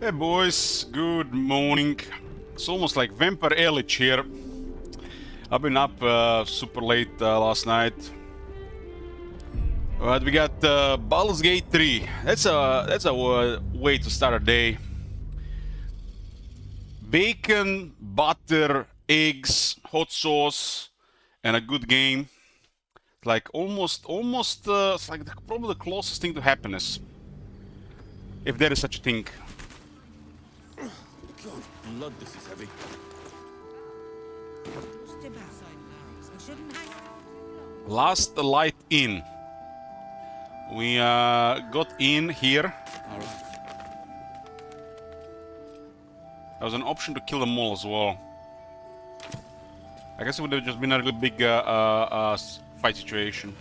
Hey boys, good morning. It's almost like Vampire Elich here. I've been up super late last night. But we got Baldur's Gate 3. That's a way to start a day. Bacon, butter, eggs, hot sauce, and a good game. Like almost, it's like probably the closest thing to happiness, if there is such a thing. God, blood, this is heavy. Last light in. We got in here. All right. There was an option to kill them all as well. I guess it would have just been a really big fight situation.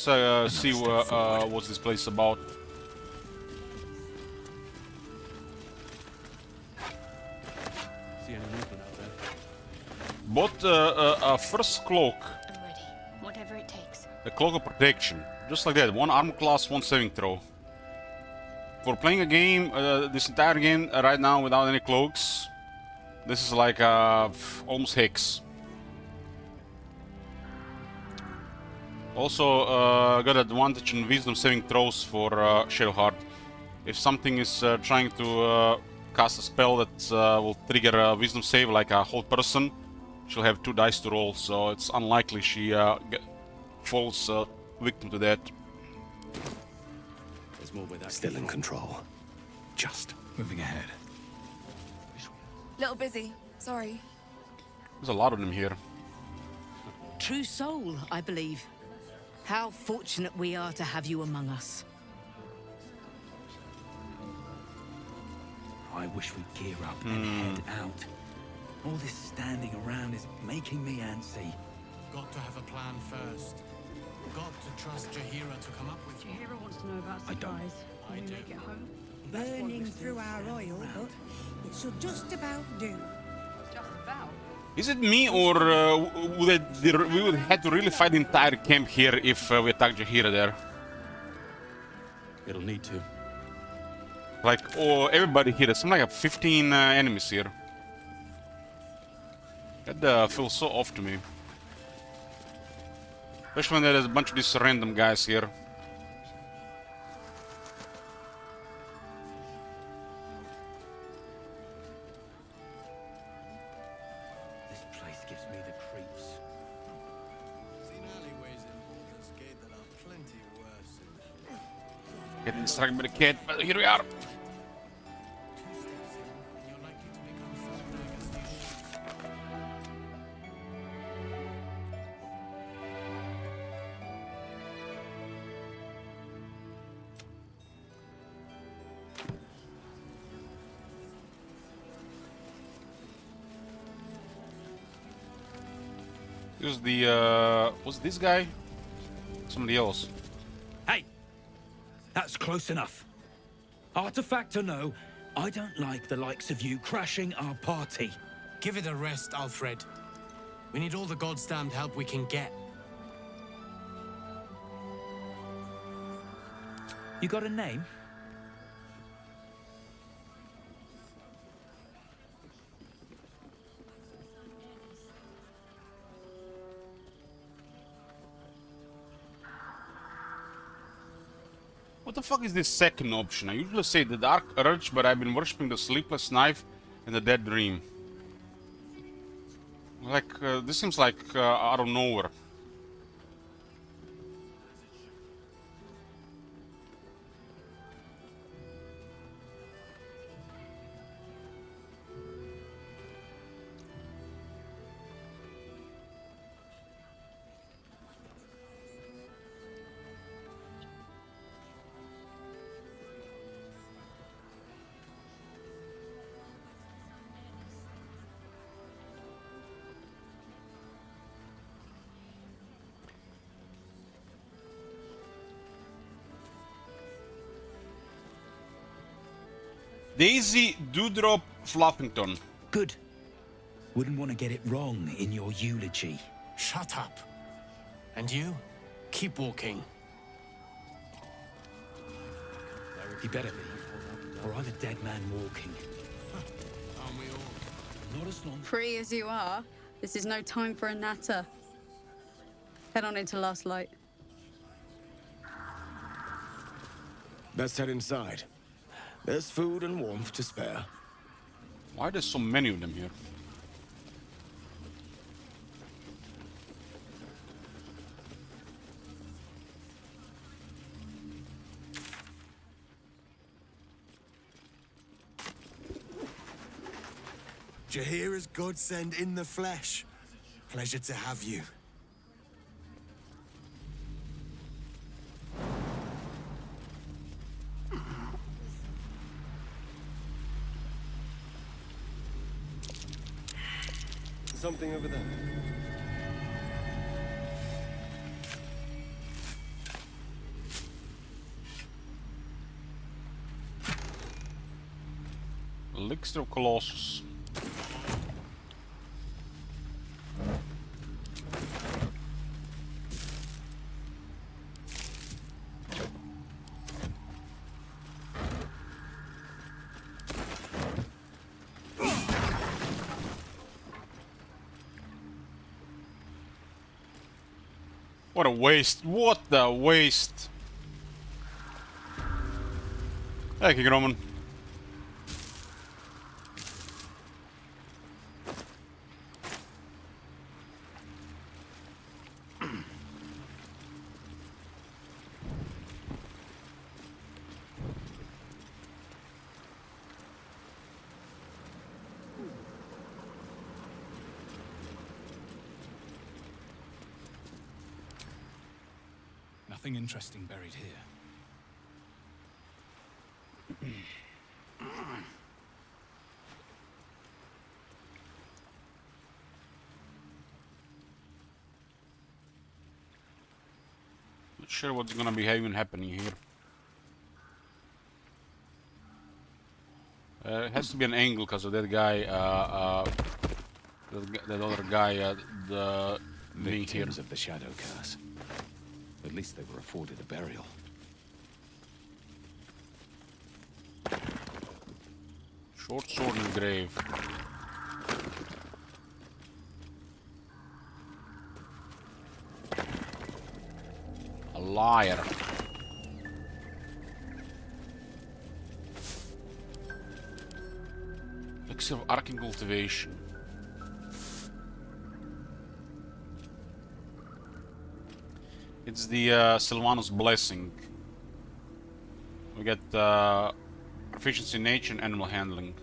Let's see what's this place about. See any movement out there? Bought a first cloak, I'm ready. Whatever it takes. a cloak of protection, just like that. One armor class, one saving throw. For playing a game, this entire game right now without any cloaks, this is like almost hex. Also got advantage in wisdom saving throws for Shellheart. If something is trying to cast a spell that will trigger a wisdom save, like a whole person, she'll have 2 dice to roll, so it's unlikely she falls victim to that. There's more where that Still came in from. control. Just moving ahead. Little busy. Sorry. There's a lot of them here. True soul, I believe. How fortunate we are to have you among us. I wish we'd gear up and head out. All this standing around is making me antsy. Got to have a plan first. Got to trust Jahira to come up with you. Jahira wants to know about I don't. supplies when we make it home. Burning through our oil, but it should just about do. Just about. Is it me, or we would have to really fight the entire camp here if we attack Jahira there? It'll need to. Like, oh, everybody here. There's something like 15 enemies here. That feels so off to me. Especially when there's a bunch of these random guys here. This place gives me the creeps. Seen alleyways in Baldur's Gate that are plenty worse. Getting distracted by the cat, but here we are. 2 steps in, and you're likely to become Thorndyke as you. Who's the, was this guy? Somebody else. Hey! That's close enough. Artifact or no, I don't like the likes of you crashing our party. Give it a rest, Alfred. We need all the goddamned help we can get. You got a name? What the fuck is this second option? I usually say the Dark Urge, but I've been worshipping the Sleepless Knife and the Dead Dream. Like, this seems like out of nowhere. Daisy Dewdrop Fluffington. Good. Wouldn't want to get it wrong in your eulogy. Shut up. And you? Keep walking. He better be, or I'm a dead man walking. Aren't we all? Not as long. Free as you are, this is no time for a natter. Head on into Last Light. Best head inside. There's food and warmth to spare. Why are there so many of them here? Jahira's godsend in the flesh. Pleasure to have you. Something over there. Elixir of Colossus. What a waste. What a waste. Hey, King Roman. Nothing interesting buried here. Not sure what's gonna be even happening here. It has to be an angle because of that guy, that other guy, the being here. Victims of the Shadow Curse. At least they were afforded a burial. Short sword in the grave. A liar. Elixir of Arcane Cultivation. It's the Sylvanas Blessing. We get proficiency in nature and animal handling.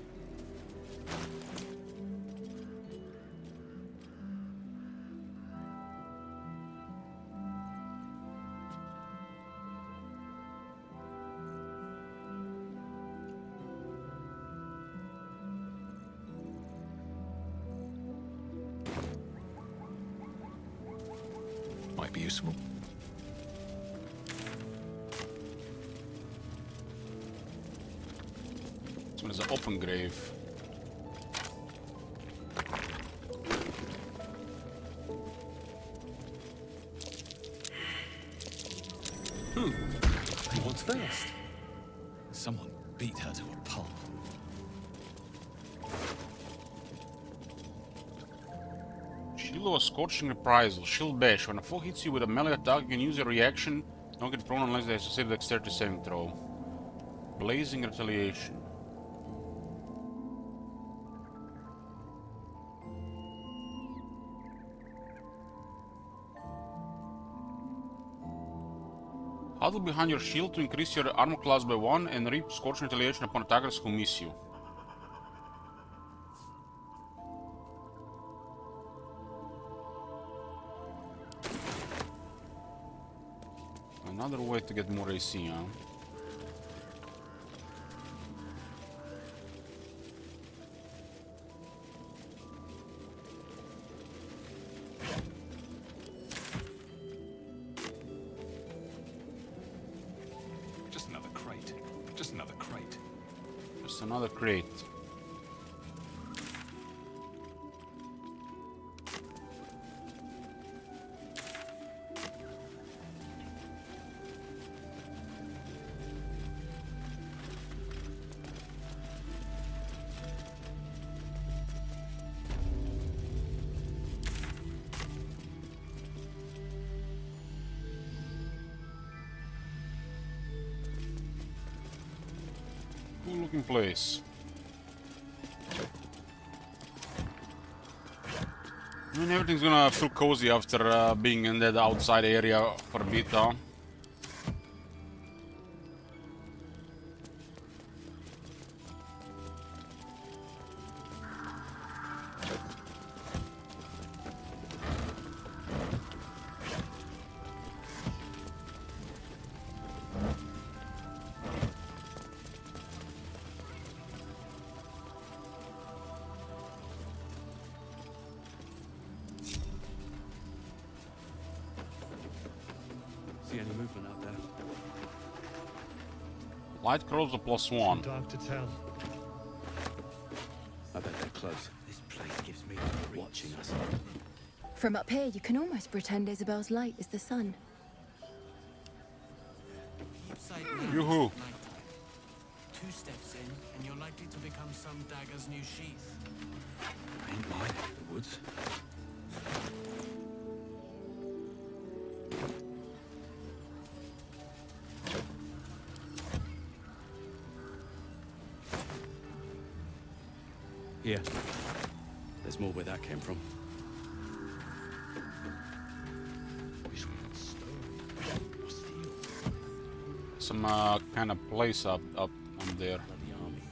Might be useful. This one is an open grave. Who wants first? Someone beat her to a pulp. Shield of Scorching Reprisal. Shield Bash. When a foe hits you with a melee attack, you can use your reaction. Don't get prone unless they succeed the Dexterity saving throw. Blazing Retaliation. Huddle behind your shield to increase your armor class by 1 and reap Scorching Retaliation upon attackers who miss you. Another way to get more AC, huh? Just another crate. Just another crate. Just another crate. looking place. I mean, everything's gonna feel cozy after being in that outside area for a bit, huh? See any movement out there? Light crows are +1. Dark to tell. I bet they're close. This place gives me the Watching us. From up here, you can almost pretend Isabel's light is the sun. Keep sight now Yoo-hoo. at night. 2 steps in, and you're likely to become some dagger's new sheath. Ain't mine, the woods. Here. There's more where that came from. Some kind of place up there. Bloody army.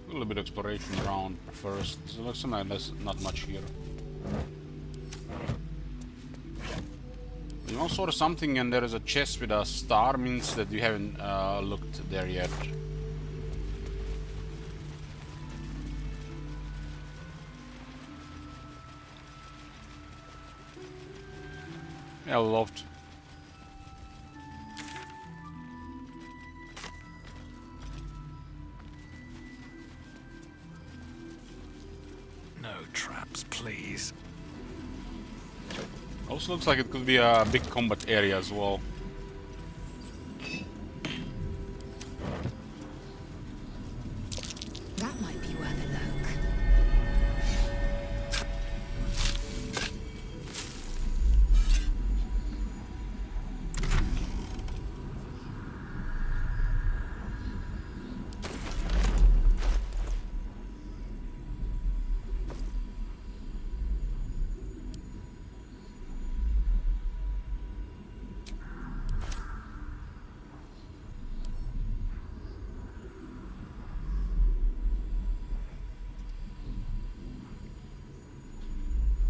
A little bit of exploration around first. So looks like there's not much here. You also saw something, and there is a chest with a star. Means that you haven't looked there yet. Yeah, loved. No traps, please. Also looks like it could be a big combat area as well. That might be worth a look.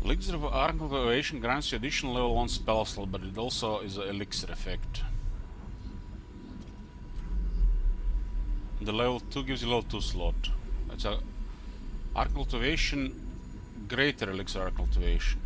Elixir of Arc of Evasion grants you additional level 1 spell slot, but it also is an elixir effect. The level 2 gives you level 2 slot. It's a Arc Cultivation, greater elixir Arc Cultivation.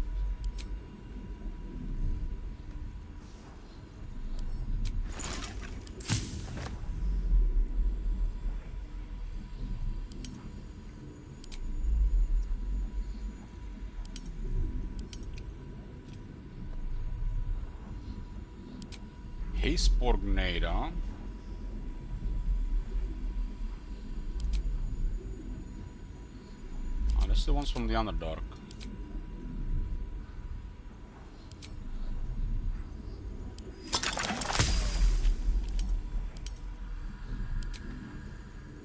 Spore grenade, huh? Oh, that's the ones from the Underdark.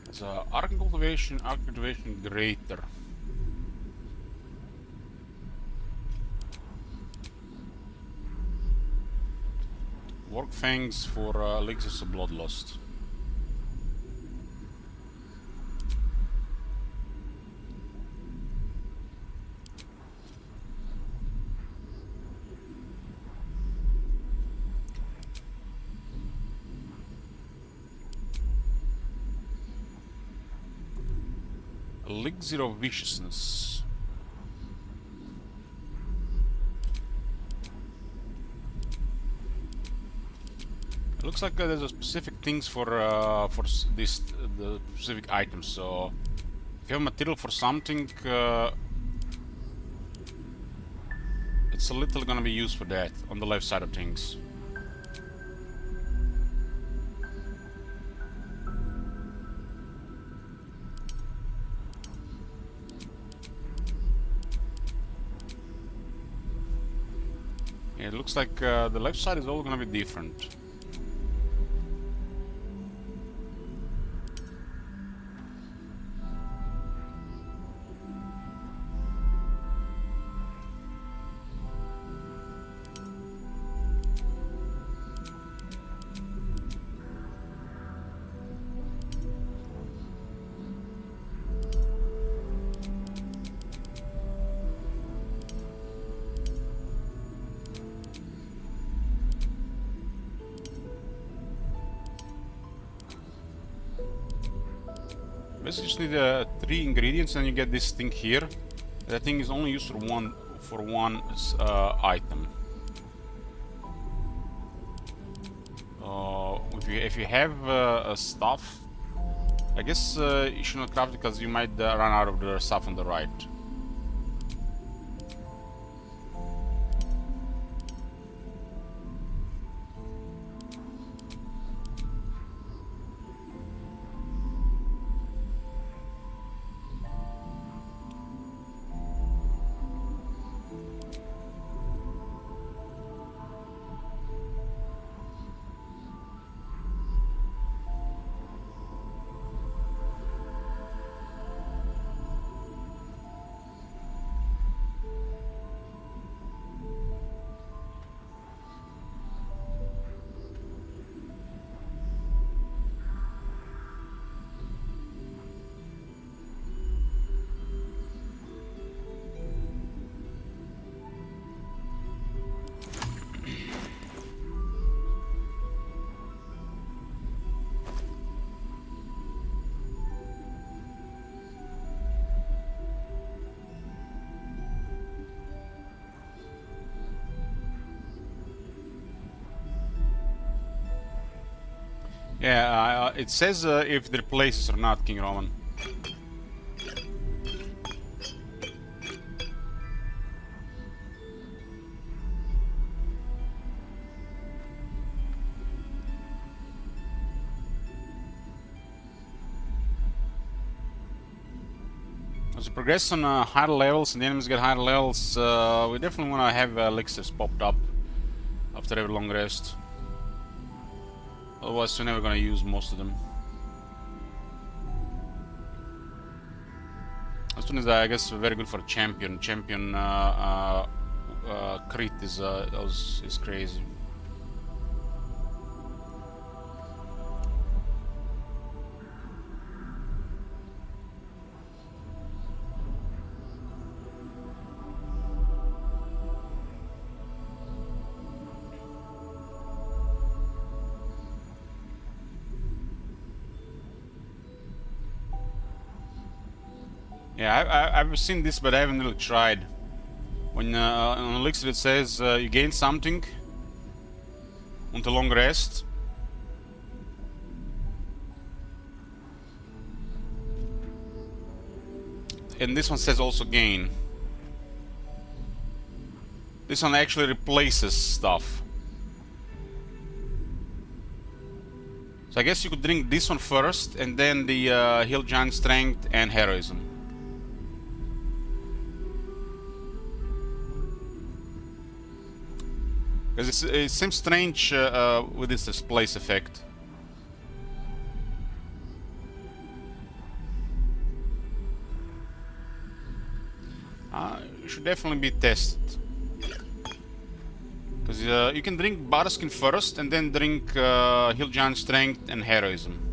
It's a Arc Cultivation Greater. Work Fangs for Elixirs of Bloodlust. Elixir of Viciousness. It looks like there's a specific things for the specific items. So if you have material for something, it's a little gonna be used for that on the left side of things. It looks like the left side is all gonna be different. Basically, just need 3 ingredients, and you get this thing here. That thing is only used for one item. If you have stuff, I guess you should not craft it because you might run out of the stuff on the right. Yeah, it says if it replaces or not, King Roman. As we progress on higher levels and the enemies get higher levels, we definitely want to have elixirs popped up after every long rest. Otherwise, we're never gonna use most of them. This one is, I guess, very good for a champion. Champion crit is crazy. Yeah, I've seen this, but I haven't really tried. When on Elixir it says you gain something on the long rest. And this one says also gain. This one actually replaces stuff. So I guess you could drink this one first, and then the Heal Giant Strength and Heroism. Because it seems strange with this displace effect. It should definitely be tested. Because you can drink Butterskin first and then drink Heal Giant Strength and Heroism.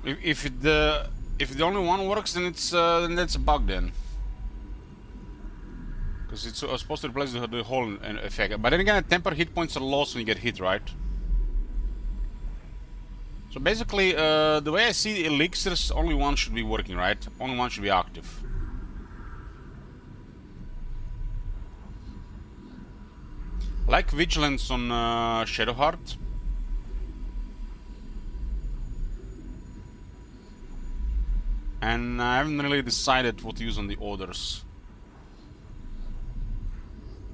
If the only one works, then it's then that's a bug then. Because it's supposed to replace the whole effect. But then again, temporary hit points are lost when you get hit, right? So basically, the way I see elixirs, only one should be working, right? Only one should be active. Like Vigilance on Shadowheart. And I haven't really decided what to use on the others.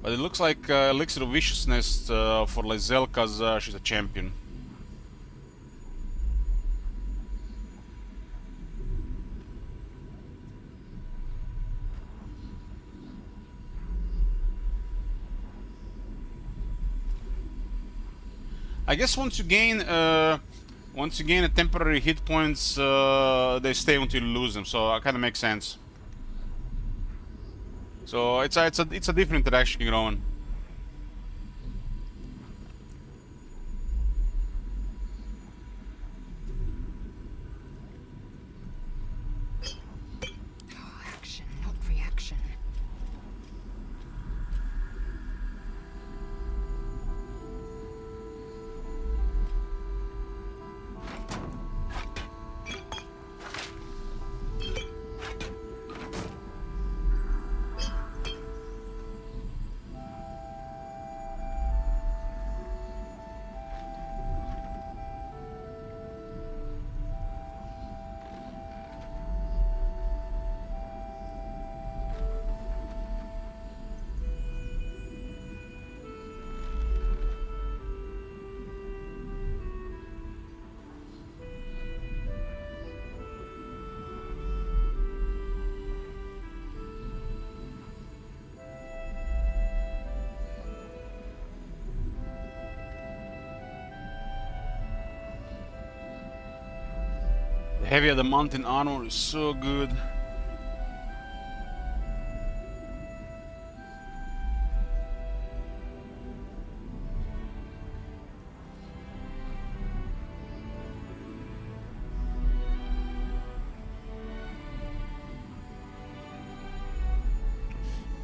But it looks like Elixir of Viciousness for Lizelle, because she's a champion. I guess once you gain a temporary hit points, they stay until you lose them. So it kind of makes sense. So it's a different interaction going on. Action, not reaction. The heavier the mountain armor is so good.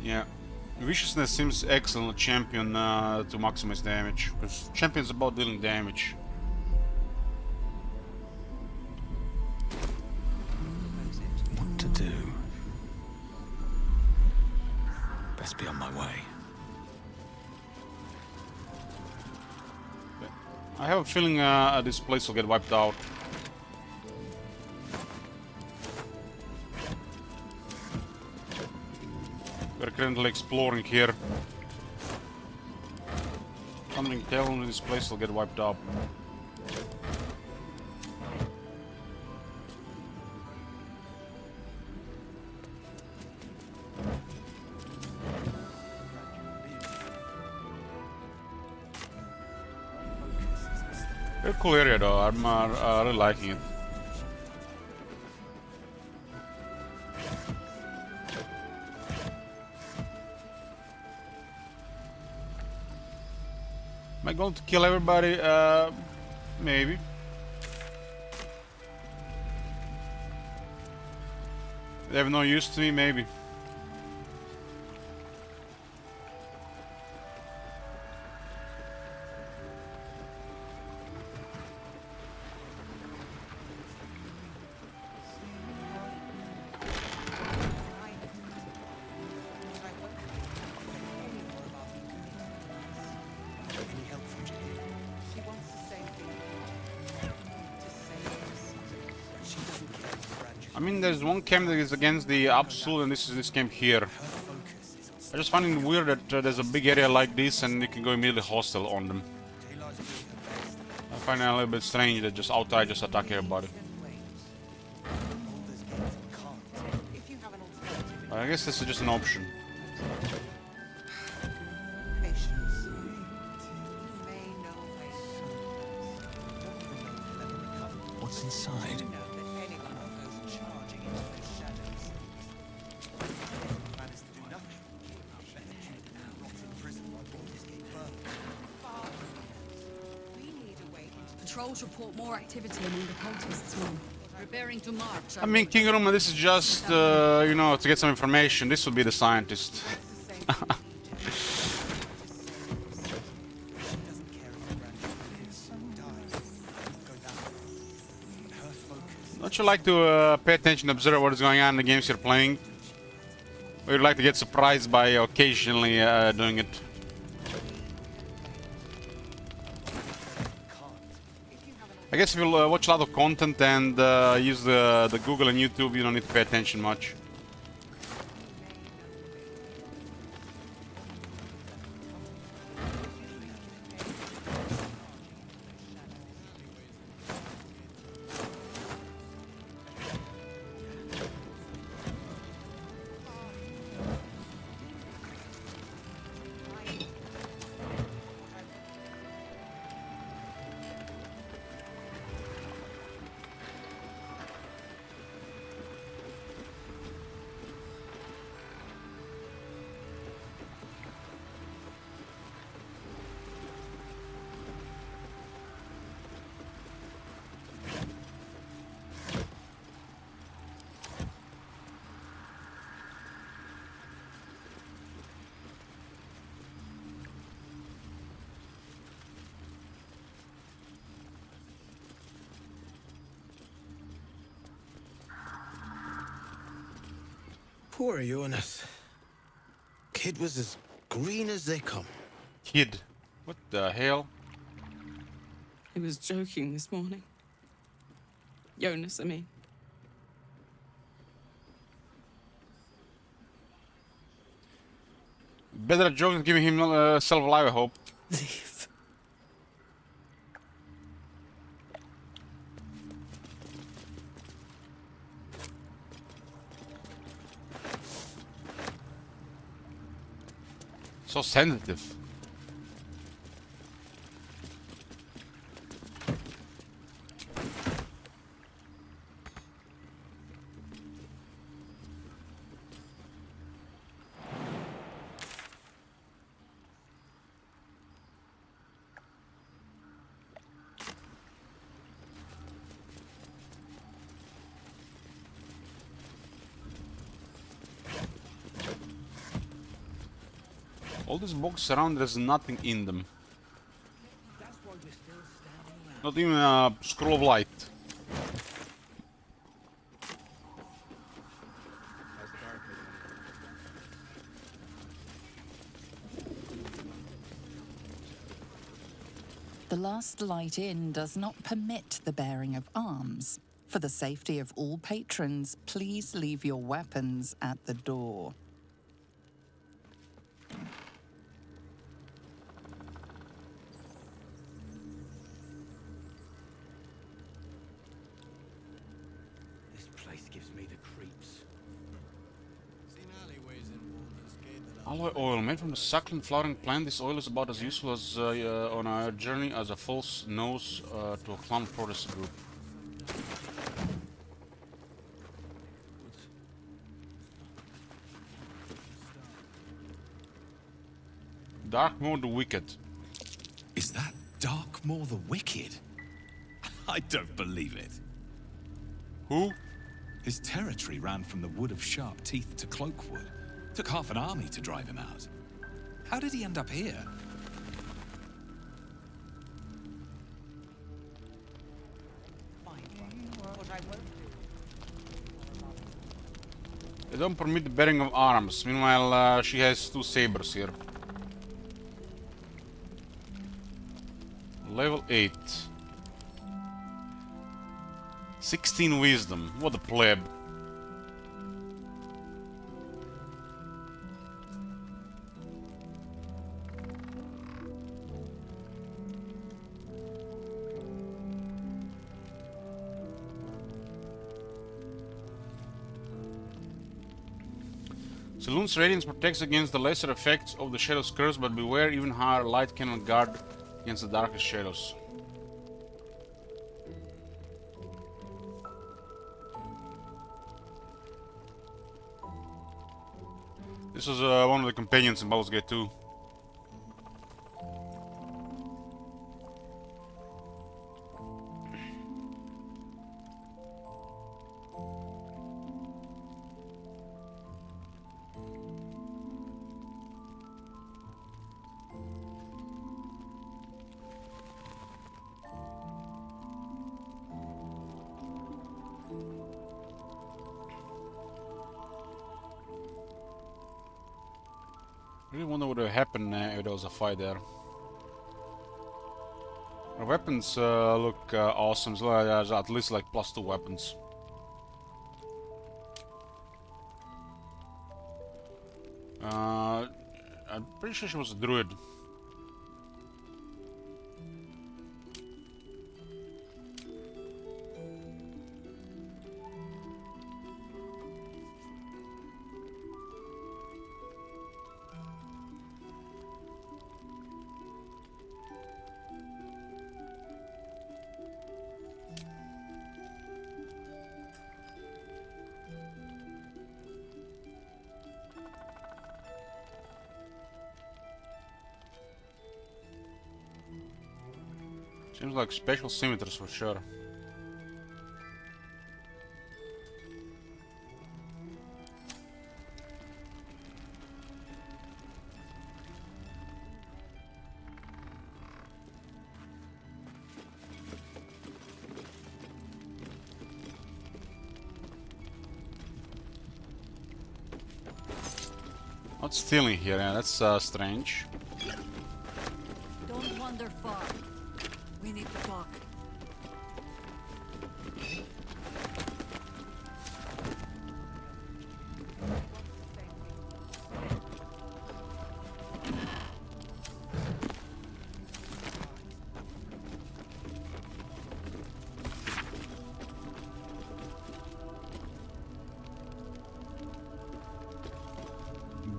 Yeah, Viciousness seems excellent champion to maximize damage, because champion's about dealing damage. What to do? Best be on my way. I have a feeling this place will get wiped out. We're currently exploring here. Something telling me this place will get wiped out. Very cool area though, I'm really liking it. Am I going to kill everybody? Maybe. They have no use to me, maybe. I mean, there's one camp that is against the Absolute, and this is this camp here. I just find it weird that there's a big area like this and you can go immediately hostile on them. I find it a little bit strange that just outright just attack everybody. But I guess this is just an option. What's inside? Patrols report more activity among the cultists, Mom. Preparing to march. I mean, King Roman, this is just, you know, to get some information. This would be the scientist. Don't you like to pay attention, observe what is going on in the games you're playing? Or you'd like to get surprised by occasionally doing it? I guess if you watch a lot of content and use the Google and YouTube, you don't need to pay attention much. Poor Eunice. Kid was as green as they come. Kid. What the hell? He was joking this morning. Jonas, I mean. Better a joke than giving him self-alive, I hope. Leave. So sensitive. All these boxes around, there's nothing in them. Not even a scroll of light. The last light in does not permit the bearing of arms. For the safety of all patrons, please leave your weapons at the door. Alloy oil made from the succulent flowering plant. This oil is about as useful as on our journey as a false nose to a clown protest group. Darkmoor the Wicked. Is that Darkmoor the Wicked? I don't believe it. Who? His territory ran from the Wood of Sharp Teeth to Cloakwood. Took half an army to drive him out. How did he end up here? They don't permit the bearing of arms. Meanwhile, she has 2 sabers here. Level 8. 16 wisdom. What a pleb. Saloon's radiance protects against the lesser effects of the Shadow's curse, but beware, even higher light cannot guard against the darkest shadows. This was one of the companions in Baldur's Gate 2. Really wonder what would happen if there was a fight there. Our weapons look awesome. So there's at least like +2 weapons. I'm pretty sure she was a druid. Seems like special scimitars for sure. Not stealing here, yeah, that's strange. Don't wander far. We need to talk.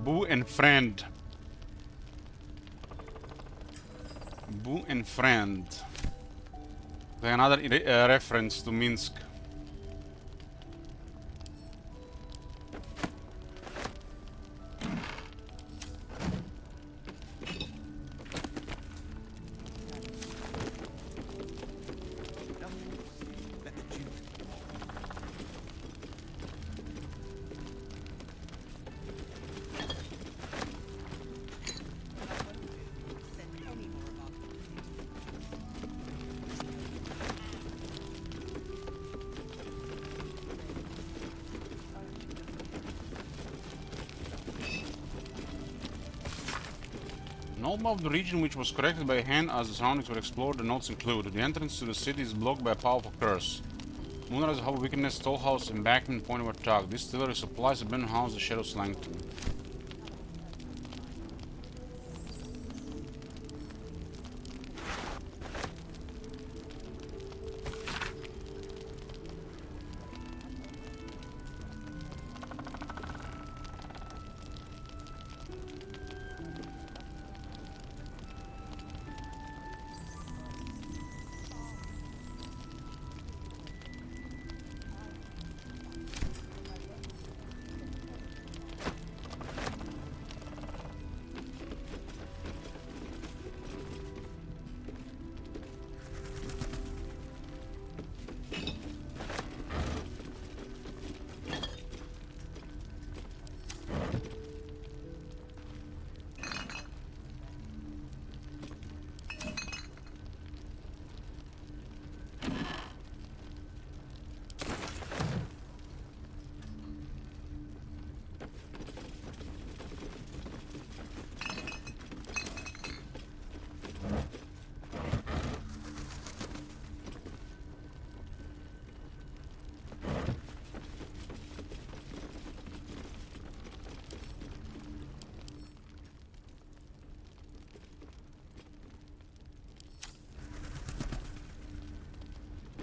Boo and friend. Boo and friend. Another reference to Minsk. An old map of the region which was corrected by hand as the surroundings were explored. The notes include: the entrance to the city is blocked by a powerful curse. Moonrise, Hub of Wickedness, Toll House, Embankment, Point of Attack. This distillery supplies abandoned house, the Shadows Langton.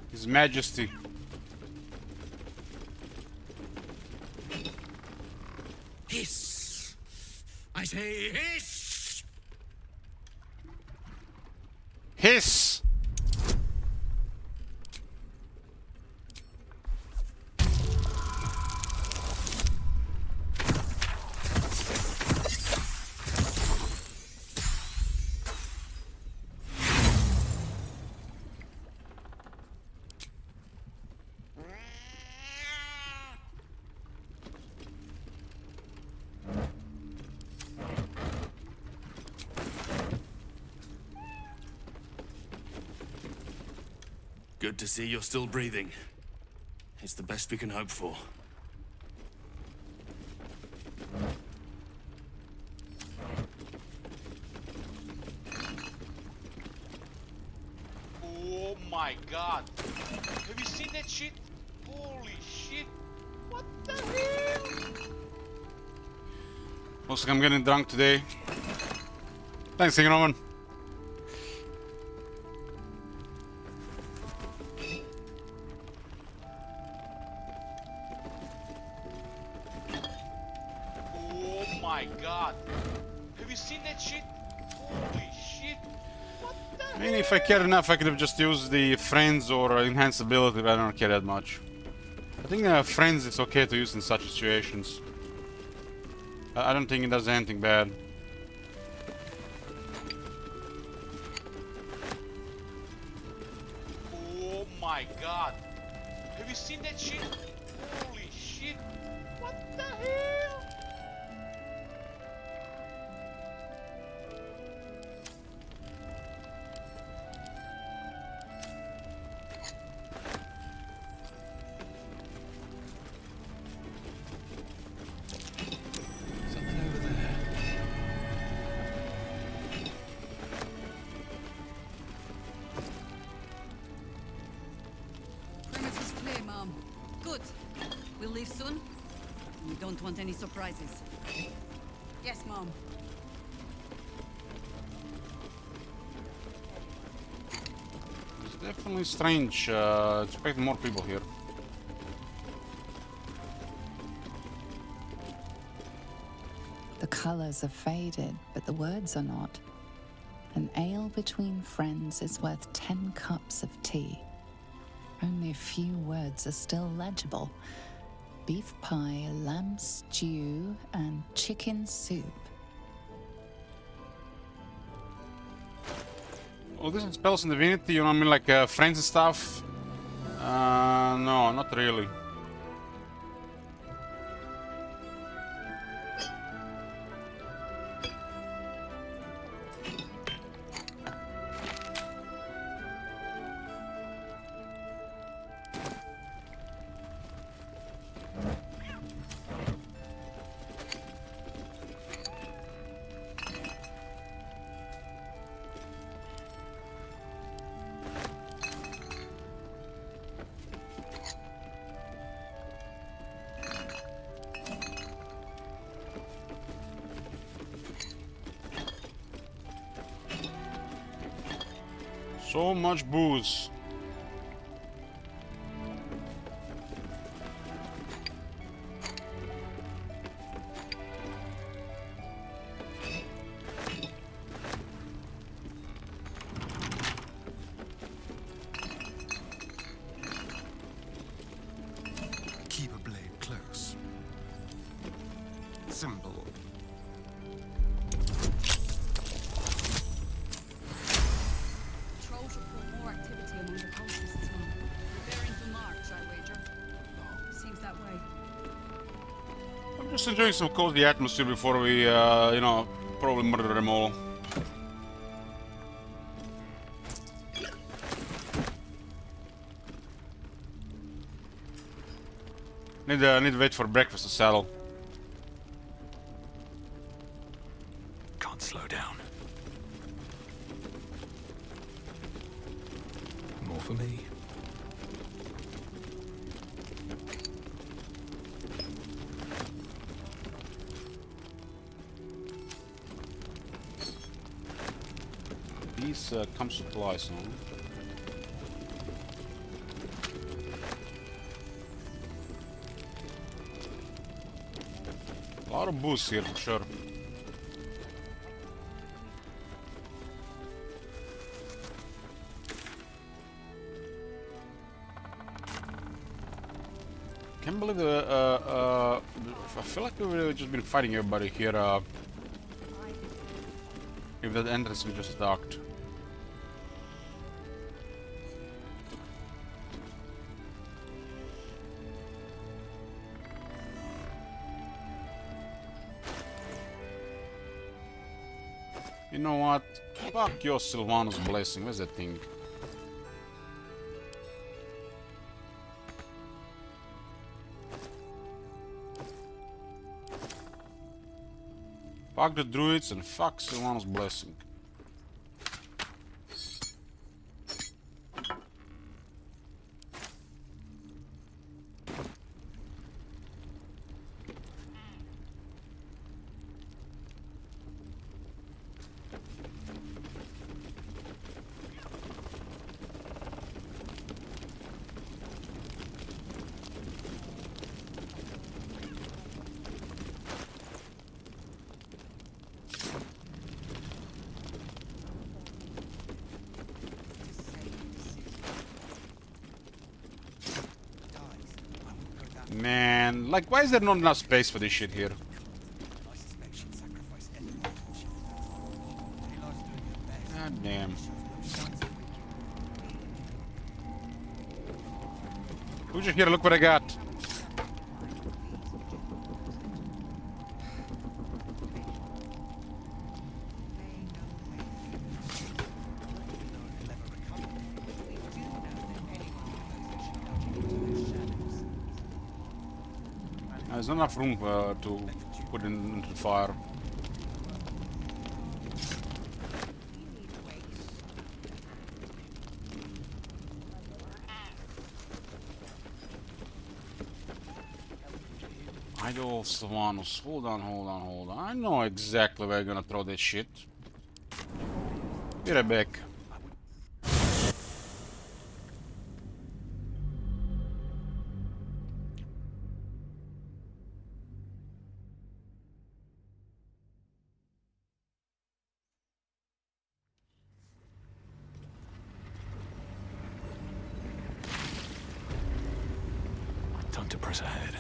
His Majesty. Hiss! I say hiss! Hiss! Good to see you're still breathing. It's the best we can hope for. my god! Have you seen that shit? Holy shit! What the hell? Looks like I'm getting drunk today. Thanks, King Roman. Oh my god! Have you seen that shit? Holy shit! What the hell? I mean, if I cared enough, I could have just used the friends or enhanced ability, but I don't care that much. I think friends is okay to use in such situations. I don't think it does anything bad. Oh my god! Have you seen that shit? Holy shit! What the hell? Something over there. Perimeter's clear, Mom. Good. We'll leave soon. We don't want any surprises. Yes, Mom. It's definitely strange. Expect more people here. The colours are faded, but the words are not. An ale between friends is worth 10 cups of tea. Only a few words are still legible. Beef pie, lamb stew, and chicken soup. Oh, this is spells in Divinity, you know what I mean, like friends and stuff? No, not really. So much booze. Keep a blade close. Simple. Trolls report more activity among the cultists this month. Preparing for March, I wager. Seems that way. I'm just enjoying some cozy atmosphere before we, you know, probably murder them all. Need to wait for breakfast to settle. Can't slow down. More for me. These come supplies on. A lot of booze here for sure. Can't believe I feel like we've just been fighting everybody here. If that entrance we just docked. You know what? Fuck your Sylvanus blessing. Where's that thing? Fuck the druids and fuck Sylvanus blessing. Man, like, why is there not enough space for this shit here? God damn. Who's just here? Look what I got. There's not enough room to put into the fire. Idol Savanos. Hold on. I know exactly where you're gonna throw this shit. Be right back. Time to press ahead.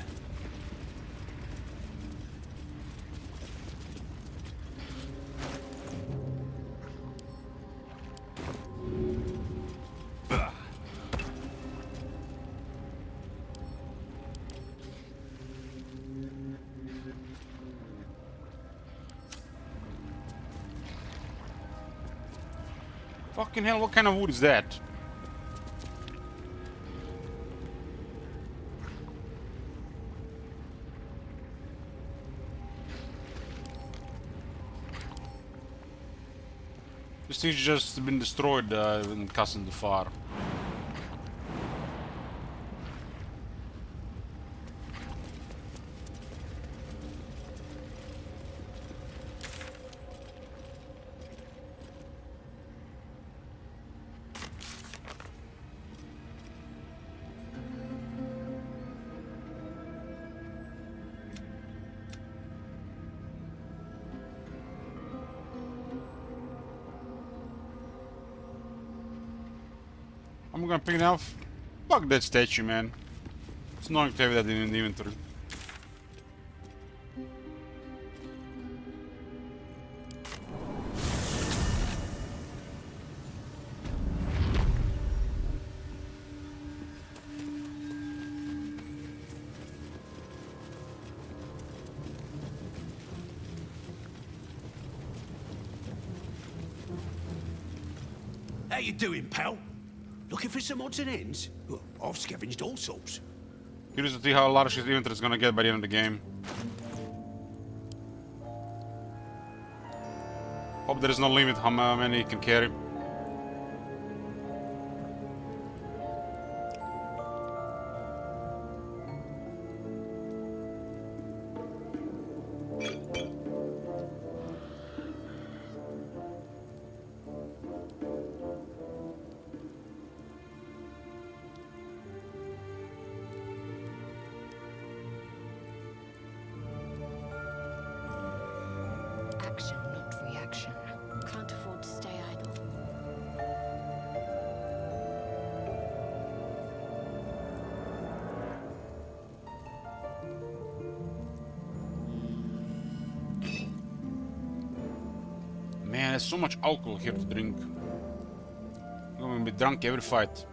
Fucking hell, what kind of wood is that? This thing's just been destroyed in casting the fire. I'm gonna pick it up. Fuck that statue, man. It's annoying to have that in the inventory. How you doing, pal? Looking for some odds and ends? Well, I've scavenged all sorts. Curious to see how large his inventory is gonna get by the end of the game. Hope there is no limit how many he can carry. Action, not reaction. Can't afford to stay idle. Man, there's so much alcohol here to drink. I'm gonna be drunk every fight.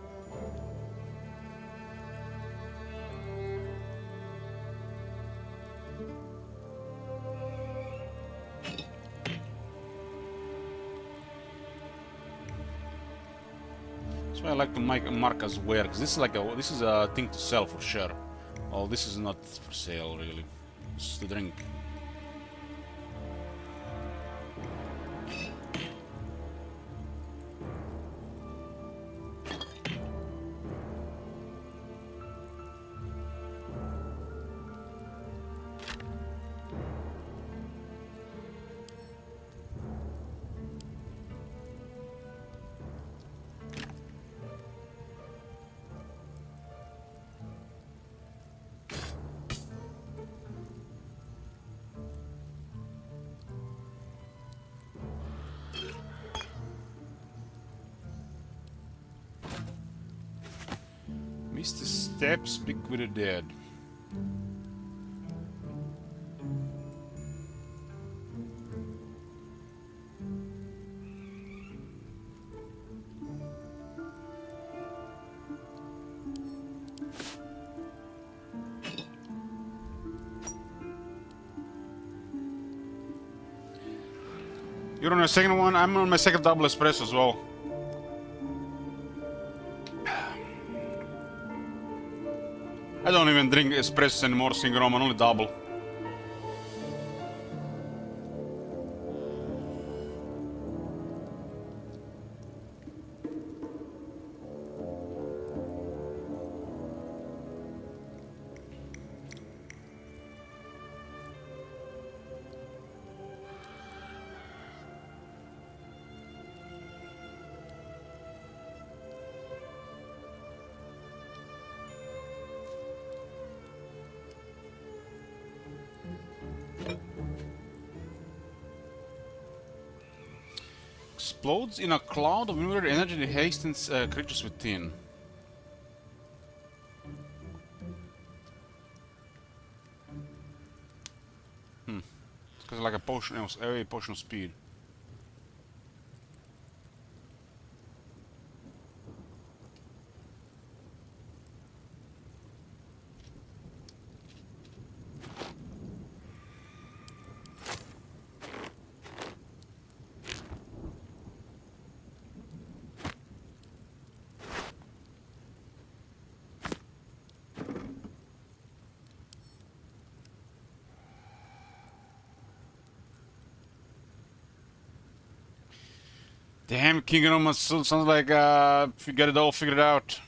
That's why I like to mark as where, because this is a thing to sell for sure. Oh, this is not for sale really. It's to drink. Missed the step, speak with the dead. You're on your second one? I'm on my second double espresso as well. I don't even drink espresso anymore, single rum, only double. Explodes in a cloud of nuclear energy that hastens creatures within. It's because like a potion, a potion of speed. Damn, Kingdom sounds like if you get it all figured out.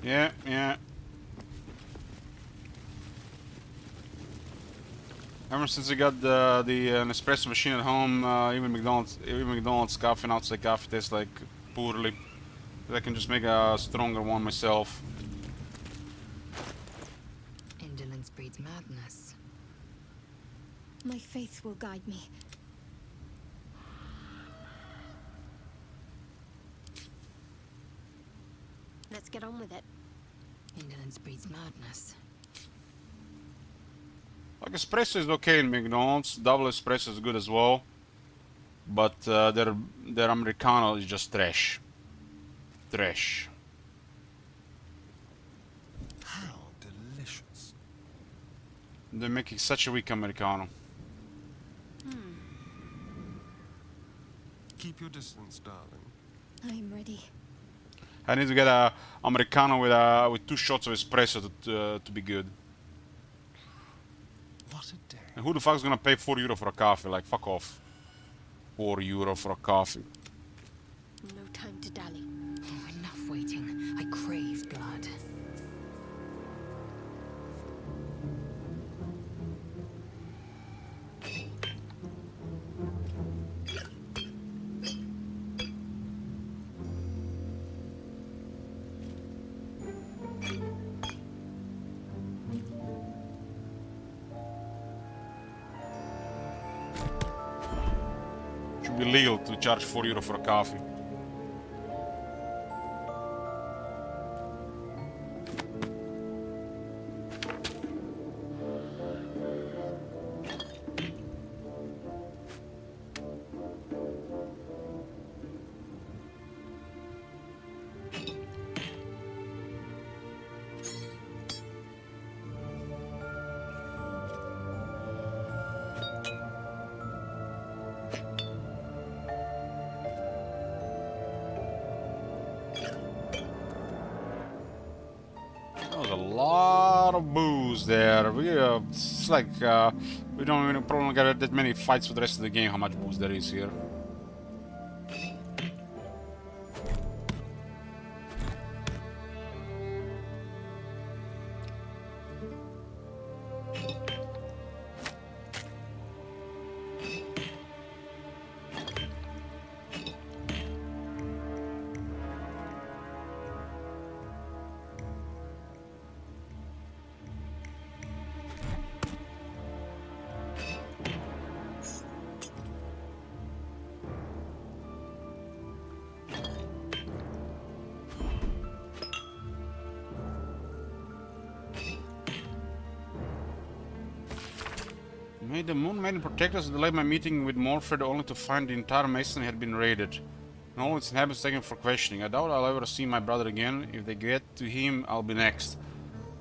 Yeah. Ever since I got the Nespresso machine at home, even McDonald's coffee and outside coffee tastes like poorly. I can just make a stronger one myself. Indolence breeds madness. My faith will guide me. Let's get on with it. Indolence breeds madness. Like espresso is okay in McDonald's, double espresso is good as well, but their Americano is just trash. Trash. How delicious. They're making such a weak Americano. Keep your distance, darling. I'm ready. I need to get a Americano with 2 shots of espresso to be good. What a day. And who the fuck's gonna pay €4 for a coffee? Like, fuck off. €4 for a coffee. No time to dally. Oh, enough waiting. I crave blood. Should be legal to charge €4 for a coffee. That was a lot of booze there. It's like we don't even probably get that many fights for the rest of the game. How much booze there is here? May the Moon Maiden protect us. I delayed my meeting with Morfred only to find the entire masonry had been raided. And all its inhabitants taken for questioning. I doubt I'll ever see my brother again. If they get to him, I'll be next.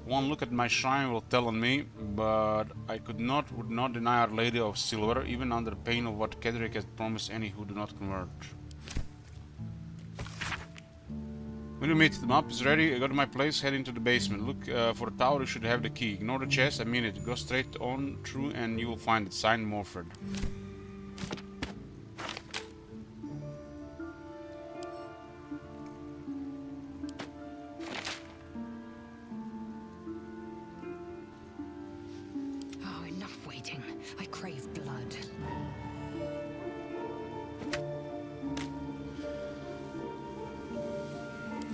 One look at my shrine will tell on me, but I would not deny Our Lady of Silver, even under pain of what Kedrick has promised any who do not convert. When you meet, the map is ready. I go to my place, head into the basement. Look for a tower, you should have the key. Ignore the chest, I mean it. Go straight on through and you will find it. Signed, Morfred. Oh, enough waiting. I crave blood.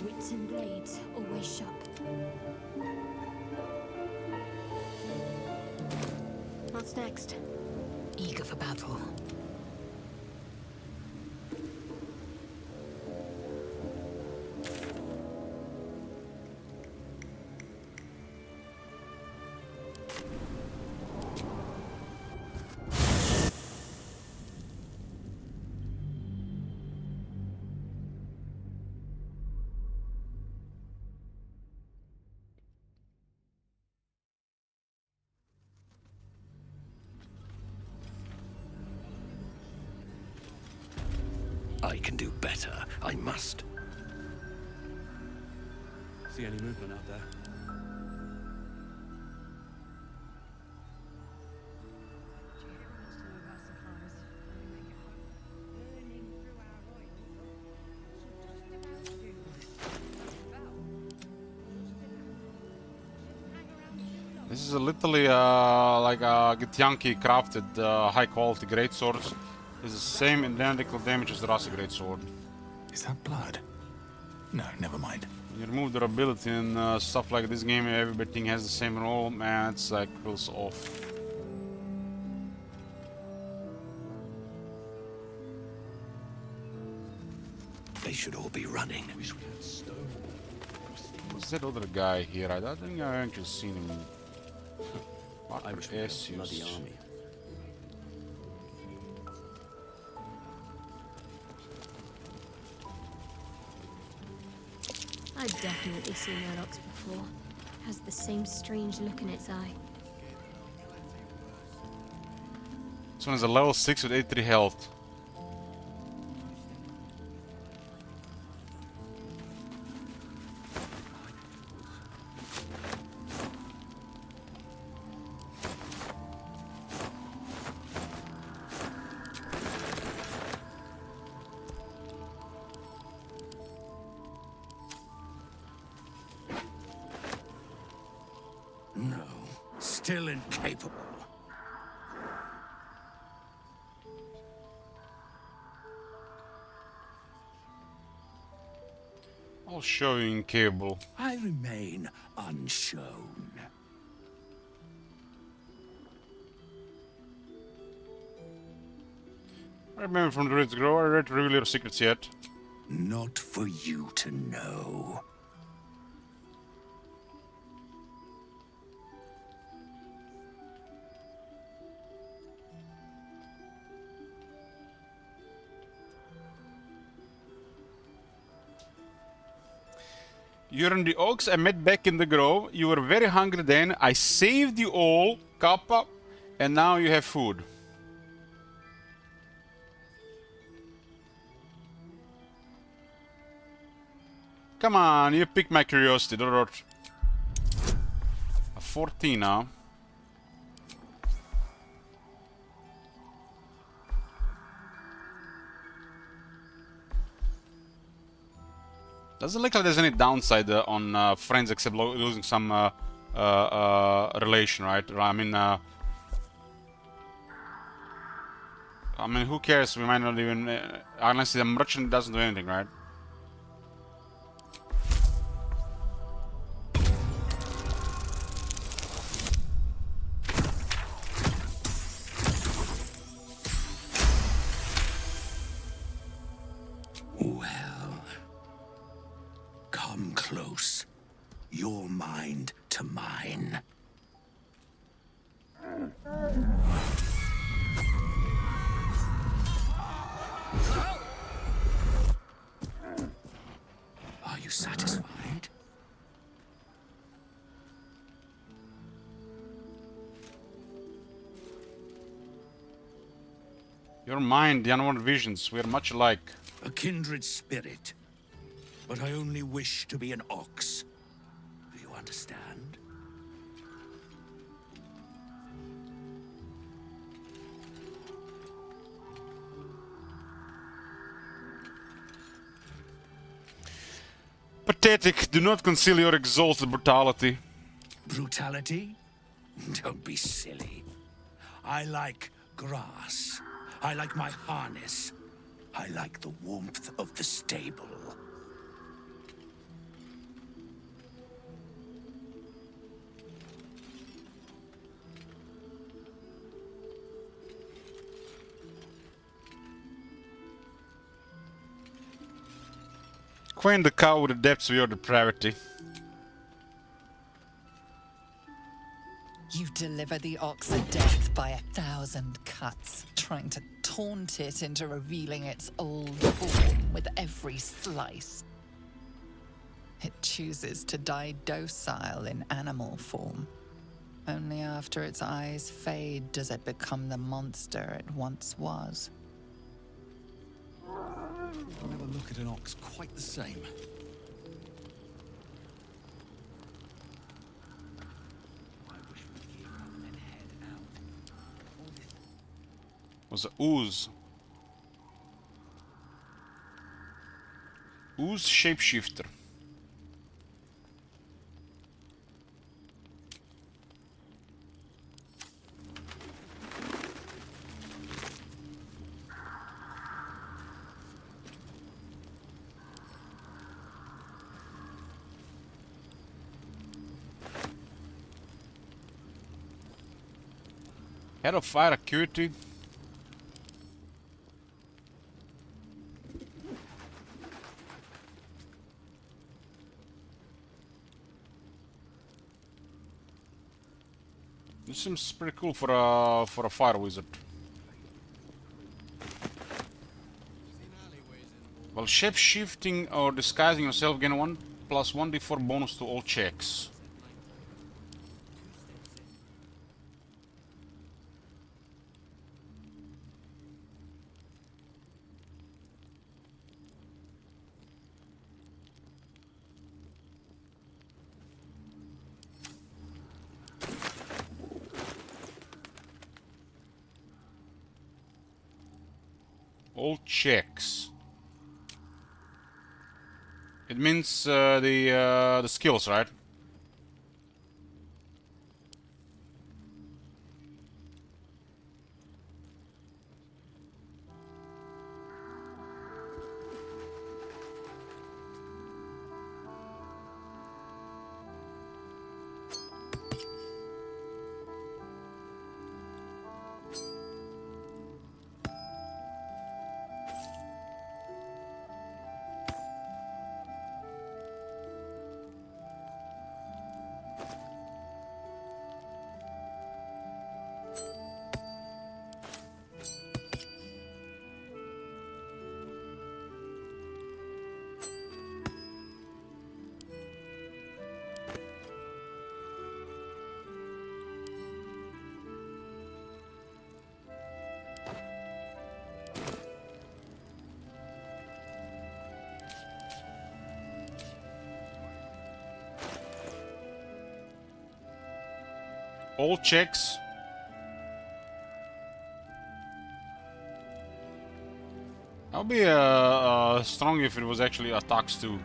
Wits and blades, always sharp. What's next? Eager for battle. I can do better. I must. See any movement out there? This is literally like a Githyanki crafted high quality greatswords. It's the same identical damage as the Rasi greatsword. Is that blood? No, never mind. When you remove durability and stuff like this game, everything has the same roll, man, it's like feels off. They should all be running. What's that other guy here? I don't think I've actually seen him. I wish we had a bloody army. I've definitely seen that ox before. Has the same strange look in its eye. This one is a level 6 with 83 health. No, still incapable. I'll show you incapable. I remain unshown. I remember from the Ridge Grow, I read reveal your secrets yet. Not for you to know. You're in the oaks I met back in the grove. You were very hungry then. I saved you all, Kappa, and now you have food. Come on, you piqued my curiosity, Dorot. A 14 now. Doesn't look like there's any downside on friends except losing some relation, right? I mean, who cares? We might not even... unless the merchant doesn't do anything, right? Well, come close. Your mind to mine. Are you satisfied? Your mind, the unwanted visions, we are much alike. A kindred spirit. But I only wish to be an ox. Do you understand? Pathetic, do not conceal your exalted brutality. Brutality? Don't be silly. I like grass. I like my harness. I like the warmth of the stable. Acquaint the cow with the depths of your depravity. You deliver the ox a death by 1,000 cuts, trying to taunt it into revealing its old form with every slice. It chooses to die docile in animal form. Only after its eyes fade does it become the monster it once was. I'll never look at an ox quite the same. Was a ooze. Ooze shapeshifter. Head of fire acuity. This seems pretty cool for a fire wizard. While shape-shifting or disguising yourself, gain 1+1d4 bonus to all checks. All checks. It means the skills, right? All checks. I'll be strong if it was actually attacks too.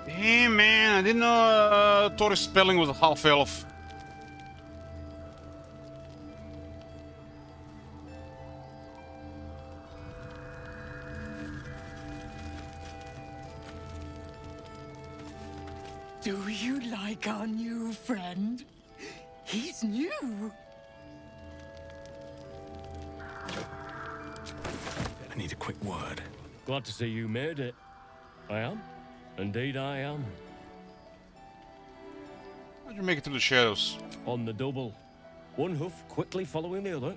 Damn, man, I didn't know Tori's spelling was a half elf. Do you like our new friend? He's new. I need a quick word. Glad to see you made it. I am. Indeed, I am. How'd you make it through the shadows? On the double. One hoof quickly following the other.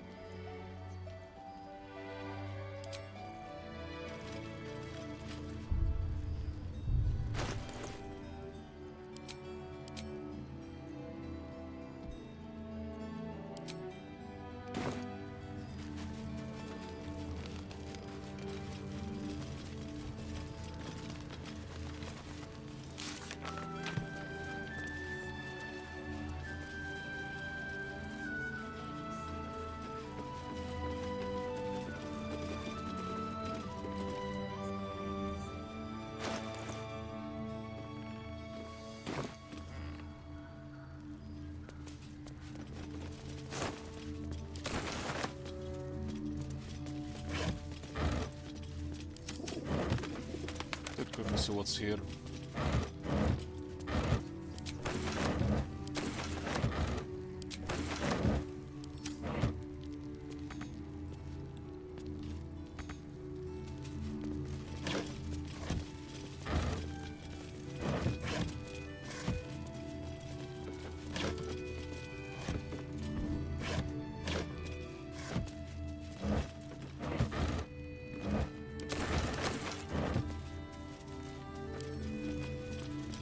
Let me see what's here.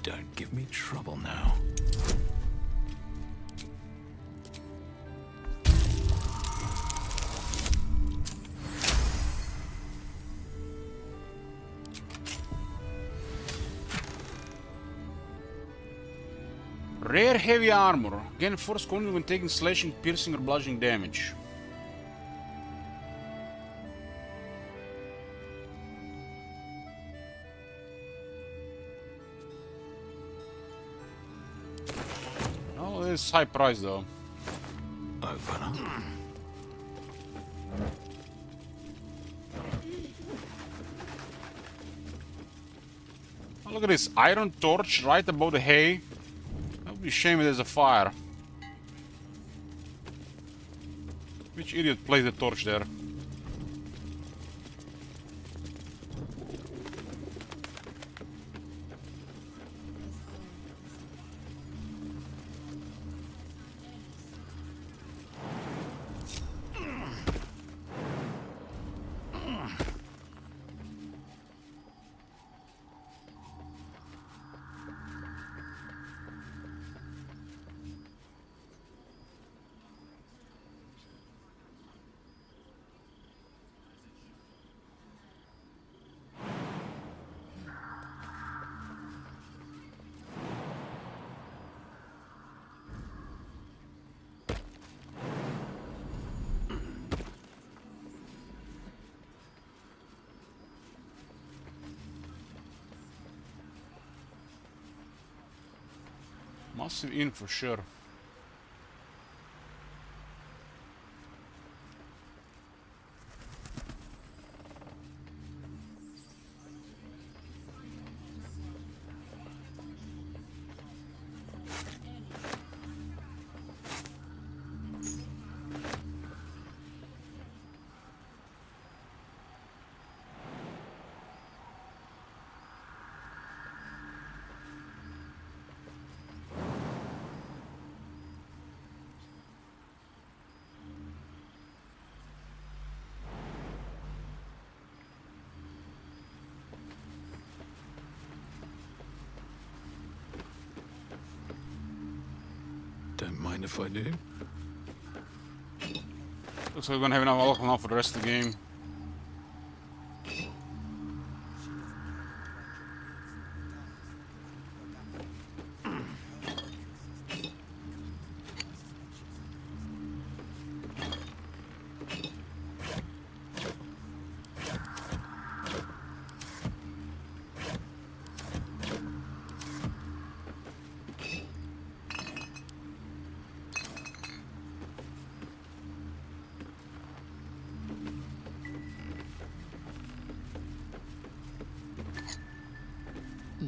Don't give me trouble now. Rare heavy armor. Gain force only when taking slashing, piercing, or bludgeoning damage. Oh, it's high price though. Open up. Oh, look at this iron torch right above the hay. That would be a shame if there's a fire. Which idiot placed the torch there? Massive inn for sure. Don't mind if I do. Looks like we're gonna have enough alcohol now for the rest of the game.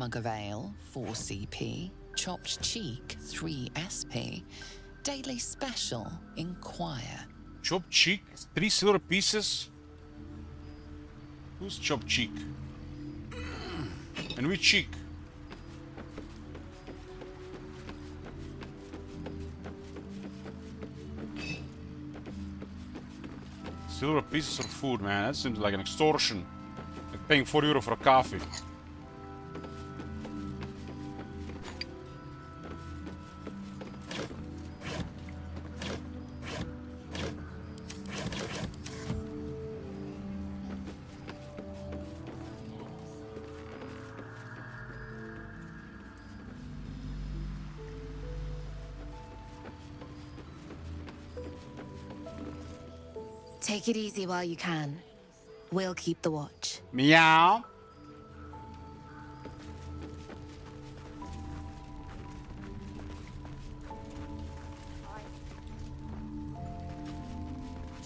mug of ale, 4 CP. Chopped cheek, 3 SP. Daily special, inquire. Chopped cheek, 3 silver pieces. Who's chopped cheek? And which cheek? Silver pieces of food, man. That seems like an extortion. Like paying €4 for a coffee. Take it easy while you can. We'll keep the watch. Meow.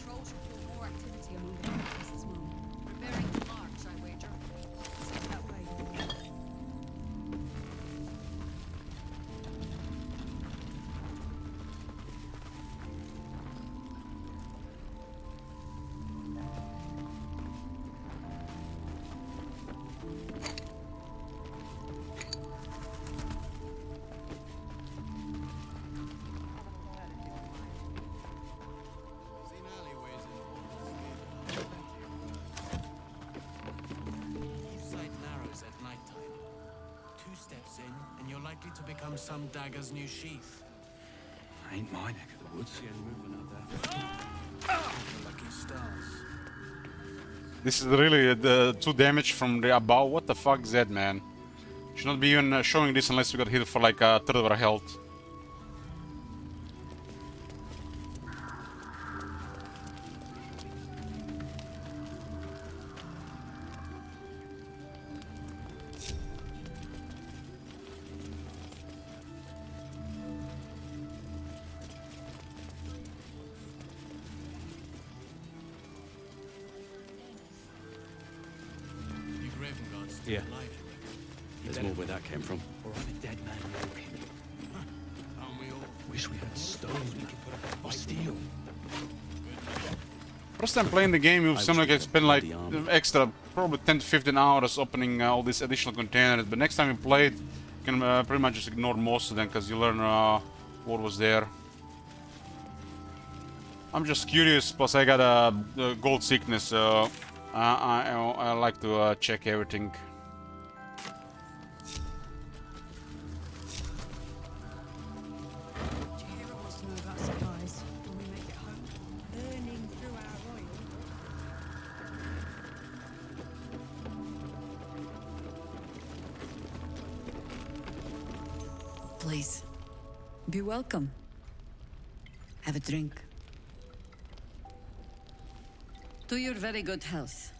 Trolls report more activity among the hunters this moment. Preparing to march, I wager. Seems that way. Keep sight narrows at nighttime. 2 steps in, and you're likely to become some dagger's new sheath. Ain't my neck of the woods. Lucky stars. This is really the 2 damage from the above. What the fuck is that, man? Should not be even showing this unless we got hit for like a third of our health. You Graven gods still Yeah. alive. There's more where that came from. Or I'm a dead man walking. Aren't we all? Wish we had stone or steel. First time playing the game, you seem like I spent like extra, probably 10 to 15 hours opening all these additional containers. But next time you play it, you can pretty much just ignore most of them because you learn what was there. I'm just curious. Plus, I got a gold sickness, so I like to check everything. Jahira wants to know about supplies. When we make it home. Burning through our oil. Please, be welcome. Have a drink. To your very good health.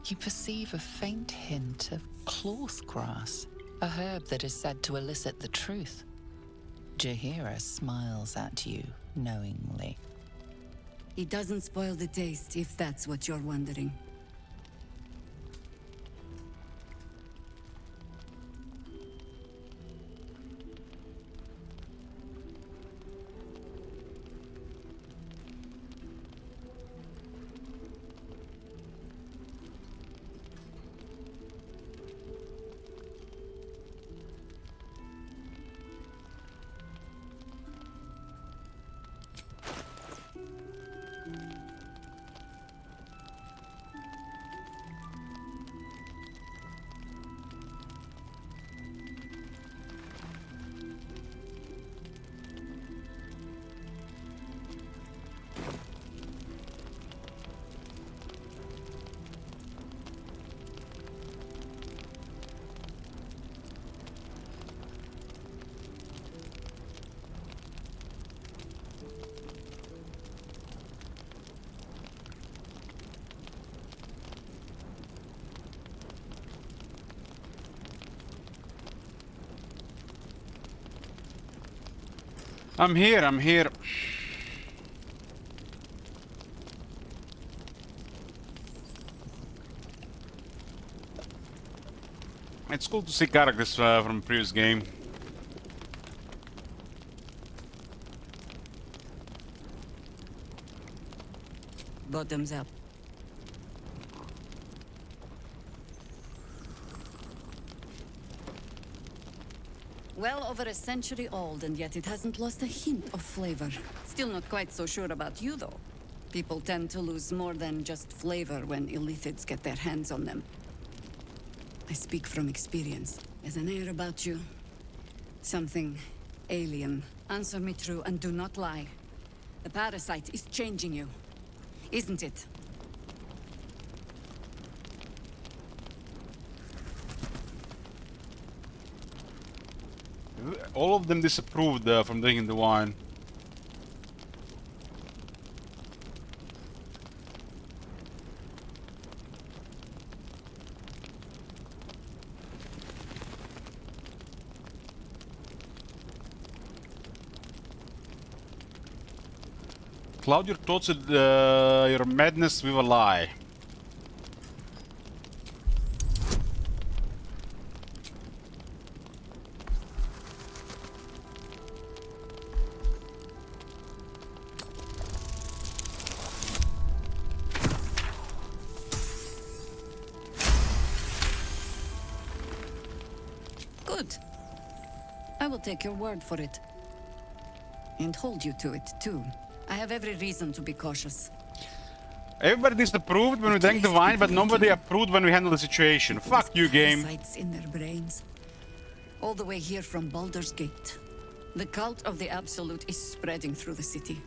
You perceive a faint hint of cloth grass, a herb that is said to elicit the truth. Jahira smiles at you knowingly. It doesn't spoil the taste, if that's what you're wondering. I'm here, I'm here. It's cool to see characters from the previous game. Bottoms up. Well over a century old, and yet it hasn't lost a hint of flavor. Still not quite so sure about you, though. People tend to lose more than just flavor when illithids get their hands on them. I speak from experience. There's an air about you. Something alien. Answer me true and do not lie. The parasite is changing you, isn't it? All of them disapproved from drinking the wine. Cloud your thoughts with your madness with a lie. Good. I will take your word for it. And hold you to it, too. I have every reason to be cautious. Everybody disapproved when we drank the wine, but nobody approved when we handled the situation. Fuck you, game. Parasites in their brains. All the way here from Baldur's Gate. The cult of the Absolute is spreading through the city.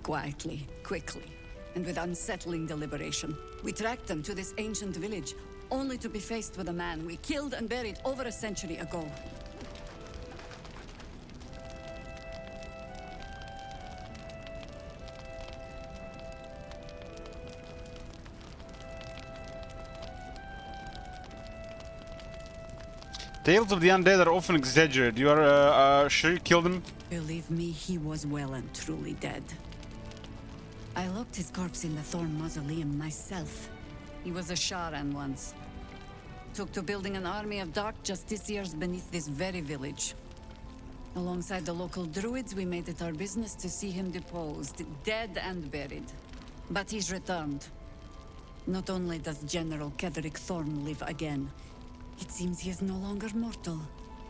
Quietly, quickly, and with unsettling deliberation. We tracked them to this ancient village, only to be faced with a man we killed and buried over a century ago. Tales of the undead are often exaggerated. You are sure you killed him? Believe me, he was well and truly dead. I locked his corpse in the Thorn Mausoleum myself. He was a Sharan once. Took to building an army of dark justiciars beneath this very village. Alongside the local druids, we made it our business to see him deposed, dead and buried. But he's returned. Not only does General Ketheric Thorn live again, it seems he is no longer mortal.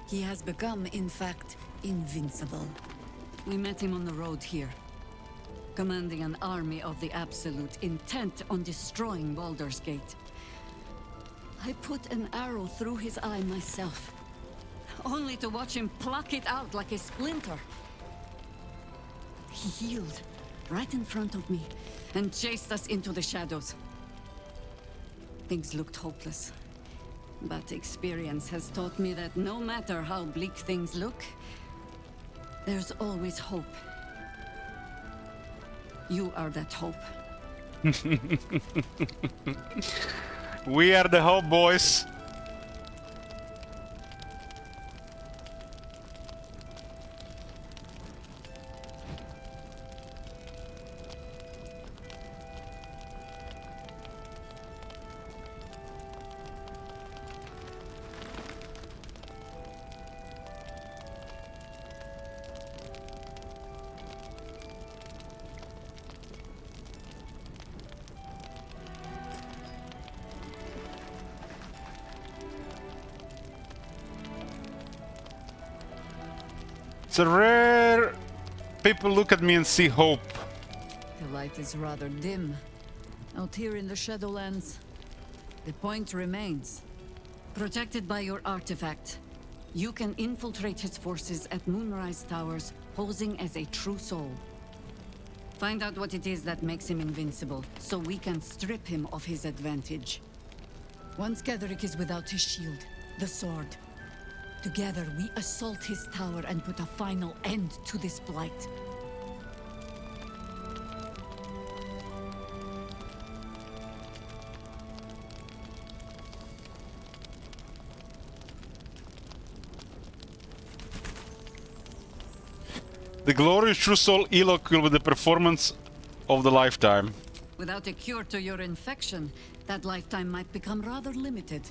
He has become, in fact, invincible. We met him on the road here, commanding an army of the Absolute, intent on destroying Baldur's Gate. I put an arrow through his eye myself, only to watch him pluck it out like a splinter. He healed right in front of me and chased us into the shadows. Things looked hopeless. But experience has taught me that no matter how bleak things look, there's always hope. You are that hope. We are the hope, boys. It's a rare people look at me and see hope. The light is rather dim. Out here in the Shadowlands, the point remains. Protected by your artifact, you can infiltrate his forces at Moonrise Towers, posing as a true soul. Find out what it is that makes him invincible, so we can strip him of his advantage. Once Ketheric is without his shield, the sword, together we assault his tower and put a final end to this blight. The glorious True Soul Elok will be the performance of the lifetime. Without a cure to your infection, that lifetime might become rather limited.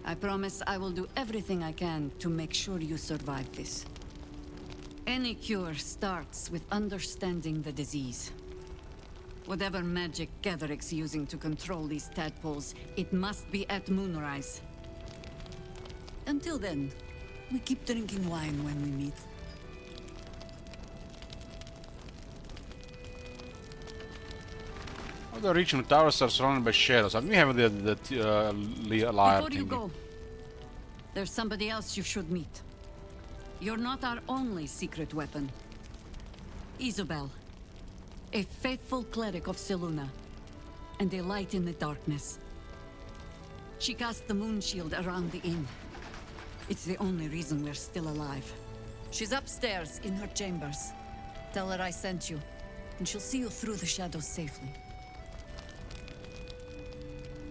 I promise I will do everything I can to make sure you survive this. Any cure starts with understanding the disease. Whatever magic Gatheric's using to control these tadpoles, it must be at moonrise. Until then, we keep drinking wine when we meet. The regional towers are surrounded by shadows. We have the liar Before you thingy. go, there's somebody else you should meet. You're not our only secret weapon. Isabel, a faithful cleric of Selûne, and a light in the darkness. She cast the moon shield around the inn. It's the only reason we're still alive. She's upstairs in her chambers. Tell her I sent you, and she'll see you through the shadows safely.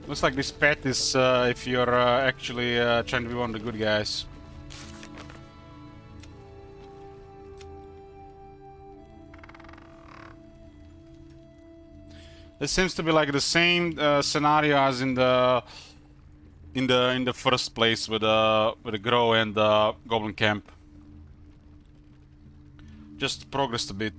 Looks like this pet is if you're actually trying to be one of the good guys. This seems to be like the same scenario as in the first place with the Grow and the Goblin Camp. Just progressed a bit.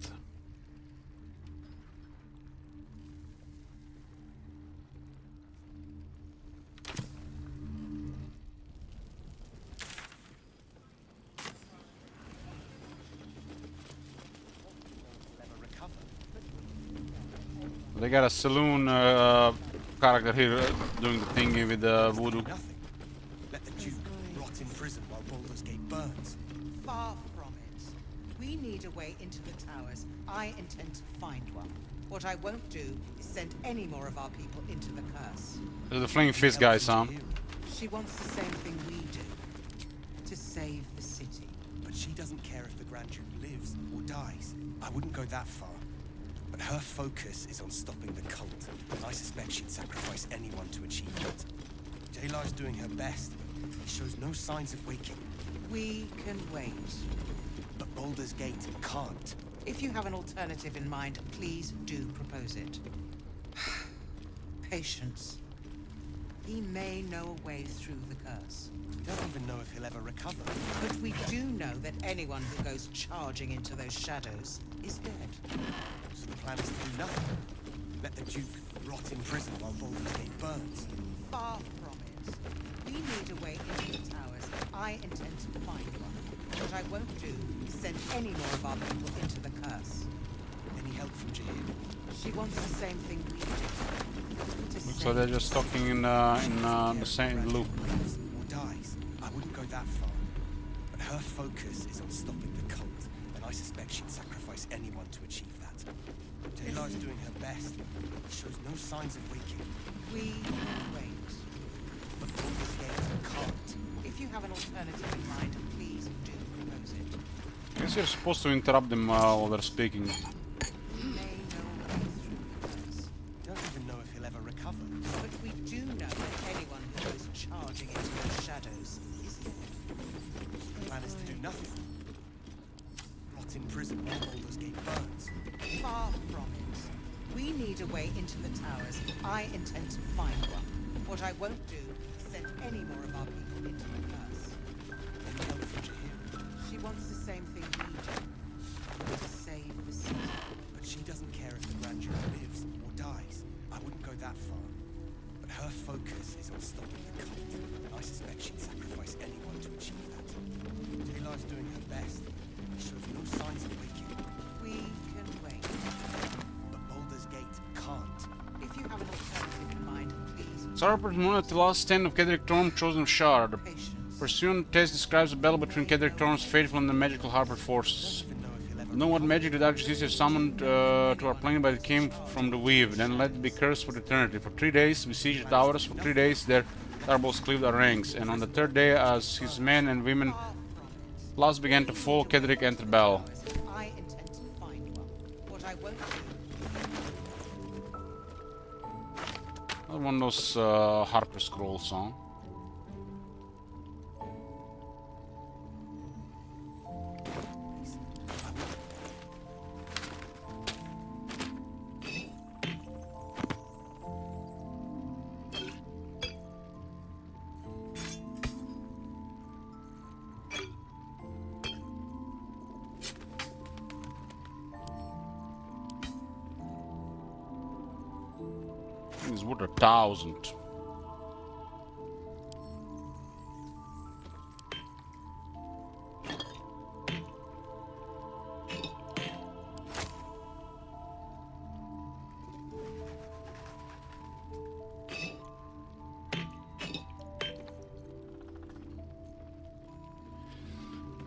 They got a saloon character here doing the thingy with the voodoo. Let the Duke rot in prison while Baldur's Gate burns. Far from it. We need a way into the towers. I intend to find one. What I won't do is send any more of our people into the curse. The Flaming Fist guys, huh? She wants the same thing we do. To save the city. But she doesn't care if the Grand Duke lives or dies. I wouldn't go that far. But her focus is on stopping the cult, and I suspect she'd sacrifice anyone to achieve that. Jailar's doing her best, but he shows no signs of waking. We can wait. But Baldur's Gate can't. If you have an alternative in mind, please do propose it. Patience. He may know a way through the curse. We don't even know if he'll ever recover. But we do know that anyone who goes charging into those shadows is dead. So the plan is to do nothing. Let the Duke rot in prison while Baldur's Gate burns. Far from it. We need a way into the towers. I intend to find one. What I won't do is send any more of our people into the curse. Any help from Jahir? She wants the same thing we do. Looks like they're just talking in the same loop. Or dies. I wouldn't go that far. But her focus is on stopping the cult, and I suspect she'd sacrifice anyone to achieve that. Jailar's doing her best, but he shows no signs of waking. We can wait. But Baldur's Gate can't. If you have an alternative in mind, please do propose it. I guess you're supposed to interrupt them while they're speaking. Don't even know if he'll ever recover. But we do know that anyone who goes charging into those shadows is dead. The plan is to do nothing. Rot in prison while Baldur's Gate burns. Far from it. We need a way into the towers. I intend to find one. What I won't do is send any more of our people into the curse. Any help from Jahir? She wants the same thing we do. To save the city. But she doesn't care if the Grand Duke lives or dies. I wouldn't go that far. But her focus is on stopping the cult, and I suspect she'd sacrifice anyone to achieve that. Jailar's doing her best, but he shows no signs of waking. We can wait. But Baldur's Gate can't. If you have an alternative in mind, please. Sarpert Moon at the last stand of Kedrick Thorn, chosen of Shard. Pursuant test describes a battle between Kedrick Thorn's faithful and the magical Harper forces. Know what magic the Dark Justice summoned to our plane, but it came from the Weave. Then let it be cursed for eternity. For 3 days, we sieged the towers. For 3 days, their darkbolts cleaved our ranks. And on the 3rd day, as his men and women last began to fall, Kedrick entered battle. I intend to find one. What I won't do. One of those Harper scrolls, huh? wood 1,000.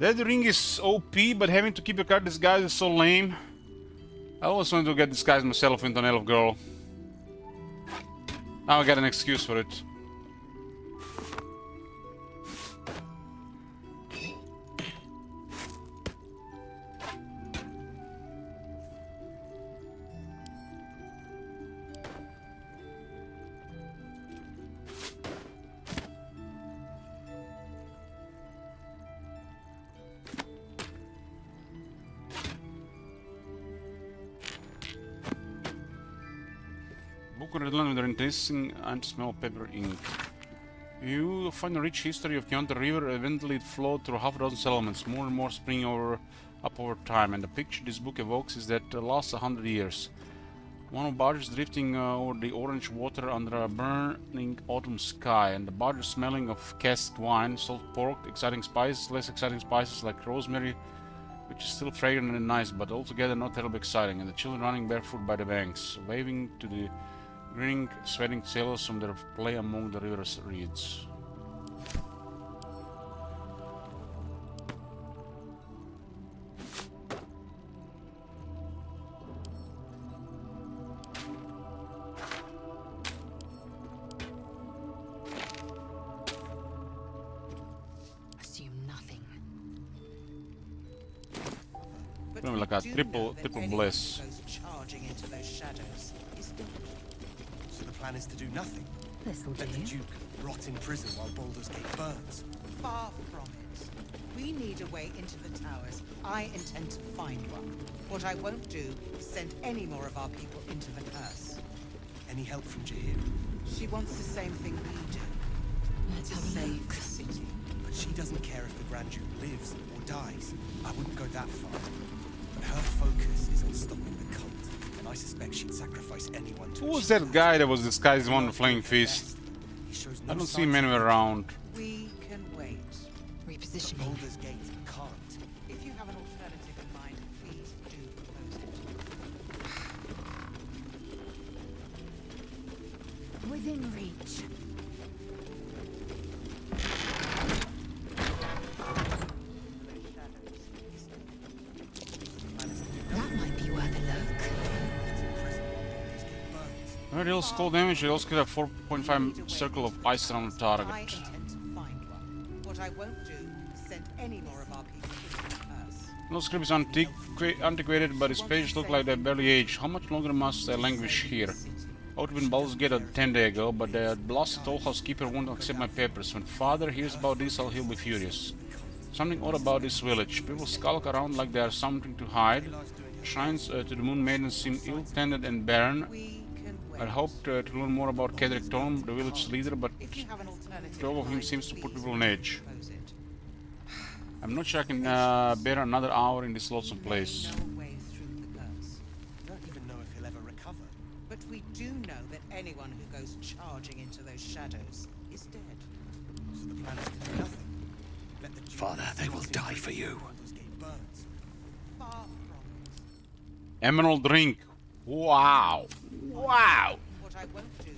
That ring is OP, but having to keep your card disguised is so lame. I always wanted to get disguised myself into an elf girl. Now I got an excuse for it. With interesting anti-smell pepper ink. You find a rich history of Kyoto River. Eventually it flowed through half a dozen settlements, more and more springing up over time, and the picture this book evokes is that lasts 100 years. One of barges drifting over the orange water under a burning autumn sky, and the barge smelling of casked wine, salt pork, exciting spices, less exciting spices like rosemary, which is still fragrant and nice, but altogether not terribly exciting, and the children running barefoot by the banks, waving to the grinning, sweating sailors from their play among the river's reeds. Assume nothing. Like a triple bliss. Charging into those shadows is different. So the plan is to do nothing. This'll Let the do. Duke rot in prison while Baldur's Gate burns. Far from it. We need a way into the towers. I intend to find one. What I won't do is send any more of our people into the curse. Any help from Jahir? She wants the same thing we do. Let's To have a save look. the city. But she doesn't care if the Grand Duke lives or dies. I wouldn't go that far. But her focus is on stopping the cult, and I suspect she'd sacrifice anyone to Who was that guy that was disguised as one with flaming fist? I don't see him anywhere around. We can wait. Repositioning. Baldur's Gate can't. If you have an alternative in mind, please do propose it. Within reach. That might be worth a look. When it deals cold damage, it also get a 4.5 circle of ice around the I target. intend to find one. What I won't do is send any more of our people into the curse. No script is antiquated, but its pages look like they're barely aged. How much longer must I languish here? I would have been Baldur's Gate 10 days ago, but the blasted old housekeeper won't accept my papers. When father hears about this, he'll be furious. Something odd about this village. People skulk around like they are something to hide. Shrines to the Moon Maiden seem ill-tended and barren. I hoped to learn more about Kedrick Torm, the village leader, but the job of him seems to put people on edge. I'm not sure I can bear another hour in this lonesome place. Way through the curse. We don't even know if he'll ever recover. But we do know that anyone who goes charging into those shadows is dead. So the plan is to do nothing. Let the Duke Father, they will die for you. Baldur's Gate burns. Far from Emerald ring. Wow. Wow. what I won't do.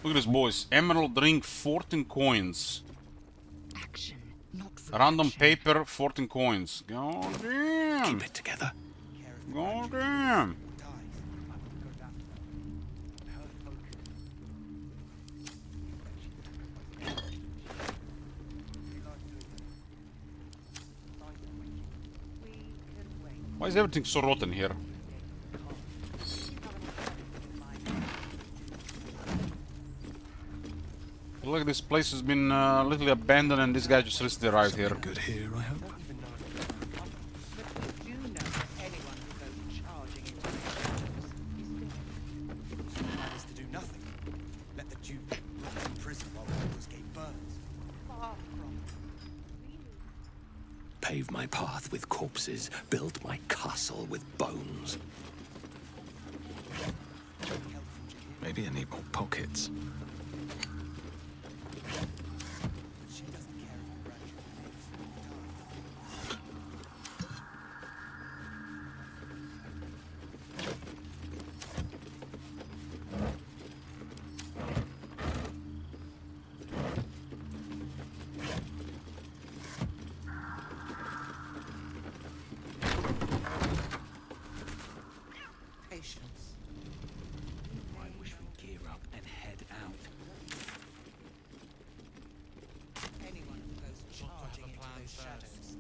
Look at this, boys. Emerald ring, 14 coins. Action, not Random paper, 14 coins. God damn. Keep it together. God damn. Why is everything so rotten here? Look like this place has been a little abandoned and this guy just recently arrived here. Good here, I hope. Do know that anyone who goes charging into those shadows is dead. So the plan is to do nothing. Let the Duke rot in prison while Baldur's Gate burns. Far from Pave my path with corpses, build my castle with bones. Maybe I need more pockets. Patience. I wish we'd gear up and head out. Anyone who goes charging into those shadows is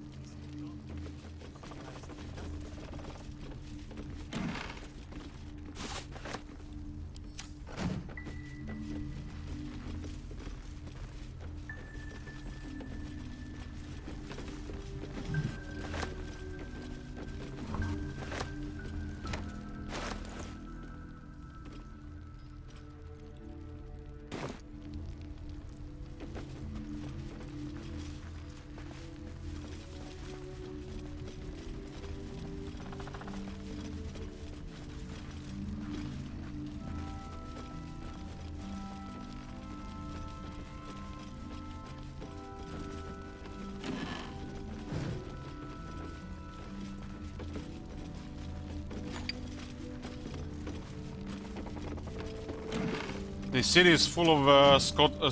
The city is full of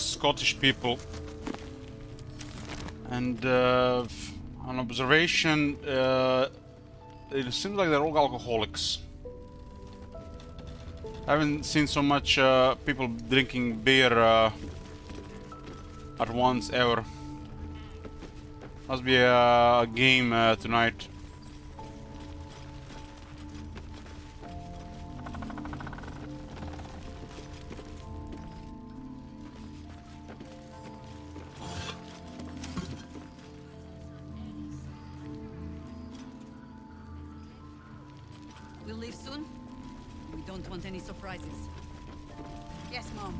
Scottish people, and on observation, it seems like they're all alcoholics. I haven't seen so much people drinking beer at once ever. Must be a game tonight. We'll leave soon? We don't want any surprises. Yes, Mom.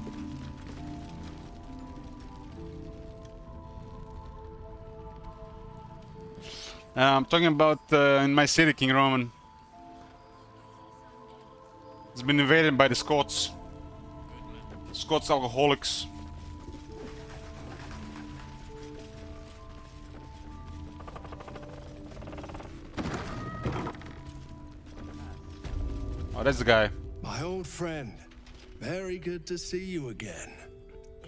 I'm talking about in my city, King Roman. It's been invaded by the Scots. Scots alcoholics. Oh, that's the guy. My old friend. Very good to see you again.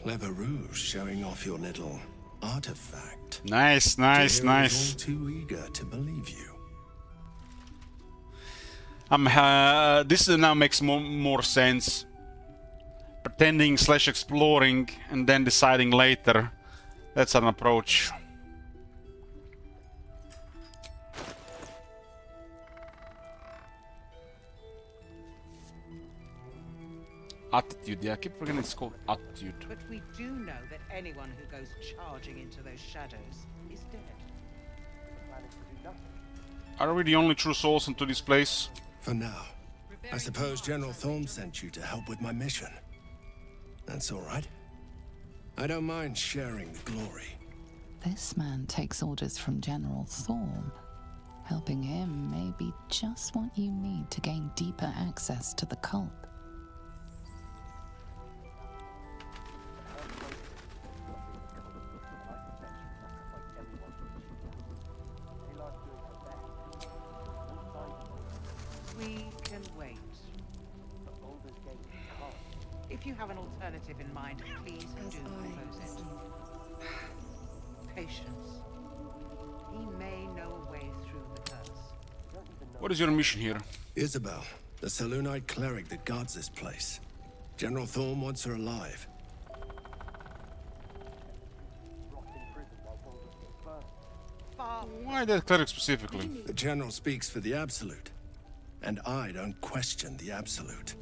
Clever ruse showing off your little artifact. Nice, nice, Tyr was nice. all too eager to believe you. This now makes more sense. Pretending / exploring and then deciding later. That's an approach. Attitude, yeah, I keep forgetting it's called attitude. But we do know that anyone who goes charging into those shadows is dead. Are we the only true souls into this place? For now. I suppose General Thorm sent you to help with my mission. That's all right. I don't mind sharing the glory. This man takes orders from General Thorm. Helping him may be just what you need to gain deeper access to the cult. We can wait. If you have an alternative in mind, please do propose it. Patience. He may know a way through the curse. What is your mission here? Isabel, the Selûnite cleric that guards this place. General Thorm wants her alive. Why that cleric specifically? The General speaks for the Absolute. And I don't question the Absolute.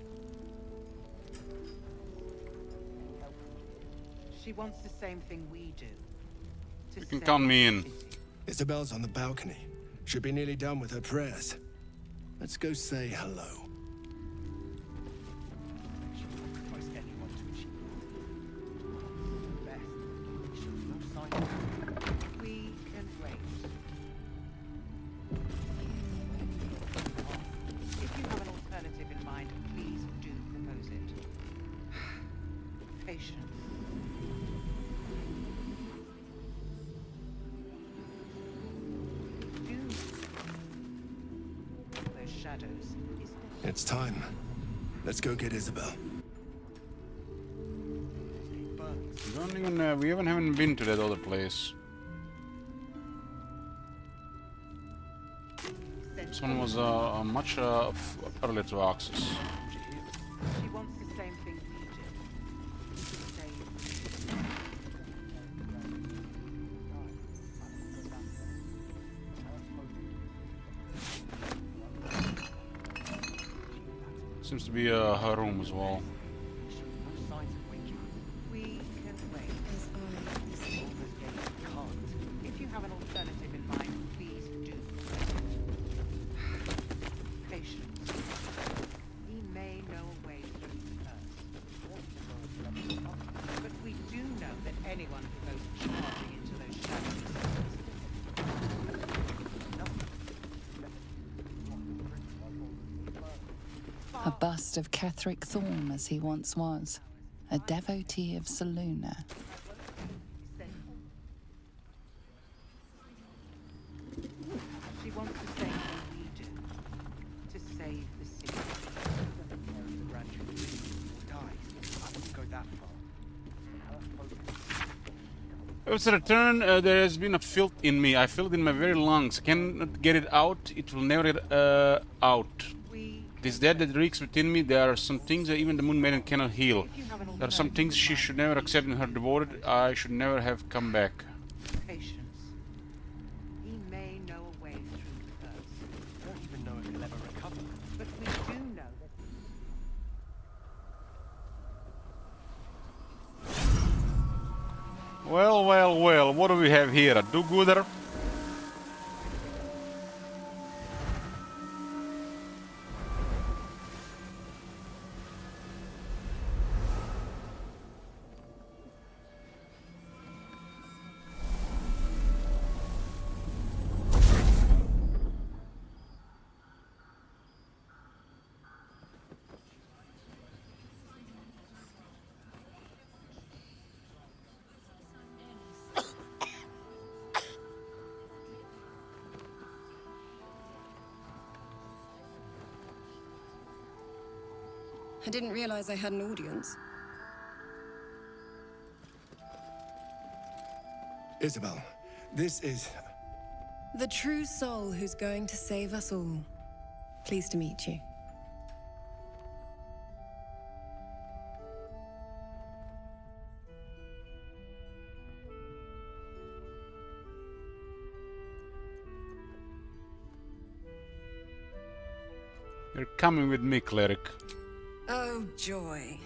She wants the same thing we do. You can count me in. Isabel's on the balcony. Should be nearly done with her prayers. Let's go say hello. We can wait. If you have an alternative in mind, please do propose it. shadows is It's time. Let's go get Isabel. We haven't been to that other place. This one was much earlier to access. She wants the same thing we do. Seems to be her room as well. We can wait. If you have an alternative in mind, please do. Patience. We may know a way through the curse. But we do know that anyone who goes charging into those shadows. A bust of Ketheric Thorm as he once was, a devotee of Selûne. She wants the same thing we do. To save the city. I wouldn't go that far. It's a return. There has been a filth in me. I feel it in my very lungs. I cannot get it out. It will never get out. It is dead that reeks within me. There are some things that even the Moon Maiden cannot heal. There are some things she should never accept in her devoted. I should never have come back. Patience. He may know a way through the curse. I don't even know if he'll ever recover. But we do know that. Well, well, well. What do we have here? A do-gooder? I didn't realize I had an audience. Isabel, this is... The true soul who's going to save us all. Pleased to meet you. You're coming with me, cleric. Oh, joy.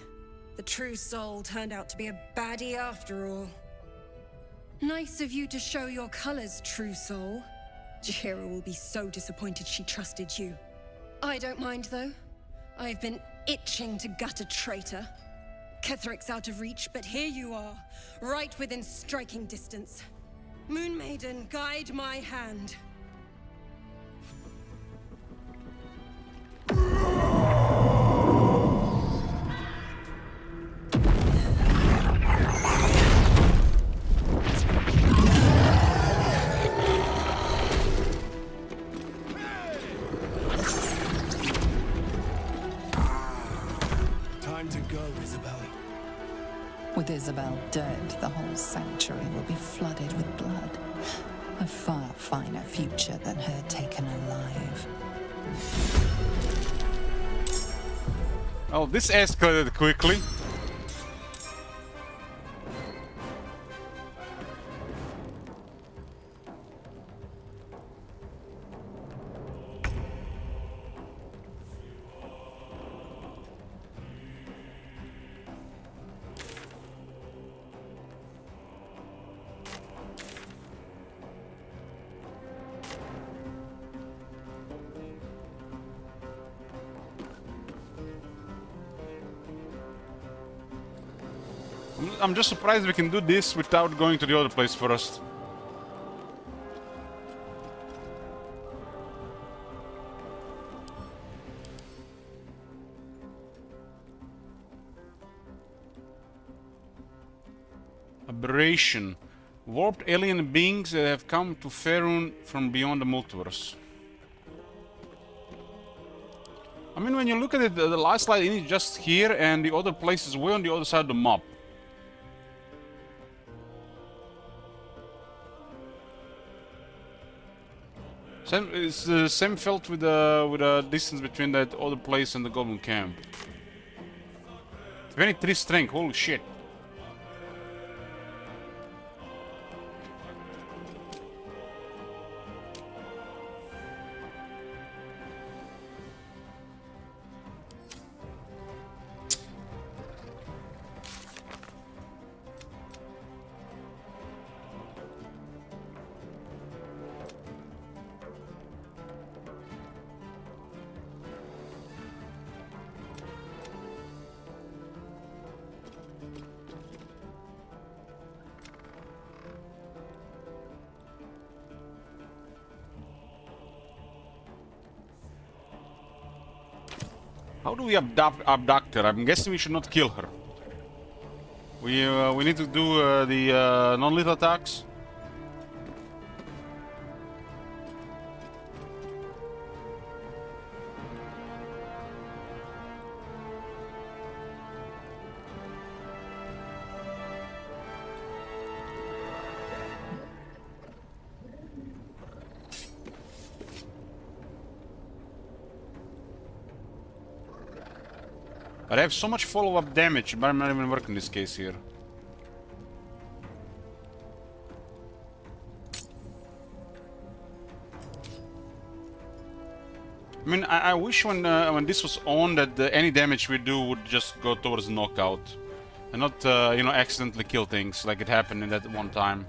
The true soul turned out to be a baddie after all. Nice of you to show your colors, true soul. Jahira will be so disappointed she trusted you. I don't mind, though. I've been itching to gut a traitor. Ketheric's out of reach, but here you are, right within striking distance. Moon Maiden, guide my hand. Time to go, Isabel. With Isabel dead, the whole sanctuary will be flooded with blood. A far finer future than her taken alive. Oh, this escalated quickly. I'm just surprised we can do this without going to the other place first. Aberration. Warped alien beings that have come to Faerun from beyond the multiverse. I mean, when you look at it, the last light is just here, and the other place is way on the other side of the map. It's the same felt with the distance between that other place and the goblin camp. 23 strength, holy shit. How do we abduct her? I'm guessing we should not kill her. We need to do the non-lethal attacks. But I have so much follow-up damage, but I'm not even working this case here. I mean, I wish when this was on that any damage we do would just go towards knockout, and not you know, accidentally kill things like it happened in that one time.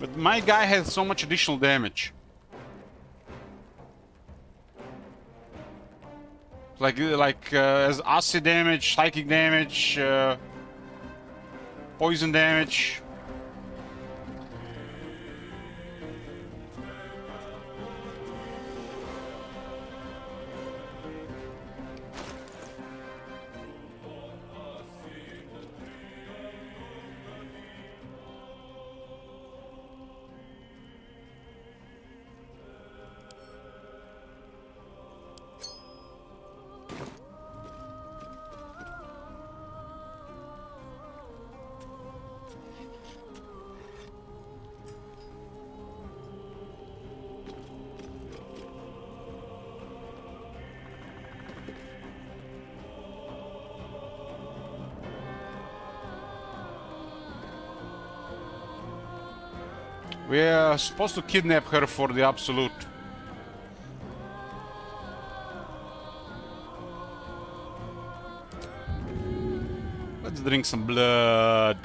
But my guy has so much additional damage. Like has acid damage, psychic damage, poison damage. We're supposed to kidnap her for the absolute. Let's drink some blood.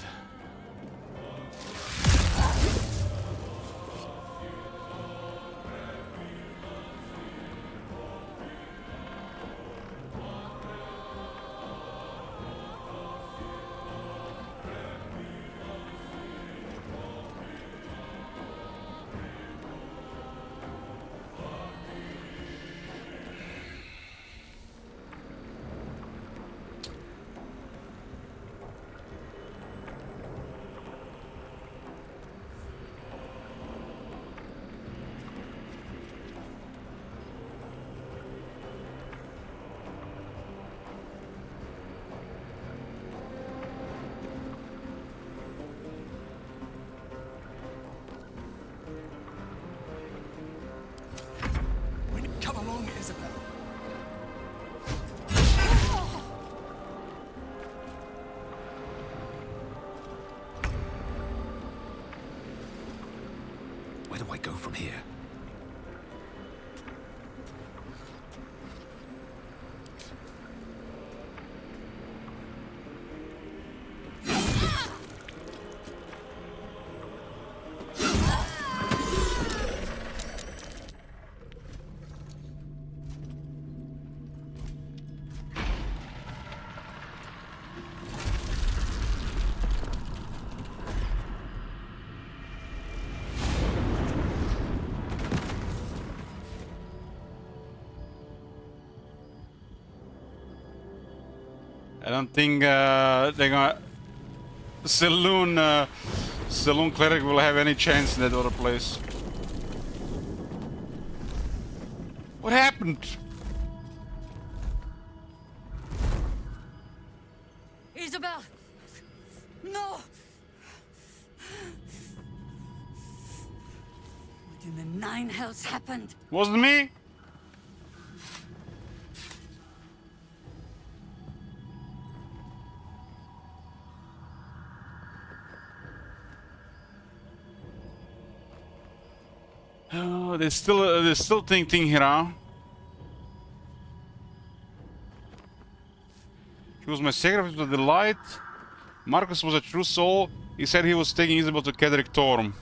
Where do I go from here? I don't think they're gonna... Saloon Cleric will have any chance in that other place. What happened? Isabel! No! What in the nine hells happened? Wasn't me? Oh, there's still thing here, huh? He was my sacrifice to the light. Marcus was a true soul. He said he was taking Isabel to Kedrick Torm.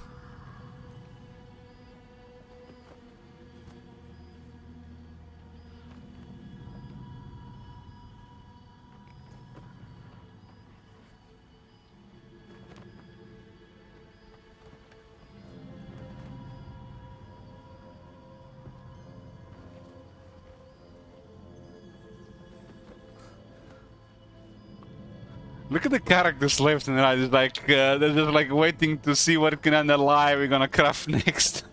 Look at the characters left and right. It's like they're just like waiting to see what kind of lie we're gonna craft next.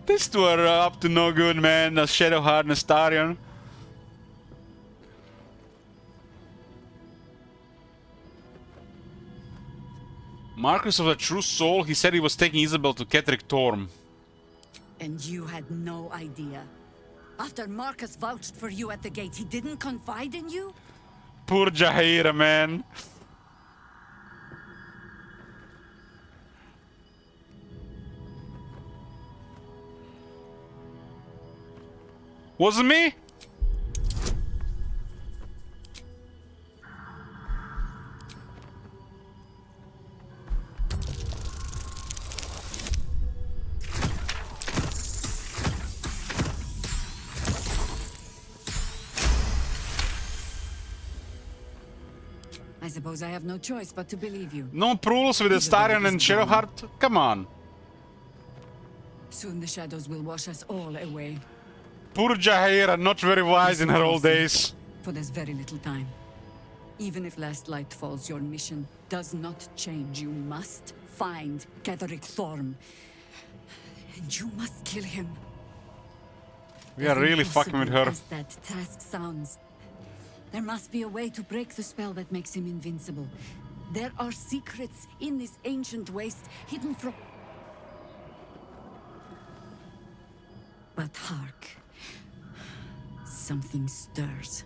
These two are up to no good, man. Shadowheart and Astarion. Marcus of the True Soul. He said he was taking Isabel to Kedrick Torm. And you had no idea. After Marcus vouched for you at the gate, he didn't confide in you? Poor Jaheira, man. Wasn't me? I suppose I have no choice but to believe you. No rules with Astarion and Shadowheart? Come on. Soon the shadows will wash us all away. Poor Jaheira, not very wise in her old days. For there's very little time. Even if last light falls, your mission does not change. You must find Kedrick Thorm. And you must kill him. We are really fucking with her. As that task sounds, there must be a way to break the spell that makes him invincible. There are secrets in this ancient waste hidden from... But hark. Something stirs.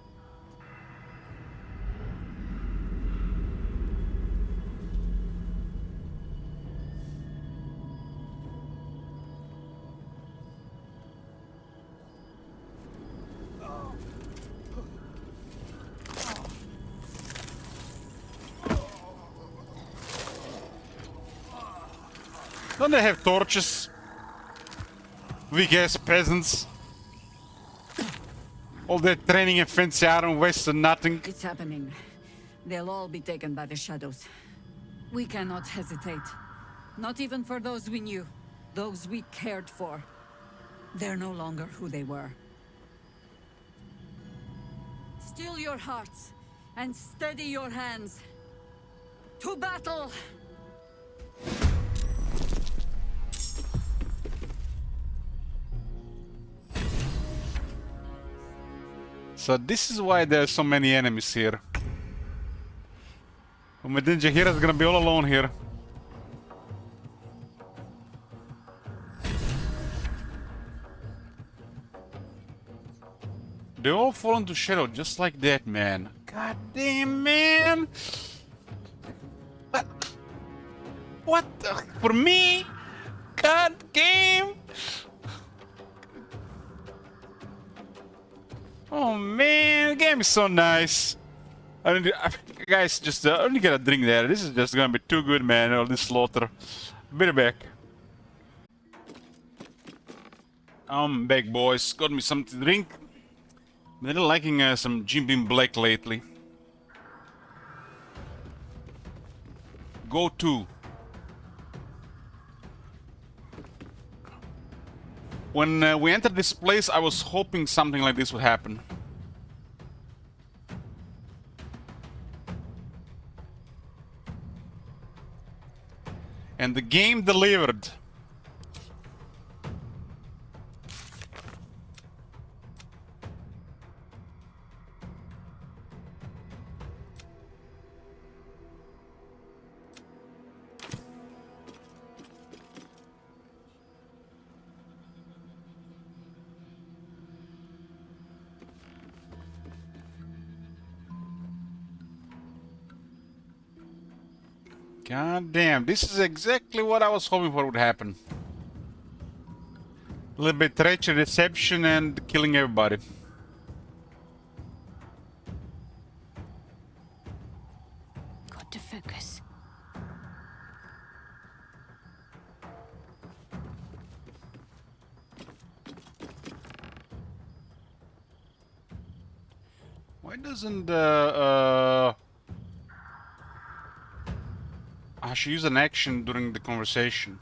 Don't they have torches? Weak ass peasants. All that training and fancy iron wasted nothing. It's happening. They'll all be taken by the shadows. We cannot hesitate. Not even for those we knew. Those we cared for. They're no longer who they were. Still your hearts and steady your hands. To battle! So this is why there's so many enemies here. Umedin Jaheira's gonna be all alone here. They all fall into shadow just like that, man. God damn, man! What the... For me? God game! Oh man, the game is so nice. Guys, just only get a drink there. This is just gonna be too good, man. All this slaughter. Be right back. I'm back, boys. Got me something to drink. Been really liking some Jim Beam Black lately. Go to. When we entered this place, I was hoping something like this would happen. And the game delivered. God damn, this is exactly what I was hoping for would happen. A little bit treachery, deception, and killing everybody. Got to focus. Why doesn't I should use an action during the conversation?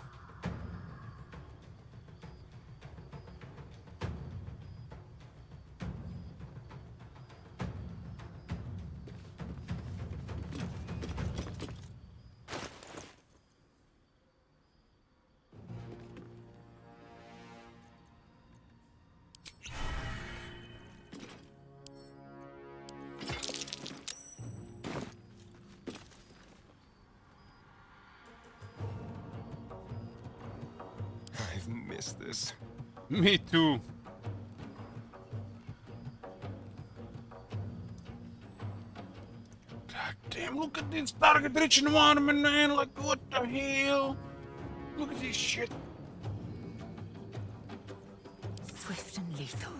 I've missed this. Me too. God damn, look at this target rich environment, man. Like, what the hell? Look at this shit. Swift and lethal.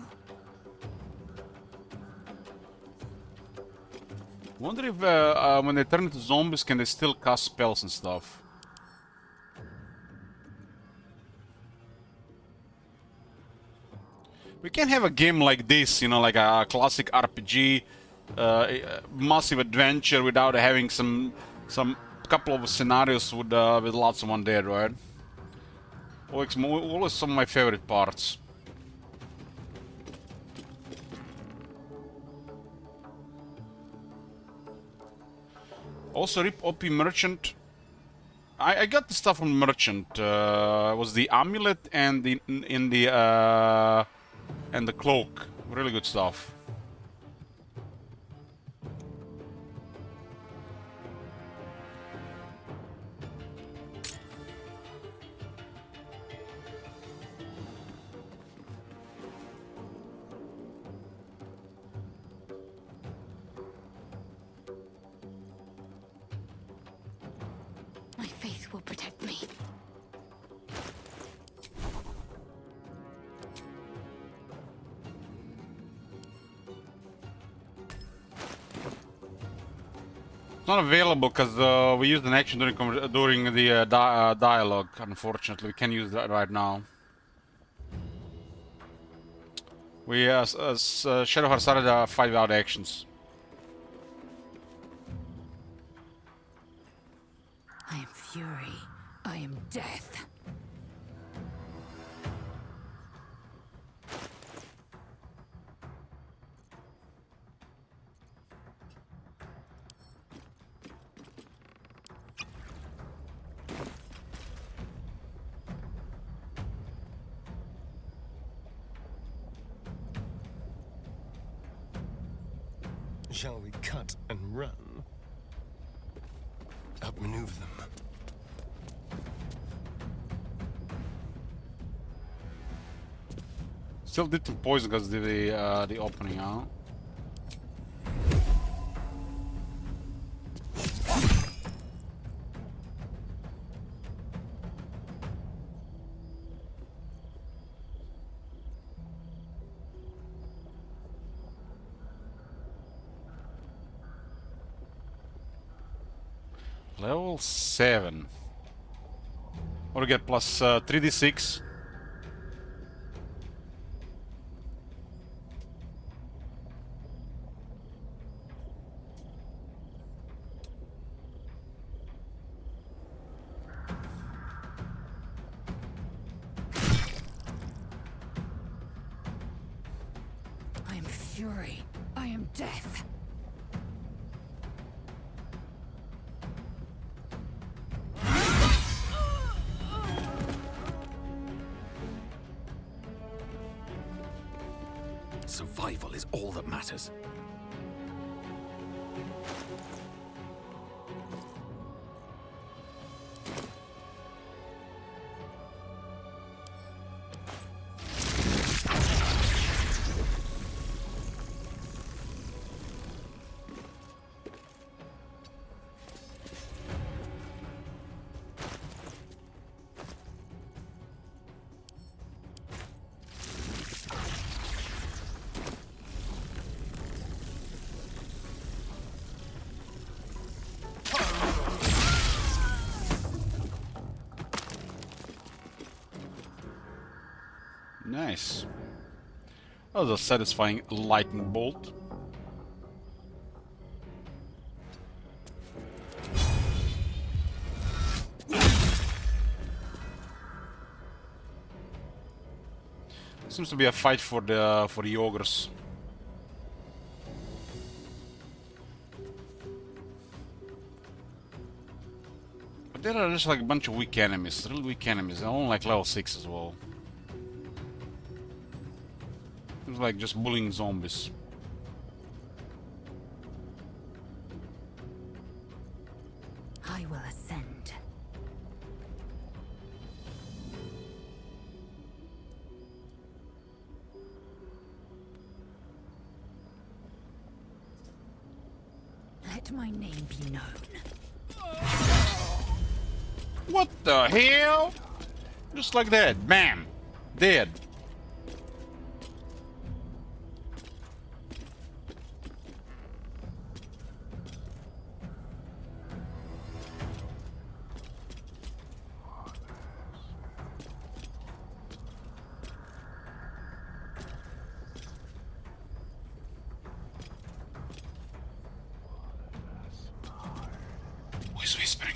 Wonder if when they turn into zombies, can they still cast spells and stuff? We can't have a game like this, you know, like a classic RPG, massive adventure without having some couple of scenarios with lots of undead, right? Always some of my favorite parts. Also, rip OP Merchant. I got the stuff from Merchant. Was the amulet and the cloak. Really good stuff. My faith will protect me. It's not available because we used an action during the dialogue. Unfortunately, we can't use that right now. We Shadowheart started 5 out actions. I am fury. I am death. Shall we cut and run? Outmaneuver them. Still did some poison because the opening, huh? Level 7. What do we get? Plus 3d6. I am fury. I am death. is all that matters. Nice. That was a satisfying lightning bolt. Seems to be a fight for the ogres. But there are just like a bunch of weak enemies, really weak enemies. They're only like level 6 as well. It's like just bullying zombies. I will ascend. Let my name be known. What the hell? Just like that, bam, dead. Who's whispering?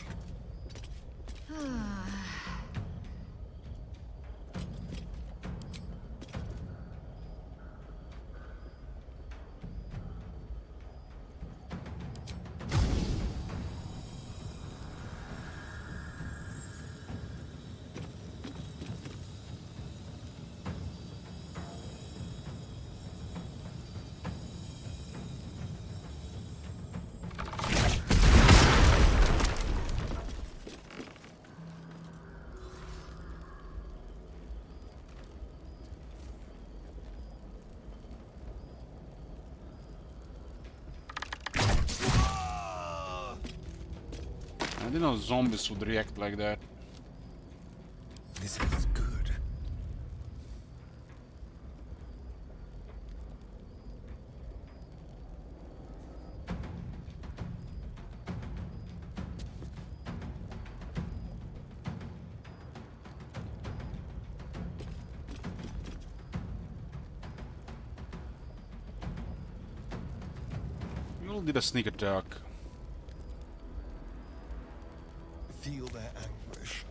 I didn't know zombies would react like that. This is good. We all did a sneak attack. Feel their anguish.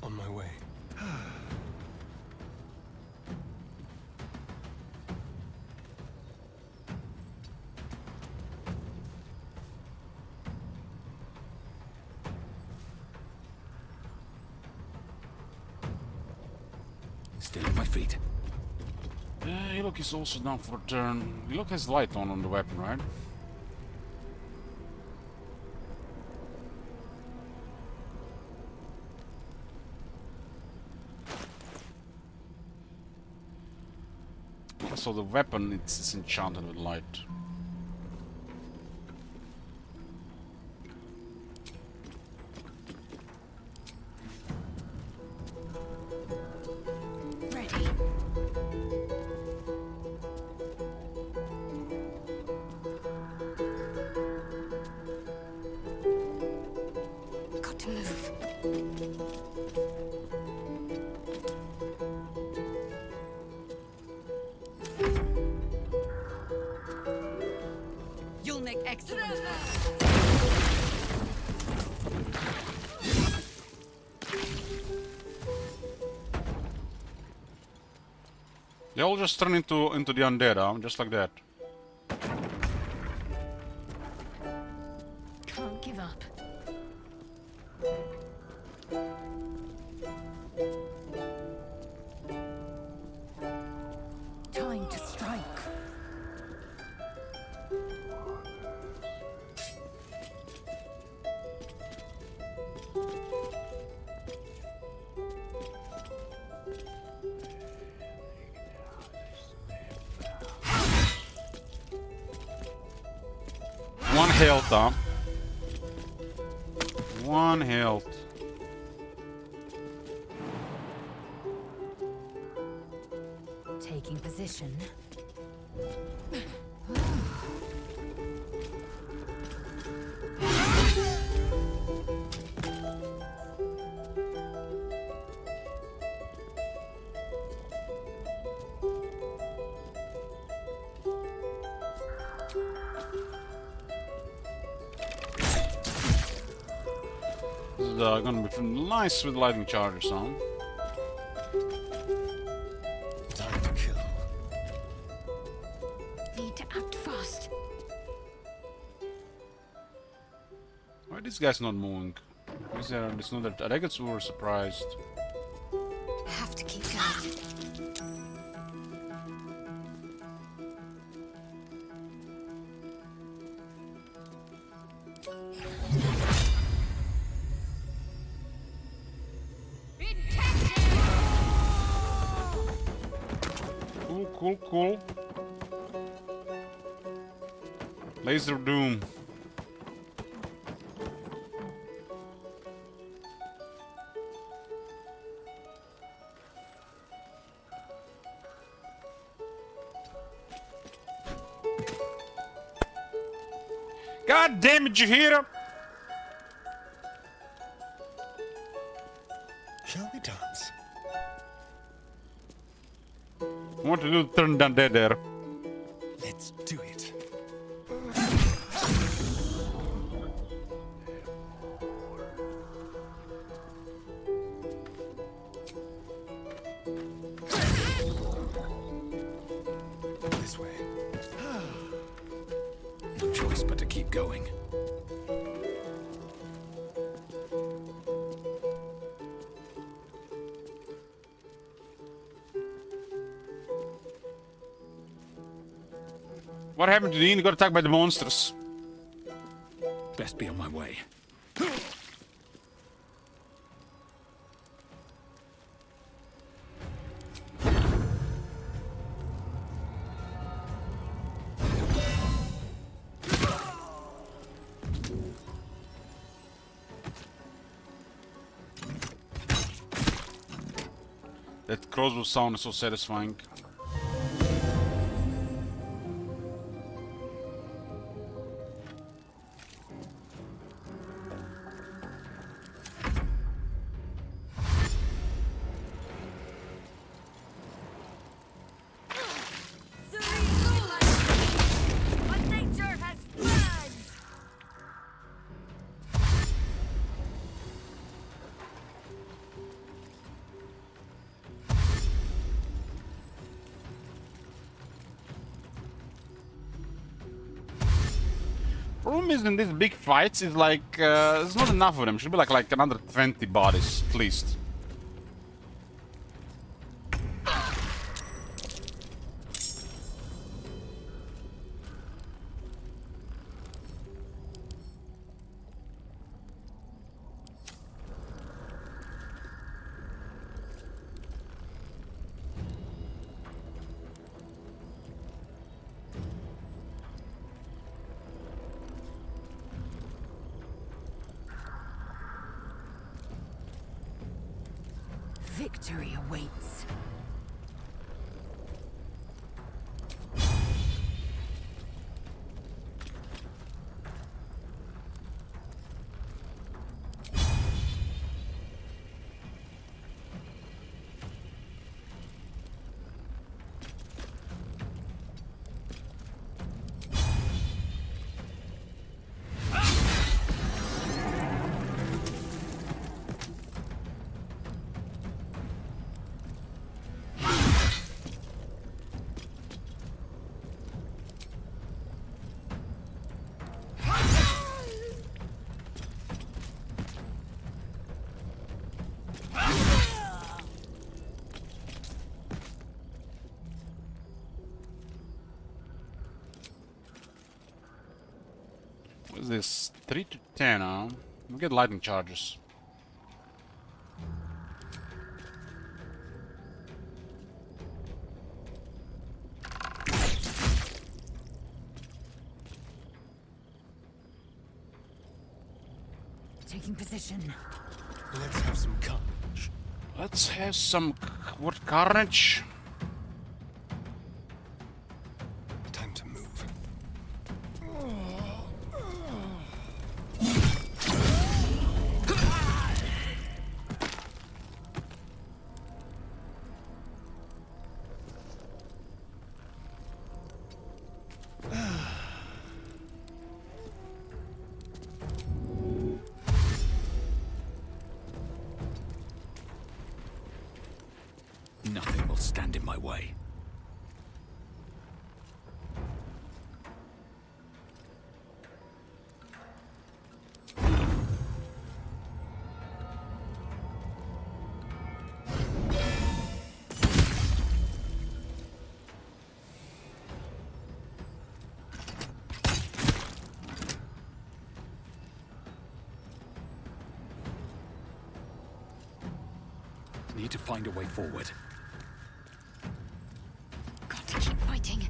On my way. Still at my feet. Ilok is also down for a turn. Ilok has light on the weapon, right? So the weapon it's enchanted with light. Ready. Got to move. They all just turn into the undead, huh? Just like that. Can't give up. Time to strike. One health, huh? One health. Taking position. This is gonna be nice with lightning charges, huh? Time to kill. Need to act fast. Why are these guys not moving? Is there this another? I guess we were surprised. Have to keep going. Cool. Laser Doom. God damn it, you hear him? Shall we dance? What to do to turn down dead there? Let's do it. This way. No choice but to keep going. What happened to Dean? He got attacked by the monsters. Best be on my way. That crossbow sound is so satisfying. Problem is in these big fights is like there's not enough of them. Should be like another 20 bodies at least. Victory awaits. What's this? 3 to 10, huh? We get lightning charges. Taking position. Let's have some carnage. Let's have some... what carnage? Time to move. Nothing will stand in my way. Need to find a way forward. Got to keep fighting.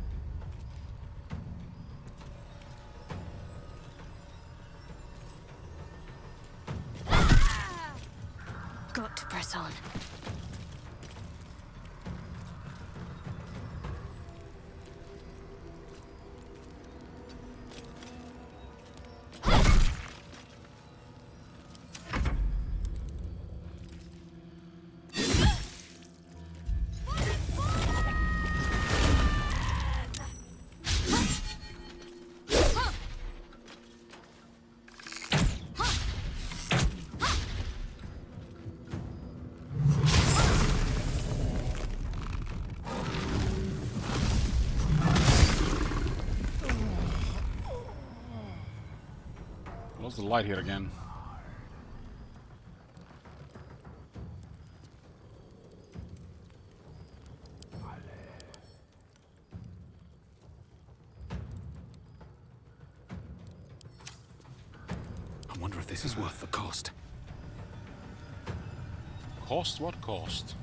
Got to press on. What's the light here again? I wonder if this is worth the cost. Cost? What cost?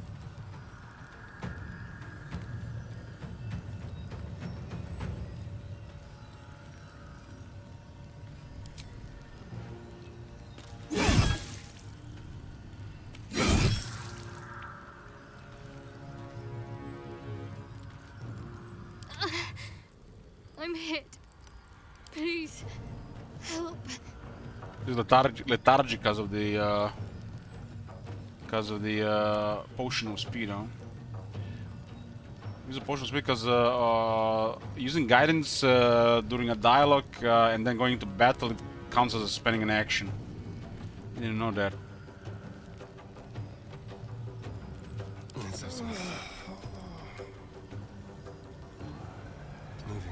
I'm hit. Please, help. He's lethargic because of the potion of speed, huh? Use a potion of speed because using guidance during a dialogue and then going into battle, it counts as spending an action. I didn't know that. Let's have some fun. Moving.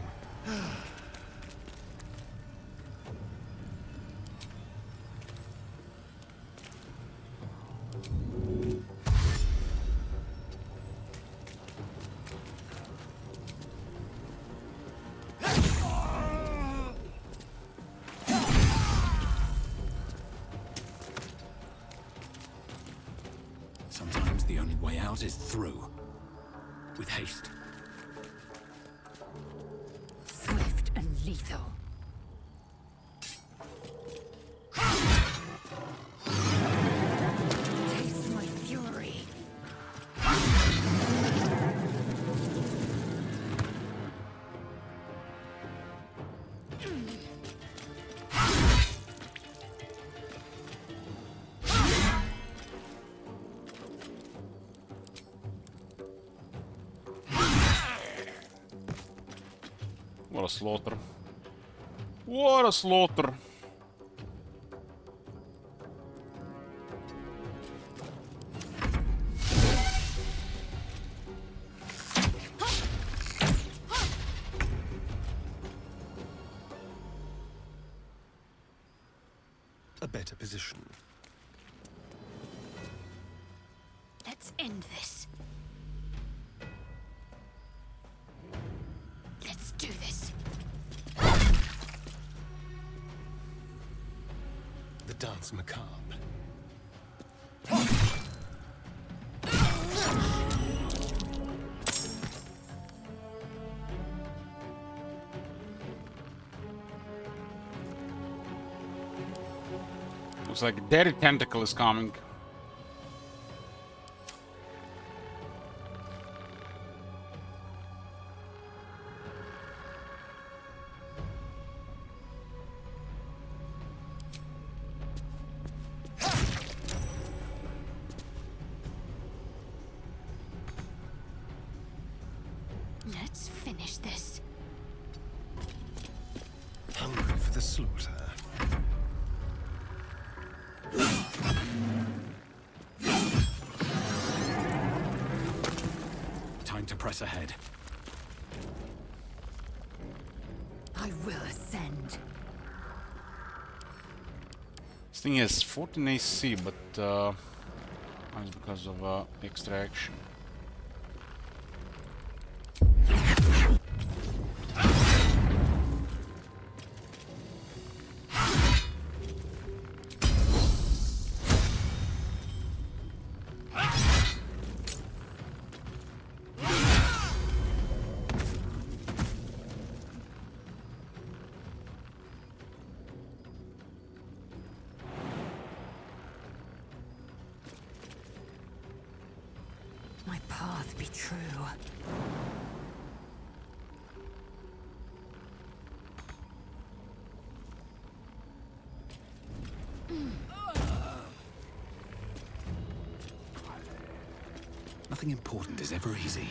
Sometimes the only way out is through. With haste. Swift and lethal. Taste my fury. What a slaughter. What a slaughter. A better position. Let's end this. Let's do this. dance macabre. Looks like a deadly tentacle is coming. Let's finish this. Hungry for the slaughter. Time to press ahead. I will ascend. This thing has 14 AC, but that's because of extra action. My path be true. Nothing important is ever easy.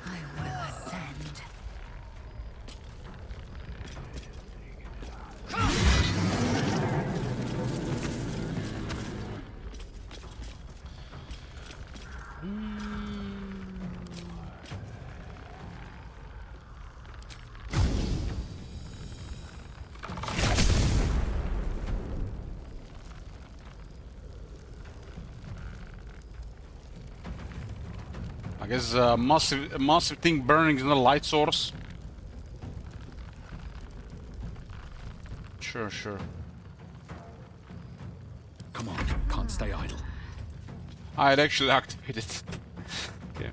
I will ascend. I guess a massive thing burning is not a light source. Sure, sure. Come on, can't stay idle. It actually activated. Okay.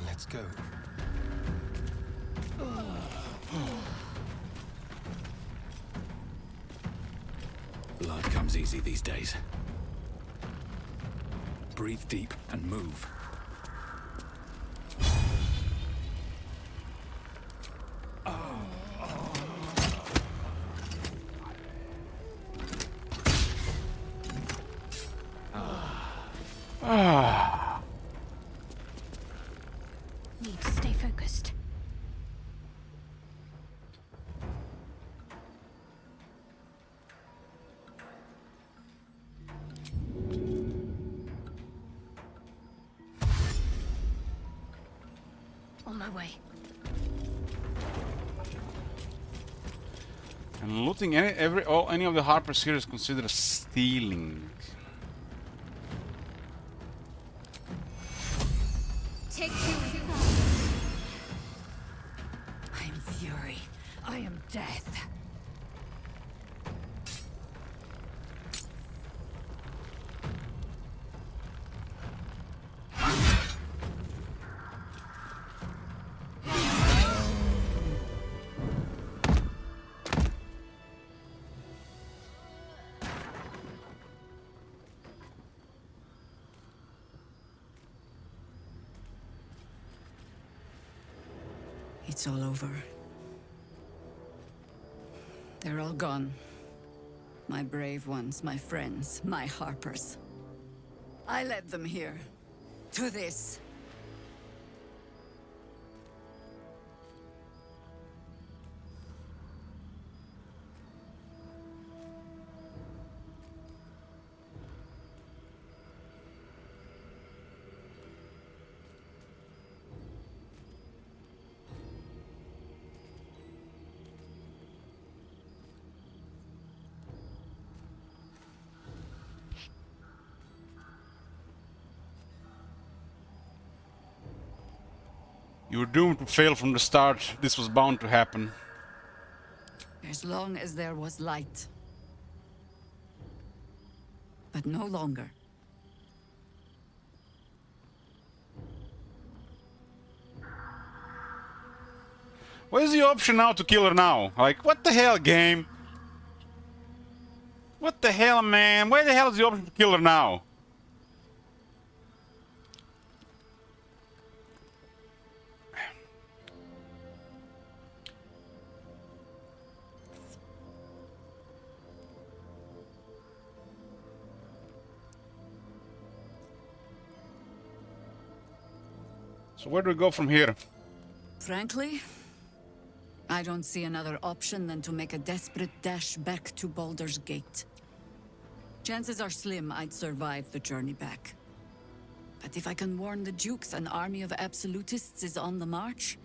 Let's go. Blood comes easy these days. Breathe deep and move. Need to stay focused. On my way. And looting any of the Harpers here is considered stealing. Take two. I am fury. I am death. It's all over. They're all gone. My brave ones, my friends, my Harpers. I led them here. to this. You were doomed to fail from the start. This was bound to happen. As long as there was light. But no longer. What is the option now to kill her now? Like, what the hell, game? What the hell, man? Where the hell is the option to kill her now? So where do we go from here? Frankly, I don't see another option than to make a desperate dash back to Baldur's Gate. Chances are slim I'd survive the journey back. But if I can warn the Dukes an army of absolutists is on the march,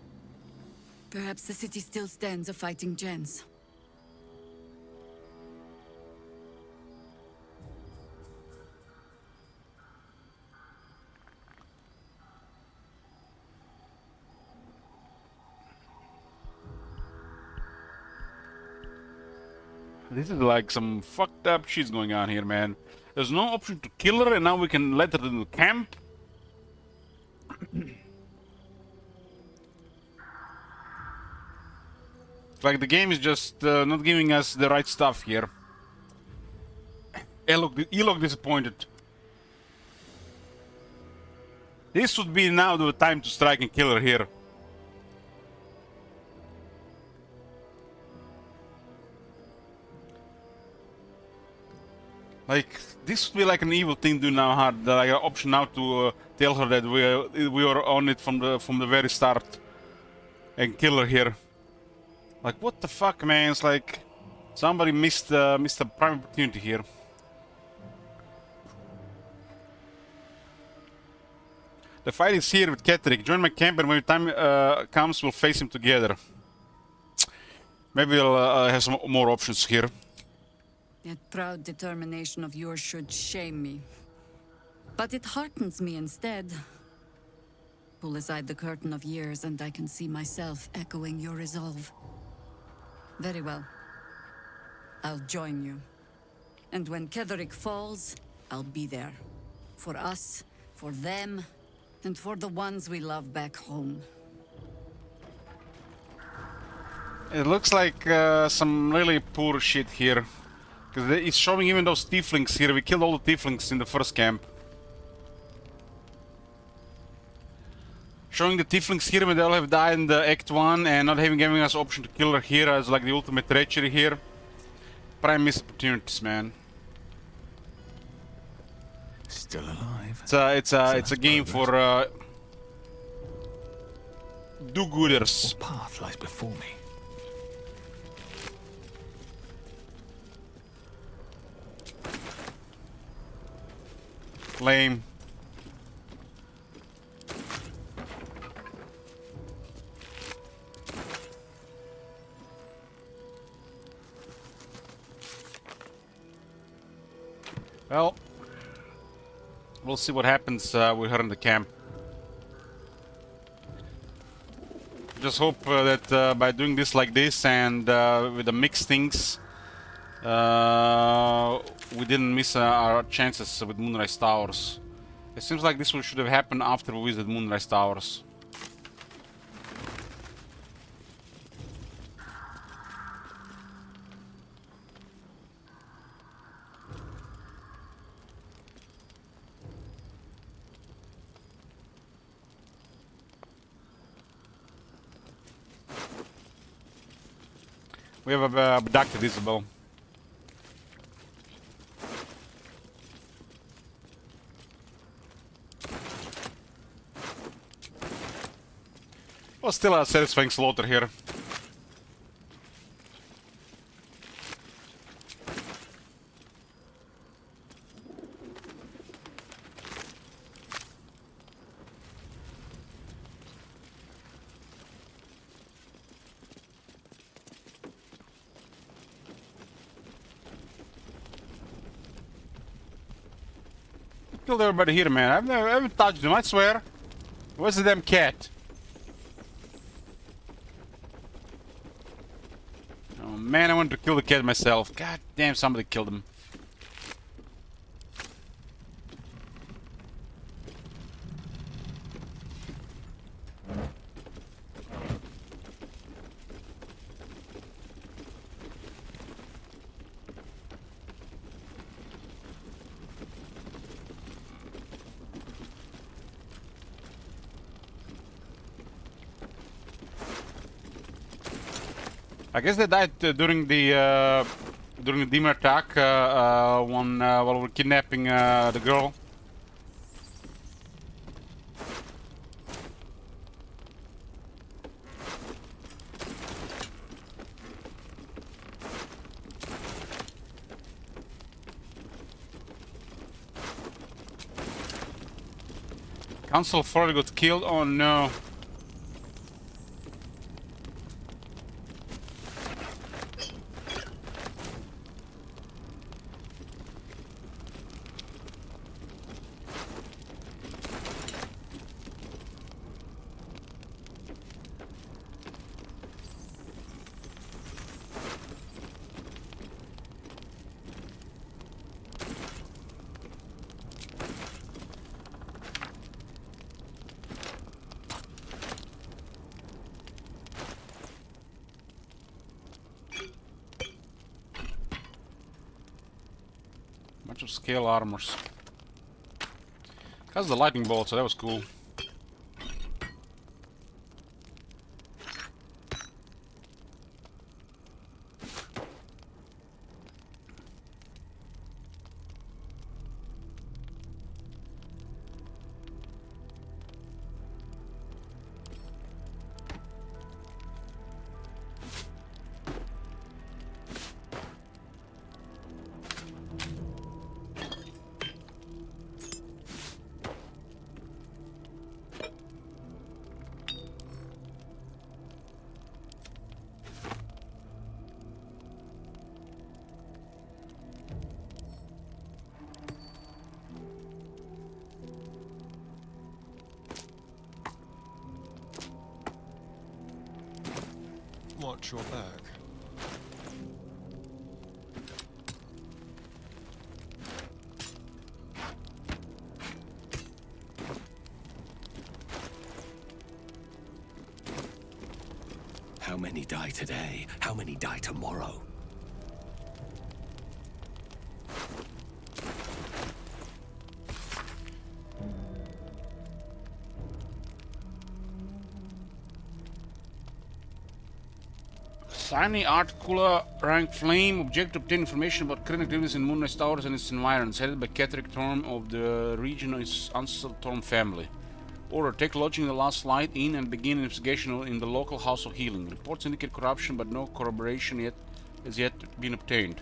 perhaps the city still stands a fighting chance. This is like some fucked up shit's going on here, man. There's no option to kill her, and now we can let her in the camp. It's like the game is just not giving us the right stuff here. He looked disappointed. This would be now the time to strike and kill her here. Like, this would be like an evil thing to do now, hard. Like an option now to tell her that we are on it from the very start, and kill her here. Like, what the fuck, man? It's like somebody missed a prime opportunity here. The fight is here with Ketheric. Join my camp, and when the time comes, we'll face him together. Maybe we'll have some more options here. That proud determination of yours should shame me. But it heartens me instead. Pull aside the curtain of years and I can see myself echoing your resolve. Very well. I'll join you. And when Ketheric falls, I'll be there. For us, for them, and for the ones we love back home. It looks like some really poor shit here. Because it's showing even those tieflings here. We killed all the tieflings in the first camp. Showing the tieflings here when they all have died in the Act 1 and not having giving us option to kill her here as like the ultimate treachery here. Prime missed opportunities, man. Still alive. It's a game for do-gooders. What path lies before me? Lame. Well, we'll see what happens with her in the camp. Just hope that by doing this like this and with the mixed things, we didn't miss our chances with Moonrise Towers. It seems like this should have happened after we visited Moonrise Towers. We have abducted Isabel. Well, still a satisfying slaughter here. Killed everybody here, man. I haven't touched them, I swear. Where's the damn cat? Oh man, I wanted to kill the cat myself. God damn, somebody killed him. I guess they died during the demon attack while we're kidnapping the girl. Council 4 got killed. Oh no. Bunch of scale armors. Has the lightning bolt, so that was cool. Watch your back. How many die today? How many die tomorrow? Tiny art cooler rank flame. Object to obtain information about current activities in Moonrise Towers and its environs. Headed by Catherick Thorm of the region is ancestral Thorm family. Order, take lodging in the Last Light Inn and begin investigation in the local House of Healing. Reports indicate corruption, but no corroboration has yet been obtained.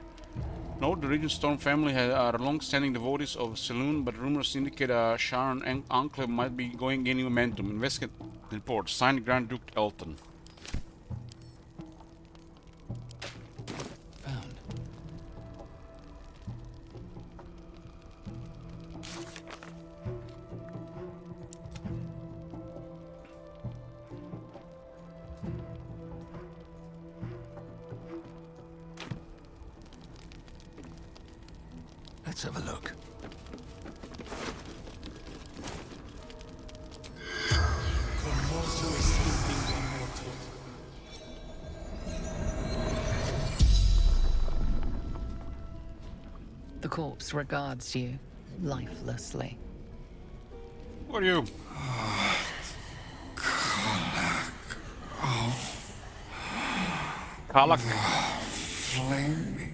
Note, the region's Storm family are long-standing devotees of Saloon, but rumors indicate a Sharon enclave might be gaining momentum. Investigate report. Signed, Grand Duke Elton. Let's have a look. The corpse regards you lifelessly. Who are you? Kalak. Flaming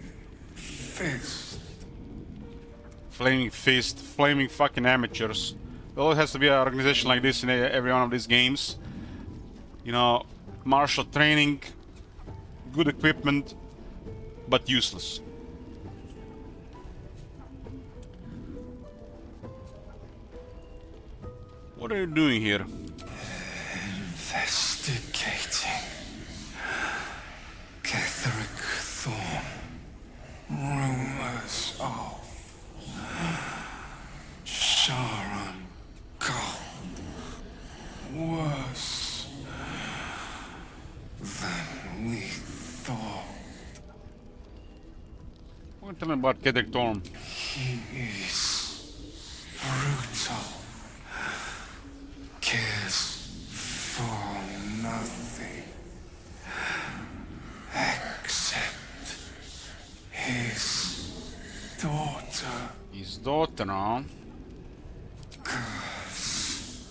fist. Flaming fist. Flaming fucking amateurs. There always has to be an organization like this in every one of these games. You know, martial training, good equipment, but useless. What are you doing here? Investigating. Catherick Thorn. Rumors of Sharon Gold. Worse than we thought. What tell me about Catherick Thorn? He is brutal. Cares for nothing except his daughter. His daughter, huh? Curse.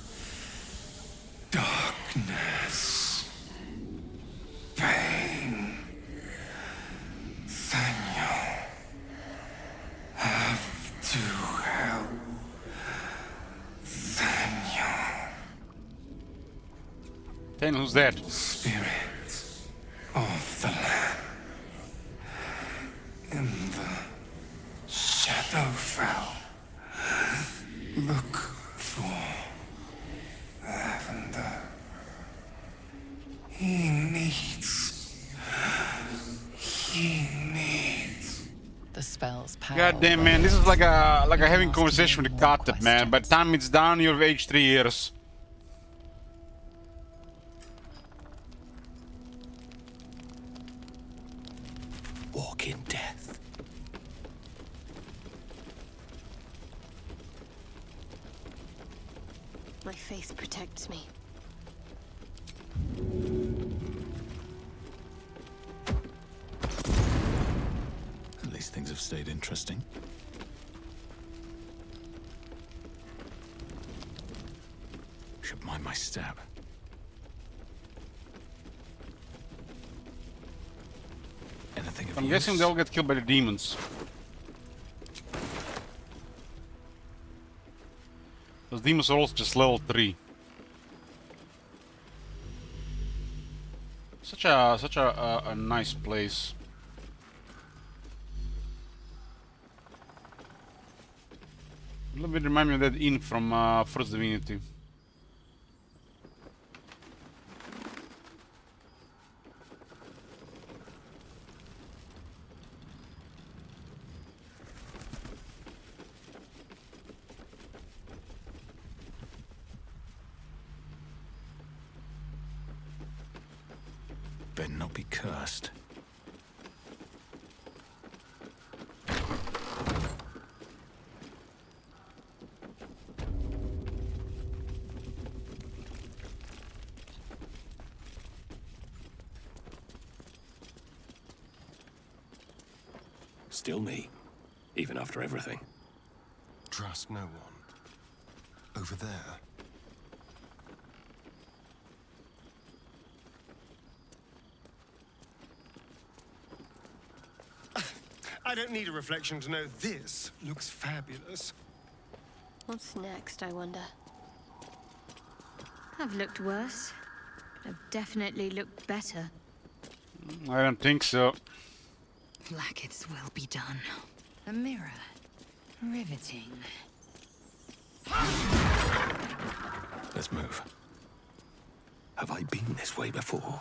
Darkness. Pain. Daniel. Have to help Daniel. Then who's that? Spirit of the land. In the Shadowfell. Look for Lavender. He needs. The spell's power. God damn, man, this is like a having conversation with a cat, man. By the time it's done, you've aged 3 years. Walk in death. My faith protects me. At least things have stayed interesting. Should mind my step. Anything of I'm use? guessing they'll get killed by the demons. Those demons are also just level 3. Such a nice place. A little bit remind me of that inn from First Divinity. Better not be cursed. Still me, even after everything. Trust no one. Over there. I don't need a reflection to know this looks fabulous. What's next, I wonder? I've looked worse. I've definitely looked better. I don't think so. Blackets will be done. A mirror. Riveting. Let's move. Have I been this way before?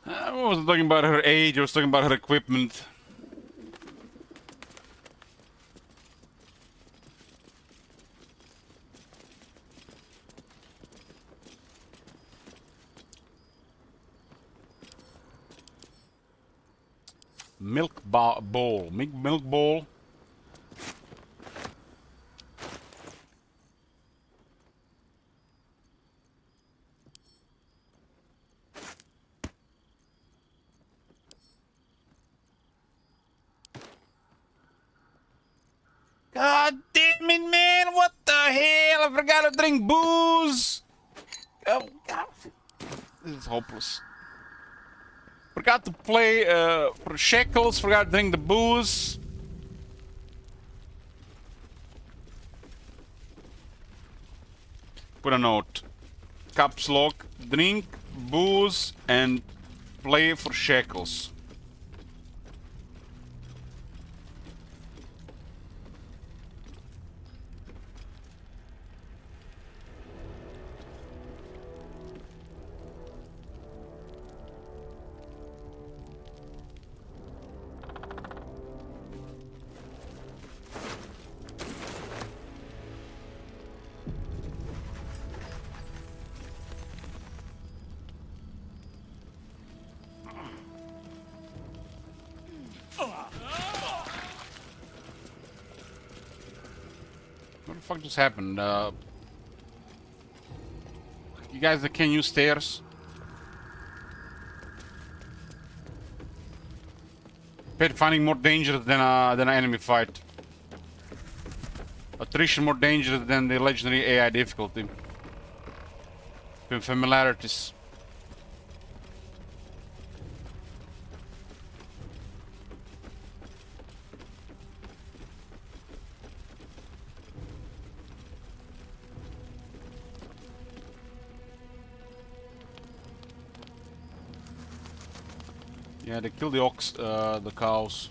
I wasn't talking about her age, I was talking about her equipment. Bowl. Milk bowl. God damn it, man! What the hell? I forgot to drink booze! Oh, God. This is hopeless. Forgot to play for shekels, forgot to drink the booze. Put a note. Caps lock, drink, booze, and play for shekels. What the fuck just happened? You guys that can use stairs? Pet finding more dangerous than an enemy fight. Attrition more dangerous than the legendary AI difficulty. Familiarities. Yeah, they kill the cows.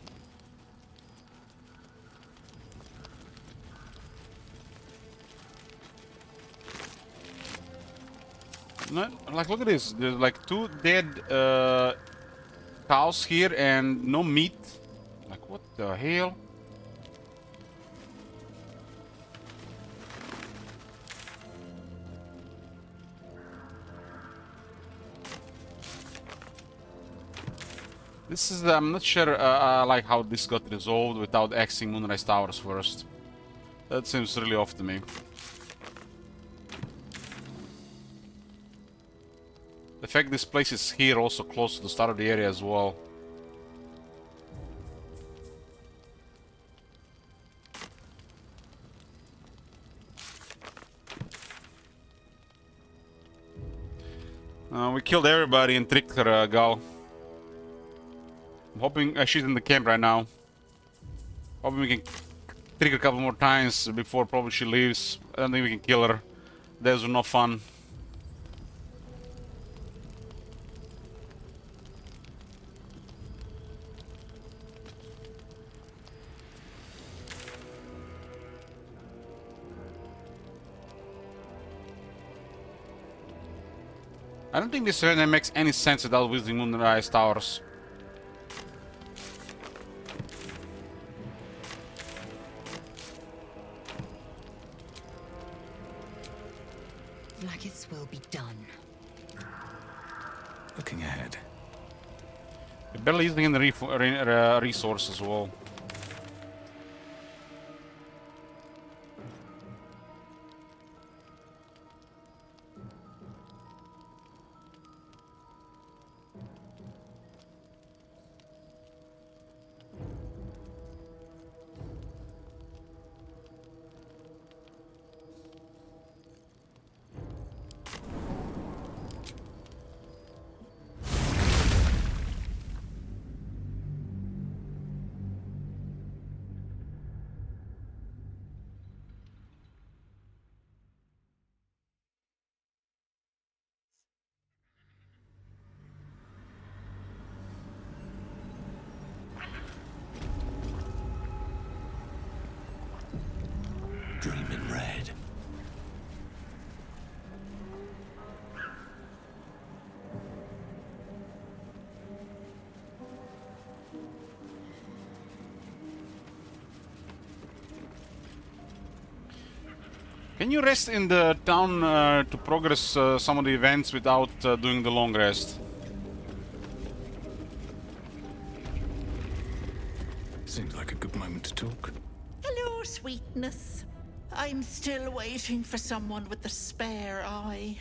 No, like, look at this. There's like 2 dead cows here and no meat. Like, what the hell? This is, I'm not sure, like how this got resolved without axing Moonrise Towers first. That seems really off to me. The fact this place is here also close to the start of the area as well. We killed everybody and tricked her, Gal. I'm hoping she's in the camp right now. Hoping we can trick her a couple more times before probably she leaves. I don't think we can kill her. Those are no fun. I don't think this arena makes any sense without visiting Moonrise Towers. Like its will be done. Looking ahead. We're barely using the resource as well. Dream in red. Can you rest in the town to progress some of the events without doing the long rest? Seems like a good moment to talk. Hello, sweetness. I'm still waiting for someone with the spare eye.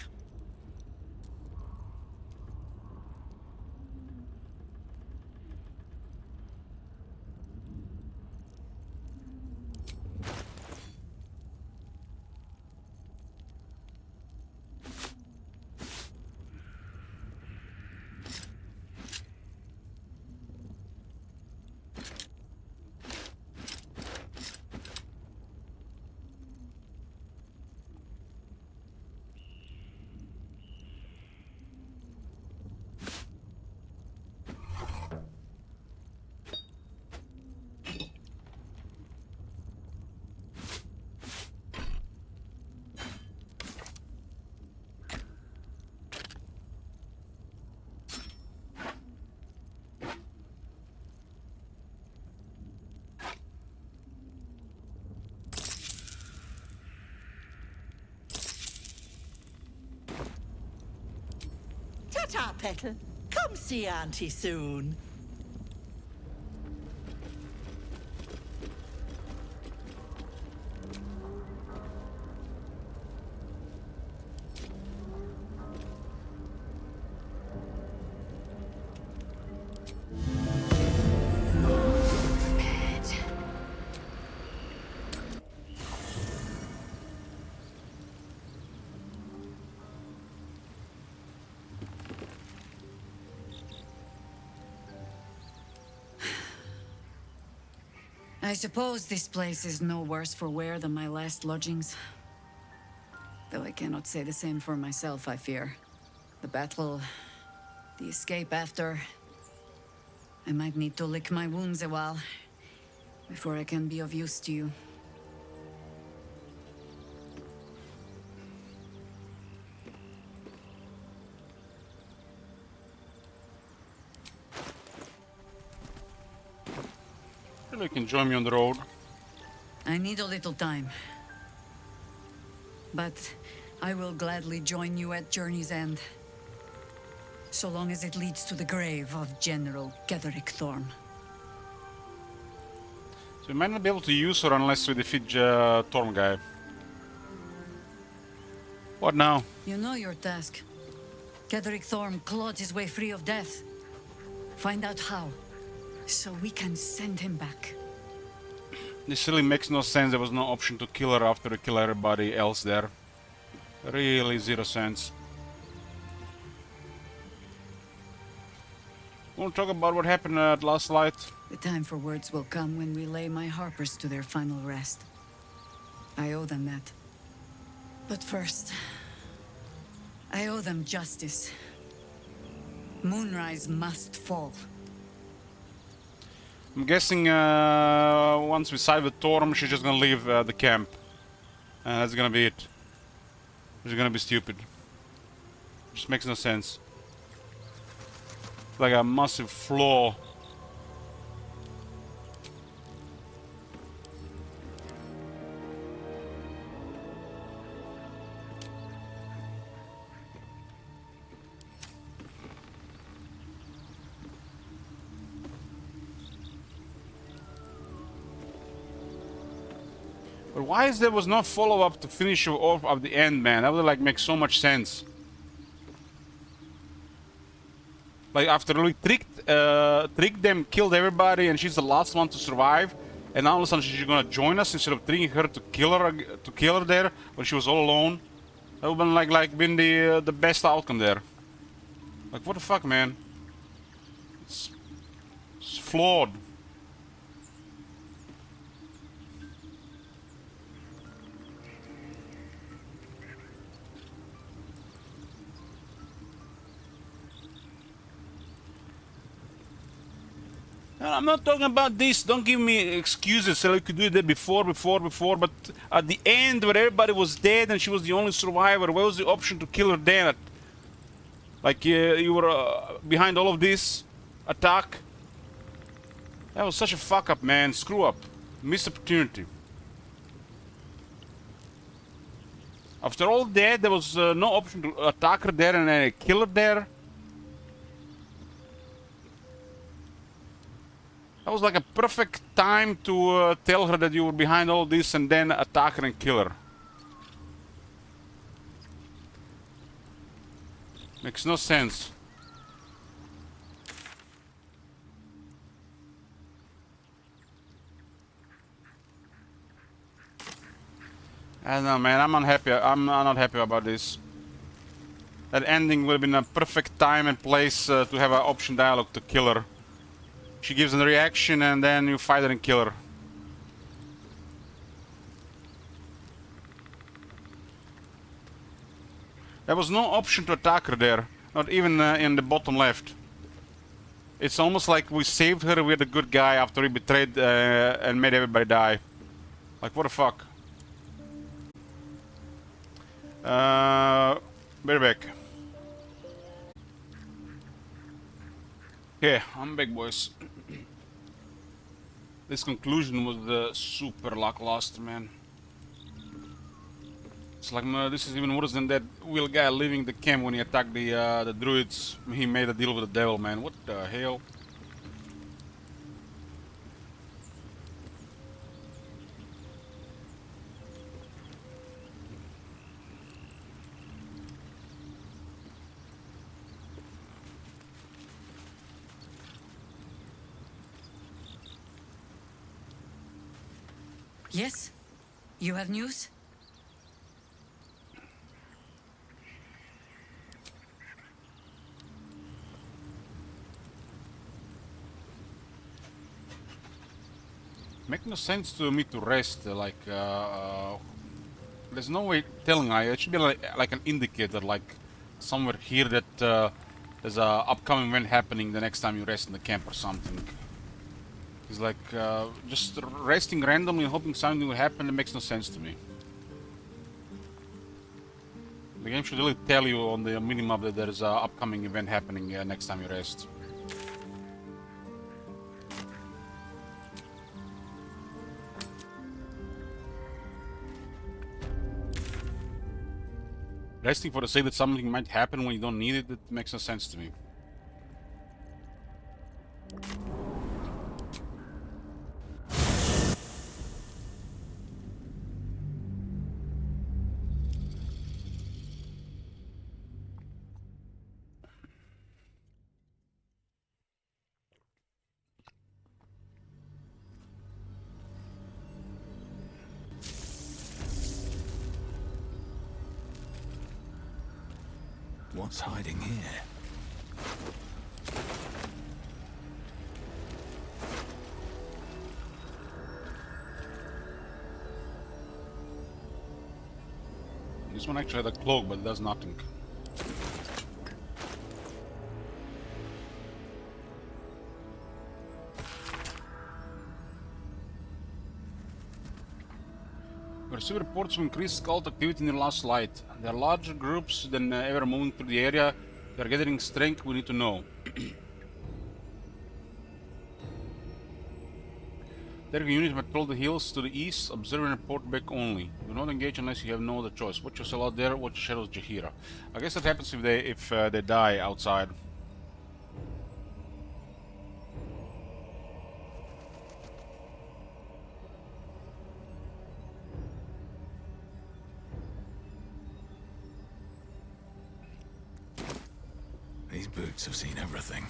Shut up, Ethel. Come see Auntie soon. I suppose this place is no worse for wear than my last lodgings. Though I cannot say the same for myself, I fear. The battle, the escape after... I might need to lick my wounds a while before I can be of use to you. You can join me on the road. I need a little time. But I will gladly join you at Journey's End. So long as it leads to the grave of General Ketherick Thorm. So we might not be able to use her unless we defeat Thorm guy. What now? You know your task. Ketherick Thorm clawed his way free of death. Find out how, so we can send him back. This really makes no sense. There was no option to kill her after we kill everybody else there. Really zero sense. Want to talk about what happened at Last Light? The time for words will come when we lay my harpers to their final rest. I owe them that. But first, I owe them justice. Moonrise must fall. I'm guessing once we side with Thorm, she's just gonna leave the camp. And that's gonna be it. She's gonna be stupid. Just makes no sense. Like a massive flaw. But why is there was no follow-up to finish off at the end, man? That would like make so much sense. Like after we tricked them, killed everybody, and she's the last one to survive, and now all of a sudden she's gonna join us instead of tricking her to kill her there when she was all alone. That would have been the best outcome there. Like what the fuck, man? It's flawed. I'm not talking about this. Don't give me excuses. So you could do that before. But at the end, where everybody was dead and she was the only survivor, where was the option to kill her then? Like you were behind all of this attack. That was such a fuck up, man. Screw up. Missed opportunity. After all dead, there was no option to attack her there and then kill her there. That was like a perfect time to tell her that you were behind all this and then attack her and kill her. Makes no sense. I don't know, man. I'm unhappy. I'm not happy about this. That ending would have been a perfect time and place to have an option dialogue to kill her. She gives a reaction and then you fight her and kill her. There was no option to attack her there. Not even in the bottom left. It's almost like we saved her with a good guy after we betrayed and made everybody die. Like what the fuck? We're back. Yeah, I'm back, boys. This conclusion was super lackluster, man. It's like this is even worse than that Will guy leaving the camp when he attacked the druids. He made a deal with the devil, man. What the hell? Yes? You have news? Make no sense to me to rest. There's no way telling. It should be like an indicator, like somewhere here that there's a upcoming event happening the next time you rest in the camp or something. It's like just resting randomly and hoping something will happen. It makes no sense to me. The game should really tell you on the minimap that there's a upcoming event happening next time you rest. Resting for the sake that something might happen when you don't need it, it makes no sense to me. What's hiding here? This one actually had a cloak, but it does nothing. We received reports of increased cult activity in the last light. There are larger groups than ever moving through the area. They are gathering strength. We need to know. There are units patrol the hills to the east. Observe and report back only. Do not engage unless you have no other choice. Watch yourself out there. Watch the shadows, Jahira. I guess that happens if they die outside. These boots have seen everything.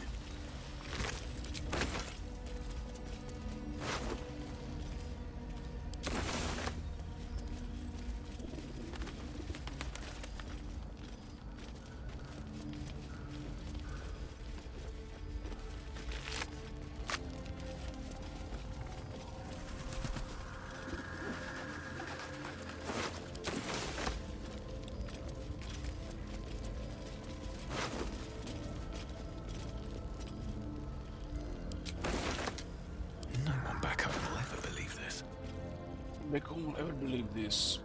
Back home will ever believe this.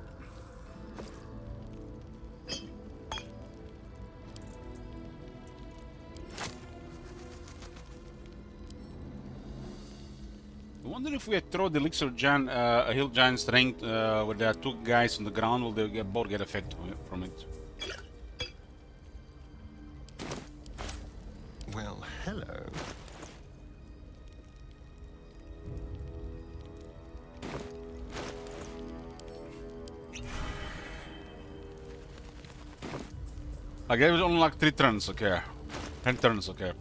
I wonder if we throw the elixir giant, a hill giant strength with the two guys on the ground, will they both get effect from it? Well, hello. I gave it only like 3 turns, okay. 10 turns, okay.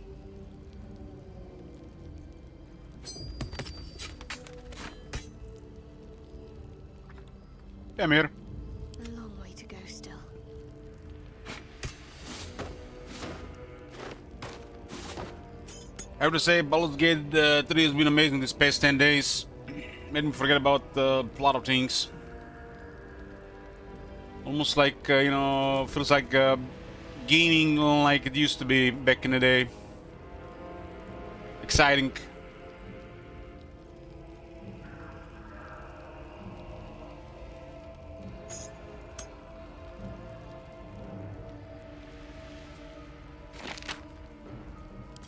Yeah, I'm here. A long way to go still. I have to say, Baldur's Gate 3 has been amazing these past 10 days. Made me forget about a lot of things. Almost like, you know, feels like gaming like it used to be back in the day. Exciting.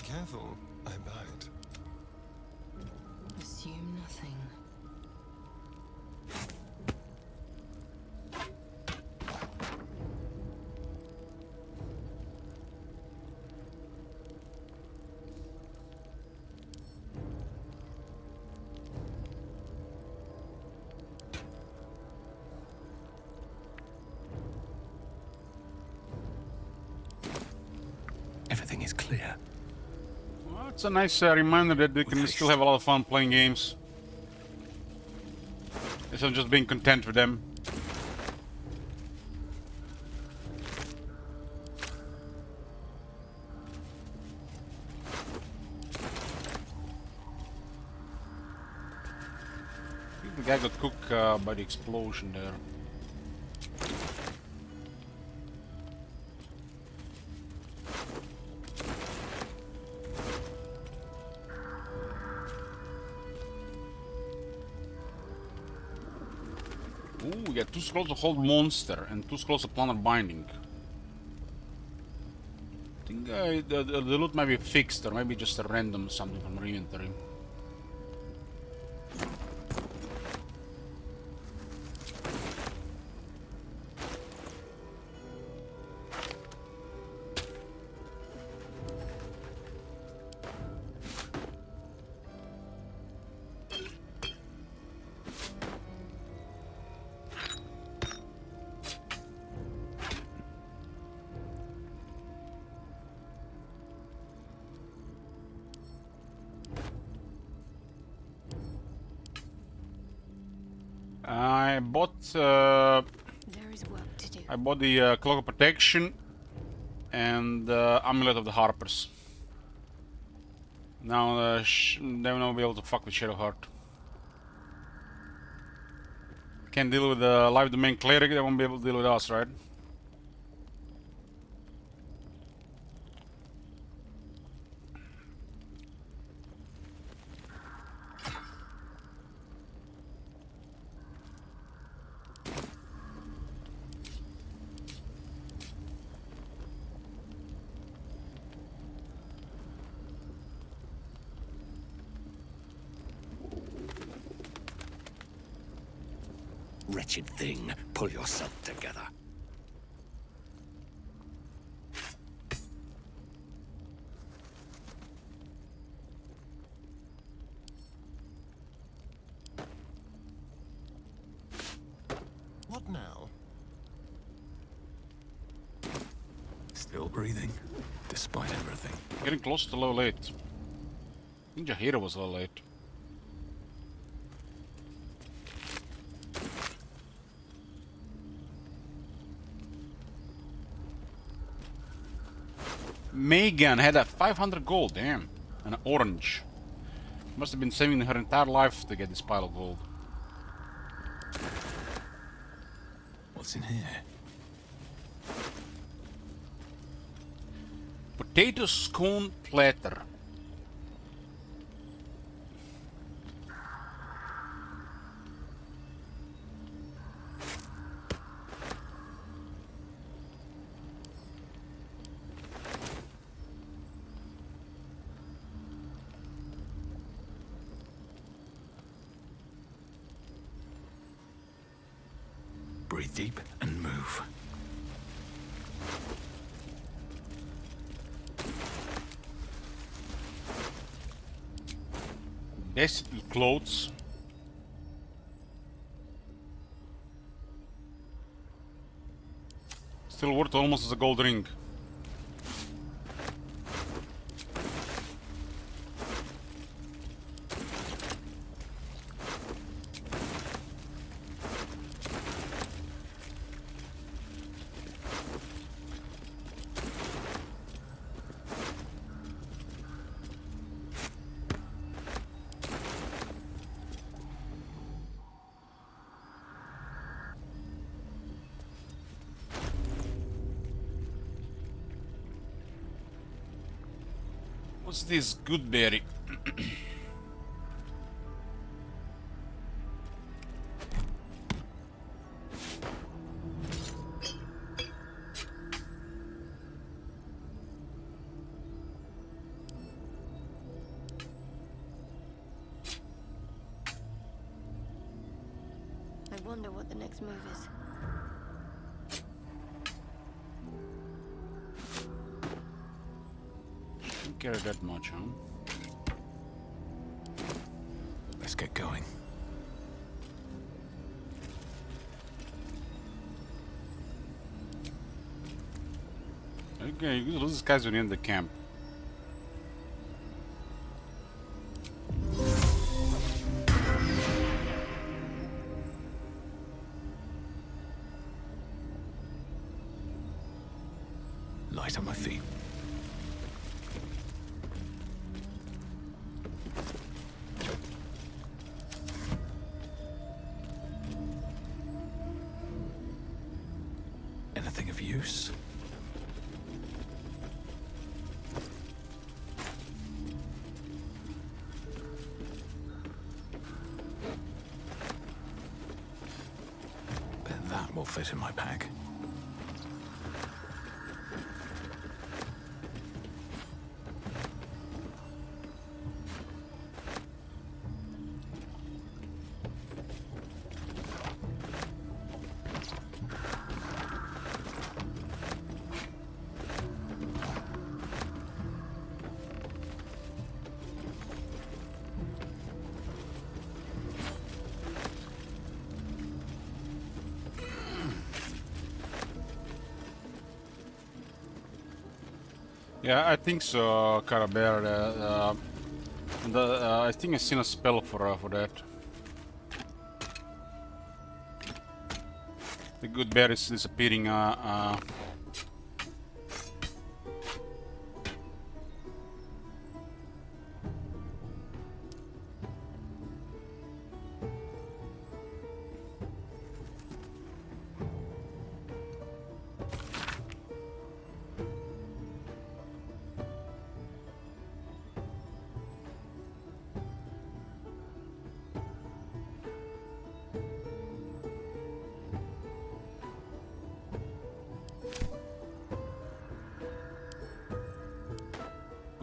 Careful, I bite. Assume nothing. is clear. Well, it's a nice reminder that they can still have a lot of fun playing games. Instead of just being content with them. I think the guy got cooked by the explosion there. Ooh, we got 2 scrolls of Hold Monster and 2 scrolls of Planner Binding. I think the loot might be fixed or maybe just a random something from our inventory. I bought There is work to do. I bought the Cloak of Protection and Amulet of the Harpers. Now they will not be able to fuck with Shadowheart. Can't deal with the Live Domain Cleric, they won't be able to deal with us, right? Wretched thing, pull yourself together. What now? Still breathing, despite everything. Getting close to level 8. I think Jaheira was level 8. Megan had a 500 gold, damn. And an orange. Must have been saving her entire life to get this pile of gold. What's in here? Potato scone platter. Breathe deep and move. Basically clothes. Still worth almost as a gold ring. What's this goodberry? I wonder what the next move is. Don't care that much, huh? Let's get going. Okay, you can lose these guys when you're in the camp. light on my feet. Anything of use? Bet that will fit in my pack. Yeah, I think so, Carabear. I think I've seen a spell for that. The good bear is disappearing.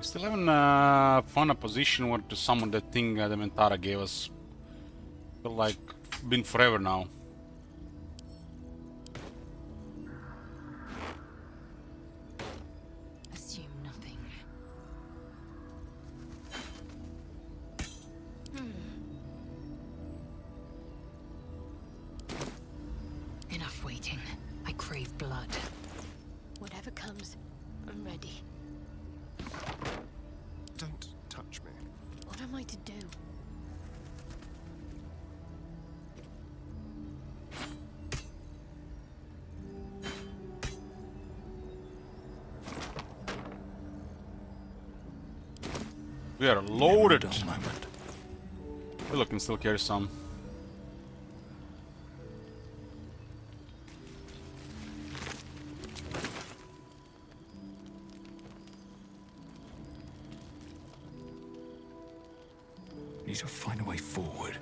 Still haven't found a position where to summon that thing the Mentara gave us. Feel like been forever now. Assume nothing. Enough waiting. I crave blood. Whatever comes, I'm ready. Don't touch me. What am I to do? We are loaded. We can still carry some. Need to find a way forward.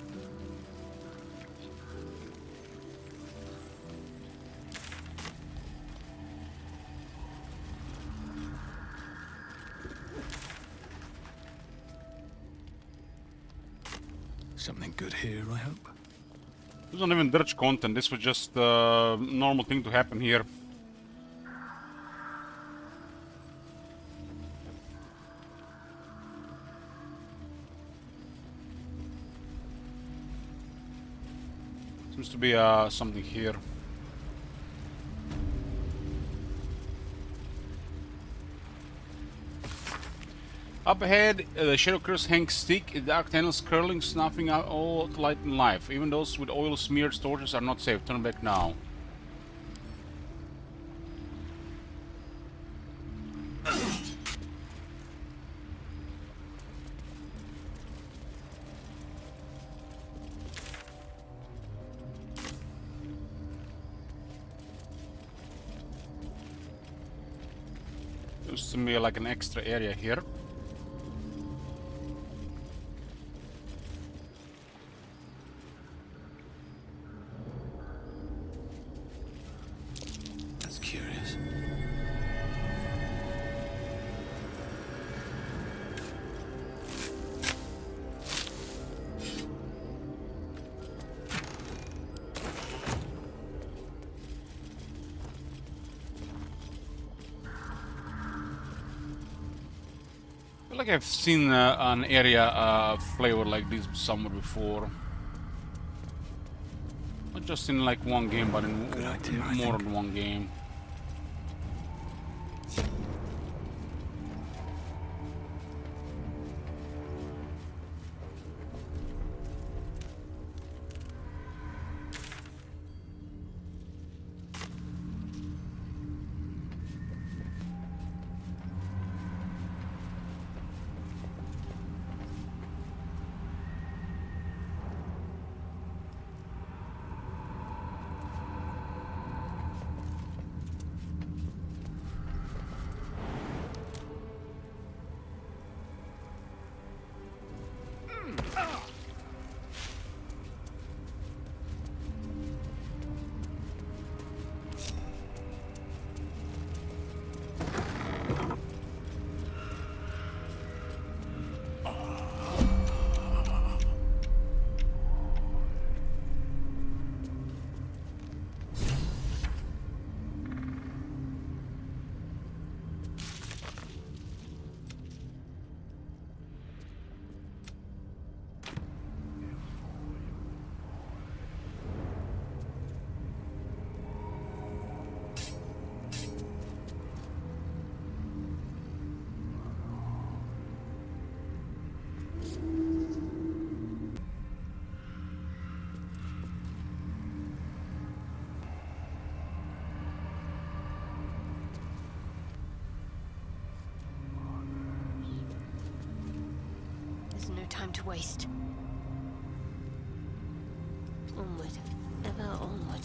Something good here, I hope. This wasn't even dirge content, this was just a normal thing to happen here. Seems to be something here. Up ahead, the shadow curse hangs thick, dark tunnels curling, snuffing out all light and life. Even those with oil-smeared torches are not safe. Turn back now. Seems to be like an extra area here. That's curious. I feel like I've seen an area flavor like this somewhere before. Not just in like one game, but in more than one game. no time to waste. Onward. Ever onward.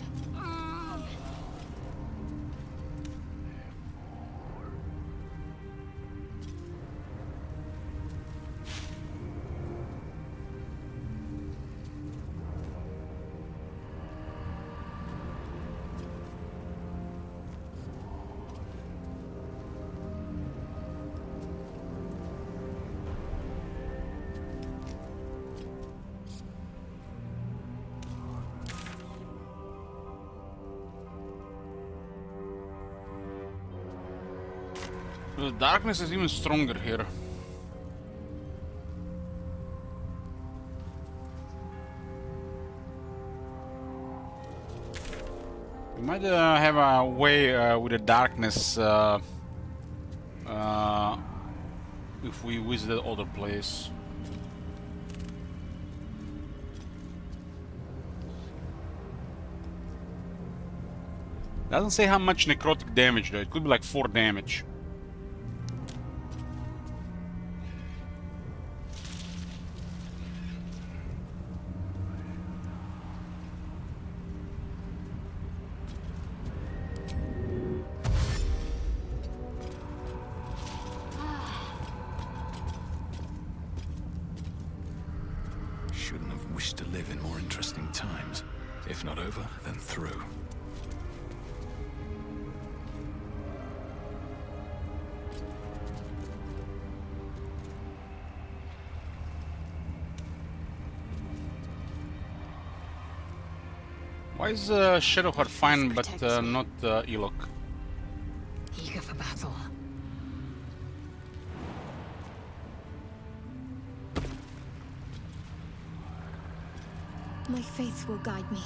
The darkness is even stronger here. We might have a way with the darkness if we visit the other place. Doesn't say how much necrotic damage though. It could be like 4 damage. Shouldn't have wished to live in more interesting times. If not over, then through. Why is Shadowheart fine but not Elok? Eager for battle. My faith will guide me.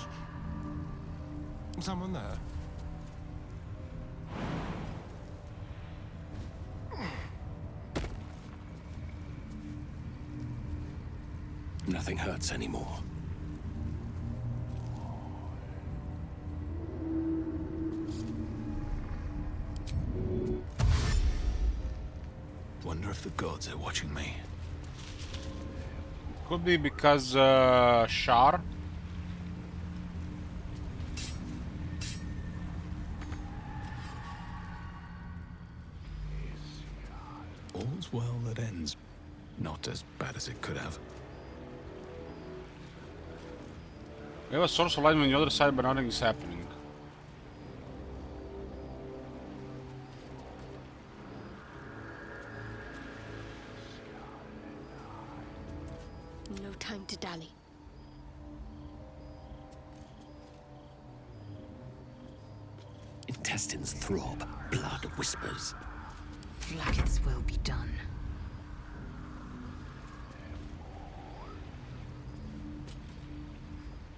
Someone there? Nothing hurts anymore. Wonder if the gods are watching me. Could be because Shar. All's well that ends. Not as bad as it could have. We have a source of light on the other side, but nothing is happening. No time to dally. Intestines throb, blood whispers. Like its will be done.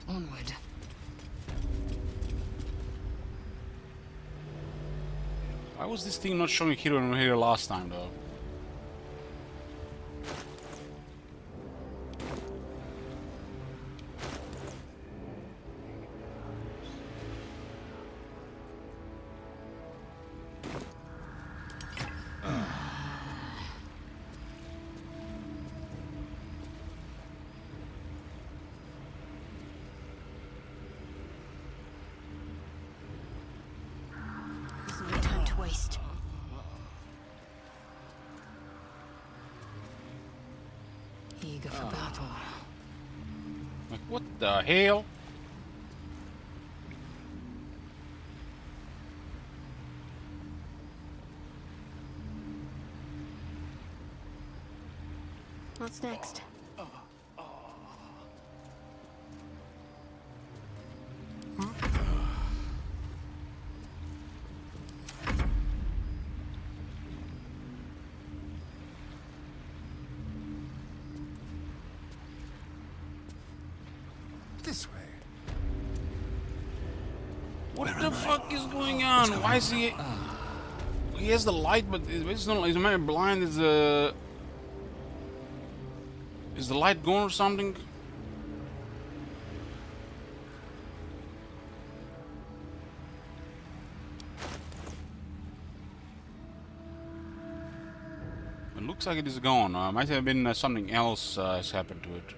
Onward. Why was this thing not showing here when we were here last time, though? There's no time to waste. Eager for battle. Like, what the hell? What's next? This way. What the fuck is going on? Why is he? He has the light, but it's not. Is man blind? Is the light gone or something? Looks like it is gone. Might have been something else has happened to it.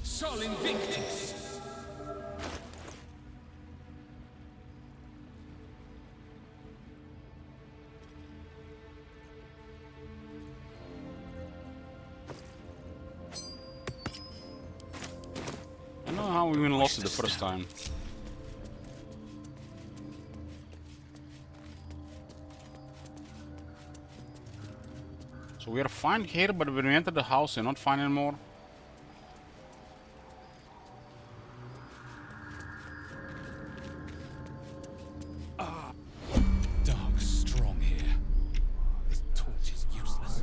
Sol Invictus! I don't know how we even lost it the first time. So we are fine here, but when we enter the house, we're not fine anymore. Dark strong here. This torch is useless.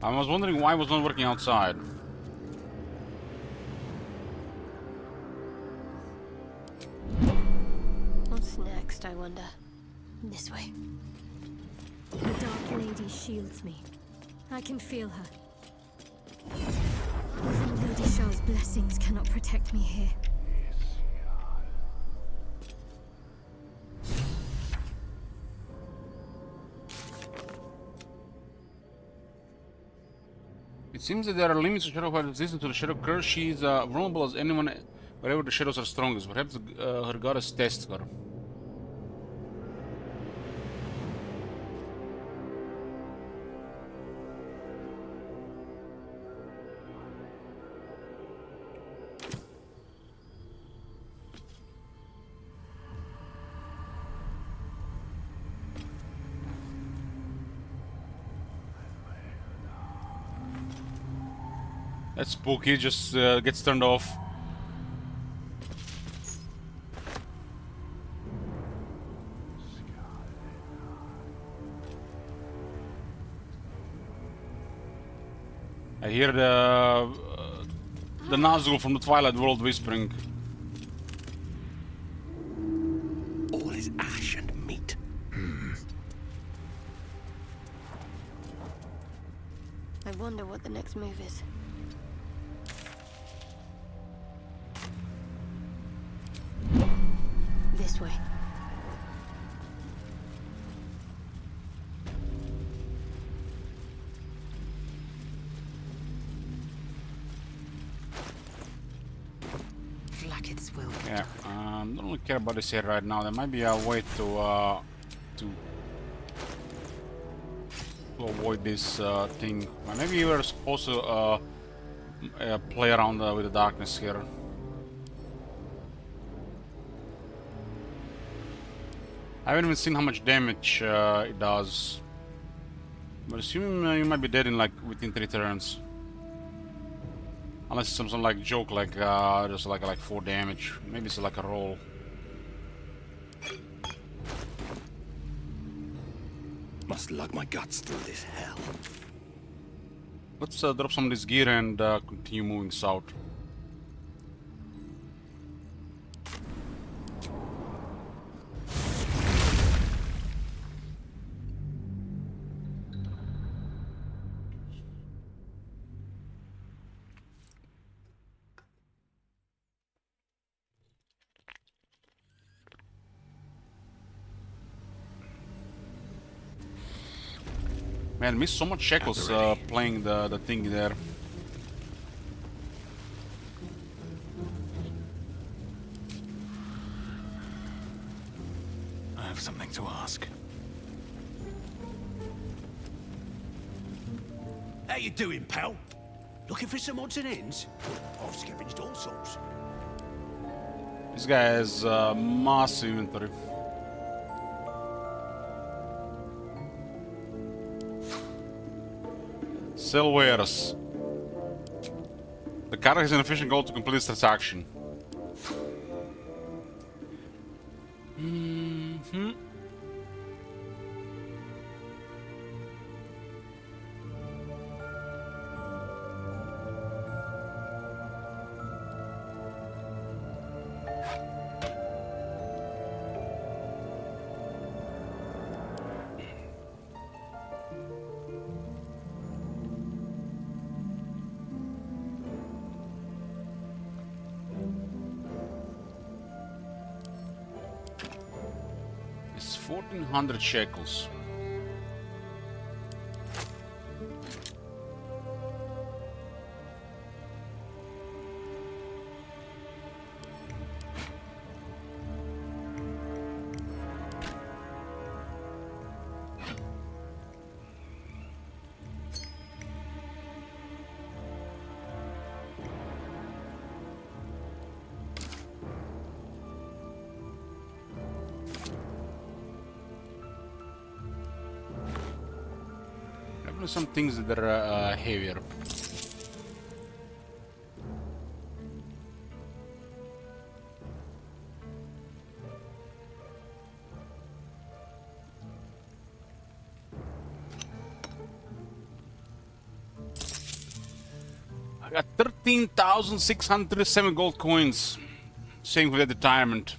I was wondering why it was not working outside. What's next, I wonder? This way. The Dark Lady shields me. I can feel her. Even Lady Shah's blessings cannot protect me here. It seems that there are limits to Shadow while resistant to the Shadow curse. She is vulnerable as anyone wherever the shadows are strongest. Perhaps her goddess tests her. That's spooky, just gets turned off. I hear the Nazgul from the Twilight World whispering. All is ash and meat. I wonder what the next move is. This way. Flackets will. Yeah, don't really care about this here right now. There might be a way to avoid this thing. Maybe we were supposed to play around with the darkness here. I haven't even seen how much damage it does. But assuming you might be dead in like within 3 turns. Unless it's some like joke like just like 4 damage. Maybe it's like a roll. Must lug my guts through this hell. Let's drop some of this gear and continue moving south. Man, I missed so much shekels playing the thing there. I have something to ask. How you doing, pal? Looking for some odds and ends? I've scavenged all sorts. This guy has massive inventory. Sell wares. The card has an efficient goal to complete this transaction. Mm-hmm. It's 1400 shekels. Some things that are heavier. I got 13,607 gold coins. Same with the retirement.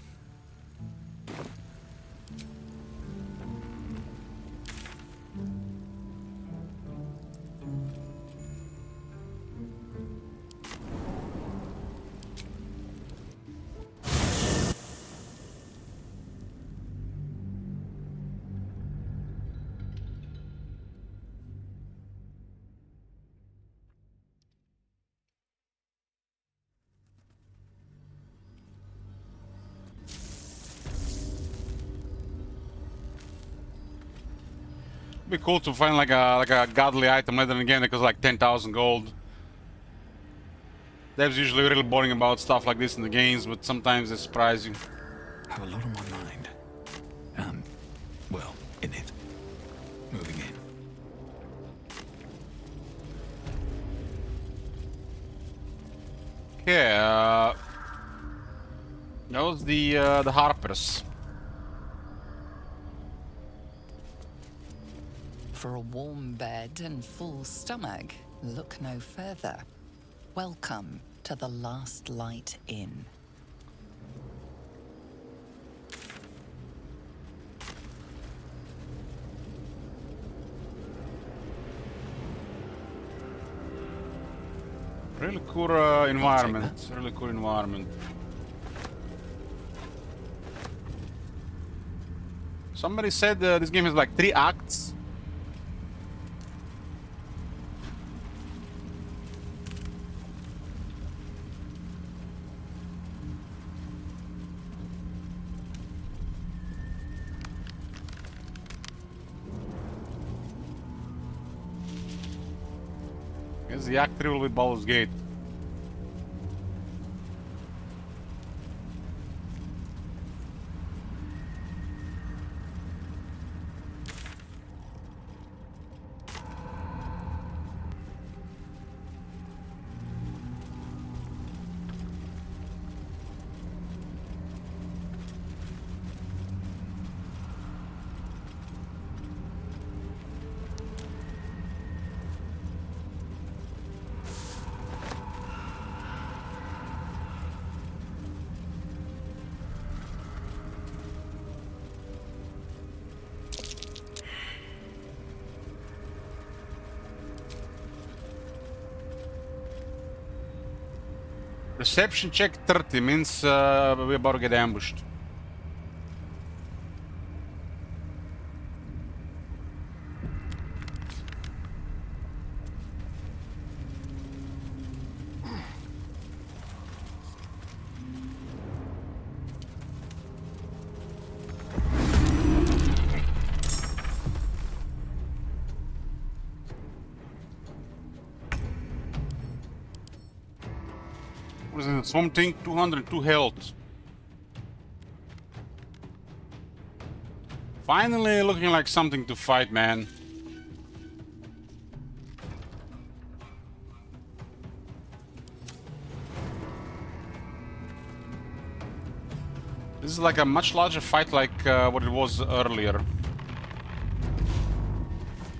Be cool to find like a godly item. Then again, it costs like 10,000 gold. Devs usually really boring about stuff like this in the games, but sometimes they surprise you. Have a lot on my mind. Well, in it. Moving in. Okay, that was the Harpers. For a warm bed and full stomach, look no further. Welcome to the Last Light Inn. Really cool environment. Really cool environment. Somebody said this game has like 3 acts. Guess the act 3 will be Baldur's Gate. Reception check 30 means we're about to get ambushed. What is it? Swamp Thing, 202 health. Finally looking like something to fight, man. is like a much larger fight like what it was earlier.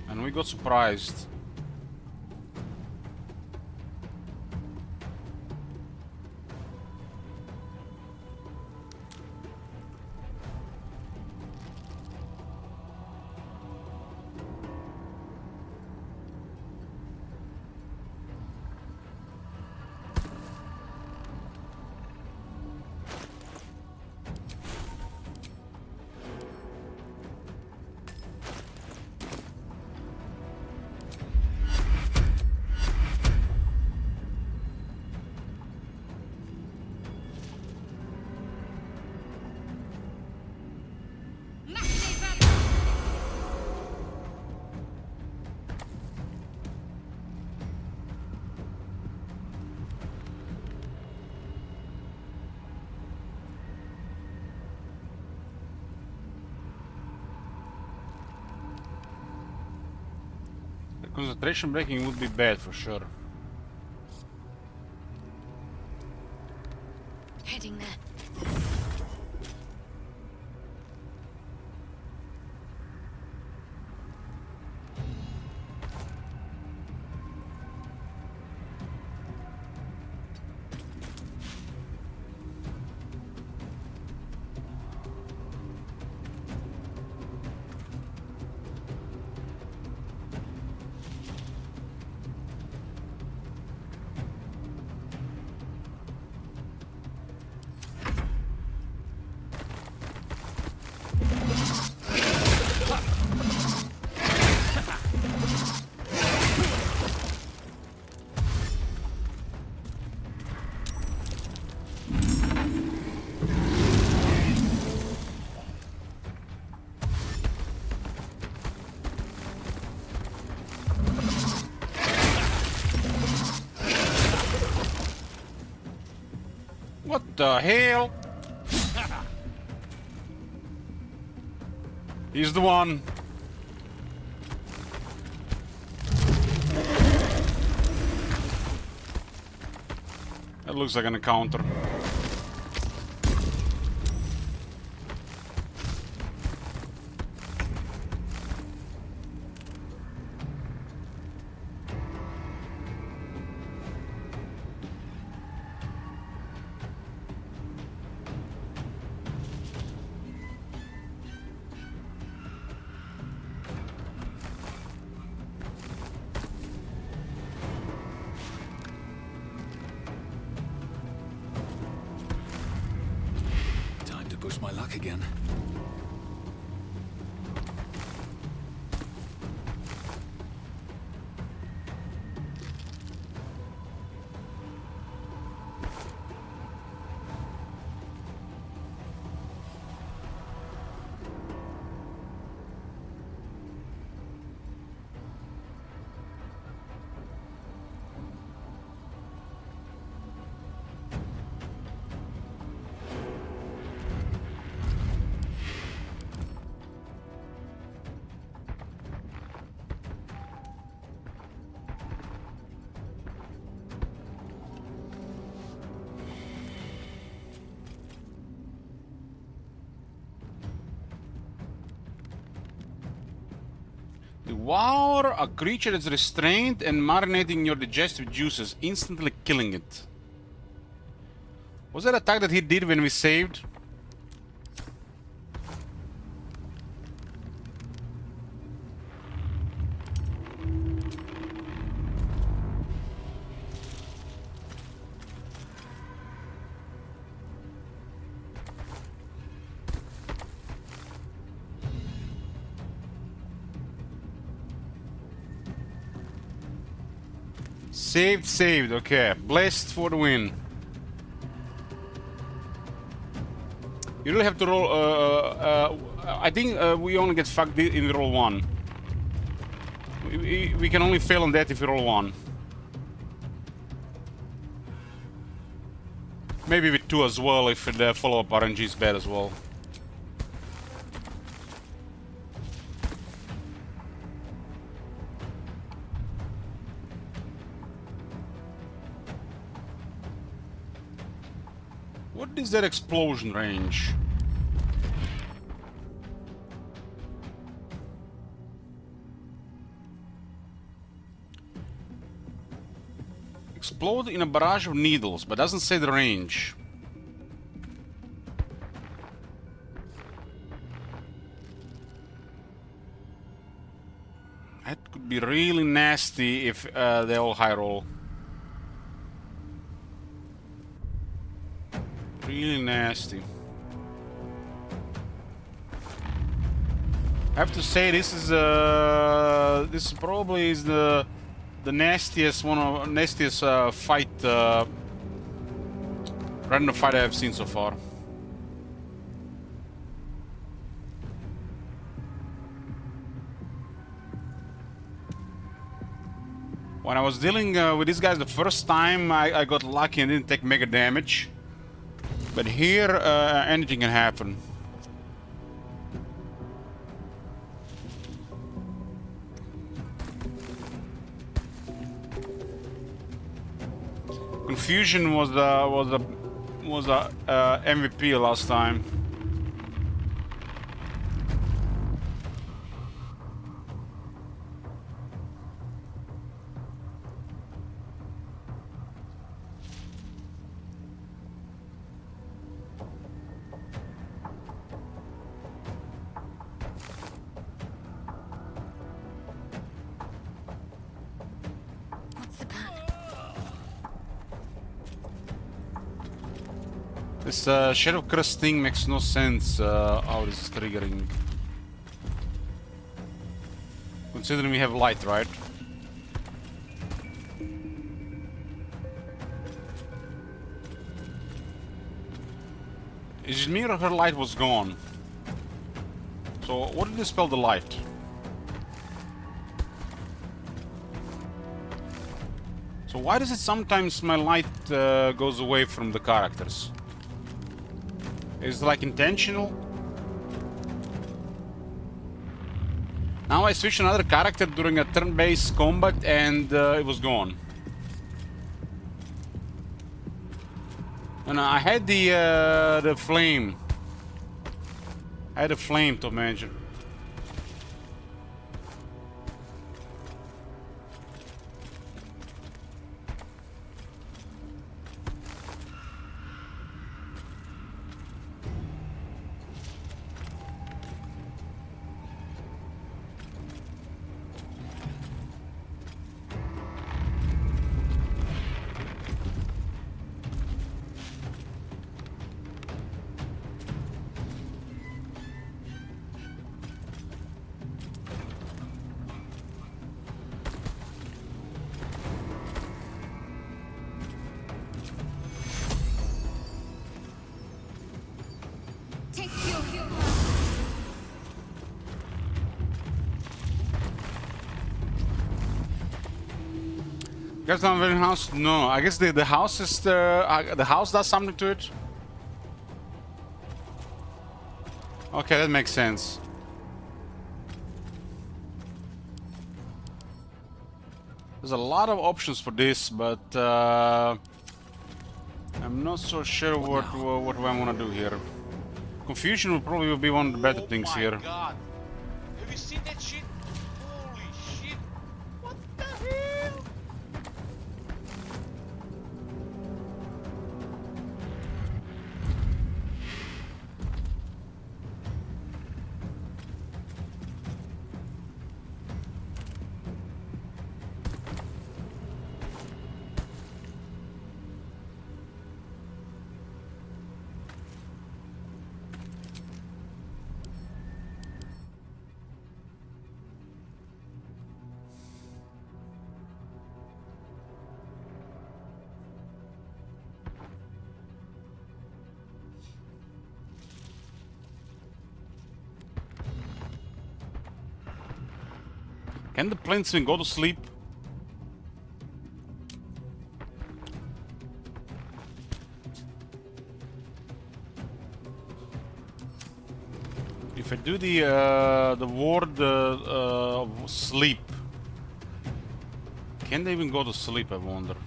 And we got surprised. Concentration breaking would be bad for sure. Heading there. What the hell? He's the one. That looks like an encounter. Push my luck again. Devour a creature that's restrained and marinating your digestive juices, instantly killing it. Was that attack that he did when we saved? Saved, okay. Blessed for the win. You really have to roll, I think we only get fucked in roll 1. We can only fail on that if we roll 1. Maybe with 2 as well if the follow-up RNG is bad as well. What is that explosion range? Explode in a barrage of needles, but doesn't say the range. That could be really nasty if they all high roll. Really nasty. I have to say this is probably is the nastiest fight random fight I have seen so far. When I was dealing with these guys the first time, I got lucky and didn't take mega damage. But here, anything can happen. Confusion was MVP last time. This Shadow Crest thing makes no sense how this is triggering. Considering we have light, right? Is it me or her light was gone? So what did dispel the light? So why does it sometimes my light goes away from the characters? Is it like intentional? Now I switched another character during a turn-based combat and it was gone. And I had the flame. I had a flame top manager. Guess not very house. No, I guess the house is the house does something to it. Okay, that makes sense. There's a lot of options for this, but I'm not so sure what I want to do here. Confusion will probably be one of the better things here. God. Have you seen that shit? Holy shit. What the hell? Can the plainsman go to sleep? If I do the ward of sleep, can they even go to sleep, I wonder?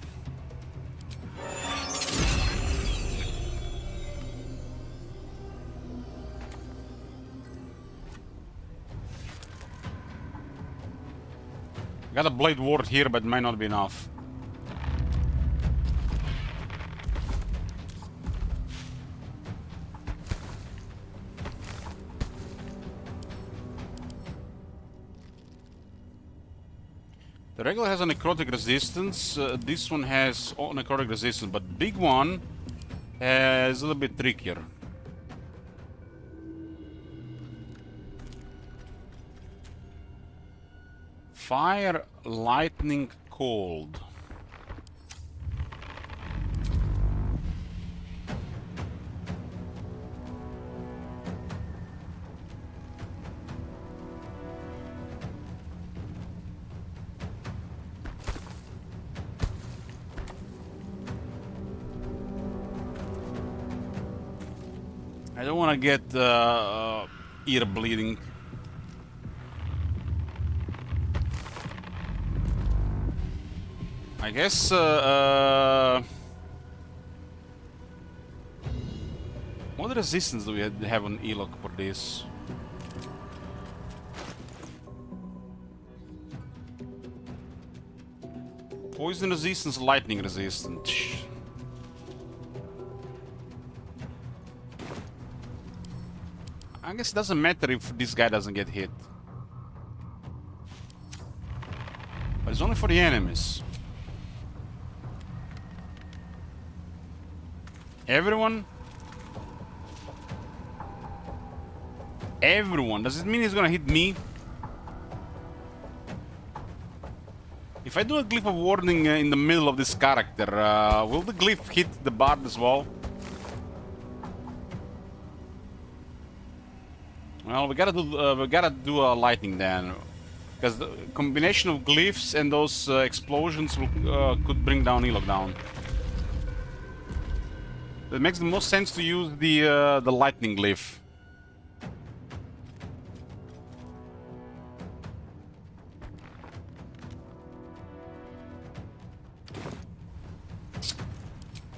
Got a blade ward here, but might not be enough. The regular has a necrotic resistance. This one has necrotic resistance, but the big one is a little bit trickier. Fire, lightning, cold. I don't want to get ear bleeding. I guess what resistance do we have on Elok for this? Poison resistance, lightning resistance. I guess it doesn't matter if this guy doesn't get hit. But it's only for the enemies. Everyone? Everyone. Does it mean he's gonna hit me? If I do a glyph of warning in the middle of this character, will the glyph hit the bard as well? Well, we gotta do a lightning then, because the combination of glyphs and those explosions will, could bring down Elok down. It makes the most sense to use the lightning glyph.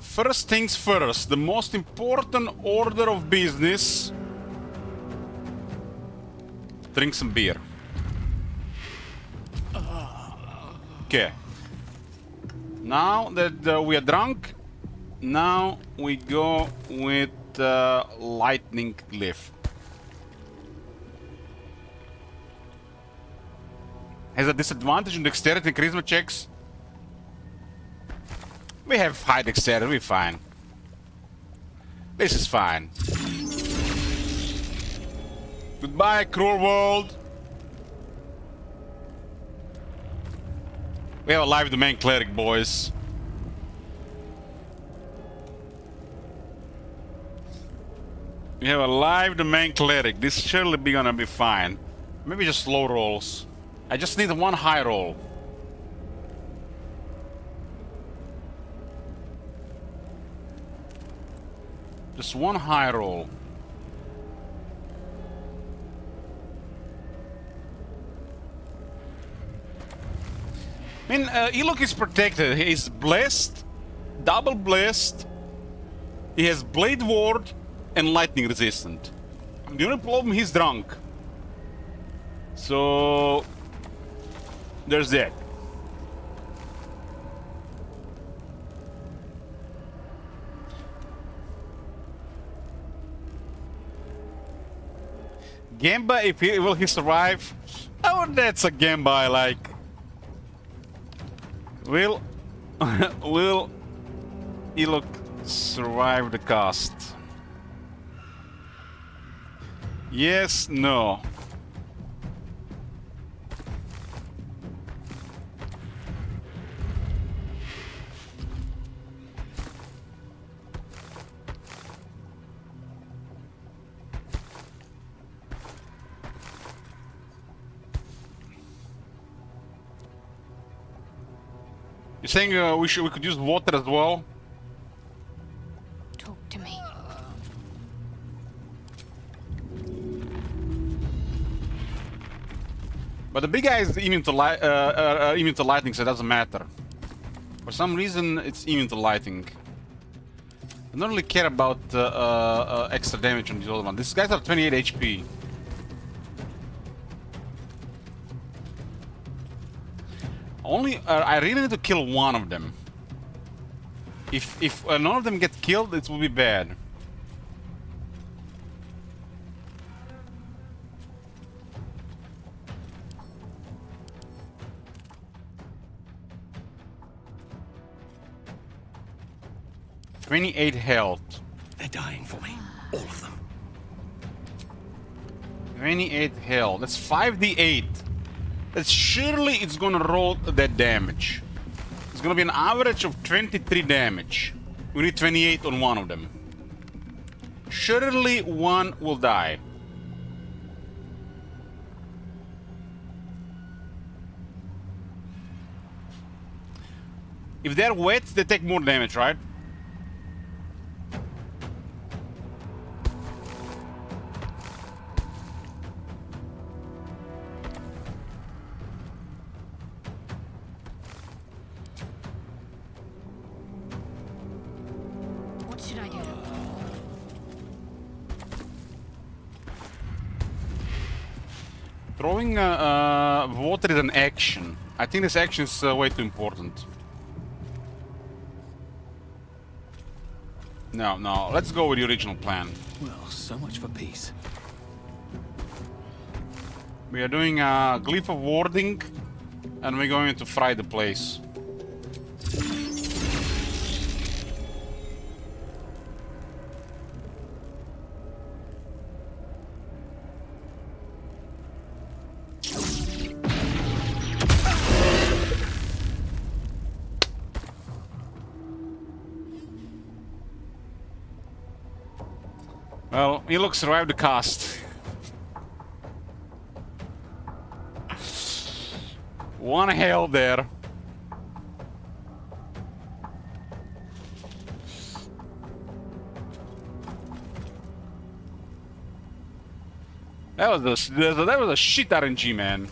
First things first, the most important order of business. Drink some beer. Okay. Now that we are drunk, now we go with lightning glyph. Has a disadvantage in dexterity and charisma checks. We have high dexterity, we're fine. This is fine. Goodbye, cruel world. We have a live domain cleric, boys. We have a live domain cleric. This surely be gonna be fine. Maybe just low rolls. I just need one high roll. Just one high roll. I mean, Elok is protected. He is blessed, double blessed. He has blade ward and lightning resistant. The only problem, he's drunk. So there's that. Gamba, if he will he survive? Oh, that's a Gamba I like. Will Elok survive the cast? Yes, no. You're saying we could use water as well? Talk to me. But the big guy is immune to lightning, so it doesn't matter. For some reason, it's immune to lightning. I don't really care about extra damage on the other one. These guys are 28 HP. Only, I really need to kill one of them. If none of them get killed, it will be bad. 28 health. They're dying for me. All of them. 28 health. That's 5d8. That's surely it's gonna roll that damage. It's gonna be an average of 23 damage. We need 28 on one of them. Surely one will die. If they're wet, they take more damage, right? What should I do? Throwing water is an action. I think this action is way too important. No, let's go with the original plan. Well, so much for peace. We are doing a glyph of warding, and we're going to fry the place. Well, Elok survived the cast. One hail there. That was a shit RNG, man.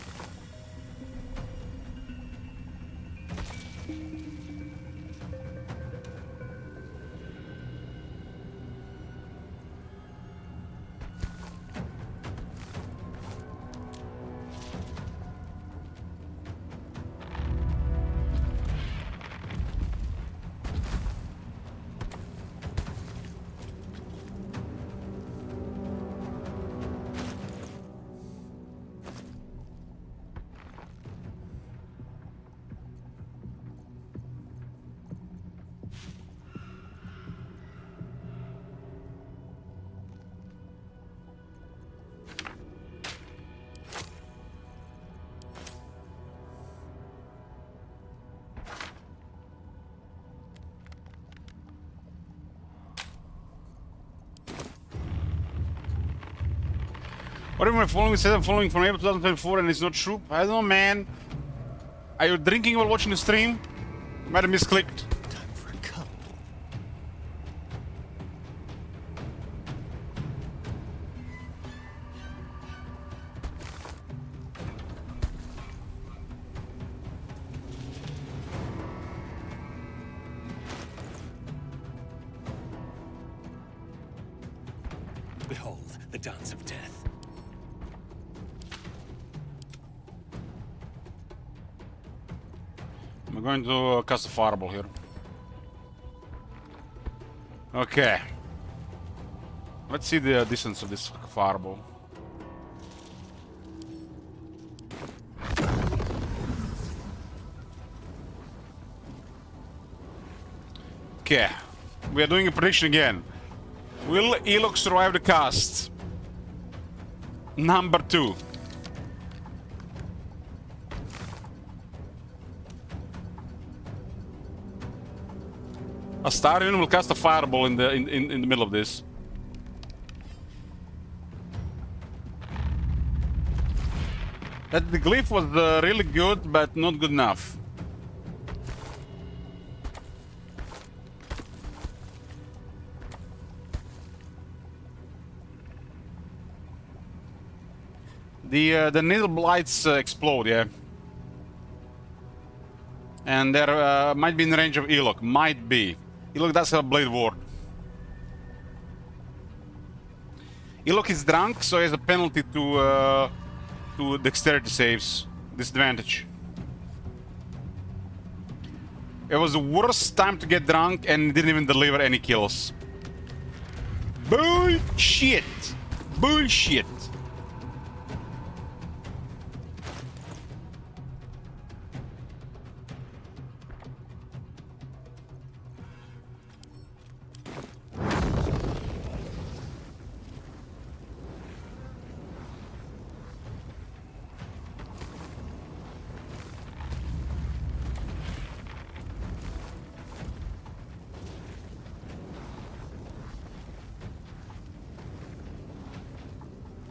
What if my following says I'm following from April 2024 and it's not true? I don't know, man. Are you drinking while watching the stream? Might have misclicked. Time for a cup. Behold, the dance of death. I'm going to cast a fireball here. Okay. Let's see the distance of this fireball. Okay. We are doing a prediction again. Will Elok survive the cast? Number 2. Astarion will cast a fireball in the middle of this. That the glyph was really good, but not good enough. The needle blights explode, yeah. And there might be in the range of Elok. Might be. Elok does have a blade ward. Elok is drunk, so he has a penalty to dexterity saves. Disadvantage. It was the worst time to get drunk and didn't even deliver any kills. Bullshit! Bullshit!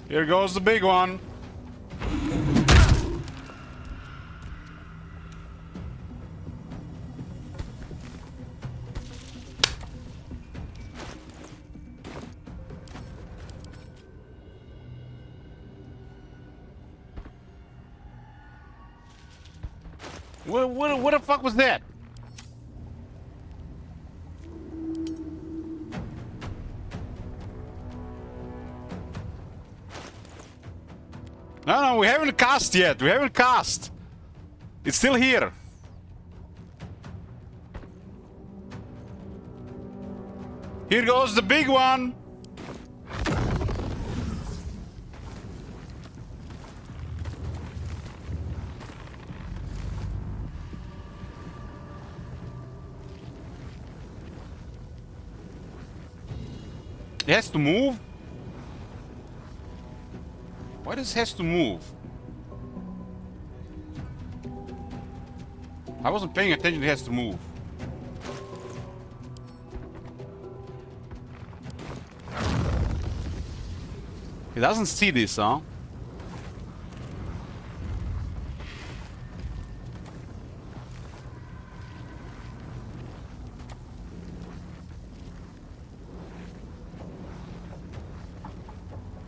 Here goes the big one. What the fuck was that? No, we haven't cast yet. We haven't cast. It's still here. Here goes the big one. It has to move? Why does it has to move? I wasn't paying attention, it has to move. He doesn't see this, huh?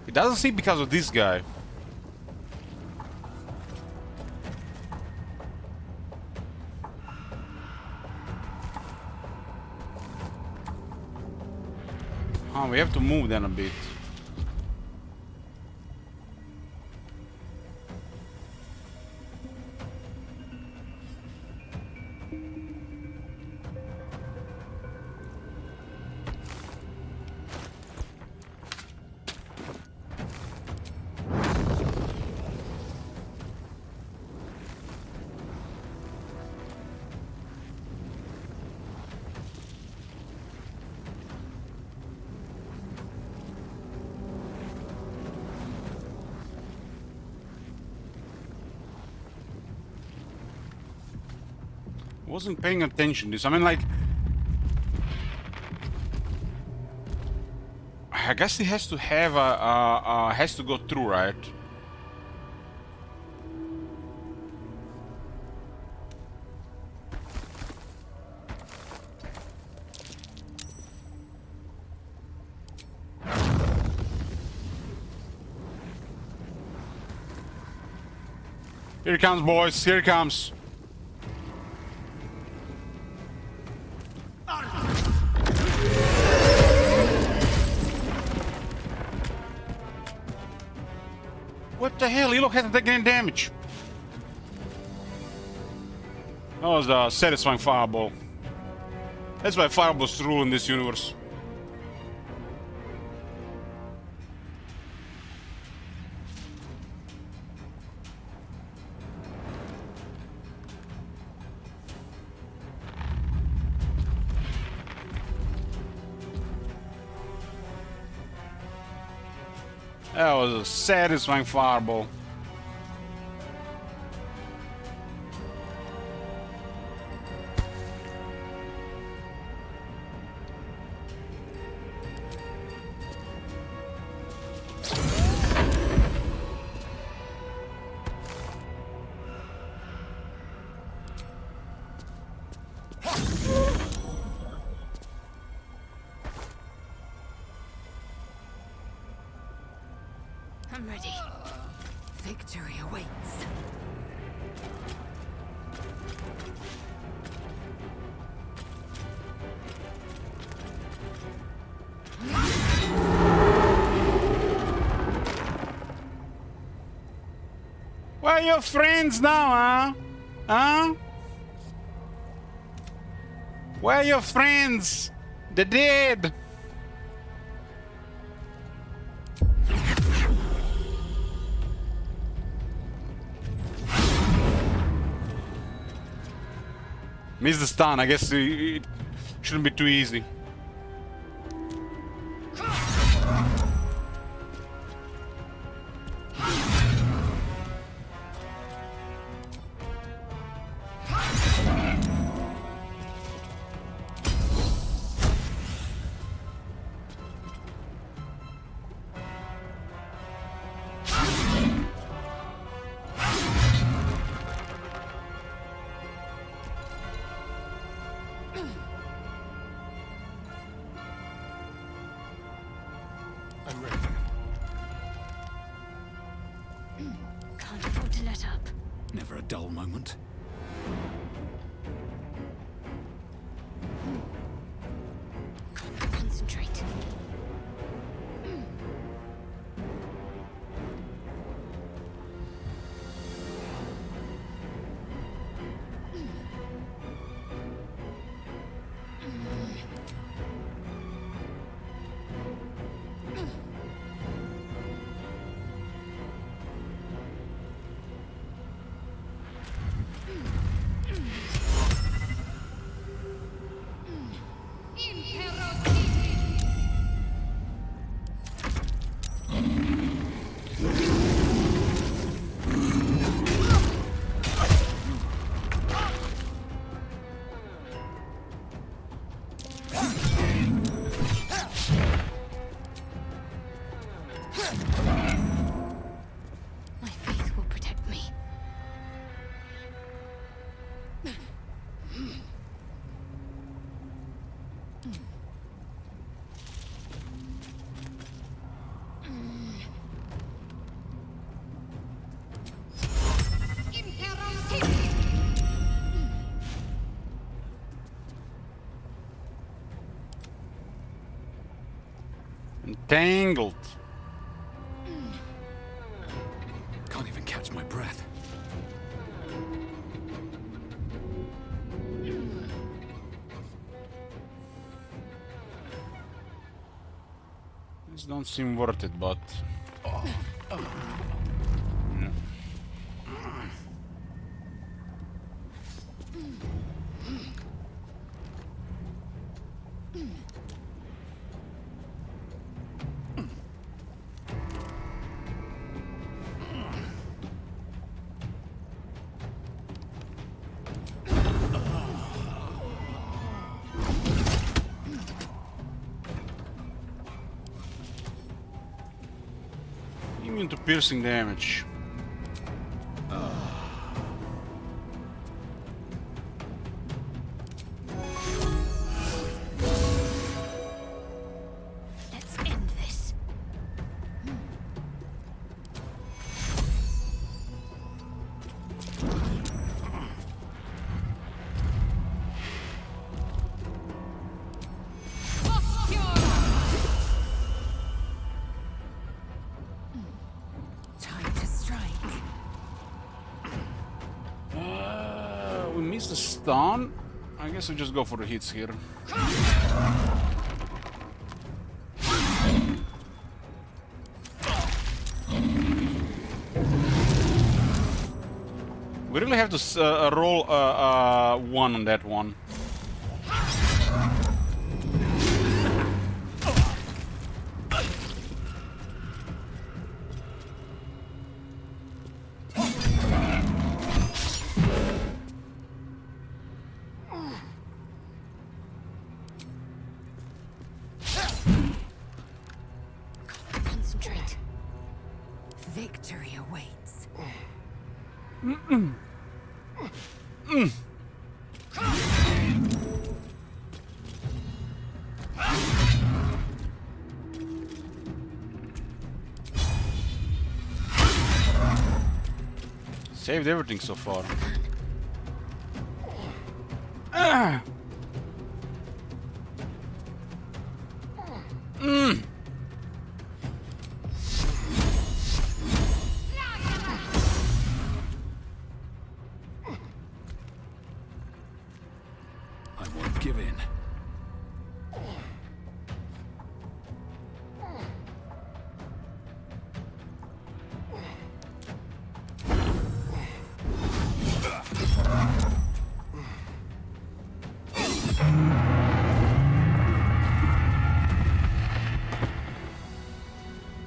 He doesn't see because of this guy. Oh, we have to move then a bit. Wasn't paying attention to this. I mean, like, I guess he has to have a has to go through, right? Here it comes, boys. Here it comes. What the hell? Elo hasn't taken any damage. That was a satisfying fireball. That's why fireballs rule in this universe. That was a satisfying fireball. I'm ready. Victory awaits. Where are your friends now, huh? Huh? Where are your friends? They're dead. Missed the stun. I guess it shouldn't be too easy. Can't afford to let up. Never a dull moment. Concentrate. Entangled. Can't even catch my breath. These don't seem worth it, but... Immune to piercing damage. Let's end this. Time to strike. We missed the stun. I guess we just go for the hits here. We really have to roll one on that one. Concentrate. Victory awaits. Saved everything so far. Ah. I won't give in.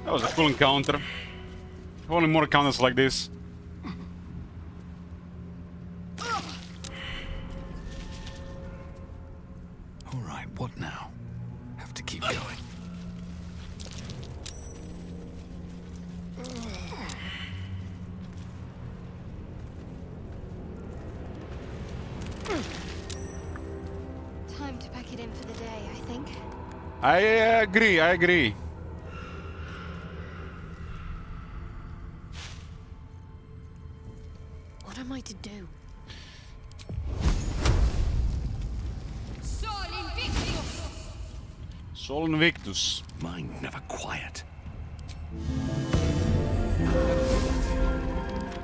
That was a cool encounter. If only more encounters like this. All right, what now? Have to keep going. Time to pack it in for the day, I think. I agree. What am I to do? Sol Invictus. Mind never quiet.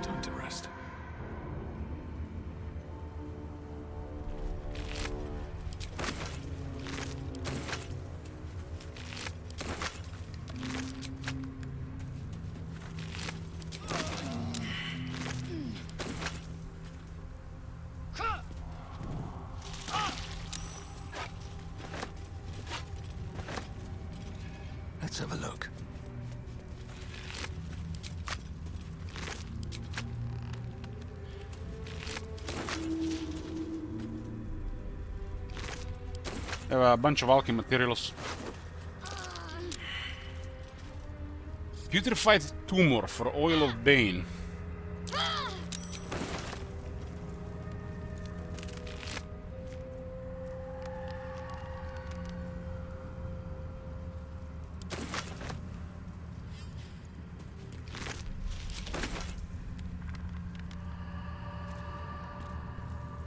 Time to rest. Let's have a look. Have a bunch of alchemy materials. Putrefied tumor for oil of bane.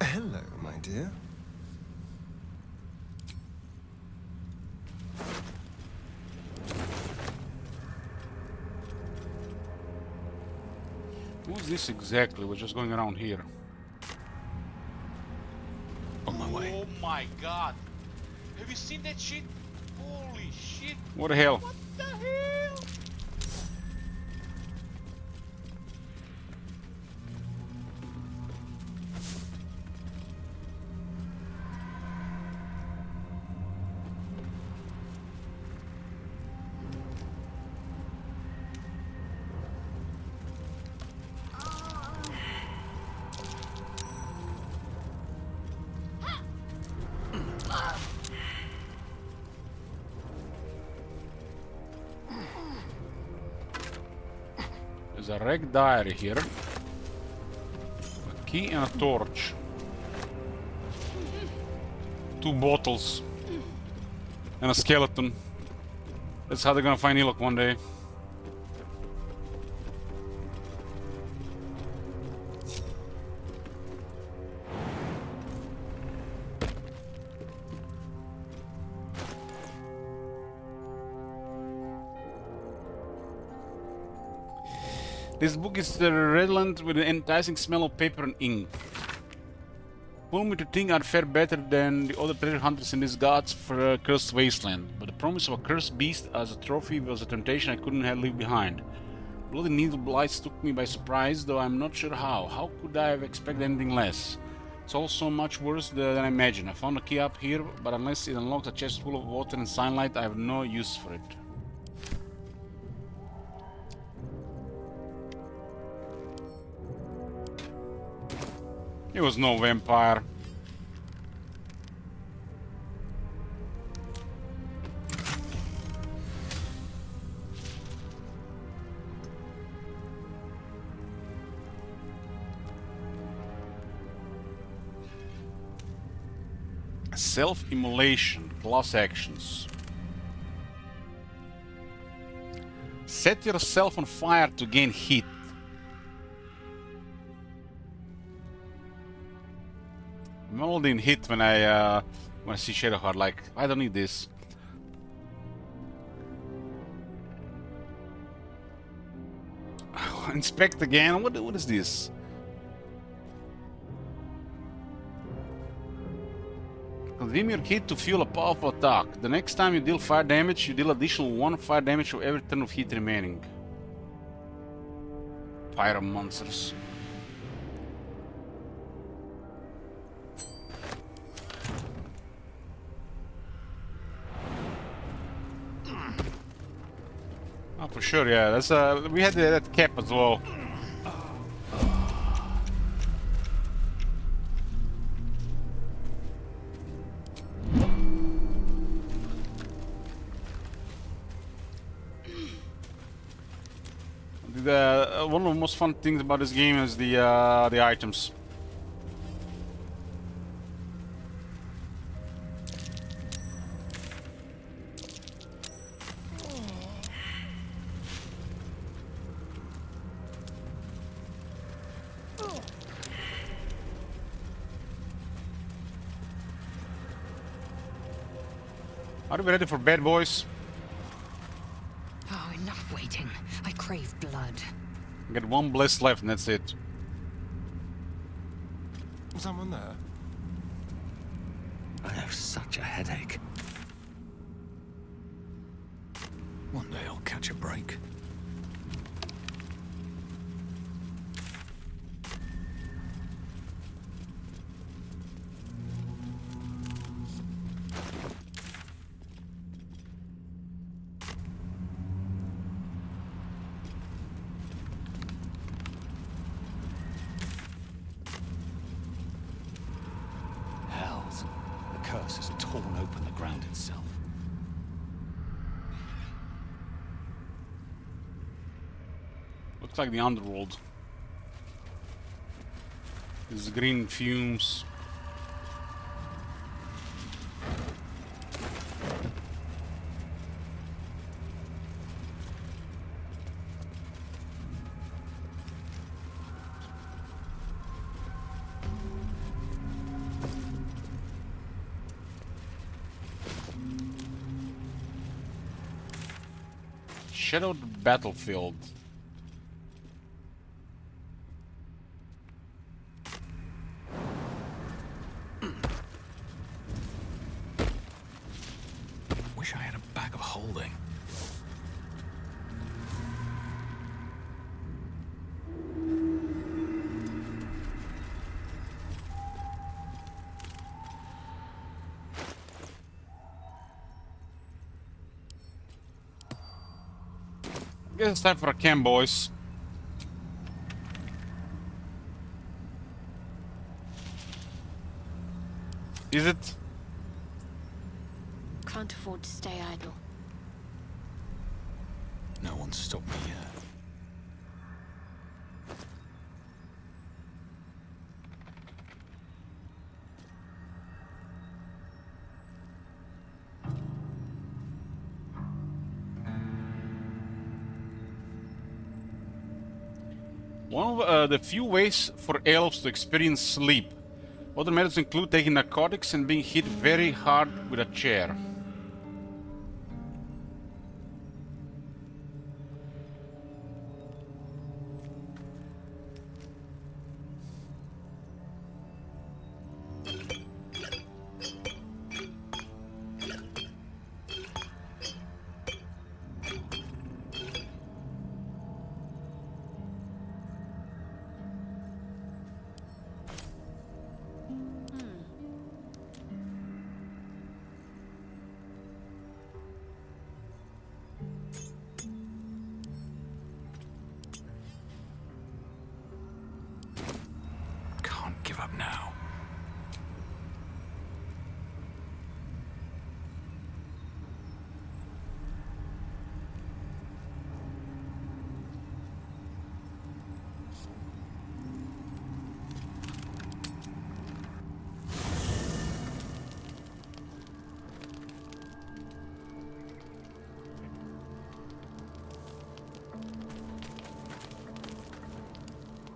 Hello, my dear. Who's this exactly? We're just going around here. On my way. Oh my god. Have you seen that shit? Holy shit. What the hell? What the hell? There's a wrecked diary here. A key and a torch. 2 bottles. And a skeleton. That's how they're gonna find Ilok one day. This book is redolent with an enticing smell of paper and ink. Pull me to think I'd fare better than the other treasure hunters in this gods for a cursed wasteland, but the promise of a cursed beast as a trophy was a temptation I couldn't have leave behind. Bloody needle blights took me by surprise, though I'm not sure how. How could I have expected anything less? It's all so much worse than I imagined. I found a key up here, but unless it unlocks a chest full of water and sunlight, I have no use for it. He was no vampire. Self-immolation, class actions. Set yourself on fire to gain heat. I'm already in heat when I see Shadowheart. Like, I don't need this. Inspect again. What is this? Consume your heat to fuel a powerful attack. The next time you deal fire damage, you deal additional 1 fire damage for every turn of heat remaining. Pyro monsters. Oh, for sure, yeah. That's we had that cap as well. One of the most fun things about this game is the items. Are we ready for bad boys? Oh, enough waiting. I crave blood. Get one bless left and that's it. Someone there? I have such a headache. One day I'll catch a break. Hells. The curse has torn open the ground itself. Looks like the underworld. These green fumes. Shadowed battlefield. Wish I had a bag of holding. Guess it's time for a camp, boys. Is it? Can't afford to stay idle. No one's stopped me yet. One of the few ways for elves to experience sleep. Other methods include taking narcotics and being hit very hard with a chair. Can't give up now.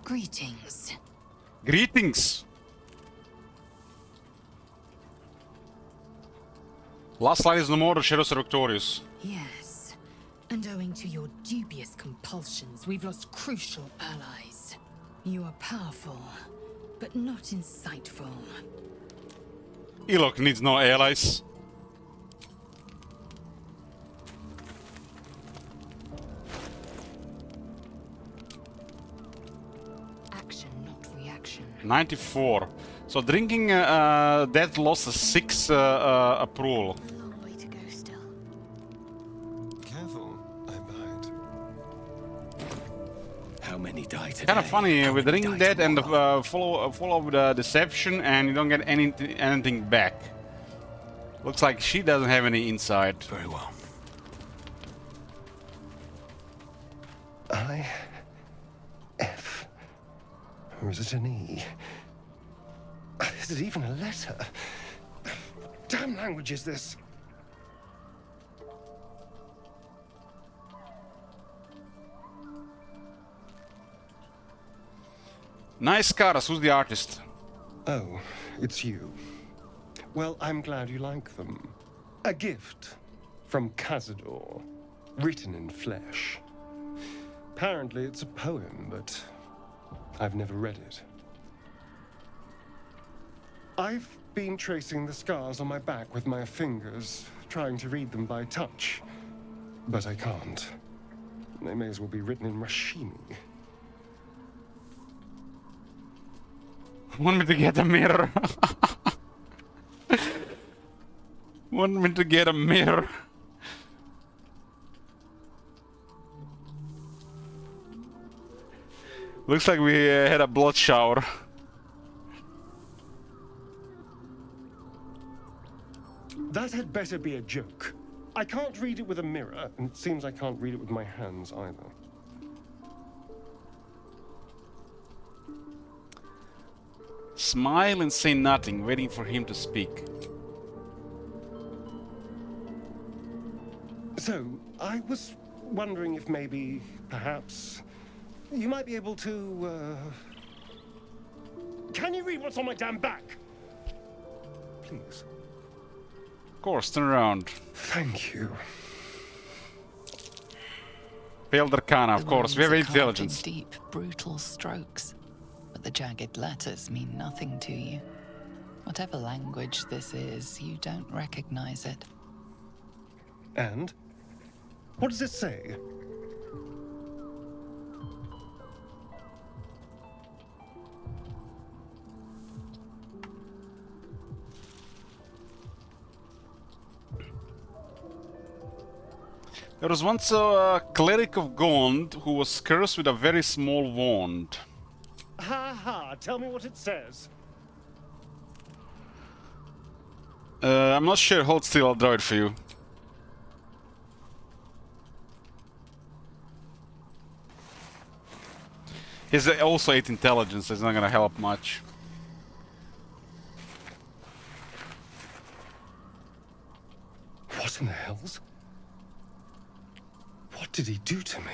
Greetings. Greetings! Last light is no more, the shadows are victorious. Yes. And owing to your dubious compulsions, we've lost crucial allies. You are powerful, but not insightful. Elok needs no allies. Action, not reaction. 94. So drinking that lost a 6 approval. Long way to go still. Careful, I might. How many die today? Kind of funny with drinking that and follow with the deception, and you don't get anything back. Looks like she doesn't have any insight. Very well. I... F... Or is it an E? Is it even a letter? What damn language is this? Nice cars, who's the artist? Oh, it's you. Well, I'm glad you like them. A gift from Cazador, written in flesh. Apparently it's a poem, but I've never read it. I've been tracing the scars on my back with my fingers, trying to read them by touch. But I can't. They may as well be written in Rashimi. Want me to get a mirror? Want me to get a mirror? Looks like we had a blood shower. That had better be a joke. I can't read it with a mirror, and it seems I can't read it with my hands either. Smile and say nothing, waiting for him to speak. So, I was wondering if maybe, perhaps, you might be able to, Can you read what's on my damn back? Please. Of course, turn around. Thank you. Failed Arcana, of course. We have intelligence. Deep, brutal strokes. But the jagged letters mean nothing to you. Whatever language this is, you don't recognize it. And? What does it say? There was once a cleric of Gond who was cursed with a very small wand. Ha ha, tell me what it says. I'm not sure. Hold still, I'll draw it for you. He's also 8 intelligence, so it's not gonna help much. What in the hells? What did he do to me?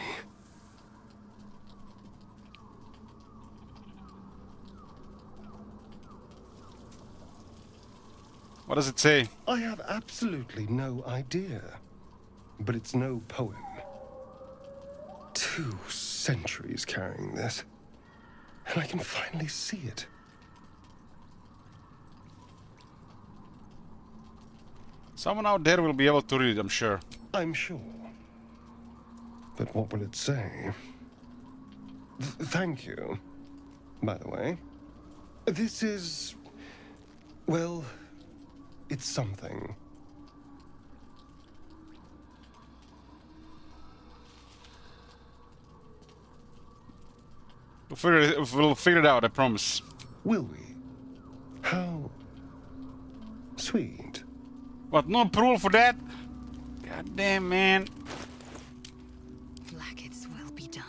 What does it say? I have absolutely no idea. But it's no poem. 2 centuries carrying this. And I can finally see it. Someone out there will be able to read it, I'm sure. I'm sure. But what will it say? Thank you, by the way. This is... well, it's something. We'll figure it out, I promise. Will we? How... sweet. What, no approval for that? God damn, man. Blacket's will be done.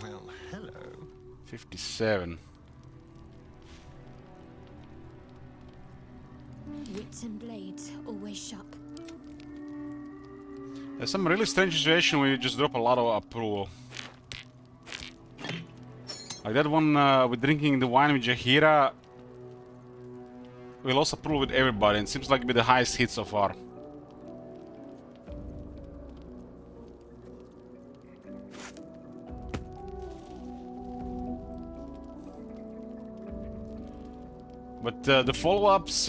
Well, hello. 57. Wits and blades, always sharp. There's some really strange situation where you just drop a lot of approval. Like that one with drinking the wine with Jaheira. We lost approval with everybody, and it seems like it'll be the highest hit so far. But the follow-ups,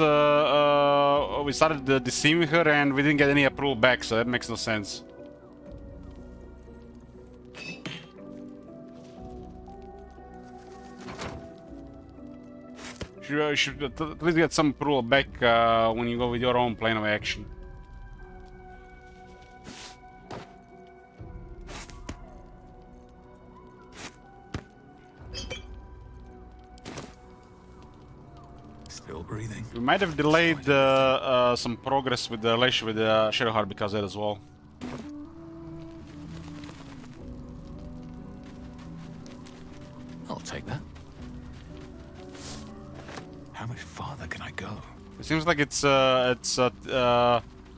we started deceiving her and we didn't get any approval back, so that makes no sense. You should at least get some approval back when you go with your own plan of action. Still breathing. We might have delayed some progress with the relation with Shadowheart because of that as well. I'll take that. How much farther can I go? It seems like it's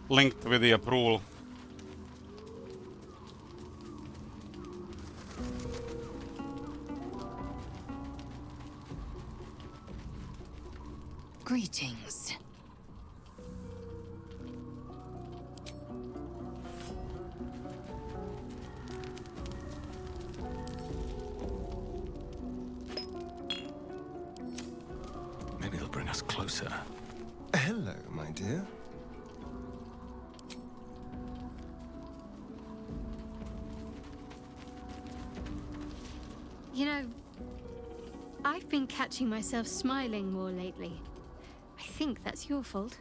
linked with the approval. Greetings. closer. Hello, my dear. You know, I've been catching myself smiling more lately. I think that's your fault.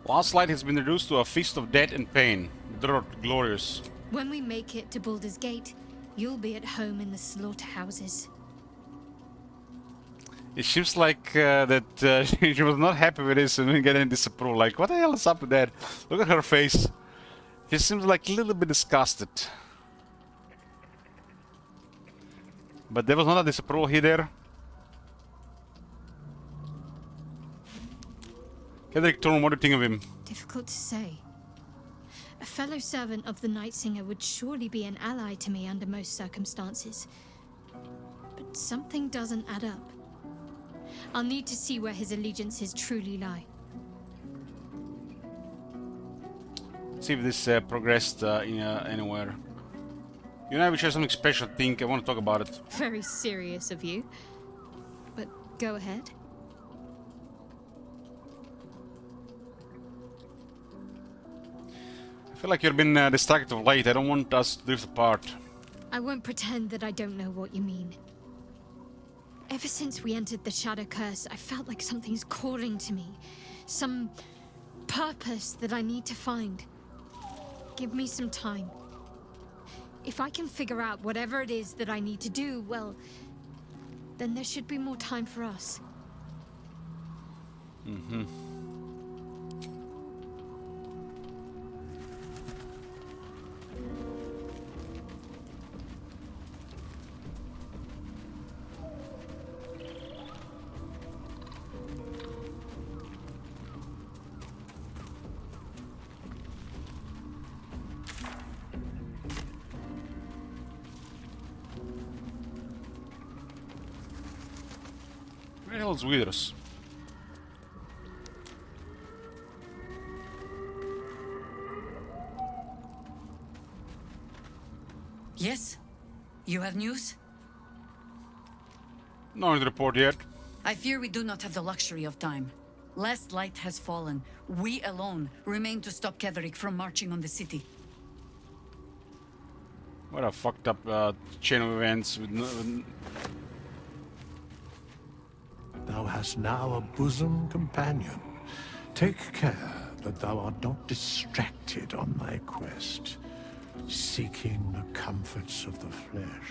Last light has been reduced to a feast of death and pain. Glorious. When we make it to Baldur's Gate, you'll be at home in the slaughterhouses. It seems like that she was not happy with this and getting disapproval. Like, what the hell is up with that? Look at her face. She seems like a little bit disgusted. But there was not a disapproval here there. Cedric Thorne, what do you think of him? Difficult to say. A fellow servant of the Night Singer would surely be an ally to me under most circumstances. But something doesn't add up. I'll need to see where his allegiances truly lie. See if this progressed anywhere. You know, we share something special. I think I want to talk about it. Very serious of you. But go ahead. I feel like you've been distracted of late. I don't want us to drift apart. I won't pretend that I don't know what you mean. Ever since we entered the Shadow Curse, I felt like something's calling to me. Some purpose that I need to find. Give me some time. If I can figure out whatever it is that I need to do, well, then there should be more time for us. Mm-hmm. Where the hell is Withers? Yes? You have news? No one to report yet. I fear we do not have the luxury of time. Last light has fallen. We alone remain to stop Ketheric from marching on the city. What a fucked up chain of events with no... Thou hast now a bosom companion. Take care that thou art not distracted on thy quest, seeking the comforts of the flesh.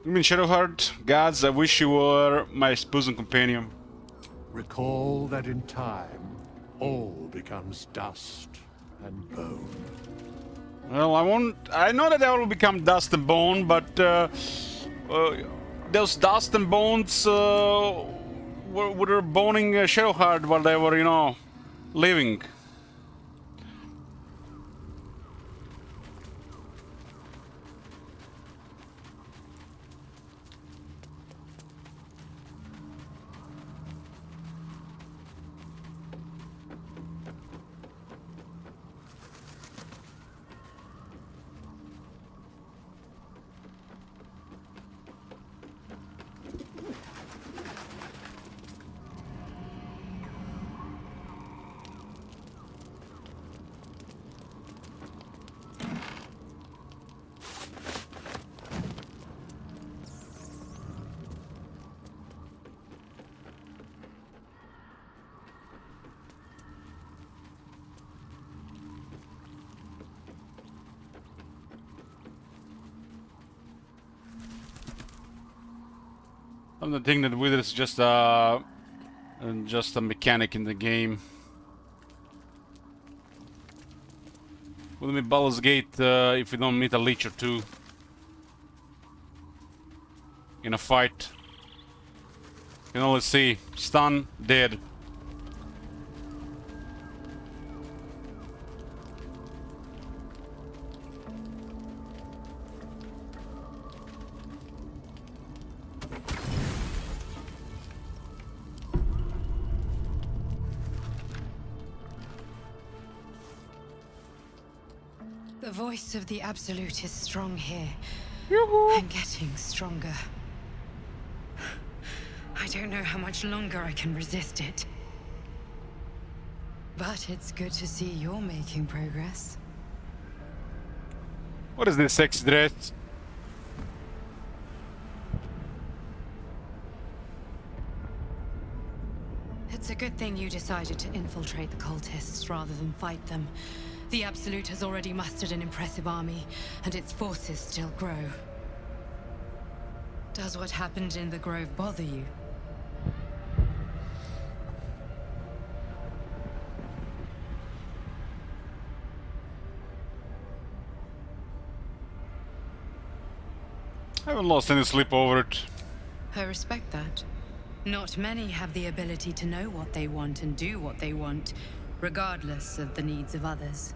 You mean Shadowheart? Gods, I wish you were my bosom companion. Recall that in time, all becomes dust and bone. Well, I know that I will become dust and bone, but those dust and bones were boning Shadowheart while they were, you know, living. I'm the thing that Wither is just a mechanic in the game. Wouldn't be Baldur's Gate if we don't meet a leech or two in a fight. You can only see stun, dead. The voice of the Absolute is strong here. And getting stronger. I don't know how much longer I can resist it. But it's good to see you're making progress. What is this sexy dress? It's a good thing you decided to infiltrate the cultists rather than fight them. The Absolute has already mustered an impressive army, and its forces still grow. Does what happened in the Grove bother you? I haven't lost any sleep over it. I respect that. Not many have the ability to know what they want and do what they want, regardless of the needs of others.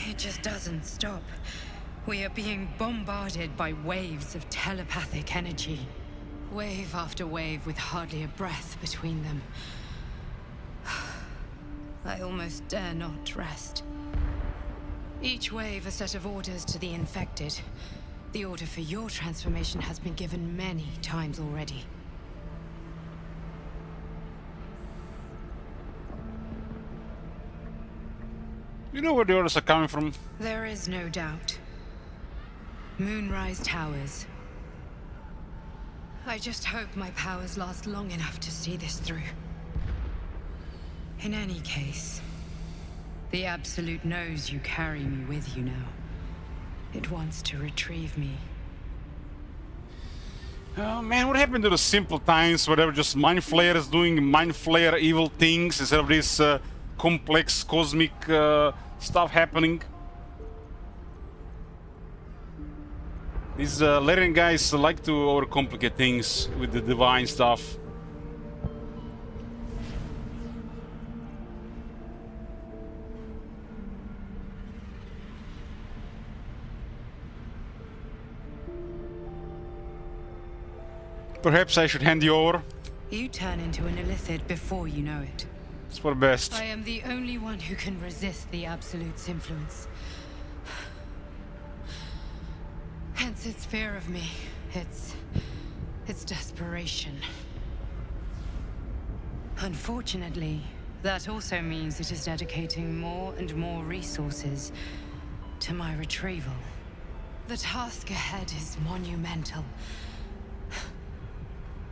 It just doesn't stop. We are being bombarded by waves of telepathic energy. Wave after wave with hardly a breath between them. I almost dare not rest. Each wave a set of orders to the infected. The order for your transformation has been given many times already. You know where the orders are coming from? There is no doubt. Moonrise Towers. I just hope my powers last long enough to see this through. In any case, the Absolute knows you carry me with you now. It wants to retrieve me. Oh man, what happened to the simple times where they were just mind flayers doing mind flayer evil things instead of this complex cosmic stuff happening? These Larian guys like to overcomplicate things with the divine stuff. Perhaps I should hand you over. You turn into an illithid before you know it. It's for the best. I am the only one who can resist the Absolute's influence. Hence its fear of me. Its desperation. Unfortunately, that also means it is dedicating more and more resources to my retrieval. The task ahead is monumental.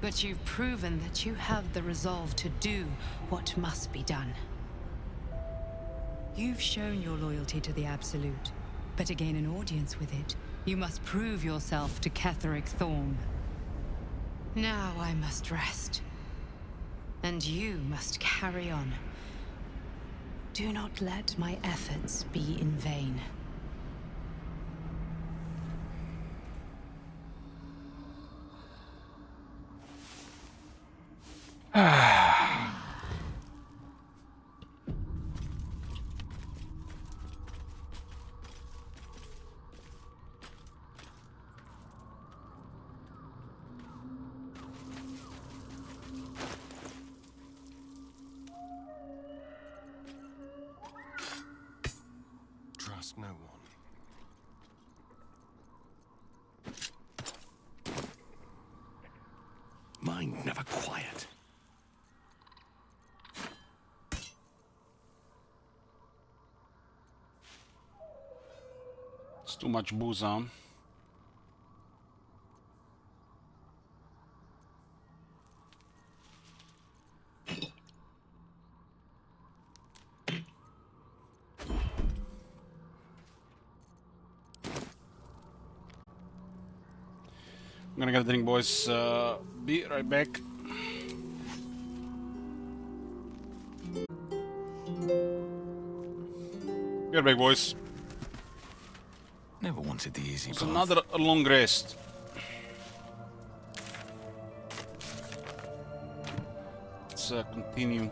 But you've proven that you have the resolve to do what must be done. You've shown your loyalty to the Absolute, but to gain an audience with it, you must prove yourself to Ketheric Thorm. Now I must rest. And you must carry on. Do not let my efforts be in vain. Trust no one. Mind never quiet. It's too much booze on. I'm gonna get a drink, boys. Be right back. Be right back, boys. Never wanted the easy It's path. another long rest. Let's continue.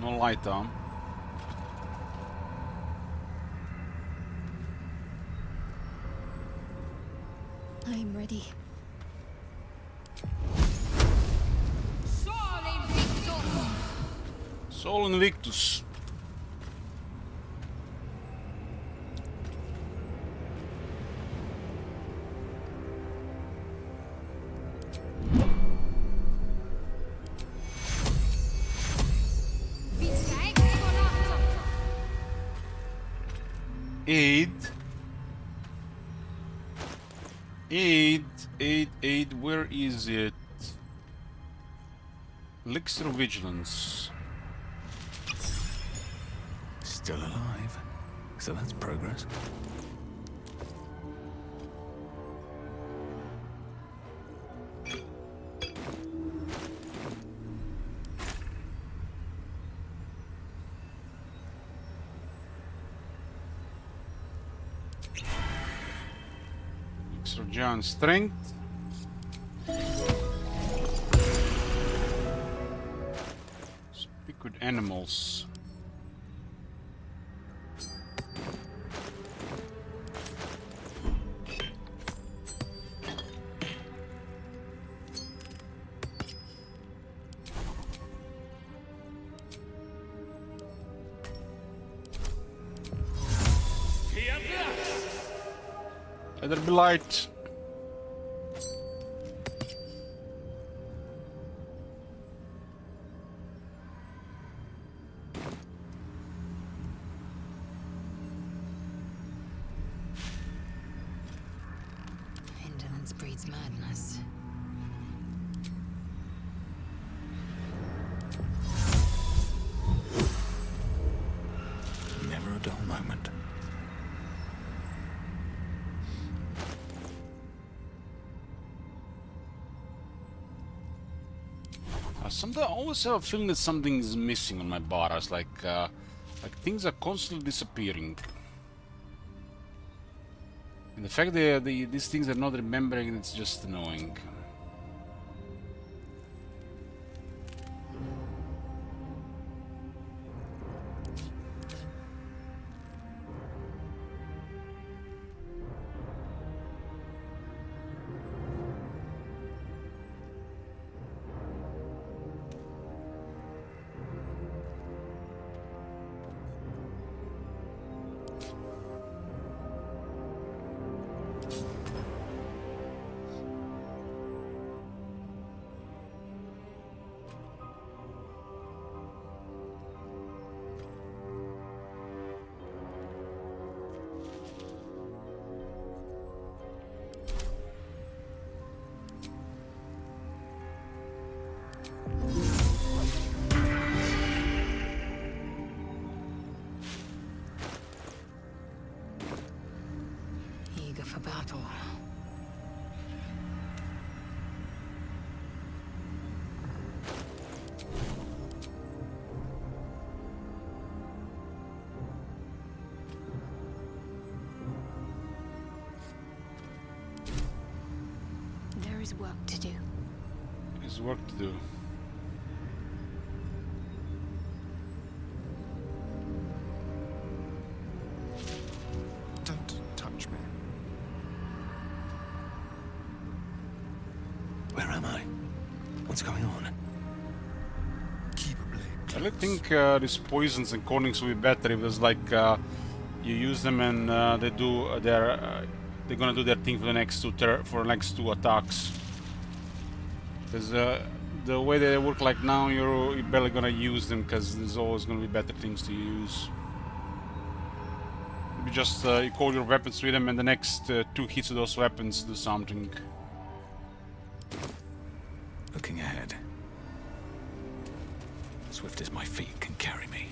No light on. I'm ready. Sol Invictus. Aid, where is it? Elixir of Vigilance. Still alive. So that's progress. Elixir of Giant Strength. Speak with animals. Let there be light. Indolence breeds madness. Never a dull moment. Sometimes I always have a feeling that something is missing on my bars, like things are constantly disappearing. And the fact that these things are not remembering, it's just annoying. Eager for battle. There is work to do. There's work to do. Don't touch me. Where am I? What's going on? I think these poisons and coatings will be better if there's like you use them and they do their they're gonna do their thing for the next two attacks. Because the way they work like now, you're barely gonna use them because there's always gonna be better things to use. You just you call your weapons with them, and the next two hits of those weapons do something. Looking ahead. Swift as my feet can carry me.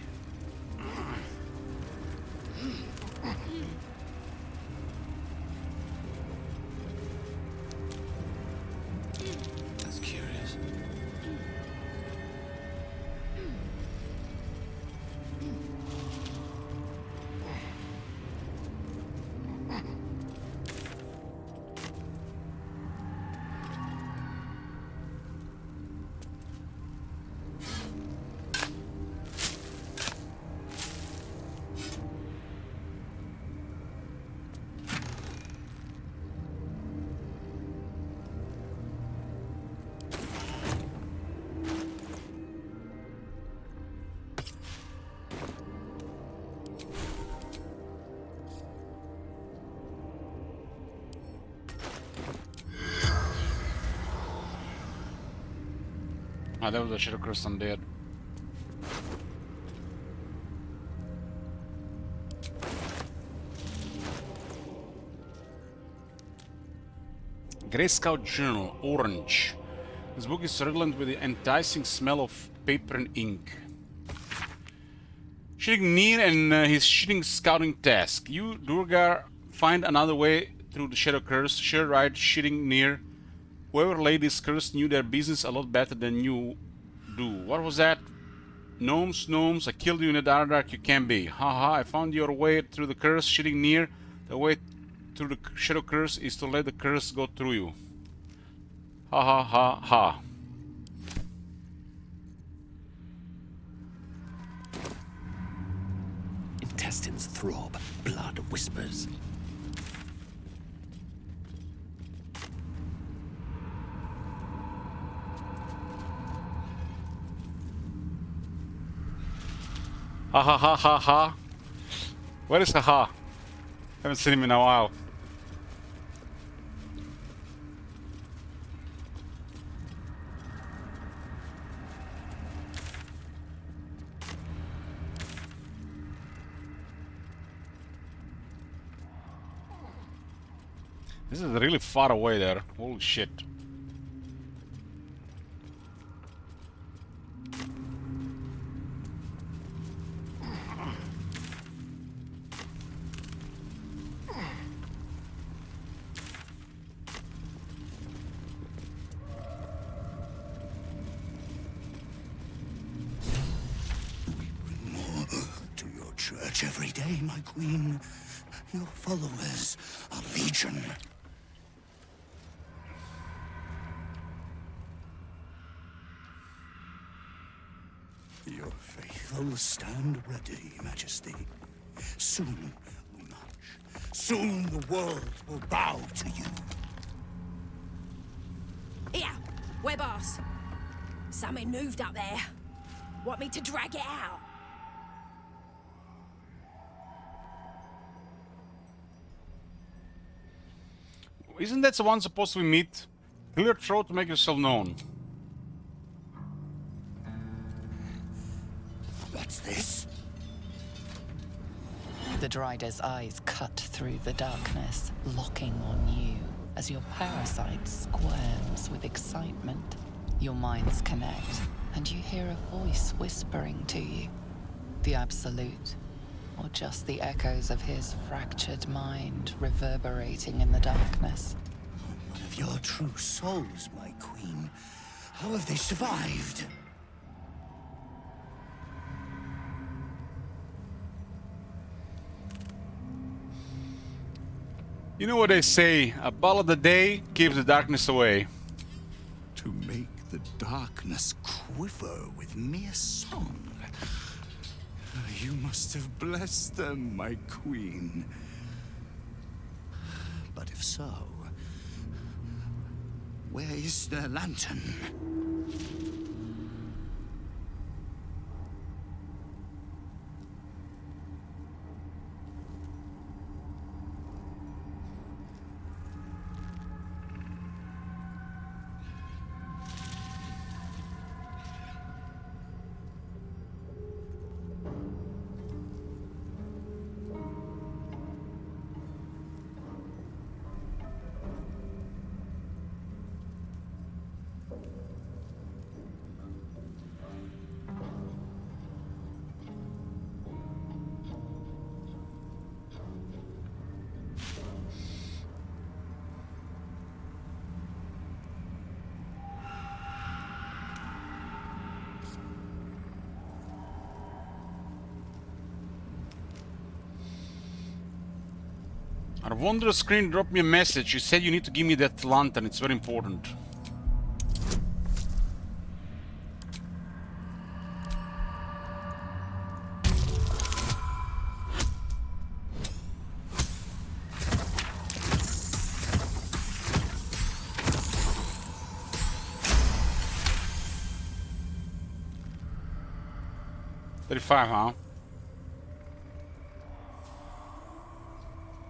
That's curious. Ah, that was a Shadow Curse undead. Grey Scout Journal, orange. This book is redolent with the enticing smell of paper and ink. Shitting near and his shitting scouting task. You, Durgar, find another way through the Shadow Curse. Sure right, shitting near. Whoever laid this curse knew their business a lot better than you do. What was that? Gnomes, gnomes, I killed you in the dark you can be. Haha, I found your way through the curse, shitting near. The way through the Shadow Curse is to let the curse go through you. Ha ha ha ha. Intestines throb, blood whispers. Ha ha ha ha ha. Where is Haha? Haven't seen him in a while. This is really far away there. Holy shit. To your church every day, my queen. Your followers are legion. Your faithful stand ready, Majesty. Soon we march. Soon the world will bow to you. Here, we're boss. Something moved up there. Want me to drag it out? Isn't that the one supposed to be meet? Clear throat to make yourself known. What's this? The Drider's eyes cut through the darkness, locking on you as your parasite squirms with excitement. Your minds connect, and you hear a voice whispering to you. The Absolute, or just the echoes of his fractured mind reverberating in the darkness. One of your true souls, my queen. How have they survived? You know what they say, a ball a day keeps the darkness away. To make the darkness quiver with mere song. You must have blessed them, my queen. But if so, where is their lantern? Wonder Screen dropped me a message. She said you need to give me that lantern. It's very important. $35, huh?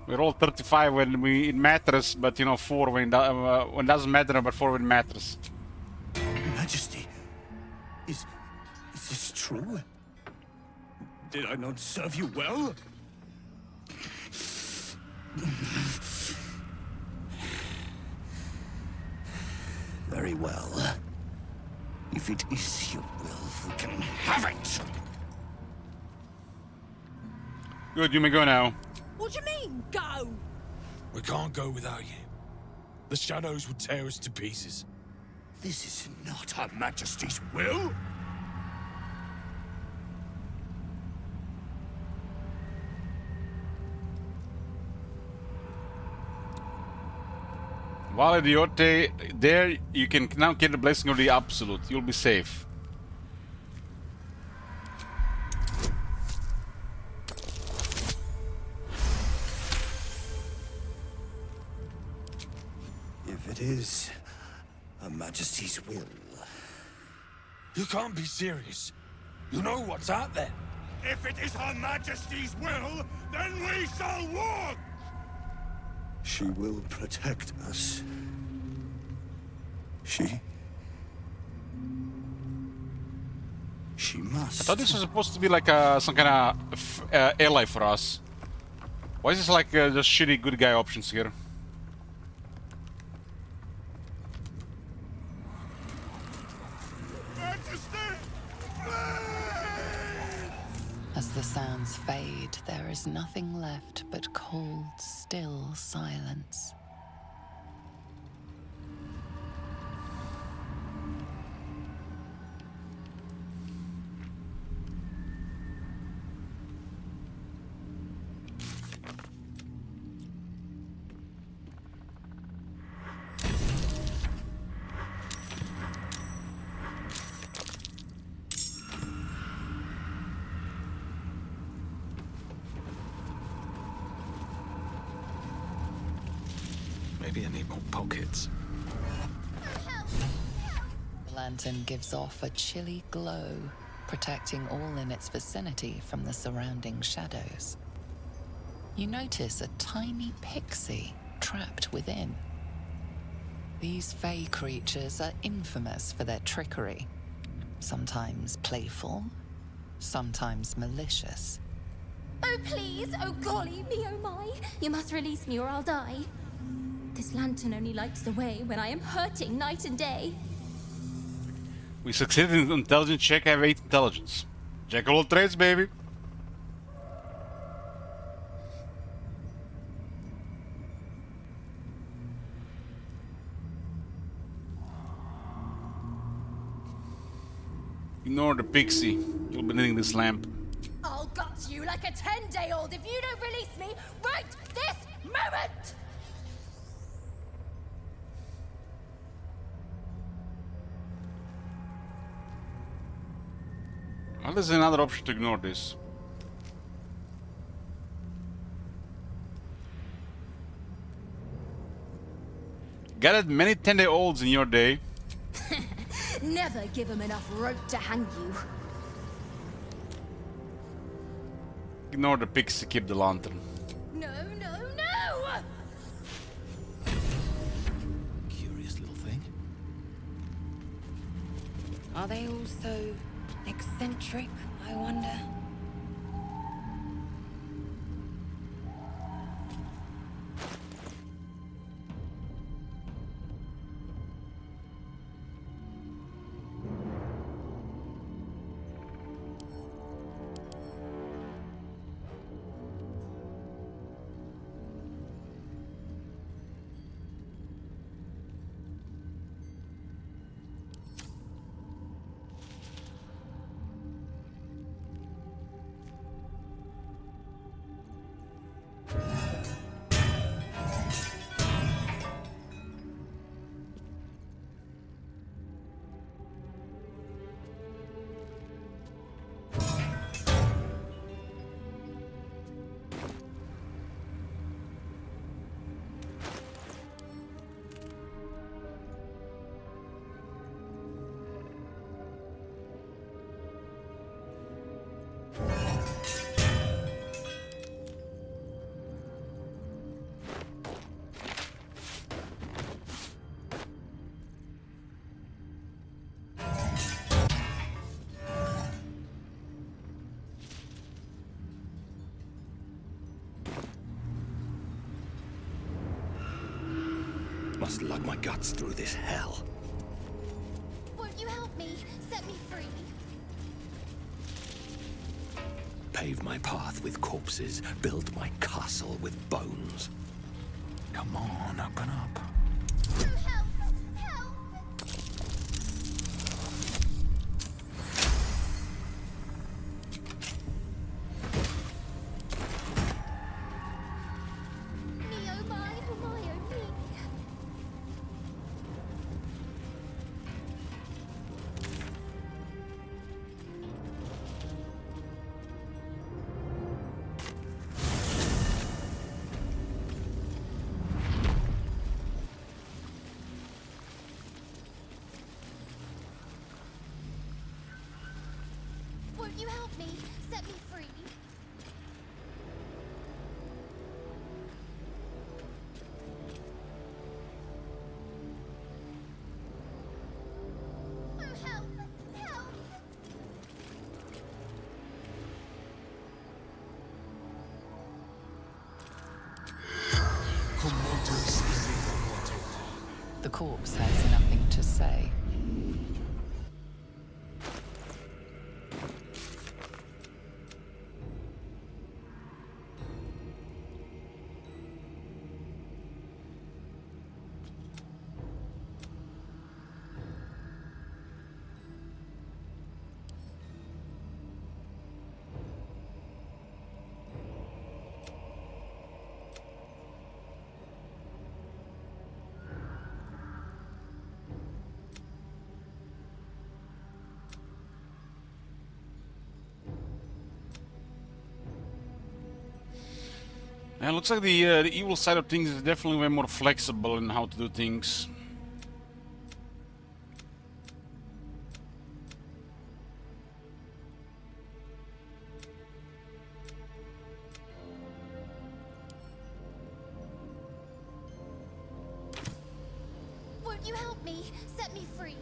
We roll 35 when it matters, but you know 4 when it doesn't matter, but 4 when it matters. Majesty, is this true? Did I not serve you well? Very well. If it is your will, we can have it. Good, you may go now. What do you mean, go? We can't go without you. The shadows would tear us to pieces. This is not Her Majesty's will. Vale Diote, there you can now get the blessing of the absolute. You'll be safe. If it is Her Majesty's will. You can't be serious. You know what's out there. If it is Her Majesty's will, then we shall walk! She will protect us. She must. I thought this was supposed to be like some kind of ally for us. Why is this like just shitty good guy options here? As the sounds fade, there is nothing left but cold, still silence. Maybe I need more pockets. The lantern gives off a chilly glow, protecting all in its vicinity from the surrounding shadows. You notice a tiny pixie trapped within. These fey creatures are infamous for their trickery, sometimes playful, sometimes malicious. Oh, please! Oh, golly me, oh my! You must release me or I'll die. This lantern only lights the way when I am hurting night and day. We succeeded in the intelligence check. I have 8 intelligence. Jack of all trades, baby. Ignore the pixie. You'll be needing this lamp. I'll gut you like a 10-day-old if you don't release me right this moment! Well, there's another option to ignore this. Gathered many 10-day-olds in your day. Never give him enough rope to hang you. Ignore the pixie, keep the lantern. No, no, no! Curious little thing. Are they all so eccentric, I wonder? slug my guts through this hell. Won't you help me? Set me free. Pave my path with corpses, build my castle with bones. Come on, open up. Help! Help! Me oh my, oh my, oh me. Won't you help me? Set me free. Oh, help! Help! The corpse has nothing to say. And it looks like the evil side of things is definitely way more flexible in how to do things. Won't you help me? Set me free.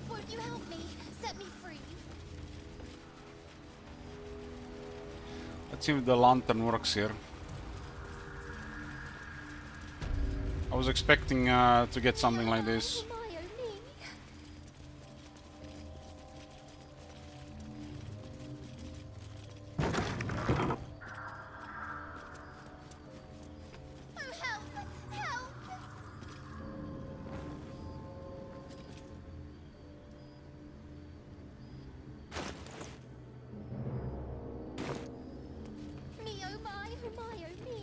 Won't you help me? Set me free. Let's see if the lantern works here. I was expecting to get something like this. Me oh my, oh my, oh me.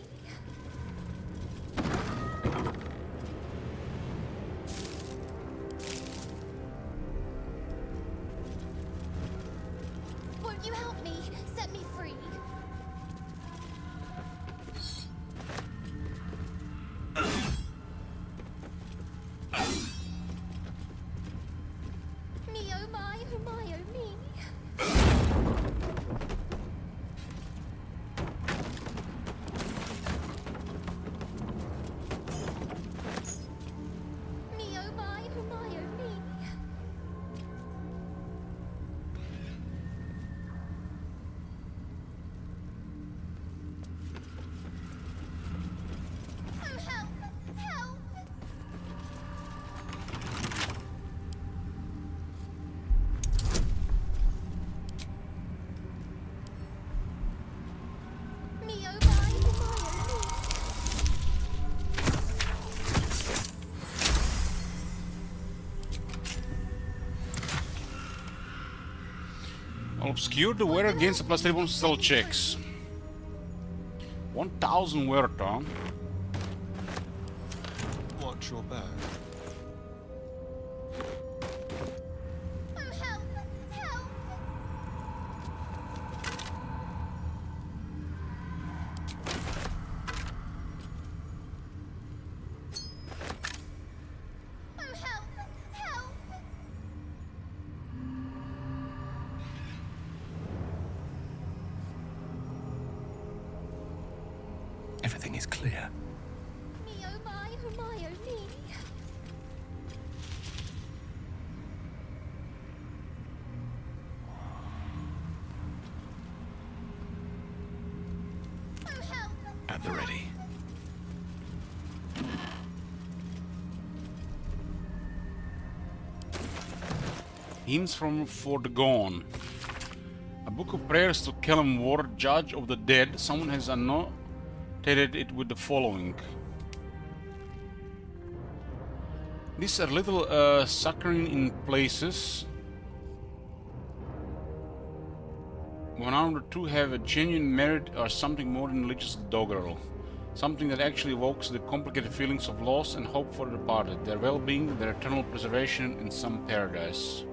Won't you help me? Set me free. Me oh my, oh my, oh me. Me oh my, oh my, oh me. Oh help! Help! Me oh my, oh my, oh me. Obscure the wearer gains a plus 3 bonus stealth checks. 1000 worth, huh? Watch your back. Oh help! Help! Oh help! Help! everything is clear. Me oh my, oh my, oh me. At the ready. Hymns from For the Gone. A book of prayers to Kellum Ward, judge of the dead. Someone has annotated it with the following. These are little saccharine in places. One or two have a genuine merit or something more than religious doggerel. Something that actually evokes the complicated feelings of loss and hope for the departed, their well-being, their eternal preservation in some paradise.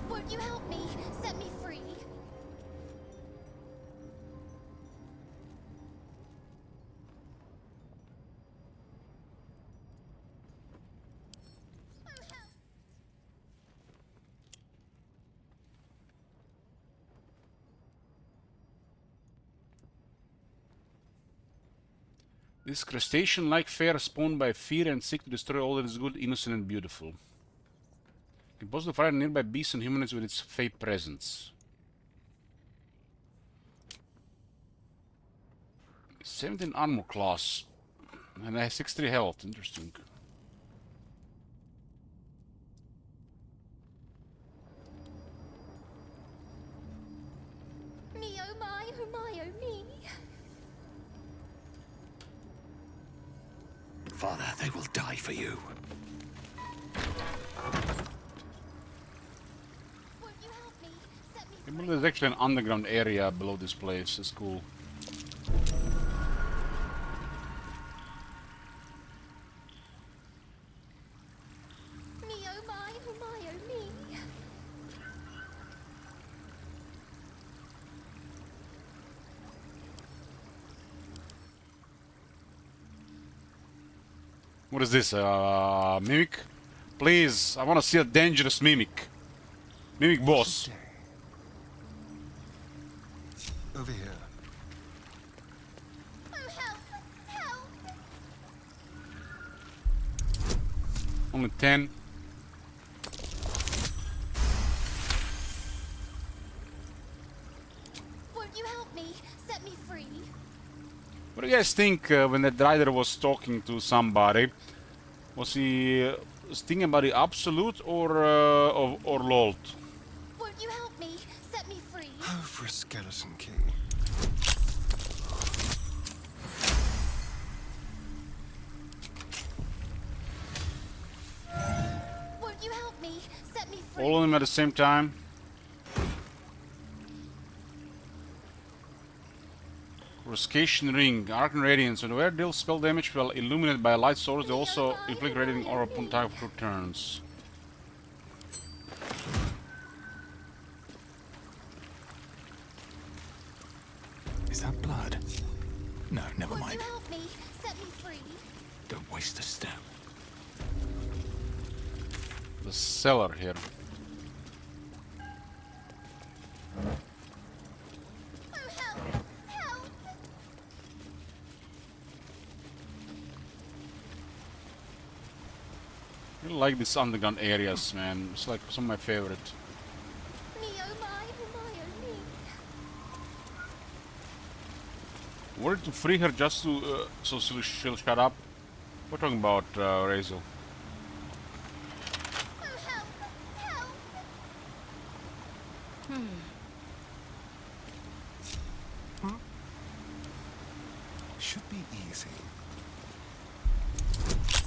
Won't you help me? Set me free. This crustacean-like fare spawned by fear and seek to destroy all that is good, innocent, and beautiful. It can possibly frighten nearby beasts and humans with its fake presence. 17 armor class. And I have 63 health. Interesting. Me oh my, oh my, oh me. Father, they will die for you. I believe there's actually an underground area below this place. It's cool. Me oh my, oh my, oh me. What is this? Mimic? Please, I want to see a dangerous mimic. Mimic boss. Over here. Oh help! Help! Only 10. Won't you help me? Set me free. What do you guys think when that rider was talking to somebody? Was he thinking about the absolute or Lolt? Won't you help me? Set me free. Oh, for a skeleton key. Won't you help me? Set me free. All of them at the same time. Coruscation Ring, Arc and Radiance. When where deals spell damage while illuminated by a light source, they also inflict radiating aura upon target for 2 turns. Is that blood? No, never Won't mind. you help me? Set me free. Don't waste a step. The cellar here. Oh help! Help! I really like these underground areas, man. It's like some of my favorite. Me oh my, oh my, oh me. Wanted to free her just to so she'll shut up. We're talking about Razel. Oh help! Help! Should be easy.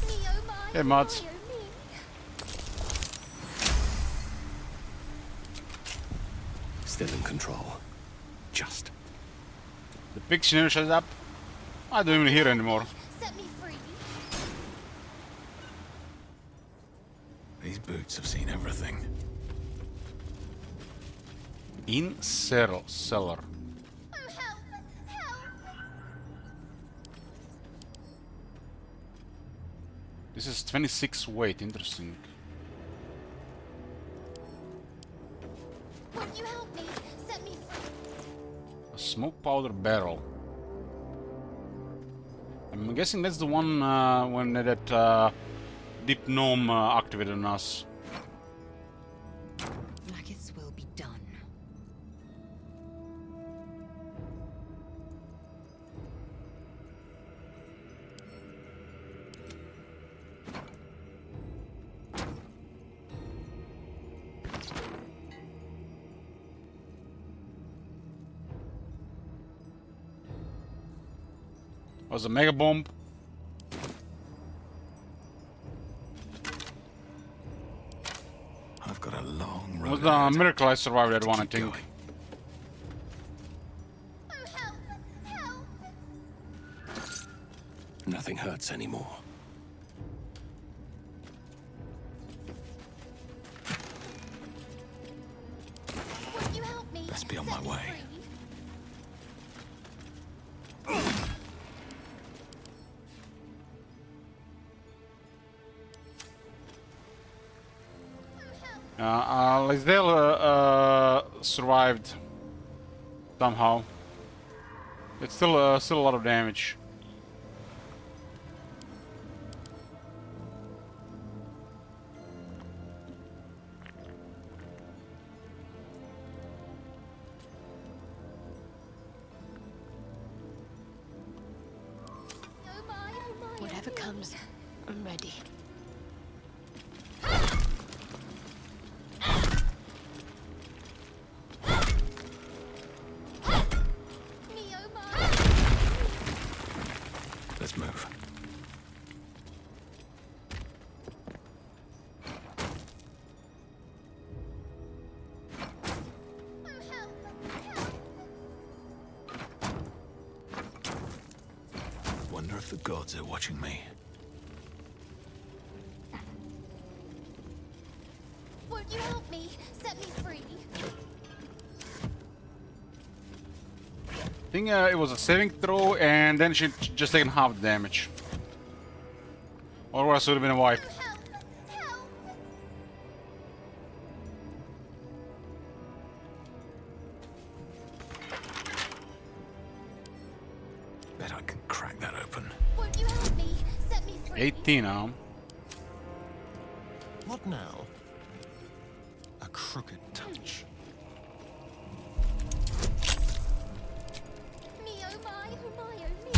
Me oh my, Hey, oh Mats. my, oh me. Still in control. Just. The pixie never shuts up. I don't even hear anymore. Set me free. These boots have seen everything. In cellar. Oh help! Help! This is 26 weight. Interesting. Won't you help me? Set me free. A smoke powder barrel. I'm guessing that's the one when that deep gnome activated on us. Maggots will be done. Was a mega bomb. I've got a long It road. was a miracle I survived that one, I think. Nothing hurts anymore. Won't you help me? Best be on my way. Lisdale survived somehow. It's still a lot of damage. Whatever comes, I'm ready. Let's move. Wonder if the gods are watching me. Won't you help me? Set me free. I think it was a saving throw, and then she just taken half the damage. Otherwise, it would have been a wipe. Bet I can crack that open. Won't you help me? Set me free. 18 now. What now? A crooked touch. Me oh my, oh my, oh me.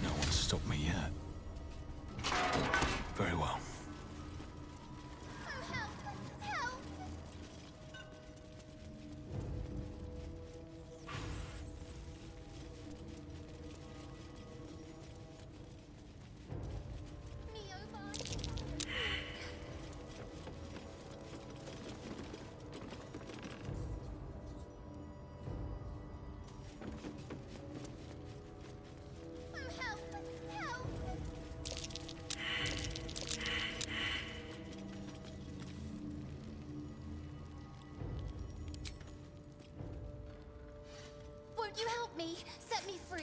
No one's stopped me yet. Very well. Won't you help me? Set me free.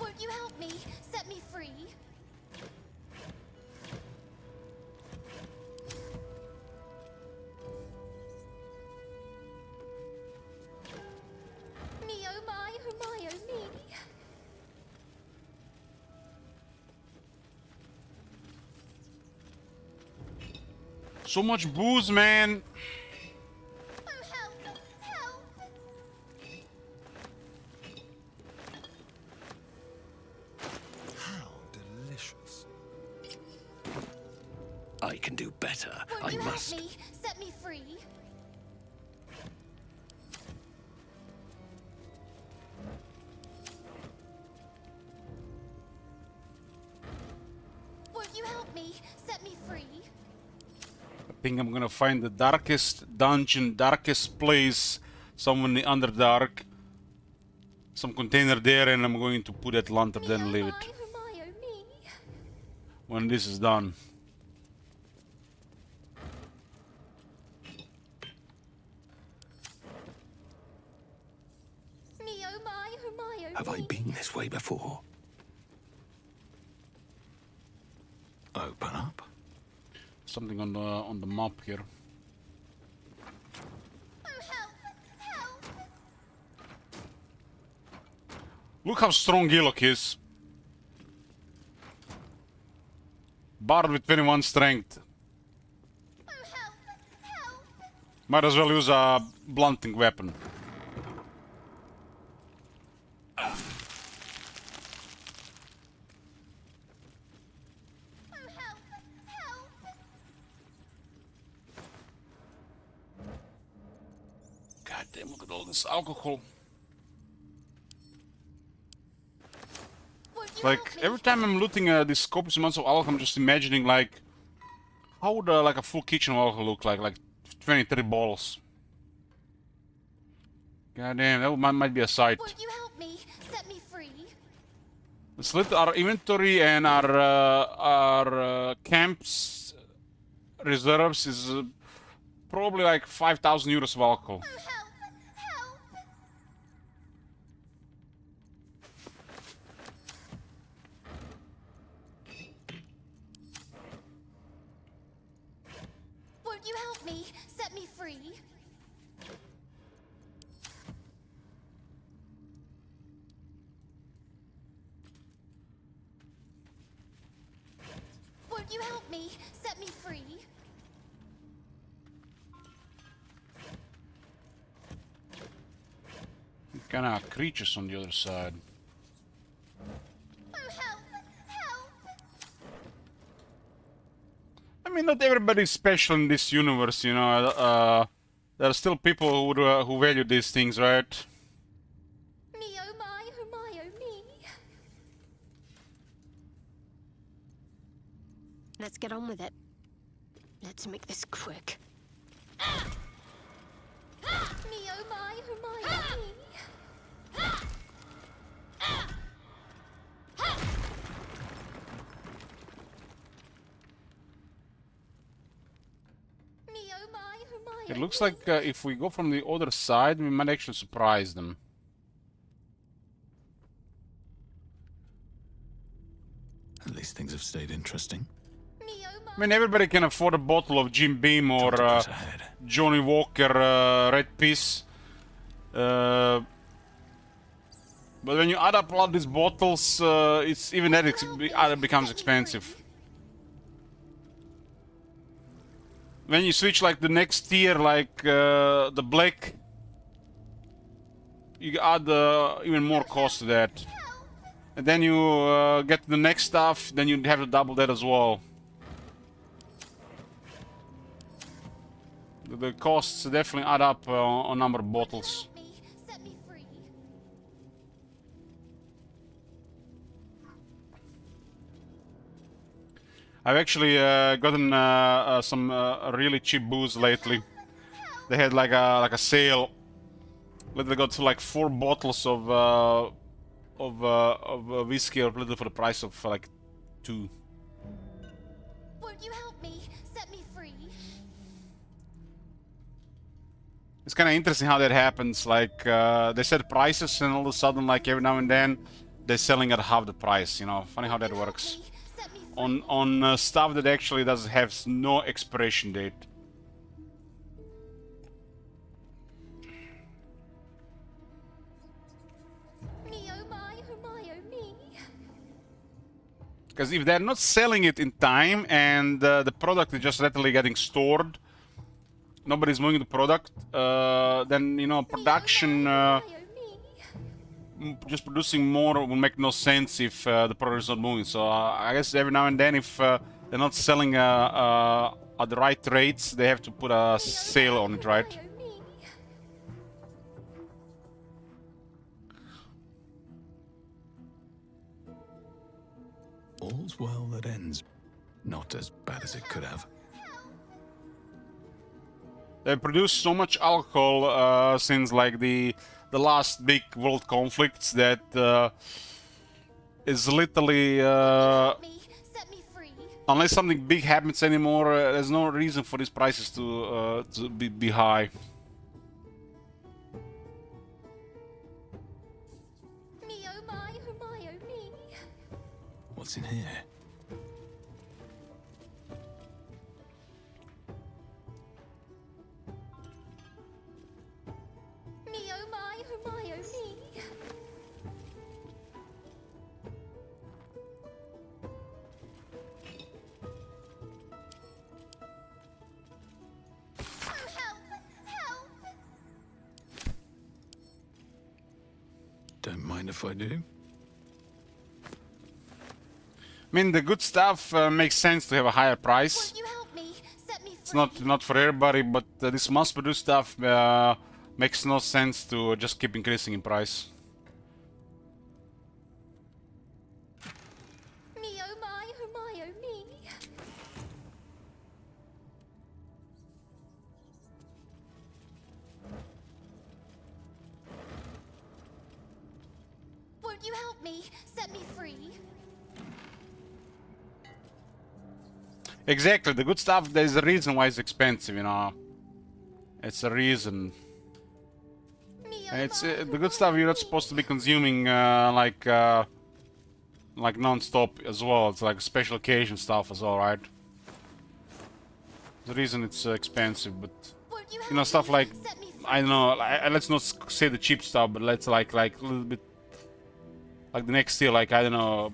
Won't you help me? Set me free. Me oh my, oh my, oh me. So much booze, man. How delicious. I can do better. Won't I you must. help me? Set me free. Won't you help me? Set me free. I think I'm gonna find the darkest dungeon, darkest place, somewhere in the Underdark. Some container there, and I'm going to put that lantern there and leave it. When this is done. Have I been this way before? Open up. Something on the map here. Look how strong Gilok is. Bard with 21 strength. Might as well use a blunting weapon. God damn, look at all this alcohol. It's like every time I'm looting these copious amounts of alcohol, I'm just imagining like how would like a full kitchen of alcohol look like 20, 30 bottles. God damn, that might be a sight. Would you help me? Set me free. Let's let our inventory and our camps reserves is probably like 5,000 euros of alcohol. Would you help me? Set me free. Would you help me? Set me free. What kind of creatures on the other side? I mean, not everybody's special in this universe, you know. There are still people who value these things, right? Me oh my oh me. Let's get on with it. Let's make this quick. Me oh my oh me. It looks like if we go from the other side, we might actually surprise them. At least things have stayed interesting. I mean, everybody can afford a bottle of Jim Beam or Johnny Walker Red Piece. But when you add up all these bottles, it's even that it becomes expensive. When you switch like the next tier, like the black, you add even more cost to that. And then you get the next stuff, then you have to double that as well. The costs definitely add up on number of bottles. I've actually gotten some really cheap booze lately. They had like a sale. They got like 4 bottles of whiskey or little for the price of like 2. Would you help me? Set me free. It's kind of interesting how that happens. Like they set prices, and all of a sudden, like every now and then, they're selling at half the price. You know, funny how that works. On stuff that actually does have no expiration date. Because if they're not selling it in time and the product is just readily getting stored, nobody's moving the product, then, you know, production, just producing more will make no sense if the product is not moving. So I guess every now and then, if they're not selling at the right rates, they have to put a sale on it, right? All's well that ends. Not as bad as it could have. They produce so much alcohol since like the last big world conflicts that is literally unless something big happens anymore, there's no reason for these prices to be high. Me oh What's in here? Me oh my oh my oh me. Oh help! Help! Don't mind if I do. I mean, the good stuff makes sense to have a higher price. You help me, set me free. It's not for everybody, but this mass-produced stuff makes no sense to just keep increasing in price. Me oh my oh me. Won't you help me, set me free? Exactly, the good stuff, there's a reason why it's expensive, you know. It's a reason. And it's the good stuff you're not supposed to be consuming like non-stop as well. It's like special occasion stuff as well, right? The reason it's expensive, but you know, stuff like, I don't know, let's not say the cheap stuff, but let's like a little bit like the next tier, like I don't know,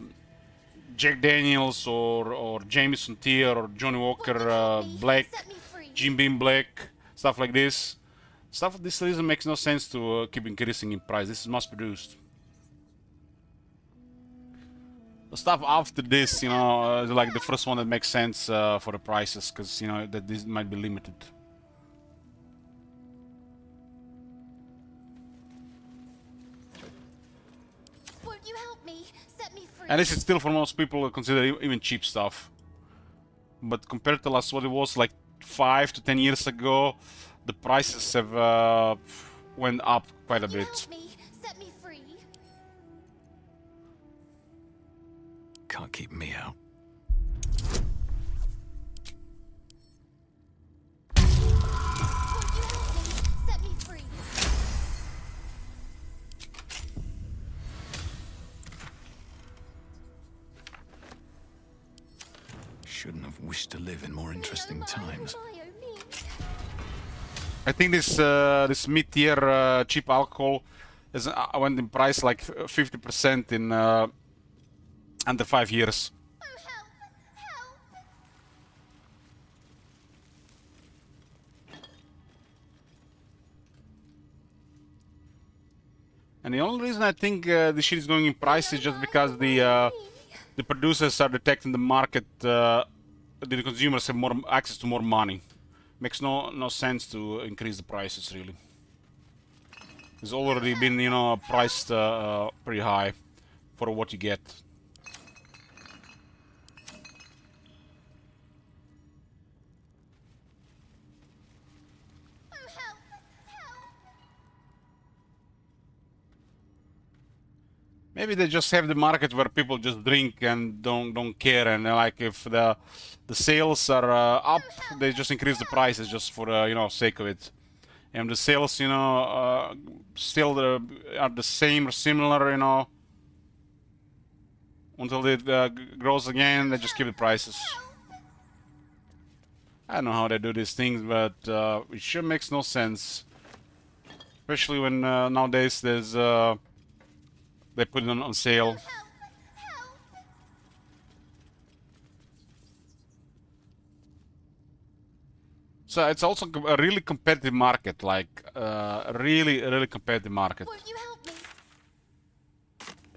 Jack Daniels or Jameson tier or Johnny Walker Black, Jim Beam Black, stuff like this. Stuff of this reason makes no sense to keep increasing in price. This is mass-produced. The stuff after this, you know, like the first one that makes sense for the prices, because you know that this might be limited. Won't you help me, set me free? And this is still for most people considered even cheap stuff. But compared to what it was like 5 to 10 years ago, the prices have went up quite a bit. Help me, set me free. Can't keep me out. Set me free. Shouldn't have wished to live in more interesting times. I think this mid-tier cheap alcohol is went in price like 50% in under 5 years. And the only reason I think the shit is going in price is just because the producers are detecting the market, the consumers have more access to more money. Makes no sense to increase the prices really. It's already been, you know, priced pretty high for what you get. Maybe they just have the market where people just drink and don't care, and like if the sales are up, they just increase the prices just for you know, sake of it. And the sales, you know, still are the same or similar, you know, until it grows again, they just keep the prices. I don't know how they do these things, but it sure makes no sense, especially when nowadays there's they put it on sale. So it's also a really competitive market, like really competitive market.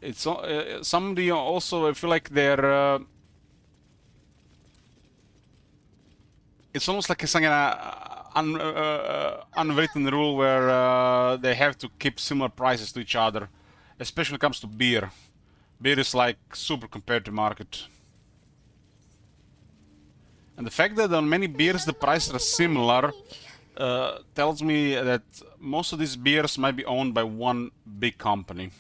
It's somebody also, I feel like they're it's almost like some kind of unwritten rule where they have to keep similar prices to each other, especially when it comes to beer. Beer is like super competitive market. And the fact that on many beers the prices are similar tells me that most of these beers might be owned by one big company.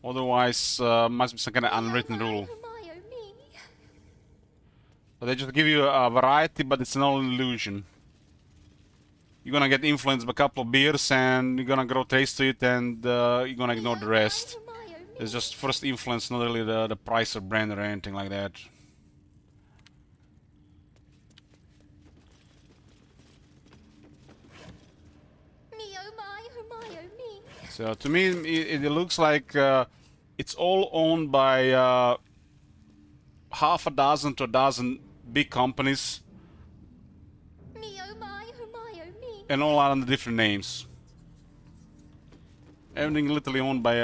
Otherwise, must be some kind of unwritten rule. But they just give you a variety, but it's an all illusion. You're gonna get influenced by a couple of beers and you're gonna grow taste to it, and you're gonna ignore the rest. It's just first influence, not really the price or brand or anything like that. Me oh my oh me. So to me, it looks like it's all owned by half a dozen to a dozen big companies, Me oh my oh me. and all are under different names. Everything literally owned by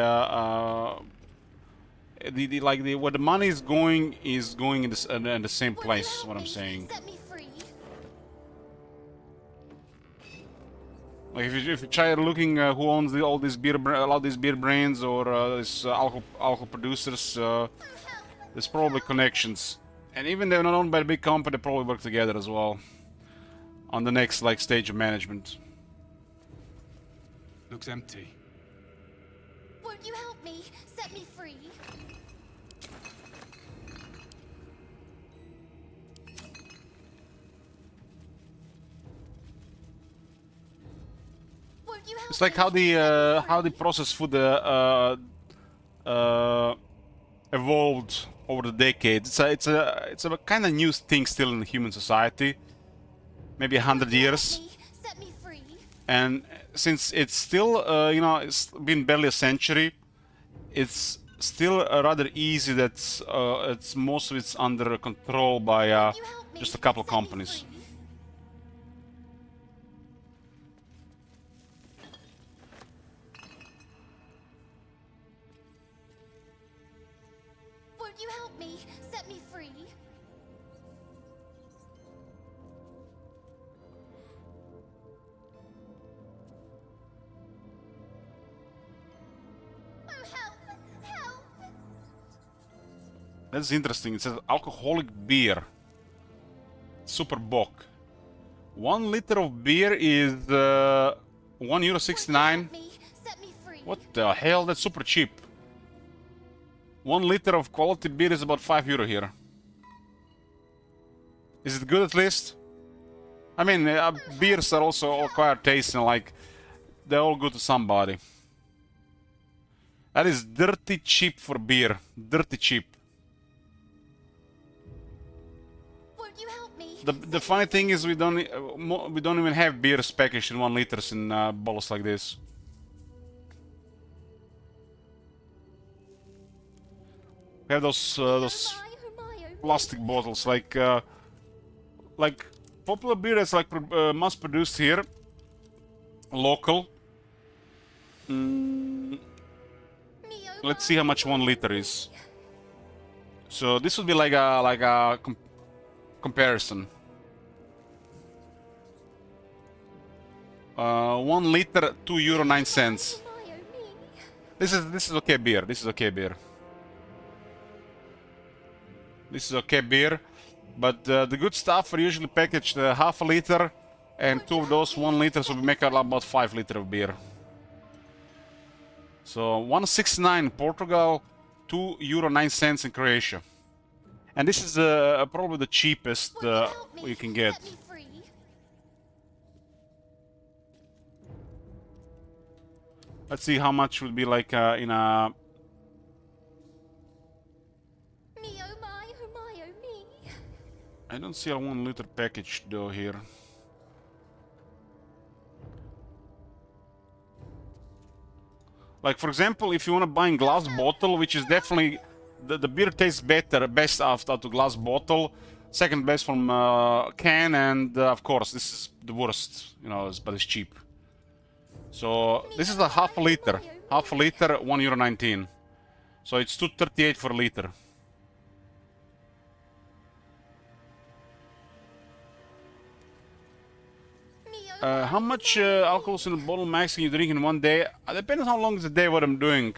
where the money is going in this in the same place. What I'm saying. Set me free. Like if you try looking who owns all these a lot of these beer brands or these alcohol producers, there's probably connections, and even they're not owned by a big company, they probably work together as well on the next stage of management. Looks empty. Won't you help me? Set me free. Won't you help It's like how the processed food evolved over the decades. It's a kind of new thing still in human society. Maybe 100 years. Set me free. And since it's still, it's been barely a century, it's still rather easy that it's most of it's under control by just a couple of companies. Won't you help me? Set me free. Oh help! Help! That's interesting. It says alcoholic beer. Super Bock. 1 liter of beer is €1.69. What the hell? That's super cheap. 1 liter of quality beer is about €5 here. Is it good at least? I mean, beers are also acquired taste and they're all good to somebody. That is dirty cheap for beer. Dirty cheap. The funny thing is we don't even have beers packaged in 1 liters in bottles like this. We have those plastic bottles like popular beer that's mass produced here, local. Let's see how much 1 liter is. So this would be like a comparison. 1 liter, €2.09. This is okay beer. This is okay beer. This is okay beer, but the good stuff are usually packaged half a liter, and 2 of those 1 liters will make about 5 liters of beer. So 1.69 in Portugal, €2.09 in Croatia. And this is probably the cheapest you can get. Let's see how much would be like in a... I don't see a 1 liter package though here. Like for example, if you want to buy a glass bottle, which is definitely the beer tastes best after the glass bottle. Second best from can, and of course this is the worst, but it's cheap. So this is a half a liter, €1.19. So it's $2.38 for a liter. How much alcohol is in a bottle max can you drink in 1 day? Depends on how long is the day what I'm doing.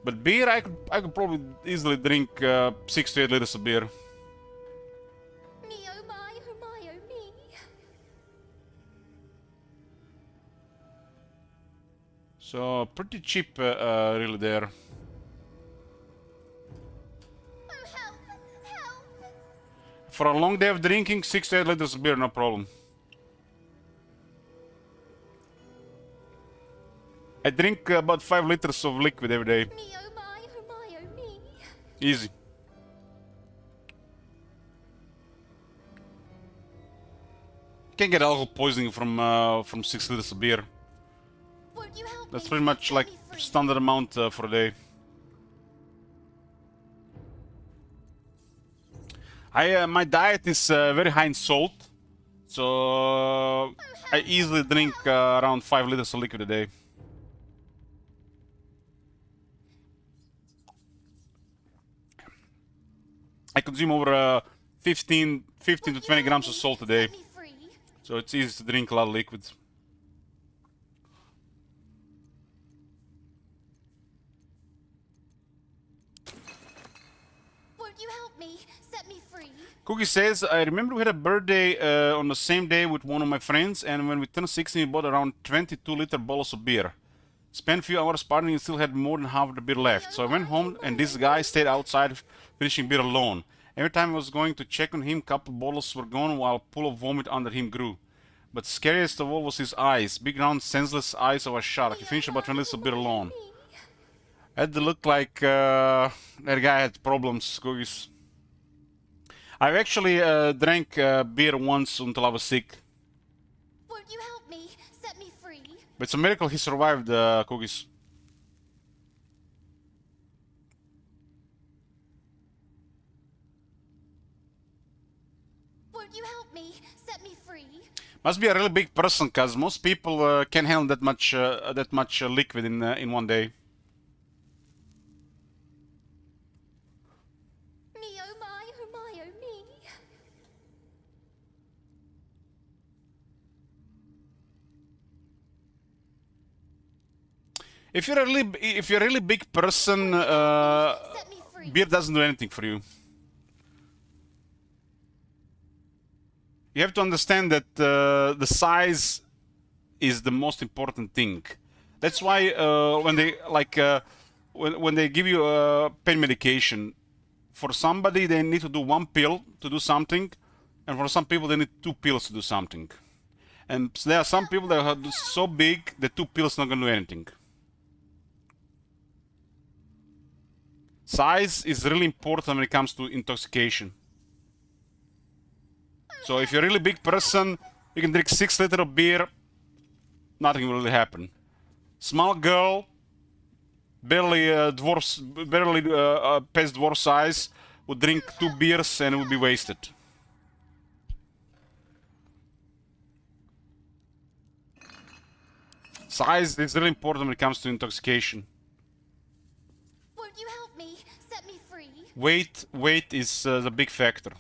But beer, I could probably easily drink 6 to 8 liters of beer. So pretty cheap, really there. For a long day of drinking, 6 to 8 liters of beer, no problem. I drink about 5 liters of liquid every day. Easy. You can get alcohol poisoning from 6 liters of beer. That's pretty much like standard amount for a day. My diet is very high in salt, so I easily drink around 5 liters of liquid a day. I consume over 15 to 20 grams of salt a day, so it's easy to drink a lot of liquids. Won't you help me? Set me free. Cookie says, I remember we had a birthday on the same day with one of my friends, and when we turned 16 we bought around 22-liter bottles of beer. Spent a few hours partying and still had more than half the beer left. So I went home and this guy stayed outside finishing beer alone. Every time I was going to check on him, couple bottles were gone while a pool of vomit under him grew. But scariest of all was his eyes. Big round senseless eyes of a shark. He finished about 20 liters of beer alone. Had to look like that guy had problems, Cookies. I've actually drank beer once until I was sick. Won't you help me? Set me free. But it's a miracle he survived, Cookies. Won't you help me? Set me free. Must be a really big person, cause most people can't handle that much liquid in one day. Me oh my oh my oh me. If you're a really big person, beer doesn't do anything for you. You have to understand that the size is the most important thing. That's why when they when they give you pain medication, for somebody they need to do 1 pill to do something, and for some people they need 2 pills to do something. And there are some people that are so big that 2 pills not gonna do anything. Size is really important when it comes to intoxication. So if you're a really big person, you can drink 6 liters of beer, nothing will really happen. Small girl, barely past dwarf size, would drink 2 beers and would be wasted. Size is really important when it comes to intoxication. Won't you help me? Set me free. Weight is the big factor.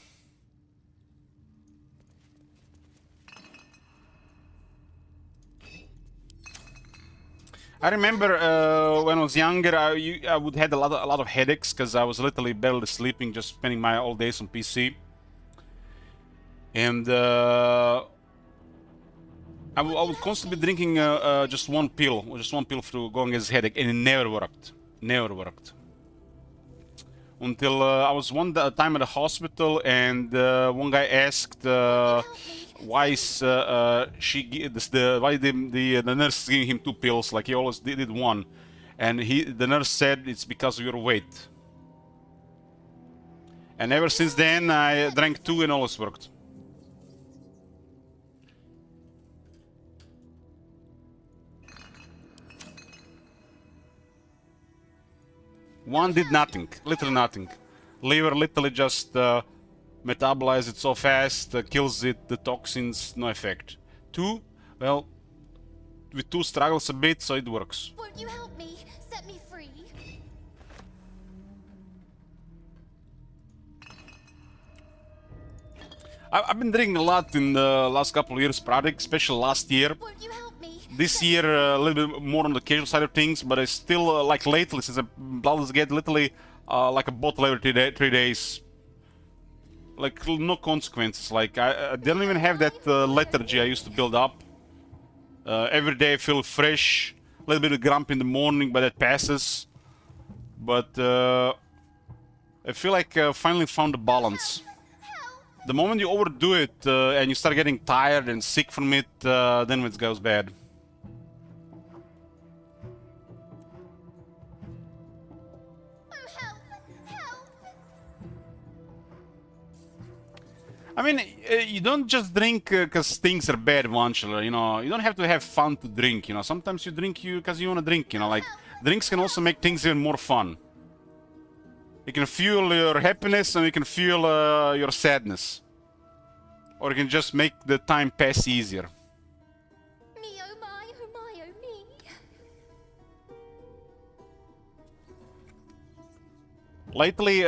I remember when I was younger, I would have a lot of headaches because I was literally barely sleeping, just spending my all days on PC. And I would constantly be drinking just one pill for going against headache, and it never worked. Never worked. Until I was one time at the hospital, and one guy asked why is why the nurse is giving him 2 pills, like he always did 1, and the nurse said it's because of your weight. And ever since then I drank 2 and always worked. One did nothing, literally nothing. Liver literally just metabolizes it so fast, kills it, the toxins, no effect. 2, well, with 2 struggles a bit, so it works. Won't you help me? Set me free. I've been drinking a lot in the last couple of years, product, especially last year. Won't you help me? This year, a little bit more on the casual side of things, but I still, like lately, since Baldur's Gate, literally like a bottle every 3 days. Like, no consequences. Like, I don't even have that lethargy I used to build up. Every day I feel fresh, a little bit of grumpy in the morning, but that passes. But I feel like I finally found the balance. The moment you overdo it and you start getting tired and sick from it, then it goes bad. I mean, you don't just drink because things are bad, eventually, you know. You don't have to have fun to drink, you know. Sometimes you drink because you want to drink, you know. Like, drinks can also make things even more fun. You can fuel your happiness and you can fuel your sadness. Or you can just make the time pass easier. Me, oh my, oh my, oh me. Lately,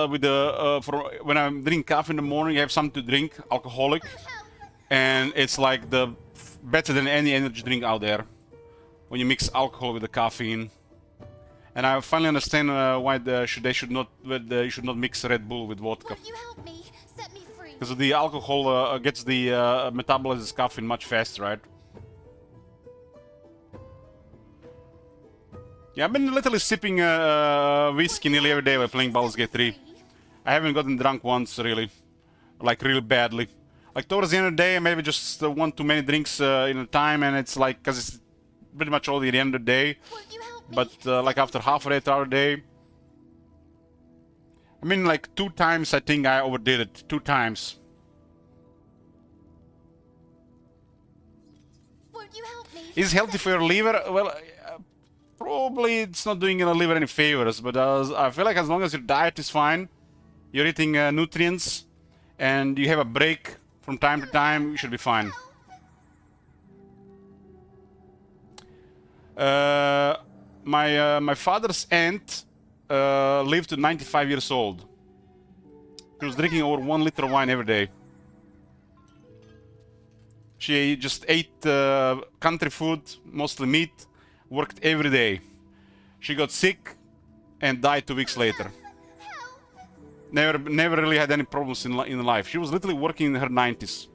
with the when I'm drinking coffee in the morning, I have something to drink, alcoholic, and it's like better than any energy drink out there. When you mix alcohol with the caffeine, and I finally understand why you should not mix Red Bull with vodka. You help me, set me free. Because the alcohol gets the metabolizes caffeine much faster, right? Yeah, I've been literally sipping whiskey nearly every day while playing Baldur's Gate 3. I haven't gotten drunk once, really. Like, really badly. Like, towards the end of the day, I maybe just one too many drinks in a time, and it's like, because it's pretty much already the end of the day. But, like, after half a day, hour a day. I mean, like, 2 times I think I overdid it. 2 times. Is it healthy for your liver? Well, probably it's not doing your liver any favors, but I feel like as long as your diet is fine, you're eating nutrients, and you have a break from time to time, you should be fine. My father's aunt lived to 95 years old. She was drinking over 1 liter of wine every day. She just ate country food, mostly meat, worked every day. She got sick and died 2 weeks later. Never really had any problems in life. She was literally working in her 90s.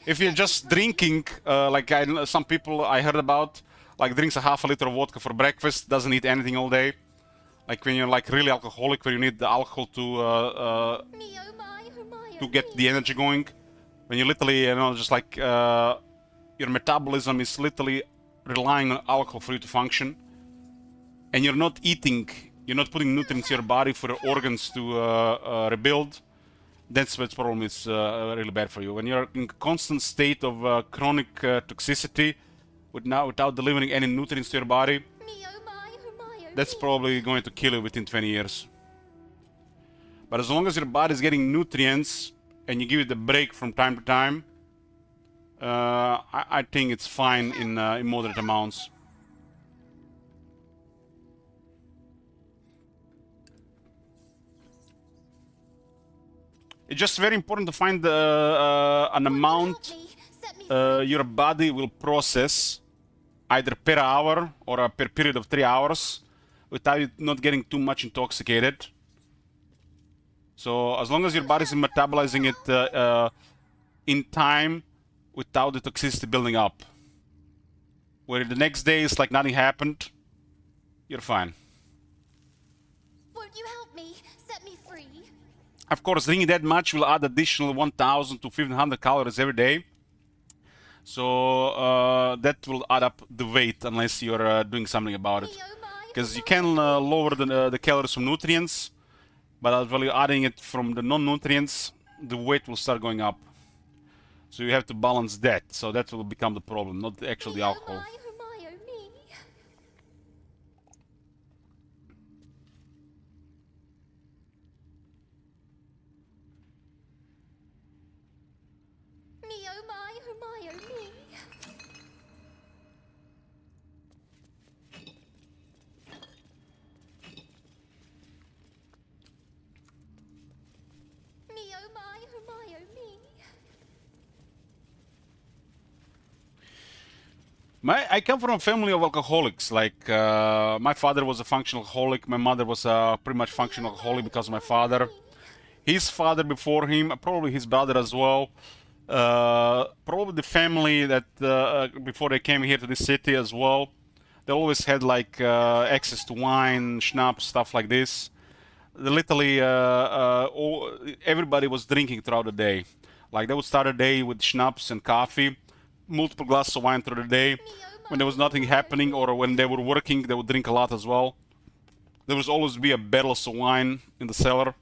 If you're just drinking, like some people I heard about, like drinks a half a liter of vodka for breakfast, doesn't eat anything all day. Like when you're like really alcoholic, where you need the alcohol to get the energy going. When you literally, you know, just like your metabolism is literally relying on alcohol for you to function, and you're not eating, you're not putting nutrients in your body for your organs to rebuild. That's what problem is really bad for you. When you're in a constant state of chronic toxicity, without delivering any nutrients to your body, that's probably going to kill you within 20 years. But as long as your body is getting nutrients and you give it a break from time to time, I think it's fine in moderate amounts. It's just very important to find an amount your body will process either per hour or per period of 3 hours without it not getting too much intoxicated. So as long as your body is metabolizing it in time without the toxicity building up, where the next day is like nothing happened, you're fine. Won't you help me? Set me free. Of course, drinking that much will add additional 1,000 to 1,500 calories every day. So that will add up the weight unless you're doing something about it. Because you can lower the calories from nutrients, but while you're adding it from the non-nutrients, the weight will start going up. So you have to balance that. So that will become the problem, not actually the alcohol. I come from a family of alcoholics. Like my father was a functional alcoholic. My mother was a pretty much functional alcoholic because of my father. His father before him, probably his brother as well. Probably the family that before they came here to this city as well. They always had like access to wine, schnapps, stuff like this. Literally, everybody was drinking throughout the day. Like they would start a day with schnapps and coffee, multiple glasses of wine through the day. When there was nothing happening or when they were working, they would drink a lot as well. There was always be a barrels of wine in the cellar.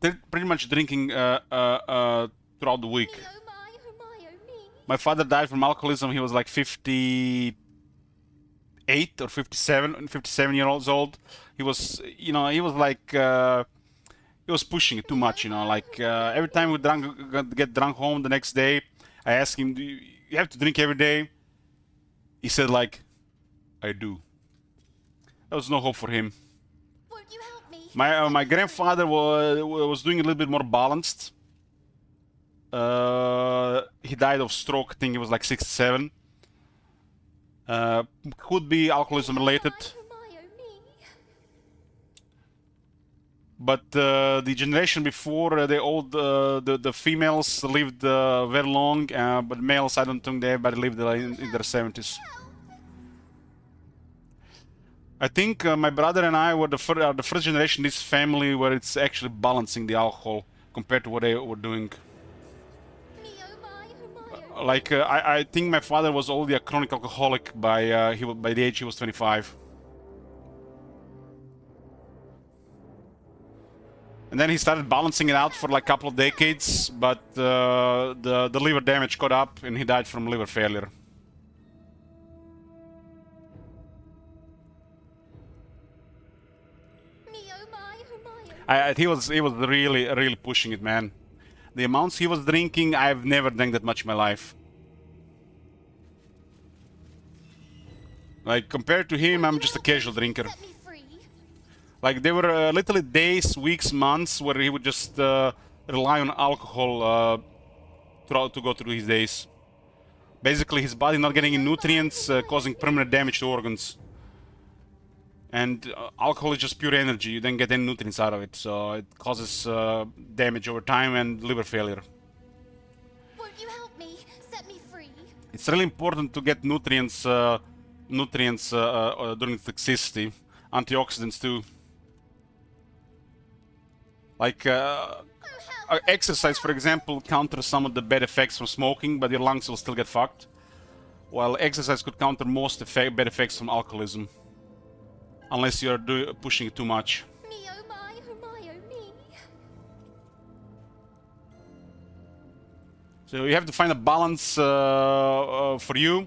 They're pretty much drinking throughout the week. My father died from alcoholism. He was like 58 or 57 years old. He was, you know, he was like, he was pushing it too much, you know. Like every time we get drunk home the next day, I asked him, "Do you have to drink every day?" He said, like, "I do." There was no hope for him. My grandfather was doing a little bit more balanced. He died of stroke. I think he was like 67. Could be alcoholism related. But the generation before, the females lived very long, but males, I don't think everybody lived in their 70s. I think my brother and I were the first generation in this family where it's actually balancing the alcohol compared to what they were doing. Like I think my father was already a chronic alcoholic by the age he was 25. And then he started balancing it out for like a couple of decades, but the liver damage caught up and he died from liver failure. He was really pushing it, man. The amounts he was drinking, I've never drank that much in my life. Like compared to him, I'm just a casual drinker. Like there were literally days, weeks, months where he would just rely on alcohol to go through his days. Basically, his body not getting nutrients, causing permanent damage to organs. And alcohol is just pure energy. You don't get any nutrients out of it, so it causes damage over time and liver failure. Won't you help me? Set me free. It's really important to get nutrients during toxicity, antioxidants too. Like exercise, for example, counters some of the bad effects from smoking, but your lungs will still get fucked. While exercise could counter most bad effects from alcoholism. Unless you're pushing it too much. So you have to find a balance for you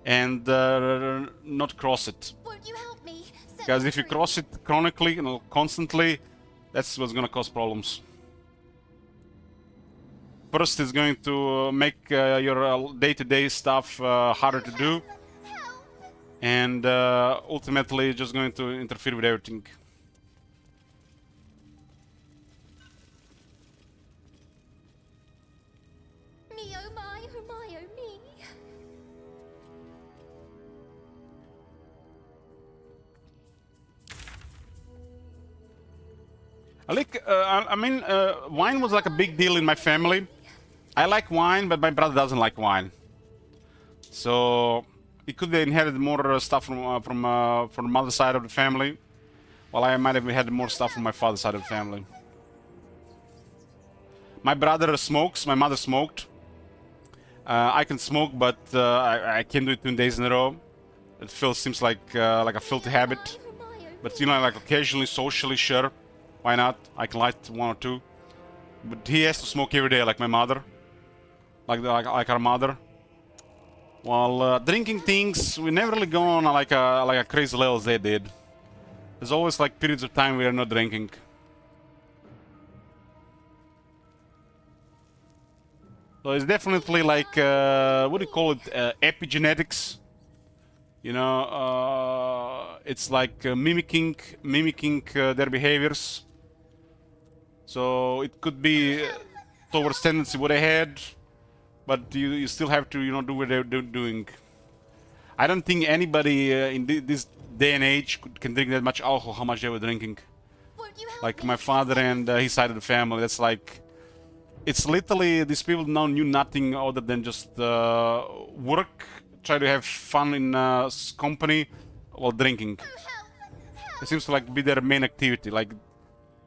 and not cross it. Because if you cross it chronically, you know, constantly, that's what's gonna cause problems. First, it's going to make your day-to-day stuff harder to do. And ultimately just going to interfere with everything. Me oh my, oh my oh me. Wine was like a big deal in my family. I like wine, but my brother doesn't like wine. So he could have inherited more stuff from the mother side of the family, while I might have had more stuff from my father's side of the family. My brother smokes, my mother smoked. I can smoke, but I can't do it 2 days in a row. It seems like a filthy habit. But you know, like occasionally, socially, sure, why not? I can light 1 or 2. But he has to smoke every day, like my mother, like our mother. While drinking things, we never really go on like a crazy level as they did. There's always like periods of time we are not drinking. So it's definitely like what do you call it? Epigenetics. You know, it's like mimicking their behaviors. So it could be towards tendency what they had. But you still have to, you know, do what they're doing. I don't think anybody in this day and age can drink that much alcohol, how much they were drinking. Like my father and his side of the family, that's like... It's literally, these people now knew nothing other than just work, try to have fun in company while drinking. It seems to like be their main activity. Like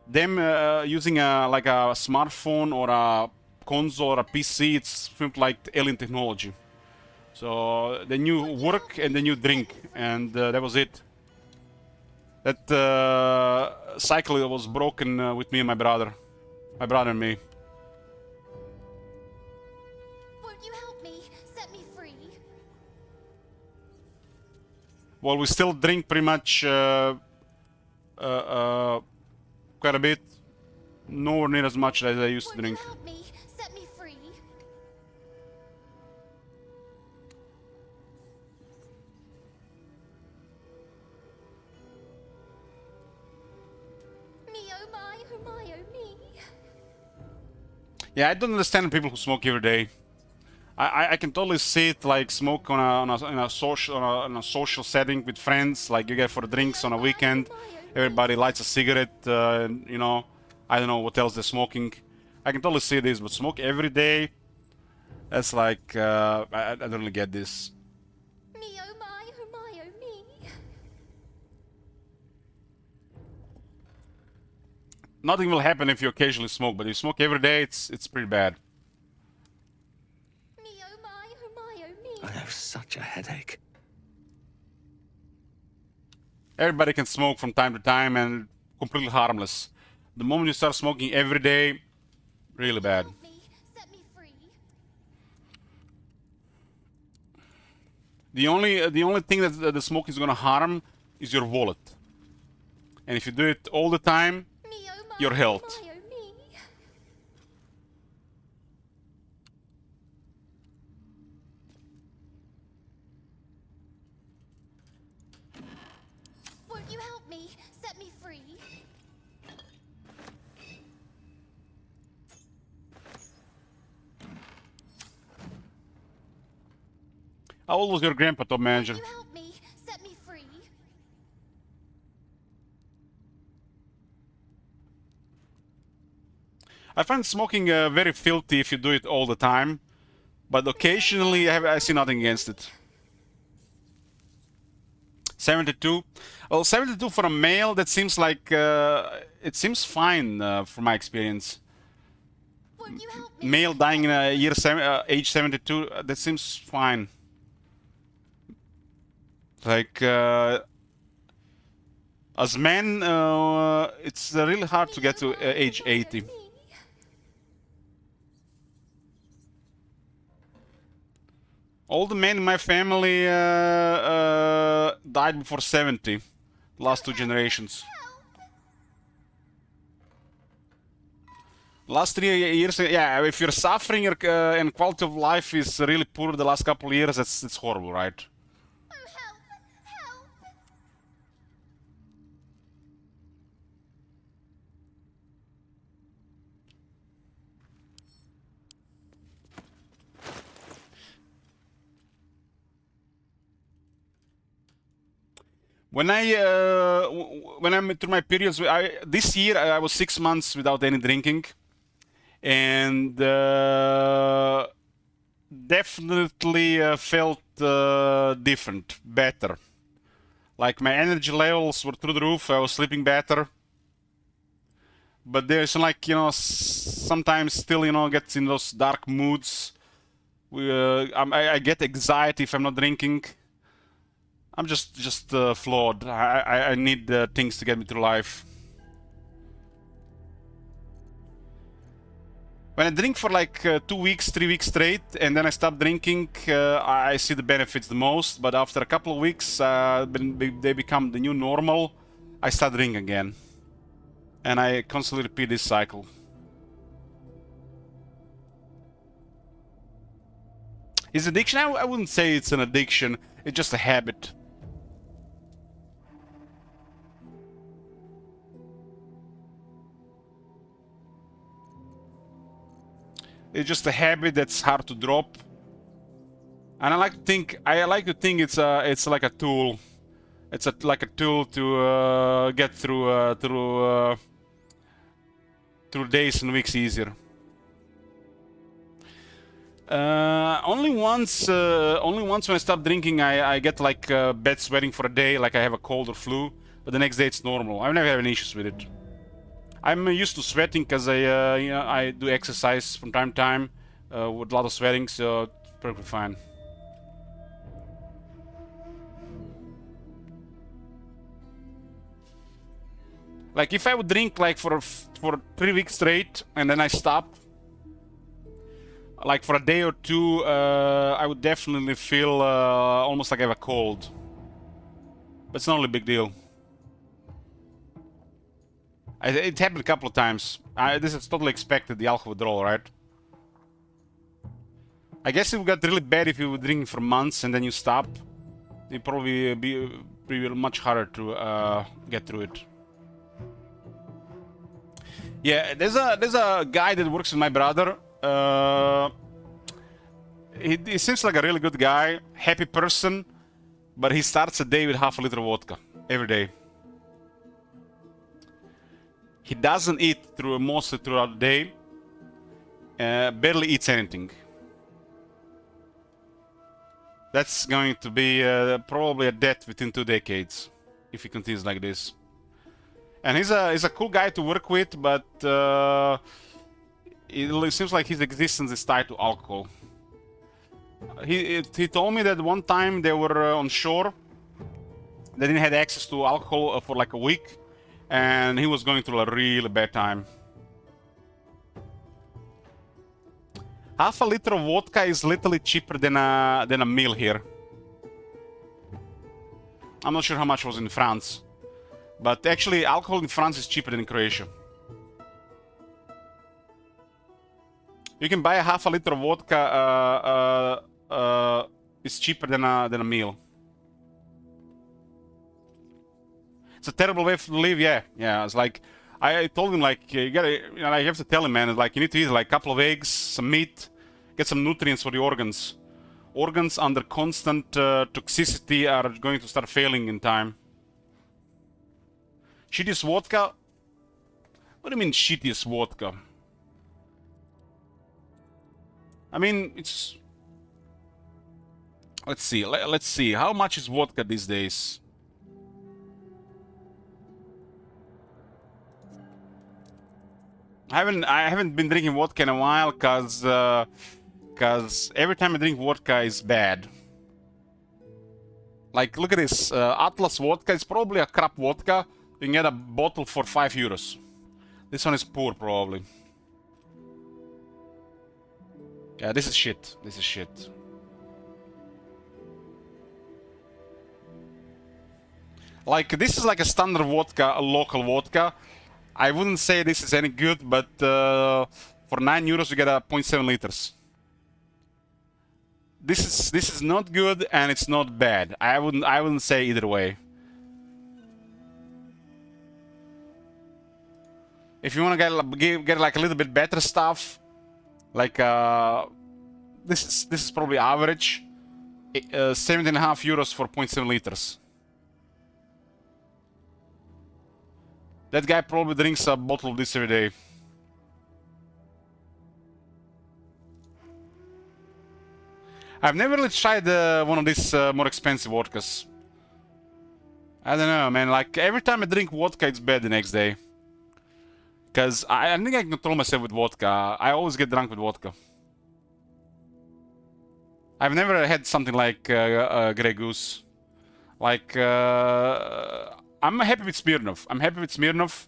them using like a smartphone or a console or a PC, it's like alien technology. So they knew work and they knew drink, and that was it. That cycle was broken with me and my brother. My brother and me. Won't you help me? Set me free. Well, we still drink pretty much quite a bit. Nowhere near as much as I used to drink. Help me. Set me free. Me oh my oh my oh me. Yeah, I don't understand people who smoke every day. I can totally see it like smoke on a social setting with friends, like you get for drinks on a weekend. Everybody lights a cigarette, you know. I don't know what else they're smoking. I can totally see this, but smoke every day. That's like I don't really get this. Me oh my oh my oh me. Nothing will happen if you occasionally smoke, but if you smoke every day, it's pretty bad. Me oh my oh my oh me. I have such a headache. Everybody can smoke from time to time and completely harmless. The moment you start smoking every day, really bad. Set me free. The only thing that the smoke is gonna harm is your wallet. And if you do it all the time, your health. Won't you help me? Set me free. How old was your grandpa, top manager? Won't you help me? Set me free. I find smoking very filthy if you do it all the time, but occasionally I see nothing against it. 72. Well, 72 for a male, that seems like it seems fine from my experience. Male dying in a age 72, that seems fine. Like as men, it's really hard to get to age 80. All the men in my family died before 70. Last two generations. Last 3 years, yeah. If you're suffering and quality of life is really poor the last couple of years, it's horrible, right? When I'm through my periods, this year I was 6 months without any drinking, and definitely felt different, better. Like my energy levels were through the roof. I was sleeping better. But there's like, you know, sometimes still, you know, gets in those dark moods. I get anxiety if I'm not drinking. I'm just flawed. I need things to get me through life. When I drink for like 2 weeks, 3 weeks straight, and then I stop drinking, I see the benefits the most. But after a couple of weeks, they become the new normal. I start drinking again, and I constantly repeat this cycle. Is addiction? I wouldn't say it's an addiction. It's just a habit. It's just a habit that's hard to drop, and I like to think it's like a tool. It's like a tool to get through days and weeks easier. Only once when I stop drinking, I get like bad sweating for a day, like I have a cold or flu. But the next day it's normal. I've never had any issues with it. I'm used to sweating because I do exercise from time to time with a lot of sweating, so it's perfectly fine. Like if I would drink like for 3 weeks straight and then I stop, like for a day or two, I would definitely feel almost like I have a cold. But it's not really a big deal. It happened a couple of times. This is totally expected, the alcohol withdrawal, right? I guess it would get really bad if you were drinking for months and then you stop. It'd probably be much harder to get through it. Yeah, there's a guy that works with my brother. He seems like a really good guy, happy person, but he starts a day with half a liter of vodka every day. He doesn't eat mostly throughout the day. Barely eats anything. That's going to be probably a death within 2 decades if he continues like this. And he's a cool guy to work with, but it seems like his existence is tied to alcohol. He told me that one time they were on shore. They didn't have access to alcohol for like a week, and he was going through a really bad time. Half a liter of vodka is literally cheaper than a meal here. I'm not sure how much it was in France, but actually alcohol in France is cheaper than in Croatia. You can buy a half a liter of vodka. It's cheaper than a meal. It's a terrible way to live. Yeah. It's like I told him, like, you have to tell him, man. Like, you need to eat like a couple of eggs, some meat, get some nutrients for the organs. Organs under constant toxicity are going to start failing in time. Shittiest vodka? What do you mean shittiest vodka? I mean, it's... Let's see. Let's see. How much is vodka these days? I haven't been drinking vodka in a while, cause every time I drink vodka is bad. Like, look at this. Atlas vodka is probably a crap vodka. You can get a bottle for €5. This one is poor, probably. Yeah, this is shit. This is shit. Like, this is like a standard vodka, a local vodka. I wouldn't say this is any good, but for €9 you get a 0.7 liters. This is not good and it's not bad. I wouldn't say either way. If you want to get like a little bit better stuff, like this is probably average. €17.5 for 0.7 liters. That guy probably drinks a bottle of this every day. I've never really tried one of these more expensive vodkas. I don't know, man. Like, every time I drink vodka, it's bad the next day. Because I think I can control myself with vodka. I always get drunk with vodka. I've never had something like Grey Goose. Like, I'm happy with Smirnoff. I'm happy with Smirnoff.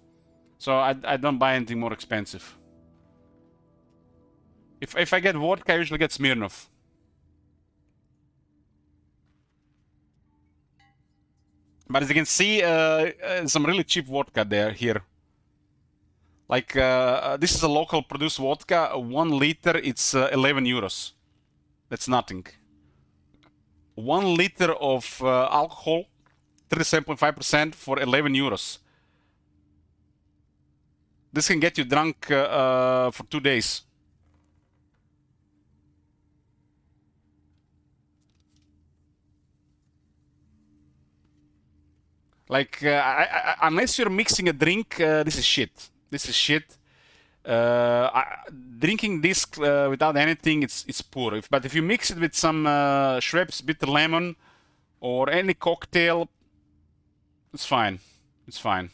So I don't buy anything more expensive. If I get vodka, I usually get Smirnoff. But as you can see, some really cheap vodka here. Like, this is a local produced vodka. 1 liter, it's €11. That's nothing. 1 liter of alcohol, 37.5% for €11. This can get you drunk for 2 days. Like, unless you're mixing a drink, this is shit. This is shit. Drinking this without anything, it's poor. But if you mix it with some Schweppes bitter lemon or any cocktail, it's fine. It's fine,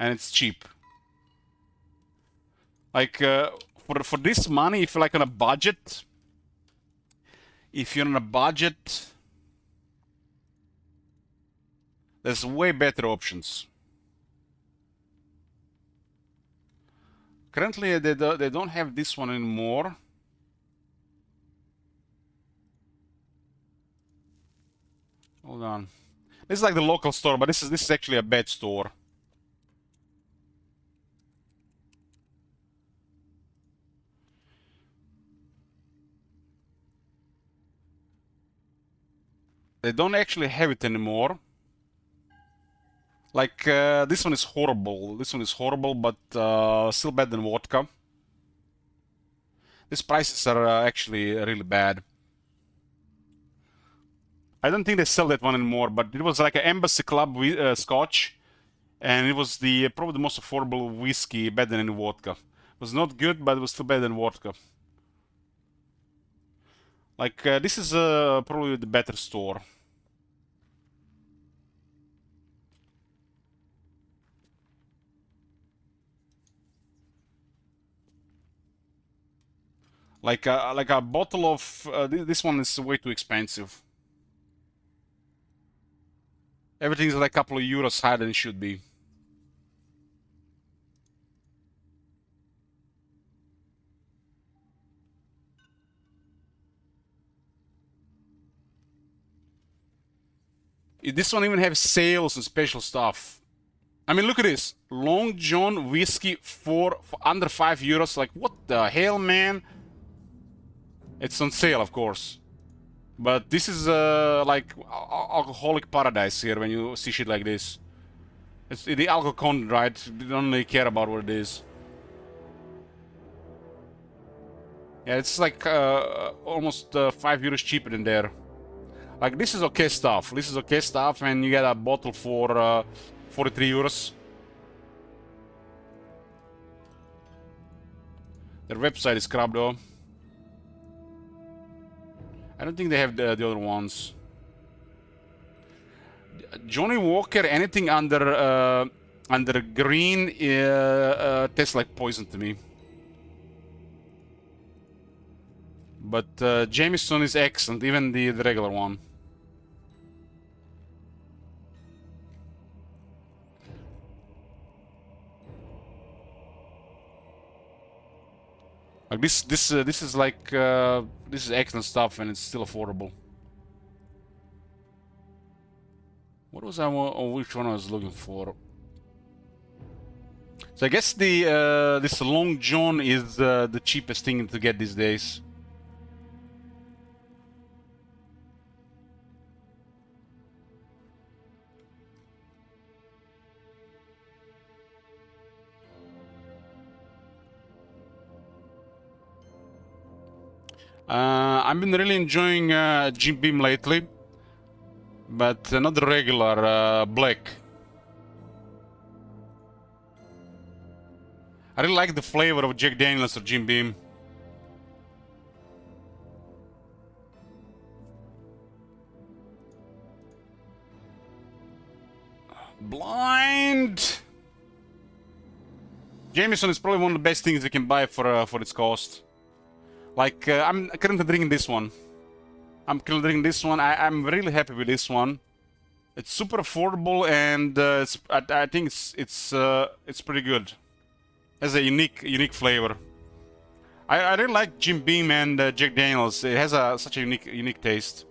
and it's cheap. Like, for this money, if you're like on a budget, there's way better options. Currently, they don't have this one anymore. Hold on. This is like the local store, but this is actually a bad store. They don't actually have it anymore. Like, this one is horrible. This one is horrible, but still better than vodka. These prices are actually really bad. I don't think they sell that one anymore, but it was like an Embassy Club scotch. And it was probably the most affordable whiskey, better than any vodka. It was not good, but it was still better than vodka. Like, this is probably the better store. Like a bottle of this one is way too expensive. Everything is like a couple of euros higher than it should be. This one even has sales and special stuff. I mean, look at this. Long John whiskey for under 5 euros. Like, what the hell, man? It's on sale, of course. But this is like alcoholic paradise here when you see shit like this. It's the alcohol content, right? You don't really care about what it is. Yeah, it's like almost 5 euros cheaper than there. Like, this is okay stuff. This is okay stuff, and you get a bottle for 43 euros. Their website is crap, though. I don't think they have the other ones. Johnny Walker, anything under green tastes like poison to me. But Jameson is excellent, even the regular one. Like this is like this is excellent stuff, and it's still affordable. What was I? Oh, which one I was looking for? So I guess the this Long John is the cheapest thing to get these days. I've been really enjoying Jim Beam lately, but not the regular black. I really like the flavor of Jack Daniels or Jim Beam. Blind! Jameson is probably one of the best things you can buy for its cost. Like, I'm currently drinking this one. I'm I'm really happy with this one. It's super affordable, and I think it's pretty good. It has a unique flavor. I really like Jim Beam and Jack Daniels. It has such a unique taste.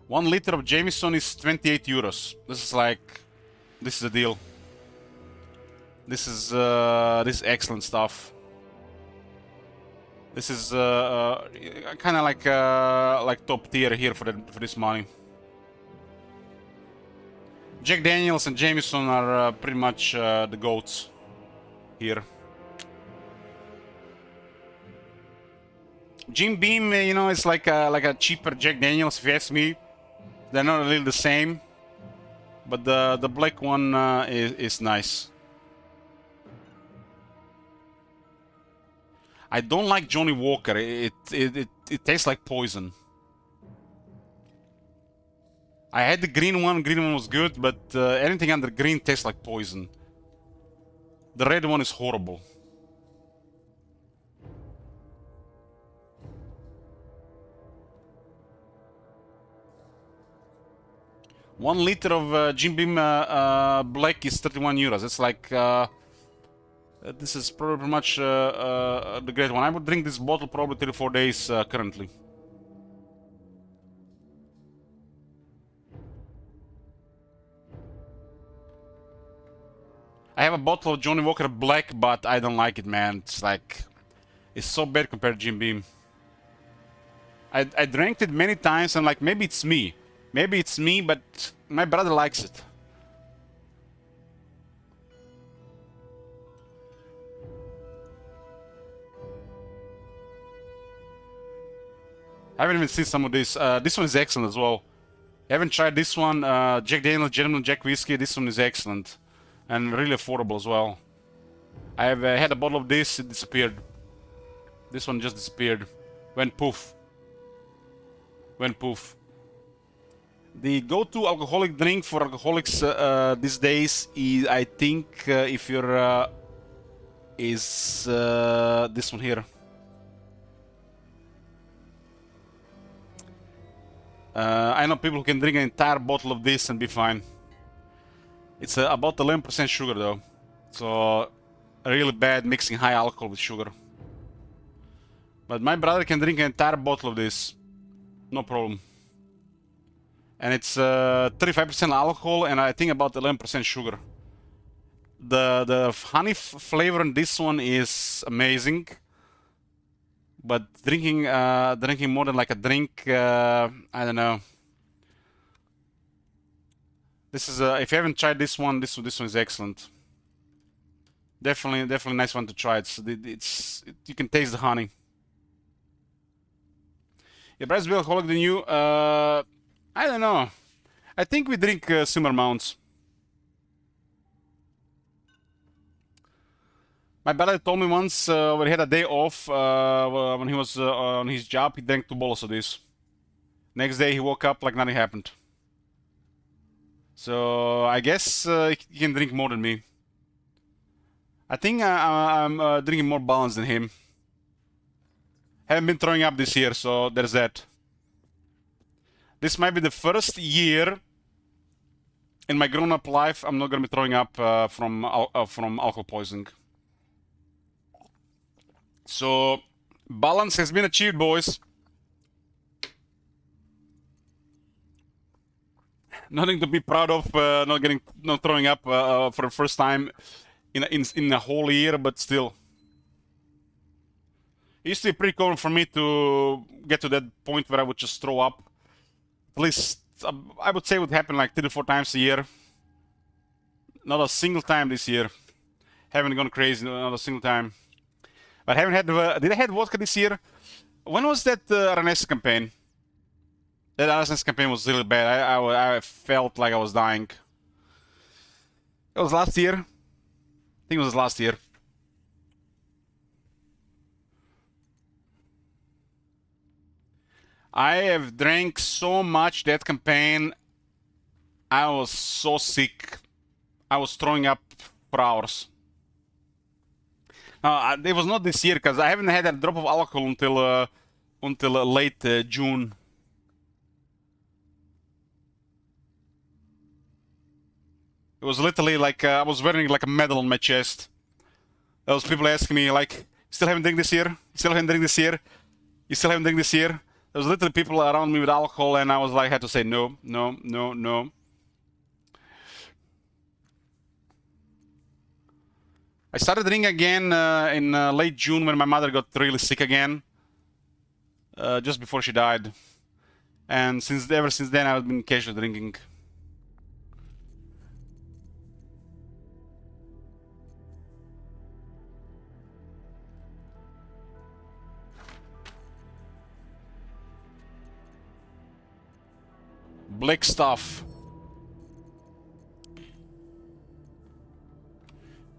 One liter of Jameson is 28 euros. This is a deal. This is excellent stuff. This is kind of like top tier here for this money. Jack Daniels and Jameson are pretty much the goats here. Jim Beam, you know, is like a cheaper Jack Daniels, if you ask me. They're not really the same, but the black one is nice. I don't like Johnny Walker. It tastes like poison. I had the green one. Green one was good, but anything under green tastes like poison. The red one is horrible. 1 liter of Jim Beam Black is 31 euros. It's like this is probably pretty much the great one. I would drink this bottle probably 3 or 4 days currently. I have a bottle of Johnny Walker Black, but I don't like it, man. It's like, it's so bad compared to Jim Beam. I drank it many times and like, maybe it's me. Maybe it's me, but my brother likes it. I haven't even seen some of this. This one is excellent as well. I haven't tried this one. Jack Daniel's Gentleman Jack Whiskey. This one is excellent. And really affordable as well. I have had a bottle of this, it disappeared. This one just disappeared. Went poof. Went poof. The go-to alcoholic drink for alcoholics these days is, I think, if you're... is this one here. I know people who can drink an entire bottle of this and be fine. It's about 11% sugar though. So really bad mixing high alcohol with sugar. But my brother can drink an entire bottle of this. No problem. And it's 35% alcohol and I think about 11% sugar. The honey flavor in this one is amazing. But drinking more than like a drink, I don't know. This is if you haven't tried this one is excellent. Definitely nice one to try. You can taste the honey. Yeah, Bryce be alcoholic than you. I don't know. I think we drink similar amounts. My brother told me once when he had a day off when he was on his job, he drank 2 bottles of this. Next day he woke up like nothing happened. So I guess he can drink more than me. I think I'm drinking more balanced than him. Haven't been throwing up this year, so there's that. This might be the first year in my grown-up life I'm not gonna be throwing up from alcohol poisoning. So balance has been achieved, boys. Nothing to be proud of, not throwing up for the first time in a whole year, but still. It used to be pretty common for me to get to that point where I would just throw up. At least, I would say it would happen like 3 to 4 times a year. Not a single time this year. Haven't gone crazy, not a single time. But I haven't had, did I have vodka this year? When was that RNS campaign? That RNS campaign was really bad. I felt like I was dying. It was last year. I think it was last year. I have drank so much that campaign. I was so sick. I was throwing up for hours. It was not this year because I haven't had a drop of alcohol until late June. It was literally like I was wearing like a medal on my chest. There was people asking me like, "Still haven't drank this year? You still haven't drank this year? You still haven't drank this year?" There was literally people around me with alcohol, and I was like, I had to say no, no, no, no. I started drinking again in late June when my mother got really sick again, just before she died. And ever since then, I've been casually drinking. Black stuff.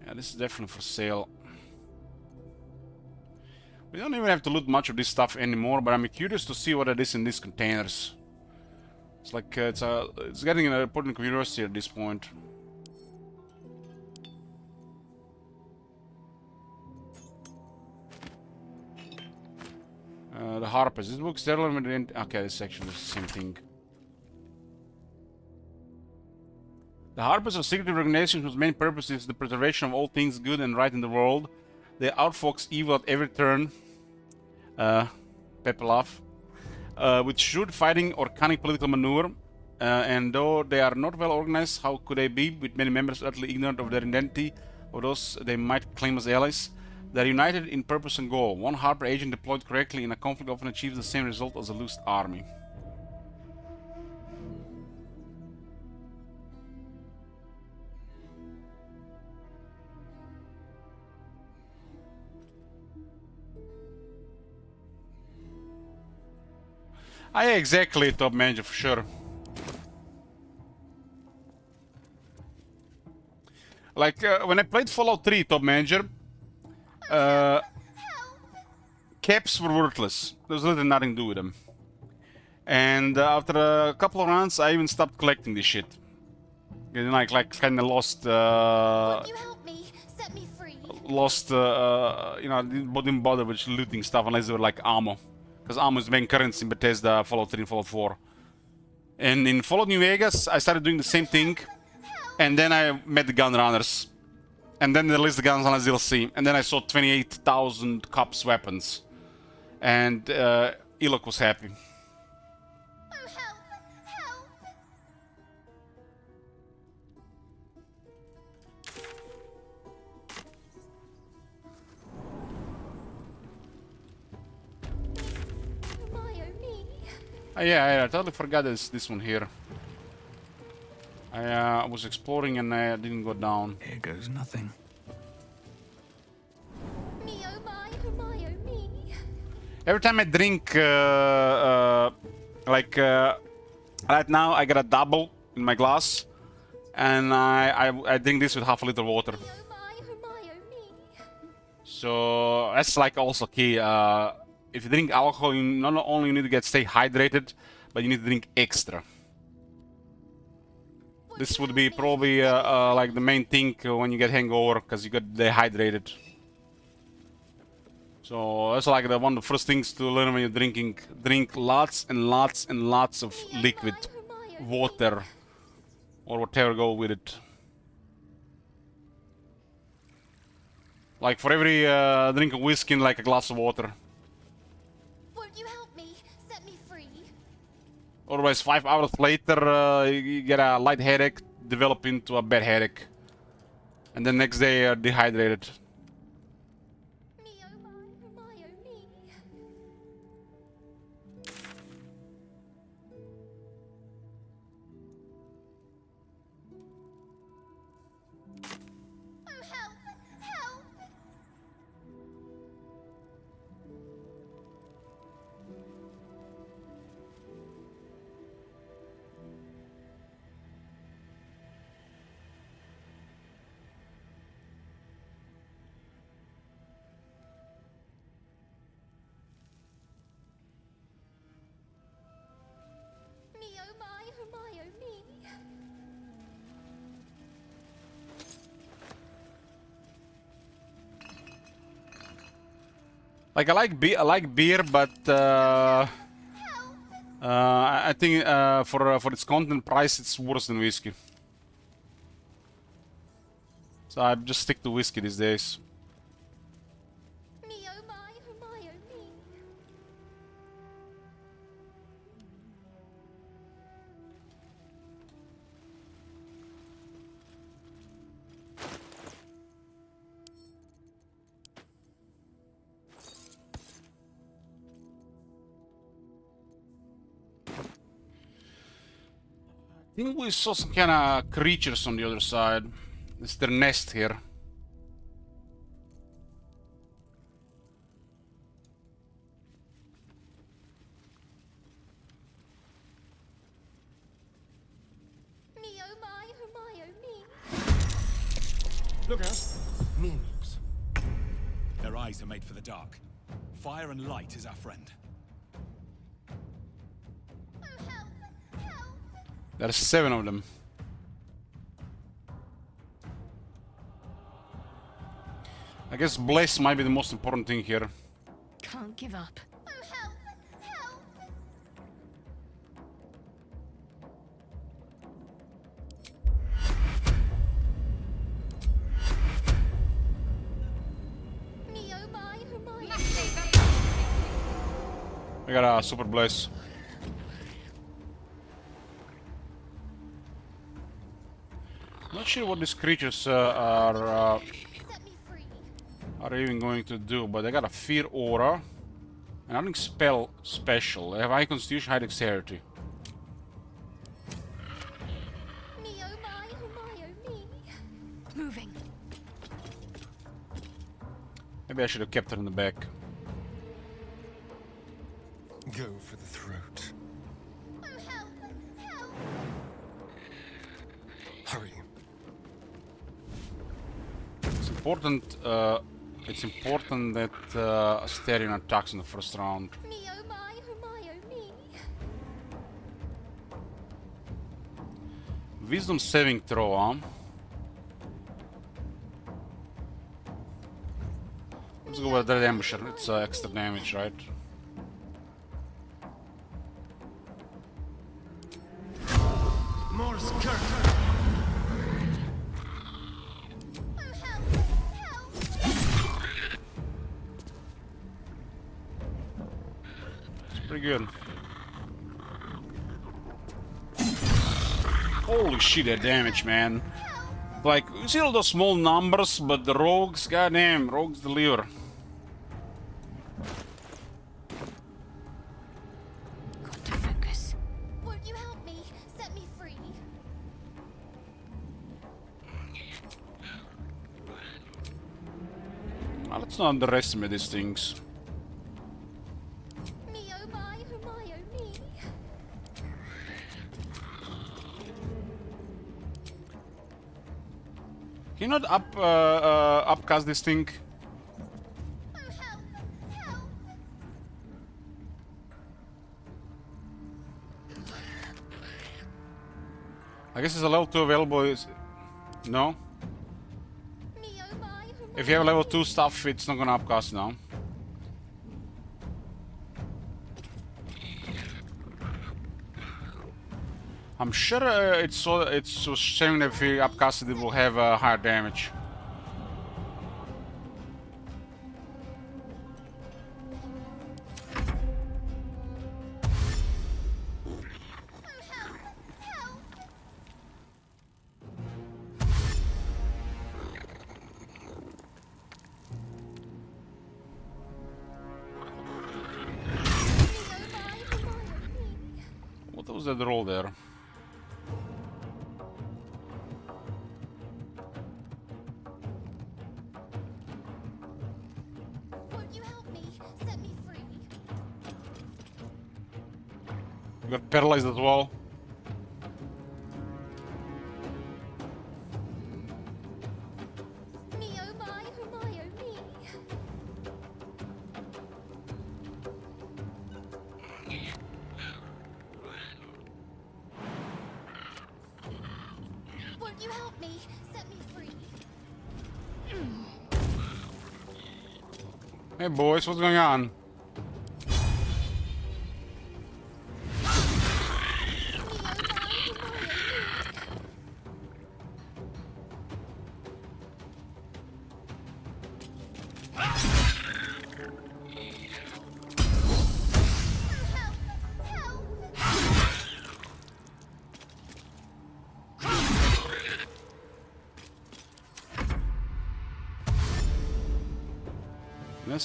Yeah, this is definitely for sale. We don't even have to loot much of this stuff anymore, but I'm curious to see what it is in these containers. It's like it's getting an important curiosity at this point. The Harpers. This book's okay, this section is the same thing. The Harpers are a secretive organization whose main purpose is the preservation of all things good and right in the world. They outfox evil at every turn. Pepelaf. With shrewd fighting or cunning political maneuver. And though they are not well organized, how could they be, with many members utterly ignorant of their identity or those they might claim as allies? They are united in purpose and goal. One Harper agent deployed correctly in a conflict often achieves the same result as a loosed army. Ah, yeah, exactly, top manager for sure. Like when I played Fallout 3 top manager, caps were worthless. There was literally nothing to do with them. And after a couple of rounds, I even stopped collecting this shit. Like kind of lost. Won't you help me? Set me free. Lost. You know, didn't bother with looting stuff unless they were like ammo, because ammo is the main currency in Bethesda, Fallout 3, and Fallout 4. And in Fallout New Vegas, I started doing the same thing, and then I met the gun runners, and then they released the guns runners DLC, and then I saw 28,000 cops weapons, and Ilok was happy. Yeah, I totally forgot this one here. I was exploring and I didn't go down. Here goes nothing. Me, oh my, oh my, oh me. Every time I drink, right now I got a double in my glass, and I drink this with half a liter of water. So that's like also key. If you drink alcohol, you not only need to stay hydrated, but you need to drink extra. This would be probably like the main thing when you get hangover, because you get dehydrated. So that's like one of the first things to learn when you're drinking. Drink lots and lots and lots of liquid, water, or whatever go with it. Like for every drink of whiskey, like a glass of water. Won't you help me? Set me free. Otherwise, 5 hours later, you get a light headache, develop into a bad headache, and then next day you're dehydrated. Like I like beer, but I think for its content price, it's worse than whiskey. So I just stick to whiskey these days. I think we saw some kind of creatures on the other side. It's their nest here. Look out! Minions. Their eyes are made for the dark. Fire and light is our friend. There's 7 of them. I guess Bless might be the most important thing here. Can't give up. I got a super blaze. Not sure what these creatures are even going to do, but they got a fear aura and nothing special. They have high constitution, high dexterity. Me, oh my, oh my, oh me. Moving. Maybe I should have kept her in the back. Go for the throat. Oh, help! Help! Hurry. It's important. It's important that Asterion attacks in the first round. Me, oh my, oh my, oh me. Wisdom saving throw, huh? Let's go with Dread Ambusher. It's extra damage, right? Morse Kirk. Pretty good. Holy shit, that damage, man. Like, you see all those small numbers, but the rogues, goddamn, rogues deliver. Got to focus. Won't you help me? Set me free. Let's not underestimate these things. Me, oh my, oh my, oh me. Can you not upcast this thing? I guess it's a level 2 available. No? If you have level 2 stuff, it's not gonna upcast now. I'm sure it's showing that if you upcast it, it will have higher damage. What was that roll there? Won't you help me? Set me free. You got paralyzed as well. Me, oh my, oh my, oh me. Won't you help me? Set me free. Hey boys, what's going on?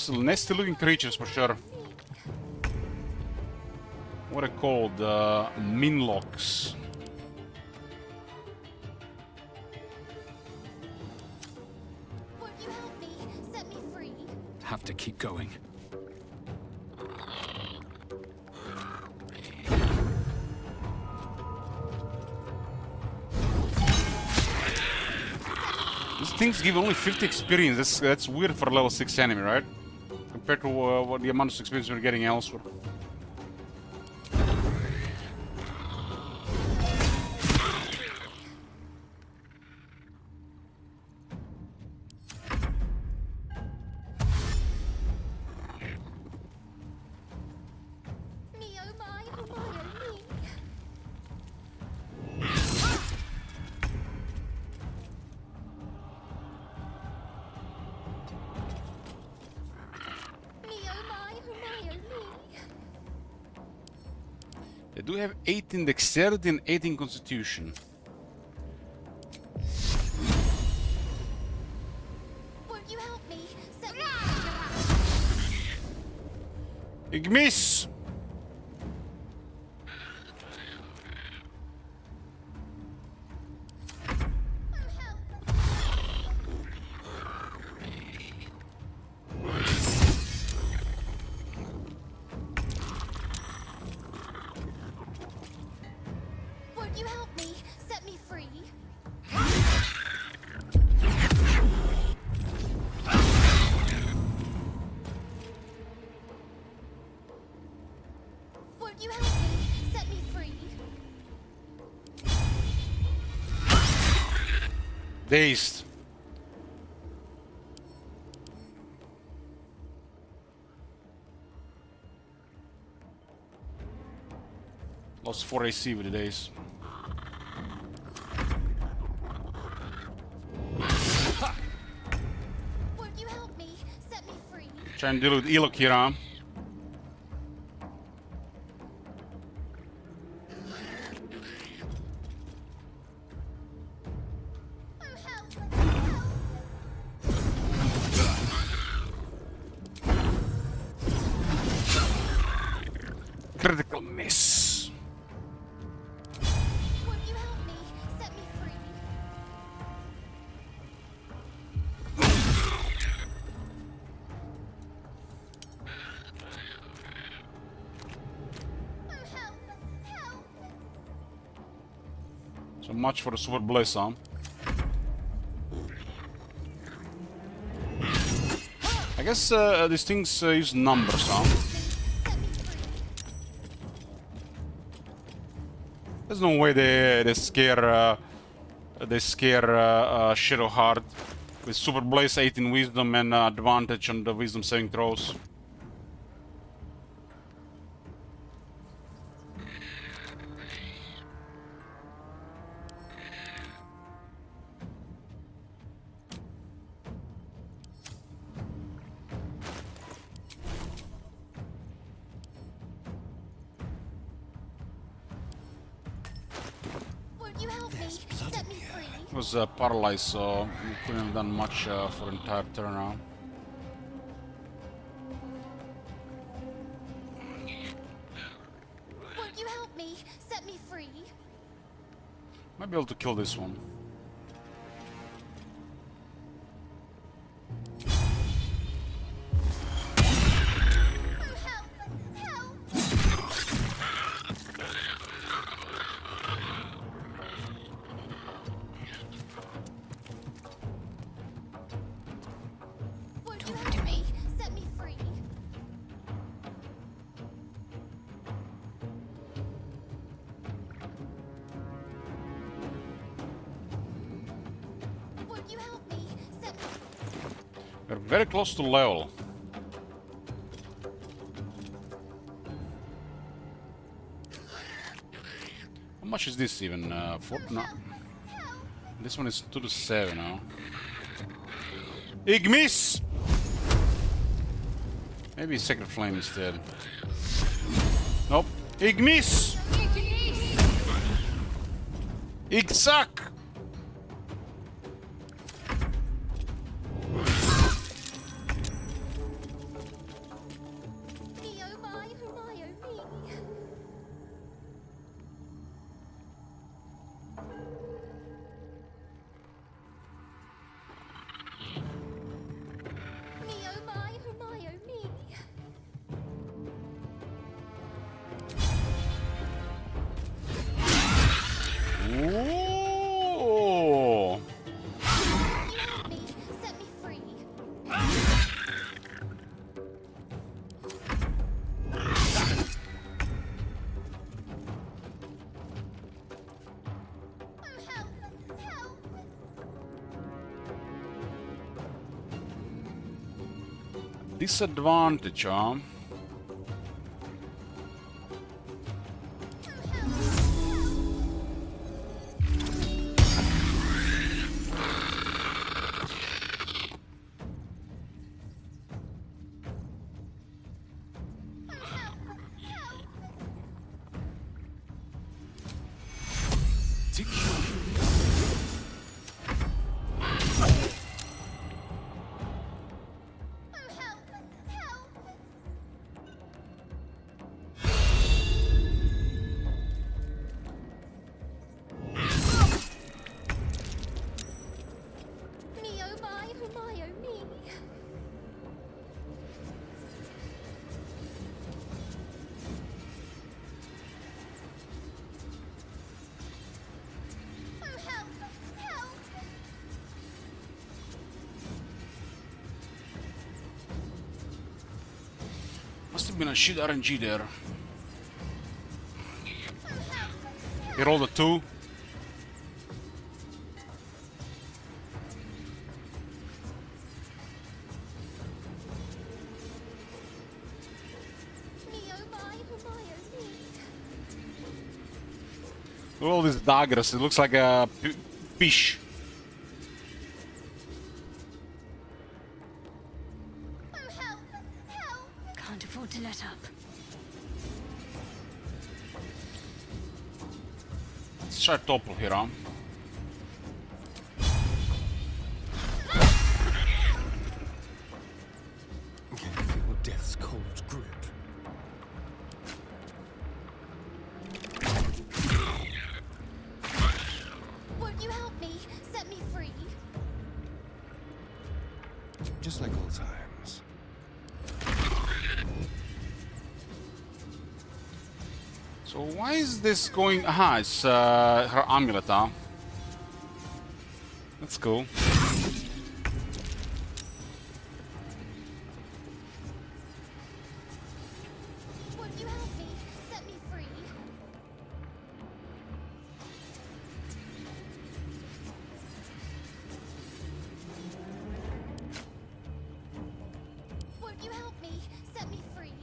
Nasty looking creatures for sure. What are they called? Minlocks. Won't you help me? Set me free. Have to keep going. These things give only 50 experience. That's weird for a level 6 enemy, right? Compared to what the amount of experience we're getting elsewhere. Me, oh my, oh my, oh me. Me, oh my, oh my, oh me. They do have 18 dexterity and 18 constitution. Won't you help me? Igmis! Won't you help me? Set me free. Won't you help me? Set me free. Dazed. Lost 4 AC with the daze. Won't you help me? Set me free. Try and deal with Elok here, huh? Critical miss. Won't you help me? Set me free. So much for the super blaze, huh? I guess these things use numbers, huh? There's no way they scare Shadowheart with super blaze, 18 wisdom, and advantage on the wisdom saving throws. Won't you help me? Set me free. Was paralyzed, so we couldn't have done much for the entire turn now. Won't you help me? Set me free. Might be able to kill this one. Talk to me. Set me free. Won't you help me? Set me We're very close to level. How much is this even? 4? No. This one is 2 to 7 now. Igmis! Maybe Sacred Flame instead. Nope. Igmis! Igzak! me, oh my, oh my, oh me. Me, oh my, oh my, oh me. Ooh. You help me. Set me free. Disadvantage, huh? Must have been a shit RNG there. He rolled a 2. Look at all these daggers, it looks like a fish. Can't afford to let up. Let's try topple here, huh? Feel death's cold grip. Won't you help me? Set me free. Just like old times. So why is this going? Aha, it's her amulet, huh? That's cool. Won't you help me? Set me free. Won't you help me? Set me free.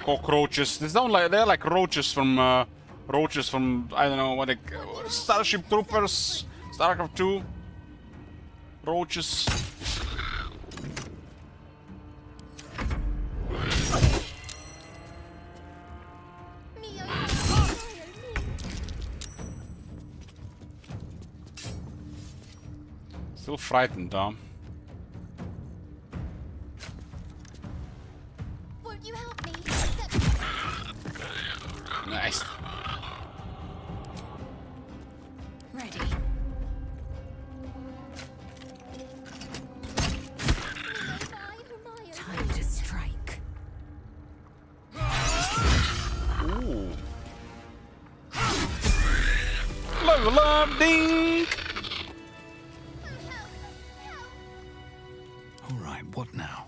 Cockroaches. They sound like they're like roaches from I don't know what Starship Troopers, StarCraft 2. Roaches. Still frightened, huh? Won't you help me? Nice. Ready. Time to strike. Ooh. Level up, ding! Alright, what now?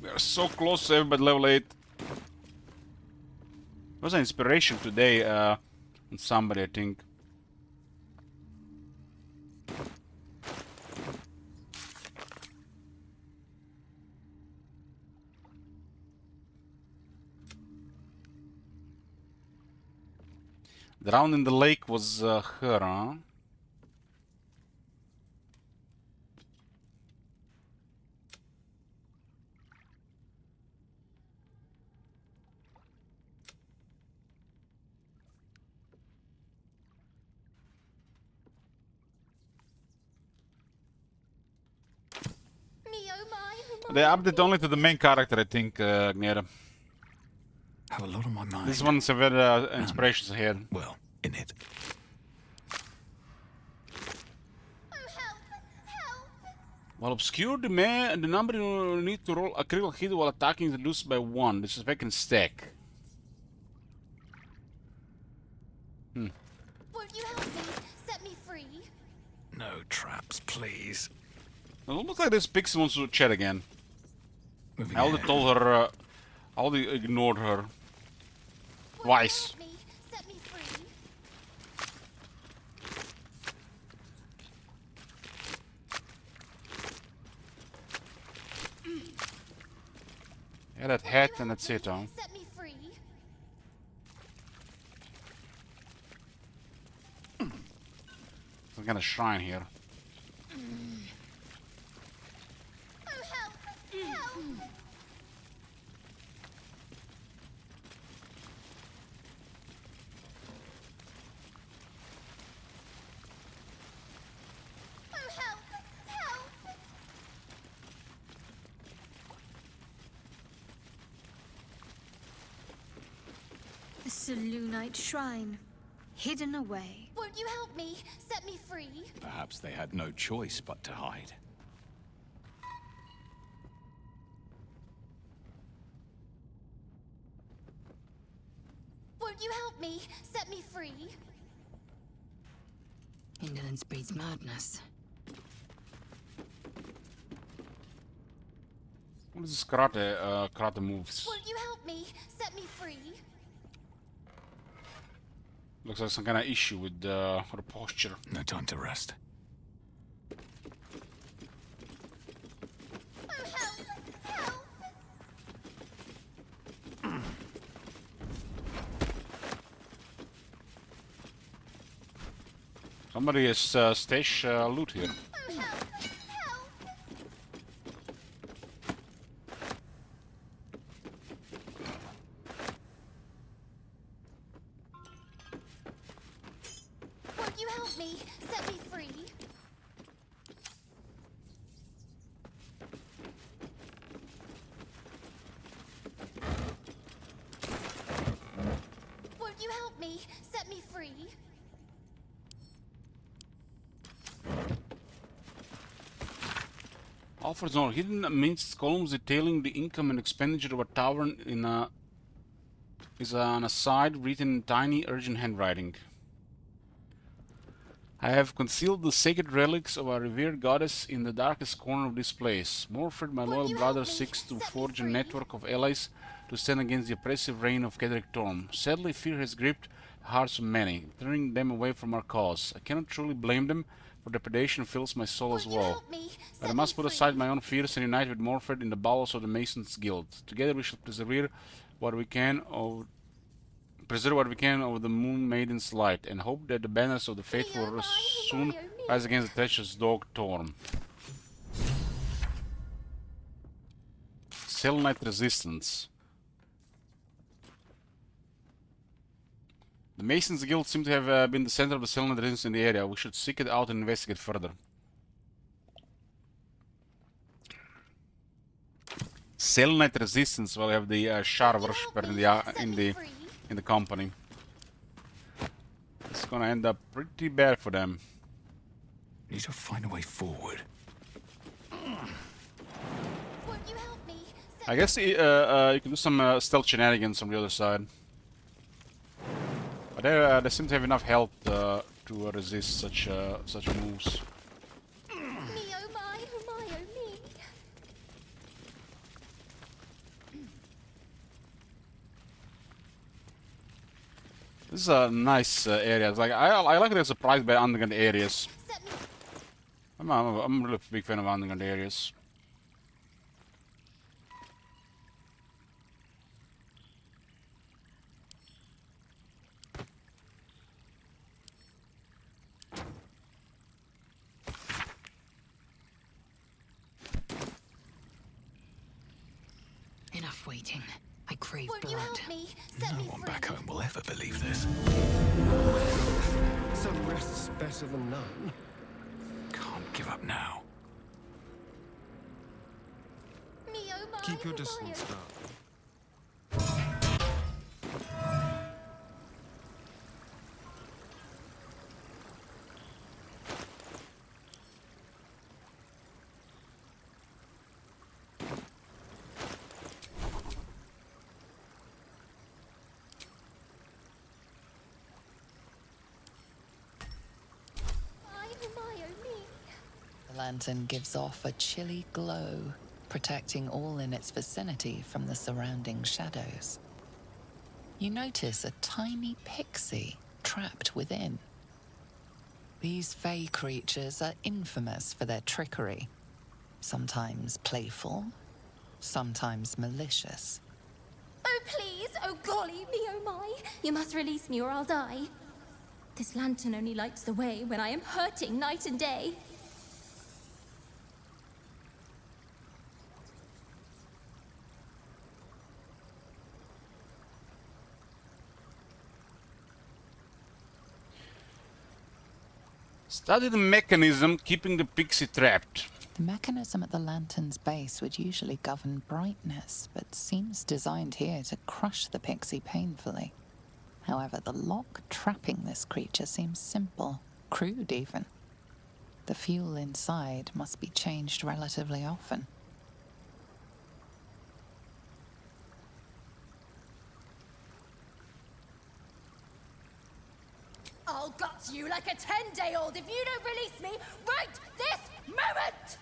We are so close to everybody level 8. There was an inspiration today on somebody, I think. Drowned in the lake was her, huh? They update only to the main character, I think, Agneta. Have a lot on my mind. This one's have had inspirations ahead. Well, in it. While obscured, the number you need to roll a critical hit while attacking is reduced by 1. This is vacant stack. Won't you help me? Set me free. No traps, please. It looks like this Pixie wants to chat again. Moving I already ahead. told her, I already ignored her. Twice. Set me free. Yeah, that hat and that's it, huh? Set me free. Some kind of shrine here. The Selûnite shrine, hidden away. Won't you help me? Set me free. Perhaps they had no choice but to hide. Won't you help me? Set me free. Indolence breeds madness. What is this karate moves? Won't you help me? Set me free. Looks like some kind of issue with her posture. No time to rest. Oh, help! Help! Somebody has stashed loot here. Oh, help! Help! Won't you help me? Set me free. Won't you help me? Set me free. Offers no hidden amidst columns detailing the income and expenditure of a tavern is an aside written in tiny, urgent handwriting. I have concealed the sacred relics of our revered goddess in the darkest corner of this place. Morford, my loyal brother, seeks to forge a network of allies to stand against the oppressive reign of Cedric Thorm. Sadly, fear has gripped the hearts of many, turning them away from our cause. I cannot truly blame them, for depredation fills my soul as well. But I must put aside my own fears and unite with Morford in the bowels of the Masons' Guild. Together we shall preserve what we can of the Moon Maiden's light, and hope that the banners of the faithful will soon rise against the treacherous dog Thorm. Selenite resistance. The Masons Guild seem to have been the center of the Selenite resistance in the area. We should seek it out and investigate further. Selenite resistance. Well, we have the Shar worshipper in the company. It's gonna end up pretty bad for them. Need to find a way forward. I guess you can do some stealth shenanigans from the other side. But they seem to have enough health to resist such moves. Me, oh my, oh my, oh me. This is a nice area. It's like I like they're surprised by underground areas. I'm a really big fan of underground areas. Enough waiting. I crave Won't blood. you help me? Set me one free. back home will ever believe this. Some rest's better than none. Can't give up now. Me, oh my, Keep your oh my, distance, oh. darling. The lantern gives off a chilly glow, protecting all in its vicinity from the surrounding shadows. You notice a tiny pixie trapped within. These fey creatures are infamous for their trickery, sometimes playful, sometimes malicious. Oh, please! Oh, golly me, oh my! You must release me or I'll die. This lantern only lights the way when I am hurting night and day. Study the mechanism keeping the pixie trapped. The mechanism at the lantern's base would usually govern brightness, but seems designed here to crush the pixie painfully. However, the lock trapping this creature seems simple, crude even. The fuel inside must be changed relatively often. I'll gut you like a 10-day-old if you don't release me right this moment!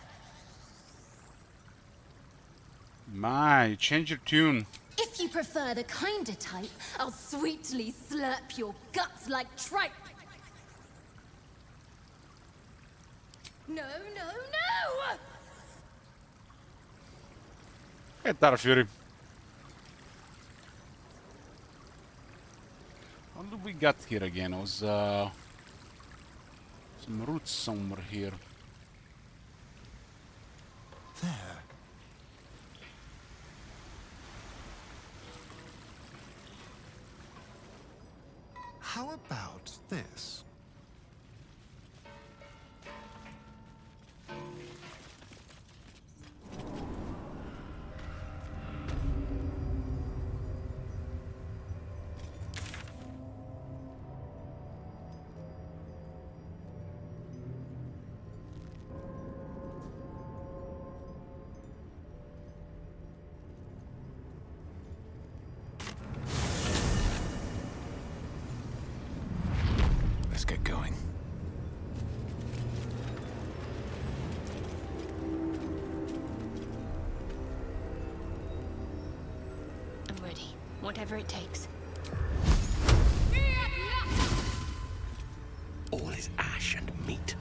My, change your tune. If you prefer the kinder type, I'll sweetly slurp your guts like tripe. No, no, no! Hey, Tara Fury. What do we got here again? It was some roots somewhere here. There. How about this? Let's get going. I'm ready. Whatever it takes. All is ash and meat.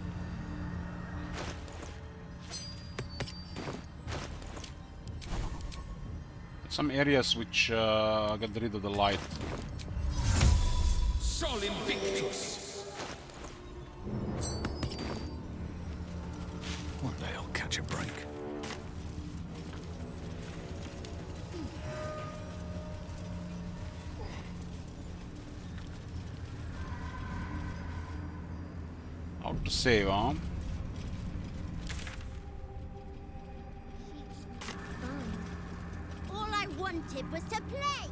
Some areas which got rid of the light. Sol Invictus! One day I'll catch a break. How to save, huh? All I wanted was to play.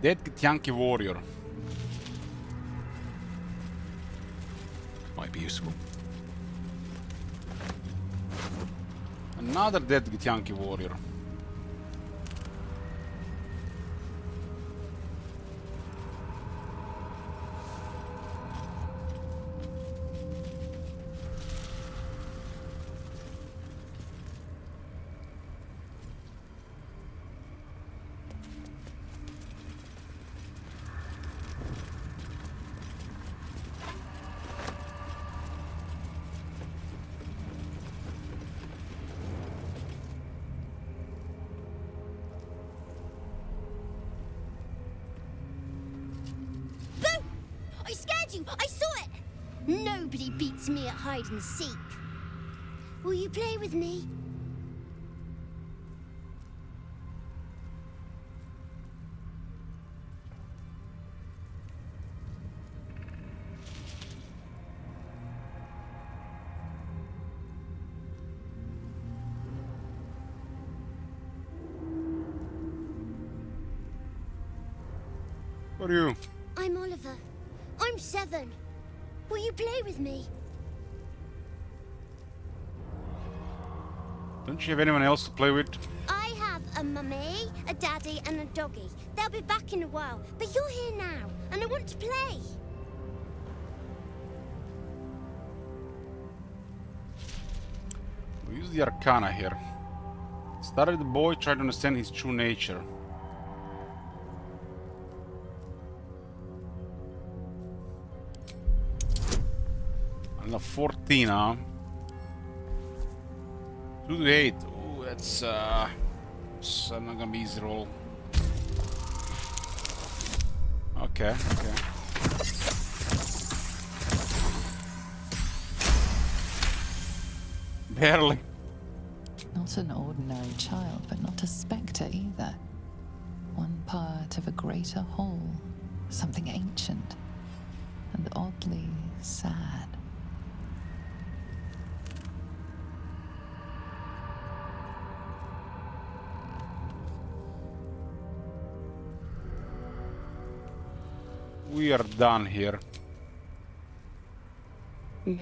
Dead Githyanki warrior. Might be useful. Another dead Githyanki warrior. Boo! I scared you! I saw it! Nobody beats me at hide and seek. Will you play with me? What are you? I'm Oliver. I'm 7. Will you play with me? Don't you have anyone else to play with? I have a mummy, a daddy, and a doggy. They'll be back in a while, but you're here now, and I want to play. We use the Arcana here. Study the boy, try to understand his true nature. And a 14, huh? 2 to 8. Ooh, that's not gonna be easy roll. Okay, okay. Barely. Not an ordinary child, but not a spectre either. One part of a greater whole, something ancient and oddly sad. We are done here. No.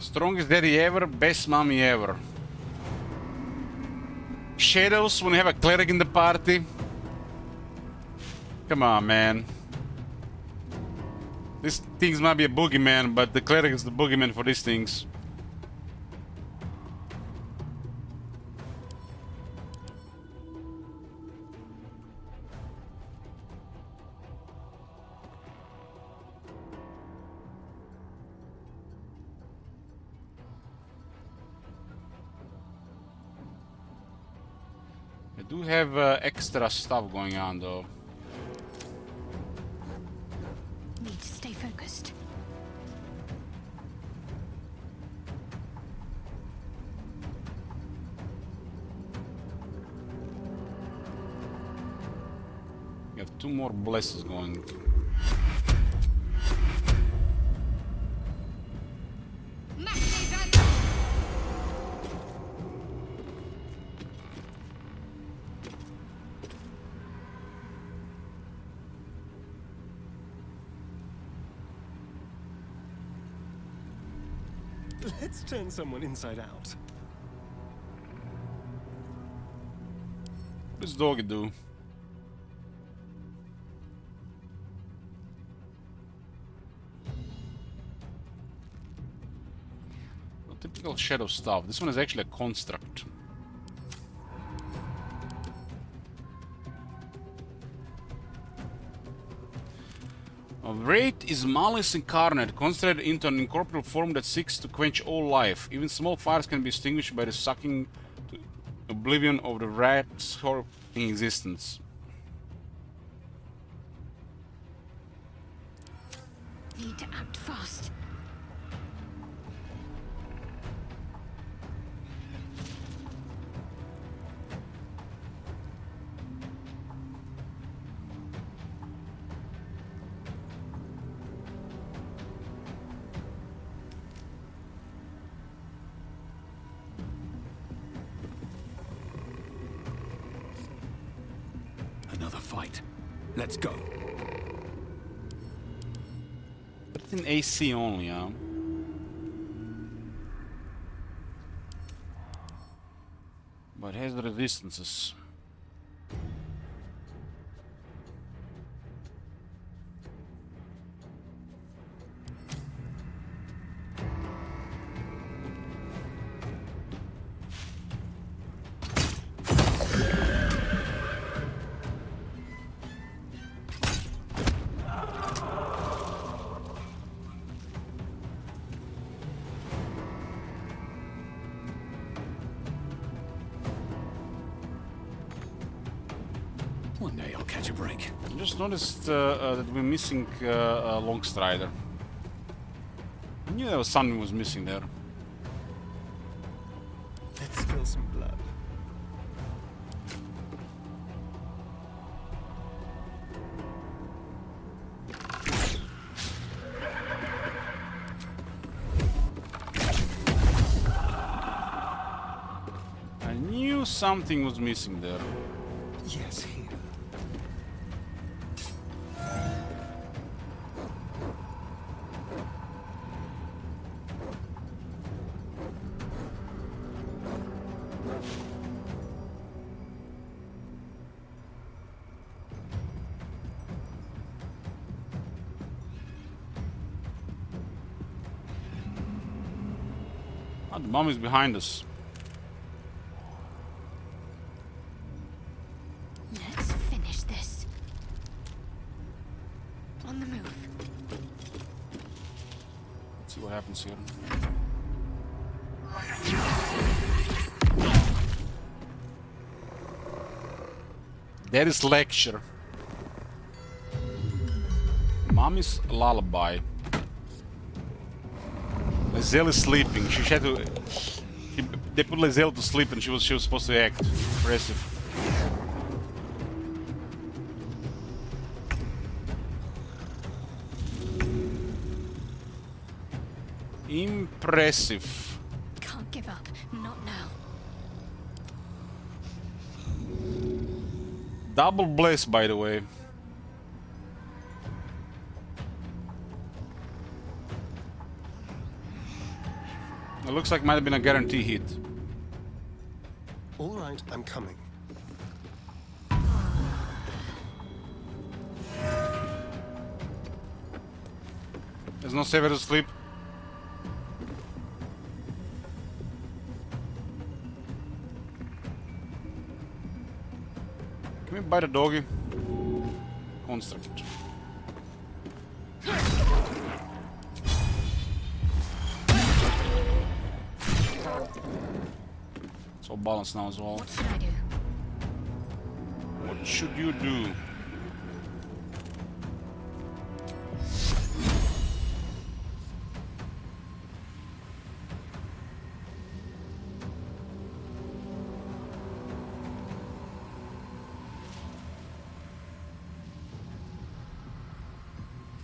Strongest daddy ever, best mommy ever. Shadows when you have a cleric in the party. Come on, man. These things might be a boogeyman, but the cleric is the boogeyman for these things. I do have extra stuff going on though. Need to stay focused. We have 2 more blesses going. Let's turn someone inside out. What does doggy do? Well, typical shadow stuff. This one is actually a construct. Wraith is malice incarnate, concentrated into an incorporeal form that seeks to quench all life. Even small fires can be extinguished by the sucking to oblivion of the Wraith's horrifying existence. Need to act fast. Another fight. Let's go. It's in AC only, huh? But it has the resistances. One day I'll catch a break. I just noticed that we're missing a long strider. I knew there was something was missing there. Let's spill some blood. I knew something was missing there. Yes, here. Oh, the bomb is behind us. Let's finish this. On the move. Let's see what happens here. There is lecture. Mommy's lullaby. Lae'zel is sleeping. She had to. They put Lae'zel to sleep, and she was supposed to act impressive. Impressive. Can't give up. Not now. Double bless, by the way. It looks like might have been a guarantee hit. All right, I'm coming. There's no saver to sleep. Can we buy the doggy? Construct. It's all balanced now as well. What should I do? What should you do?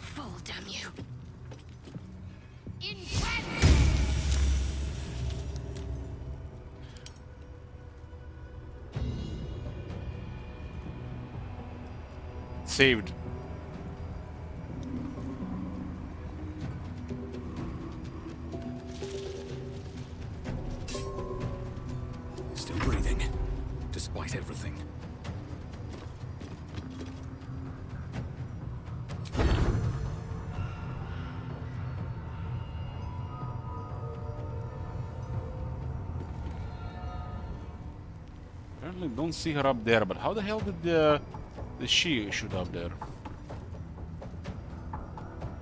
Fall, damn you. Saved. Still breathing, despite everything. Apparently don't see her up there, but how the hell did she shoot up there?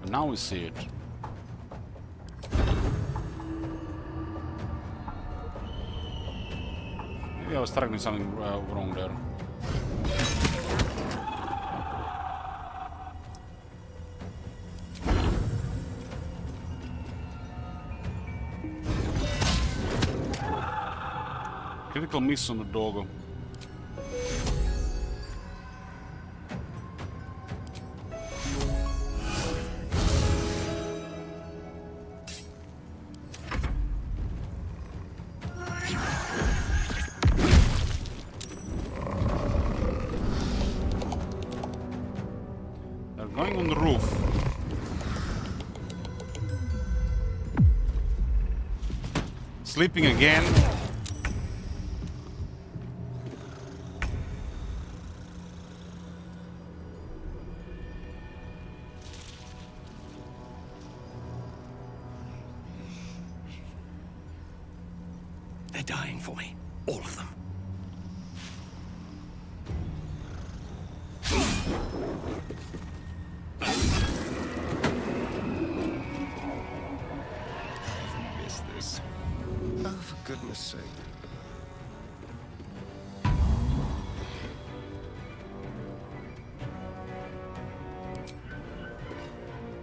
But now we see it. Maybe I was targeting something wrong there. Critical miss on the doggo. They're going on the roof. Sleeping again. They're dying for me. All of them. I've missed this. Oh, for goodness sake.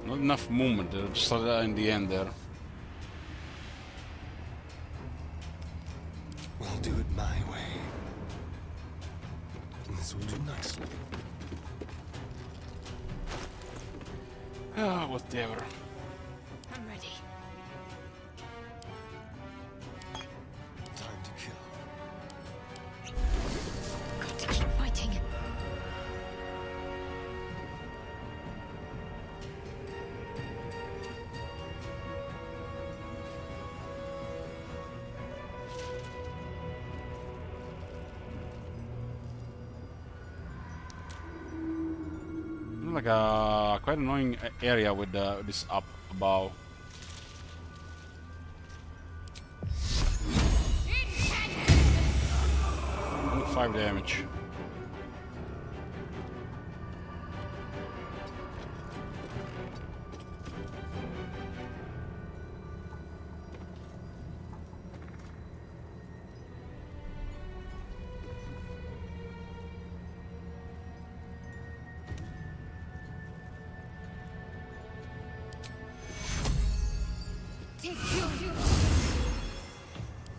Not enough movement, just in the end there. We'll do it my way. And this will do nicely. Ah, whatever. I'm ready. Time to kill. Got to keep fighting. Like a quite annoying area with this up above. Only 5 damage.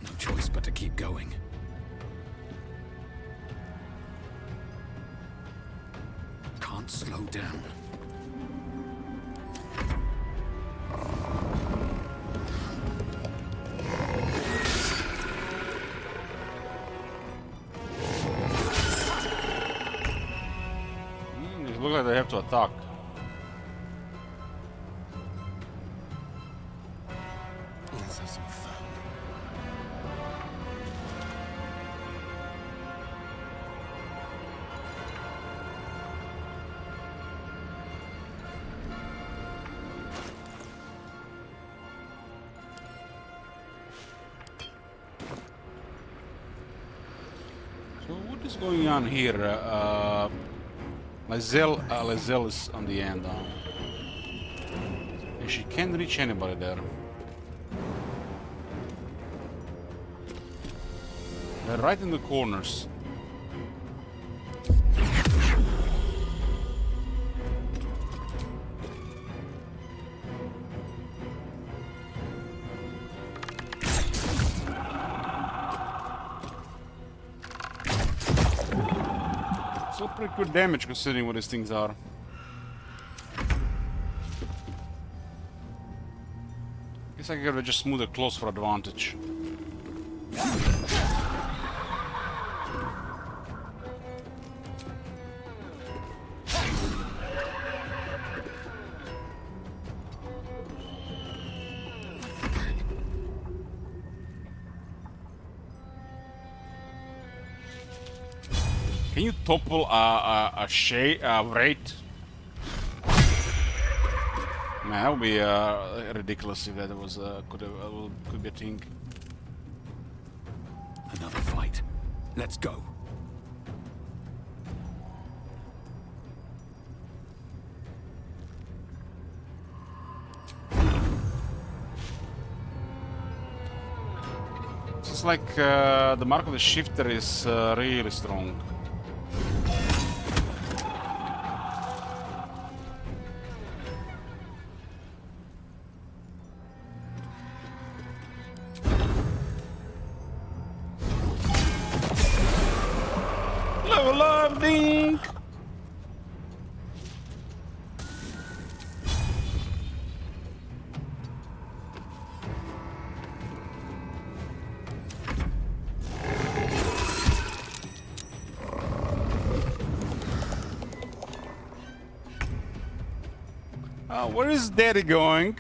No choice but to keep going. Can't slow down. It looks like they have to attack. Let's have some fun. So what is going on here? Lizelle is on the end. And she can't reach anybody there. They're right in the corners. Still pretty good damage considering what these things are. Guess I gotta just move it close for advantage. Can you topple a Wraith? Man, that would be ridiculous if that was could be a thing. Another fight. Let's go. It's like the mark of the shifter is really strong. Level up, Dink! Where is Daddy going?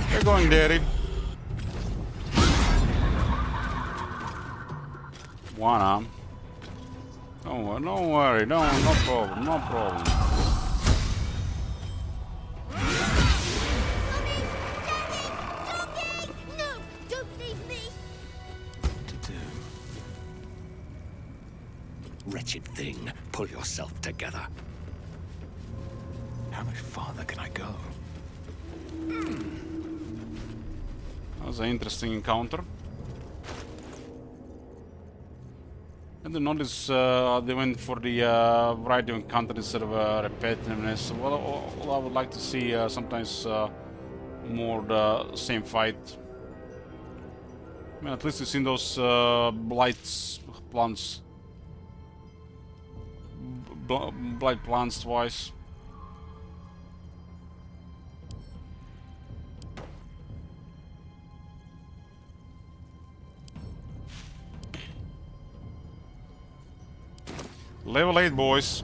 Where you going, Daddy? One arm. Don't worry, no problem, no problem. Wretched thing, pull yourself together. How much farther can I go? That was an interesting encounter. And the notice they went for the variety of encounter instead of repetitiveness. Well, I would like to see sometimes more the same fight. I mean, at least you've seen those blight plants twice. Level 8, boys.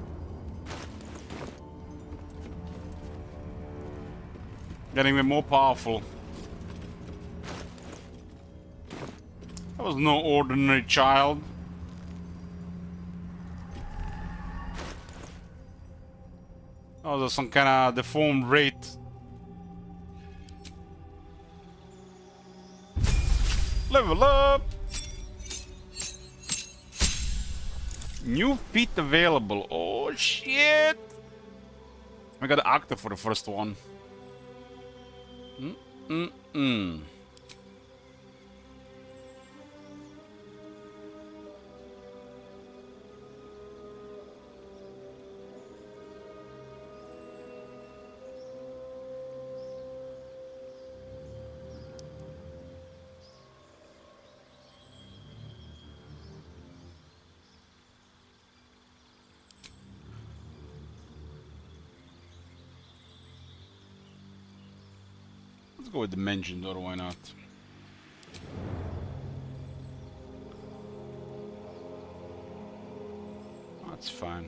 Getting me more powerful. That was no ordinary child. Oh, there's some kind of deformed wraith. Level up! New feat available. Oh shit! I got an actor for the first one. Let's go with Dimension, or why not? That's fine.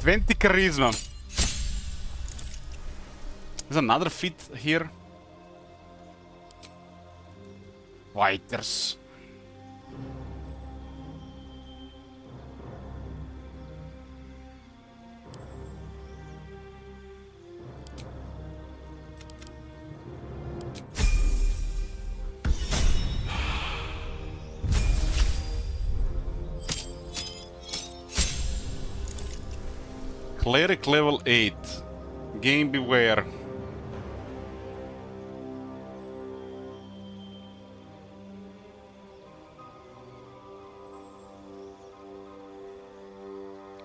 $20 charisma. There's another feat here. Fighters. Cleric level 8. Game beware.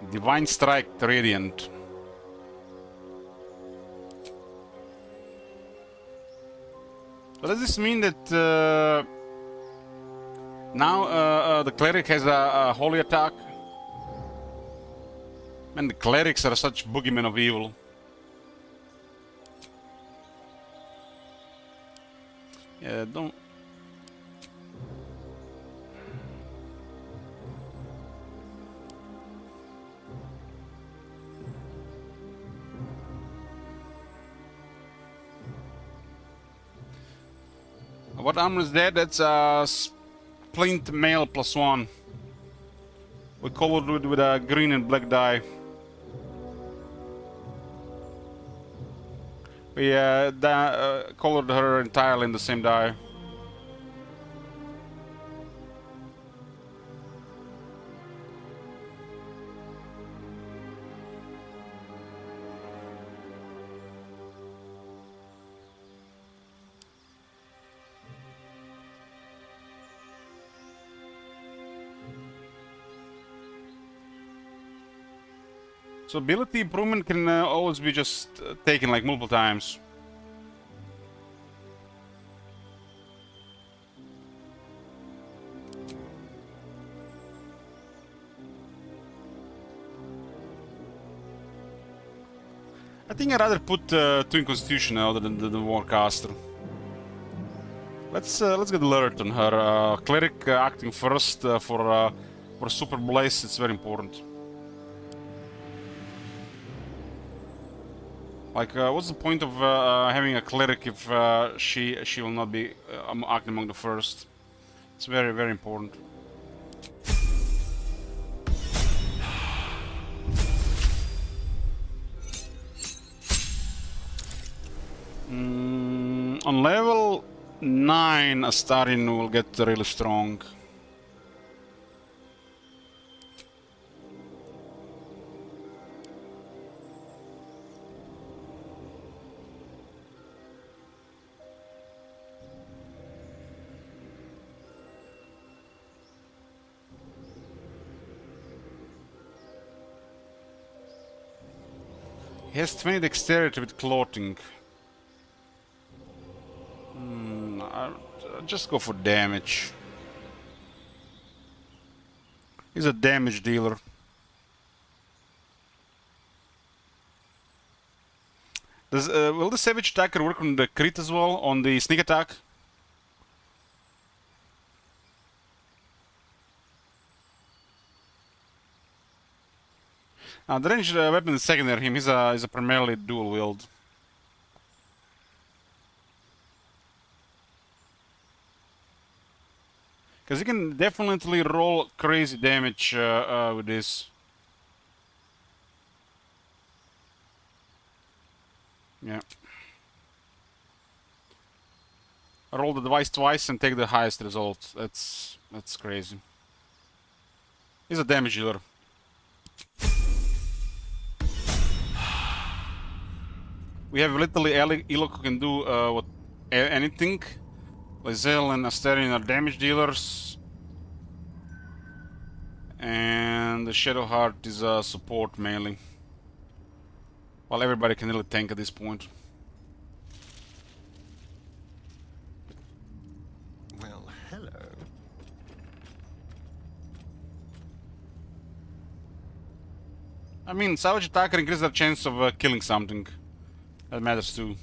Divine Strike Radiant. So does this mean that now the cleric has a holy attack? And the clerics are such boogeymen of evil. Yeah, don't... What armor is that? That's a splint mail +1. We colored it with a green and black dye. We colored her entirely in the same dye. So ability improvement can always be just taken like multiple times. I think I'd rather put 2 in Constitution other than the Warcaster. Let's get alert on her. Cleric acting first for Super Blaze. It's very important. Like, what's the point of having a cleric if she will not be acting among the first? It's very, very important. On level 9, Astarion will get really strong. He has 20 dexterity with clothing. I'll just go for damage. He's a damage dealer. Does will the Savage Attacker work on the crit as well, on the sneak attack? The ranged weapon is secondary. Him, he's a primarily dual wield. Because he can definitely roll crazy damage with this. Yeah. Roll the device twice and take the highest result. That's crazy. He's a damage dealer. We have literally Ilok who can do anything. Lae'zel and Astarion are damage dealers. And the Shadowheart is a support mainly. While everybody can really tank at this point. Well, hello. I mean, Savage Attacker increases their chance of killing something. That matters too.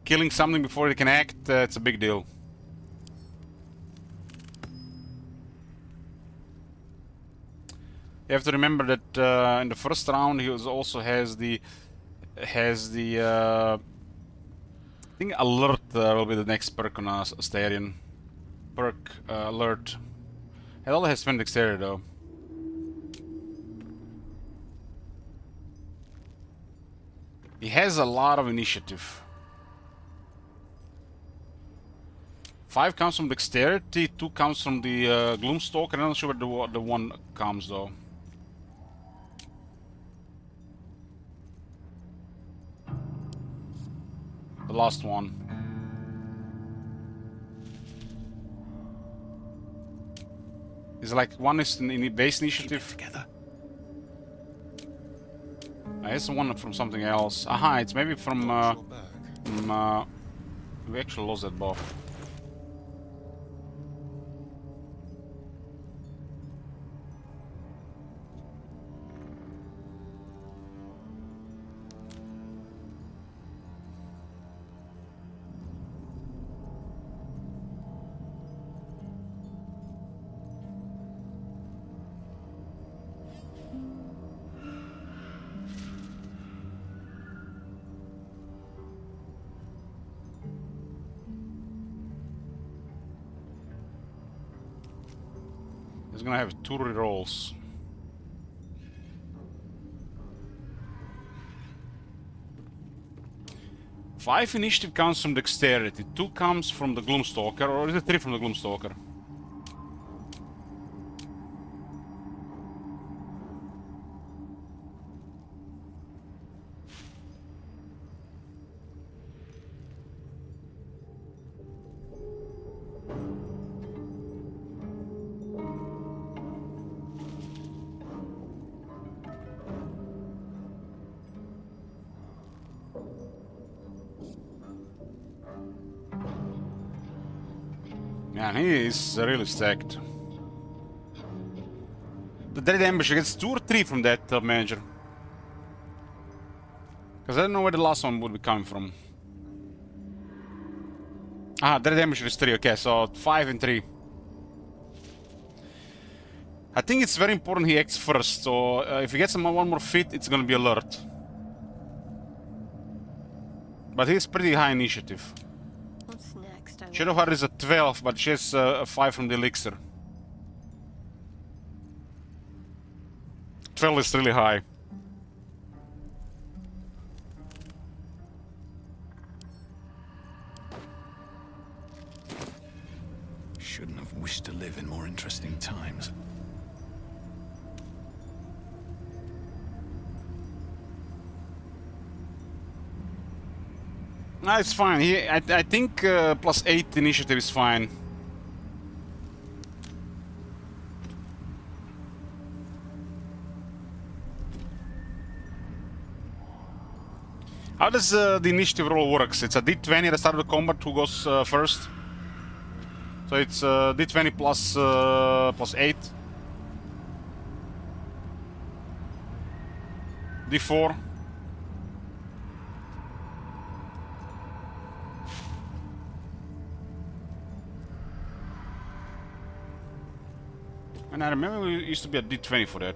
Killing something before it can act, it's a big deal. You have to remember that in the first round he also has the I think alert will be the next perk on Astarion. Perk alert. It only has 20 dexterity though. He has a lot of initiative. 5 comes from dexterity, 2 comes from the Gloomstalker. I'm not sure where the 1 comes though. The last one. Is like one is in base initiative. Together. It's one from something else. Aha, it's maybe from. We actually lost that buff. He's gonna have 2 rerolls. Five initiative comes from dexterity, 2 comes from the Gloomstalker, or is it 3 from the Gloomstalker? Man, he is really stacked. The Dread Ambusher gets 2 or 3 from that manager. Because I don't know where the last one would be coming from. Ah, Dread Ambusher is 3, okay, so 5 and 3. I think it's very important he acts first, so if he gets one more fit, it's gonna be alert. But he's pretty high initiative. What's next? Shadowheart is a 12, but she has a 5 from the elixir. 12 is really high. Shouldn't have wished to live in more interesting times. No, it's fine. I think +8 initiative is fine. How does the initiative roll works? It's a d20 at the start of the combat. Who goes first? So it's d20 plus 8. d4. And I remember it used to be a d20 for that.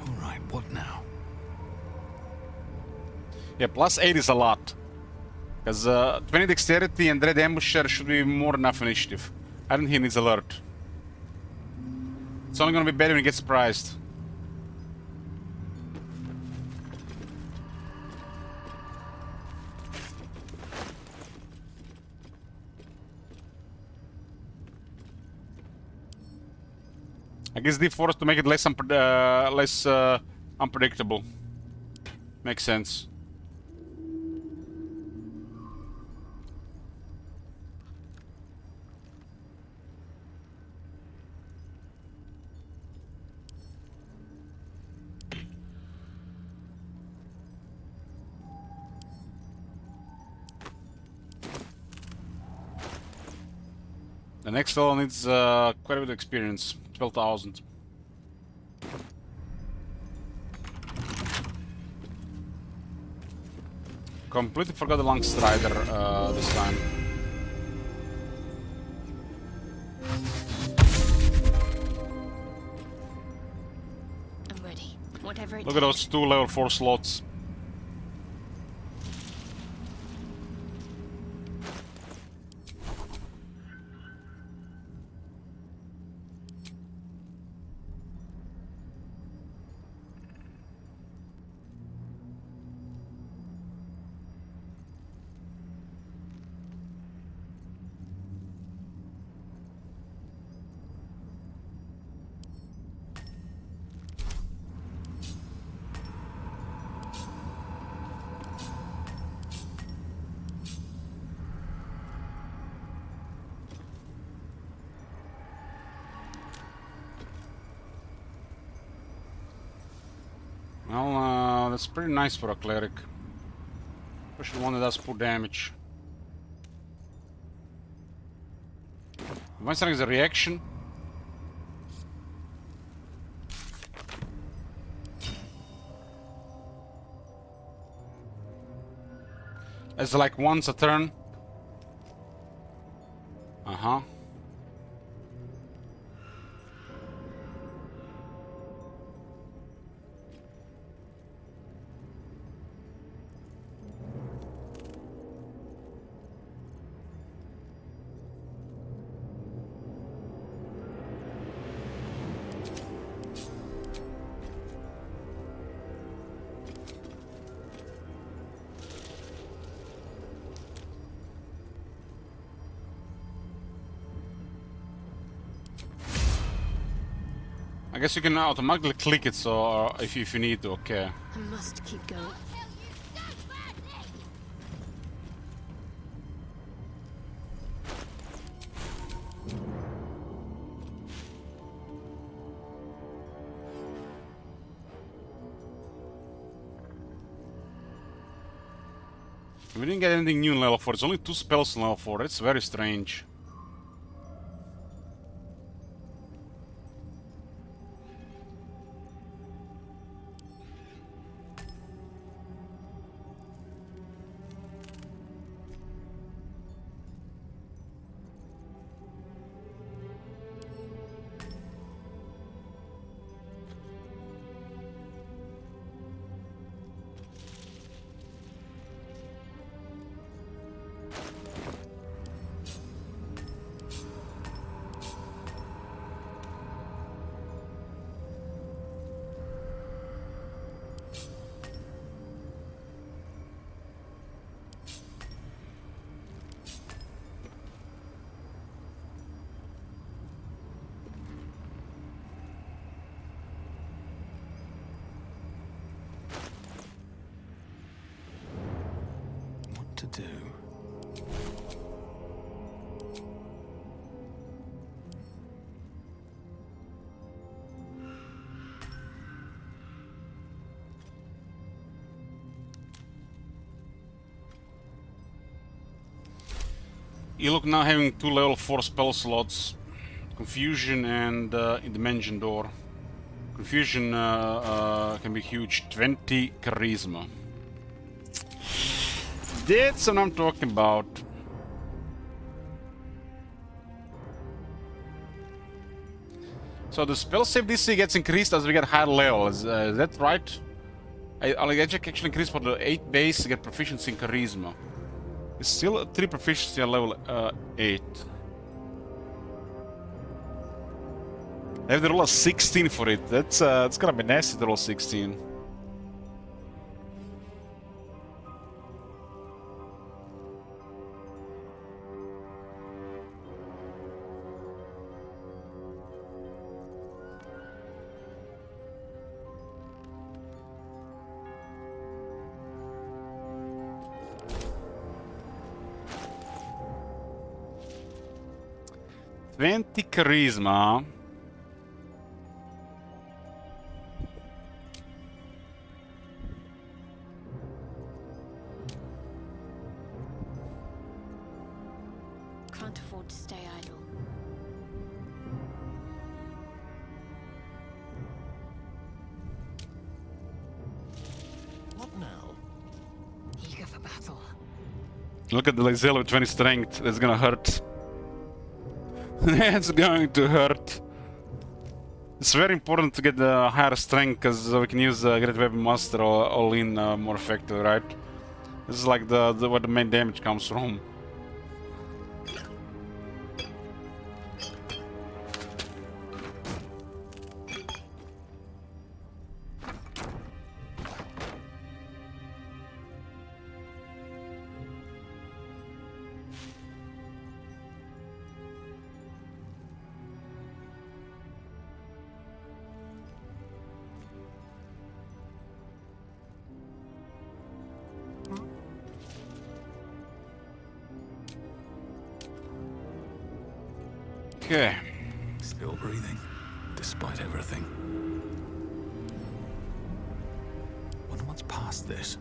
Alright, what now? Yeah, +8 is a lot. Because 20 dexterity and Dread Ambusher should be more than enough initiative. I don't think he needs alert. It's only gonna be better when he gets surprised. I guess D4 is to make it less unpredictable. Makes sense. The next level needs quite a bit of experience. 12,000. Completely forgot the Long Strider this time. I'm ready. Whatever it Look at those 2 level 4 slots. Well, that's pretty nice for a cleric. Especially one that does poor damage. One is a reaction. It's like once a turn. Uh-huh. I guess you can automatically click it, so if you need to, okay. I must keep going. We didn't get anything new in level 4. It's only 2 spells in level 4. It's very strange. To do. You look now having 2 level 4 spell slots. Confusion and Dimension Door. Confusion can be huge. 20 Charisma. That's what I'm talking about. So the spell save DC gets increased as we get higher level. Is that right? I'll actually increase for the 8 base to get proficiency in Charisma. It's still a 3 proficiency at level 8. I have to roll a 16 for it. That's gonna be nasty to roll 16. Charisma. Can't afford to stay idle. What now? Eager for battle. Look at the Lizelle with 20 strength. That's gonna hurt. It's going to hurt. It's very important to get the higher strength because we can use Great Weapon Master all in more effectively, right? This is like the where the main damage comes from. Okay. Still breathing, despite everything. Wonder what's past this.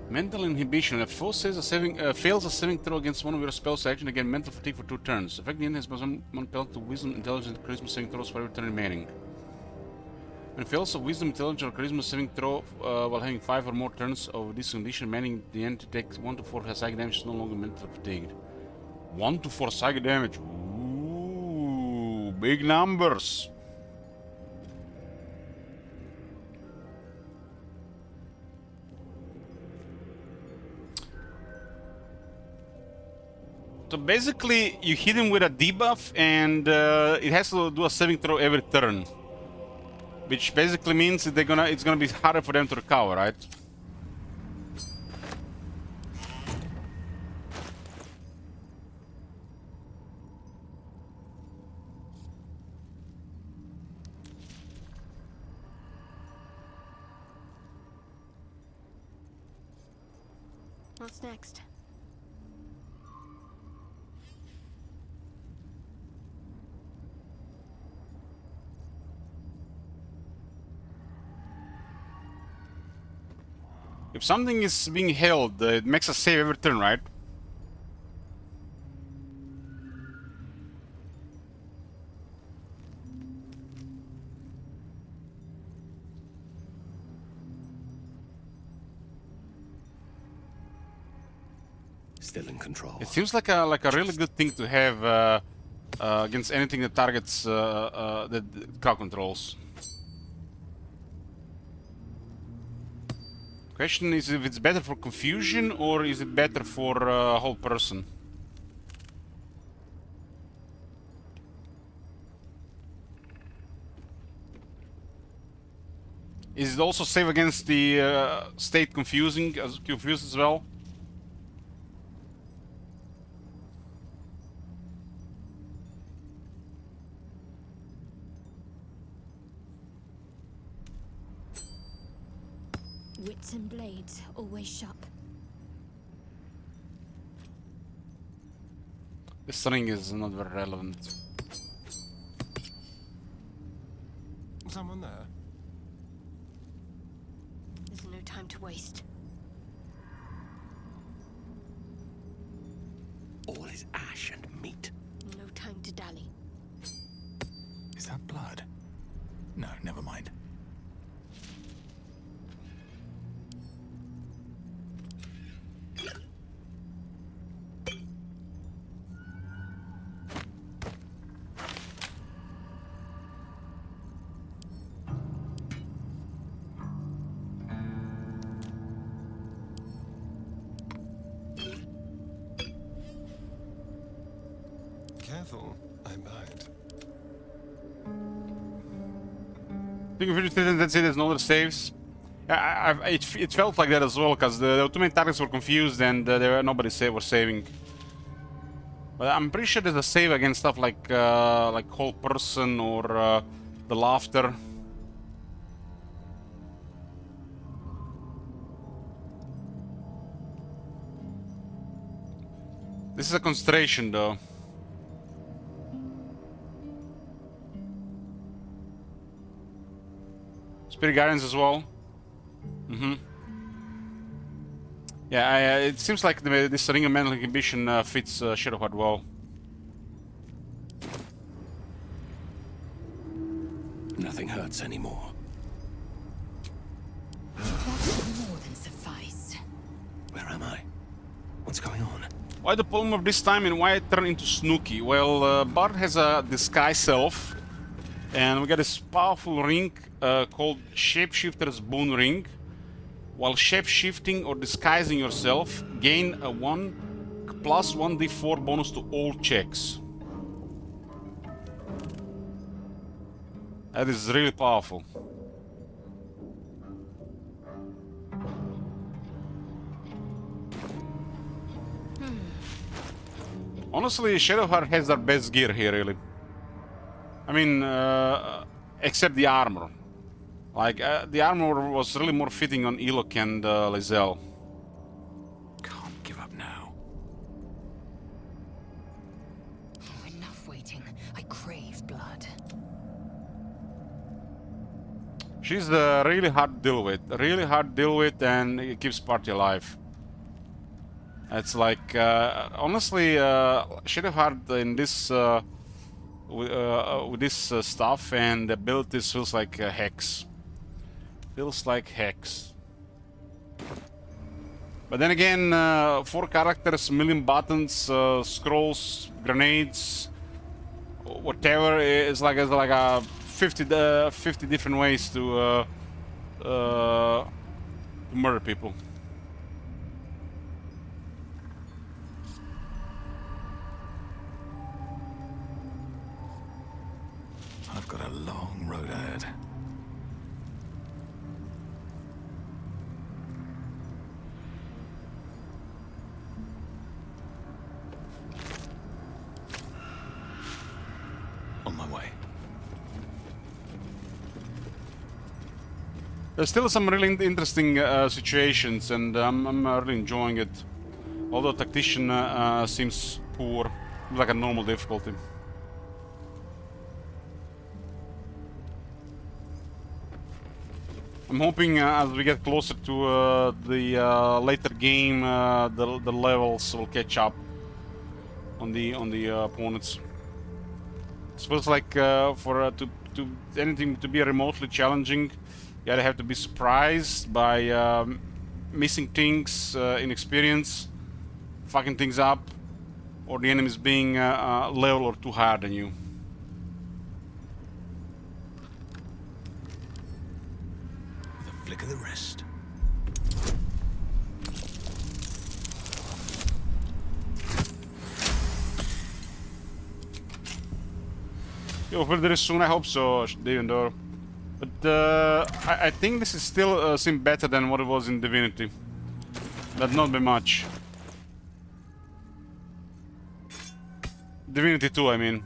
Mental inhibition. If foe fails a saving throw against one of your spells, action again mental fatigue for 2 turns. Effect the end has one penalty to wisdom, intelligence, charisma saving throws for every turn remaining. When fails a wisdom, intelligence, or charisma saving throw while having 5 or more turns of this condition, meaning the end to take 1 to 4 psychic damage is no longer mentally fatigued. 1 to 4 psychic damage. Ooh, big numbers. So basically, you hit him with a debuff, and it has to do a saving throw every turn, which basically means that it's gonna be harder for them to recover, right? What's next? If something is being held, it makes a save every turn, right? Still in control. It seems like a really good thing to have against anything that targets that crowd controls. Question is if it's better for confusion or is it better for a whole person? Is it also safe against the state confused as well? Wits and blades, always sharp. This ring is not very relevant. Someone there? There's no time to waste. All is ash and meat. No time to dally. Is that blood? No, never mind. Careful, I might. I think if you didn't, that's it, there's no other saves. It felt like that as well, because the too many targets were confused and nobody was saving. But I'm pretty sure there's a save against stuff like whole person or the laughter. This is a concentration though. Spirit guidance as well. Yeah, it seems like this ring of mental inhibition fits Shadowheart well. Nothing hurts anymore. That's more than suffice. Where am I? What's going on? Why the polymorph this time and why it turned into Snooky? Well, Bard has a disguise self, and we got this powerful ring called Shapeshifter's Boon Ring. While shape-shifting or disguising yourself, gain a 1+1d4 bonus to all checks. That is really powerful. Honestly, Shadowheart has their best gear here, really. I mean, except the armor. Like, the armor was really more fitting on Elok and Lizelle. Can't give up now. Oh, enough waiting. I crave blood. She's really hard to deal with. Really hard to deal with, and it keeps party alive. It's like, honestly, Shadowheart in this, with this stuff and abilities feels like Hex. Feels like Hex. But then again, 4 characters, million buttons, scrolls, grenades, whatever. It's like a 50 different ways to murder people. I've got a long road ahead. On my way. There's still some really interesting situations, and I'm really enjoying it. Although Tactician seems poor, like a normal difficulty. I'm hoping as we get closer to the later game, the levels will catch up on the opponents. It feels like for to anything to be remotely challenging, you either have to be surprised by missing things, inexperience, fucking things up, or the enemies being level or too hard than you. Flick of the wrist. You'll feel very soon, I hope so, Devendor. But I think this is still seems better than what it was in Divinity. But not by much. Divinity 2, I mean.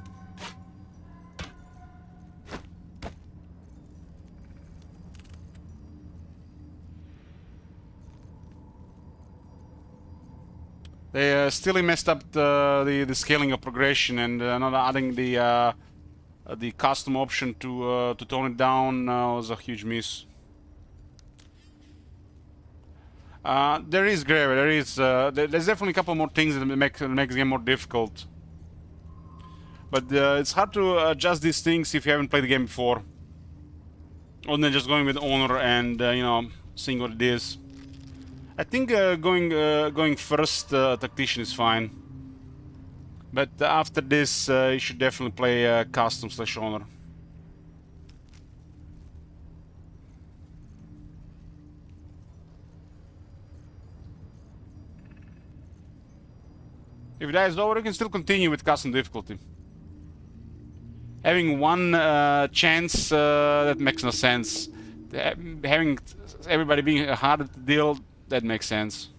They still messed up the scaling of progression, and not adding the custom option to tone it down was a huge miss. There is gravity. There is there's definitely a couple more things that make the game more difficult. But it's hard to adjust these things if you haven't played the game before, or then just going with honor and you know, seeing what it is. I think going first Tactician is fine, but after this you should definitely play custom / honor. If that is over, you can still continue with custom difficulty. Having one chance, that makes no sense. Having everybody being harder to deal, that makes sense.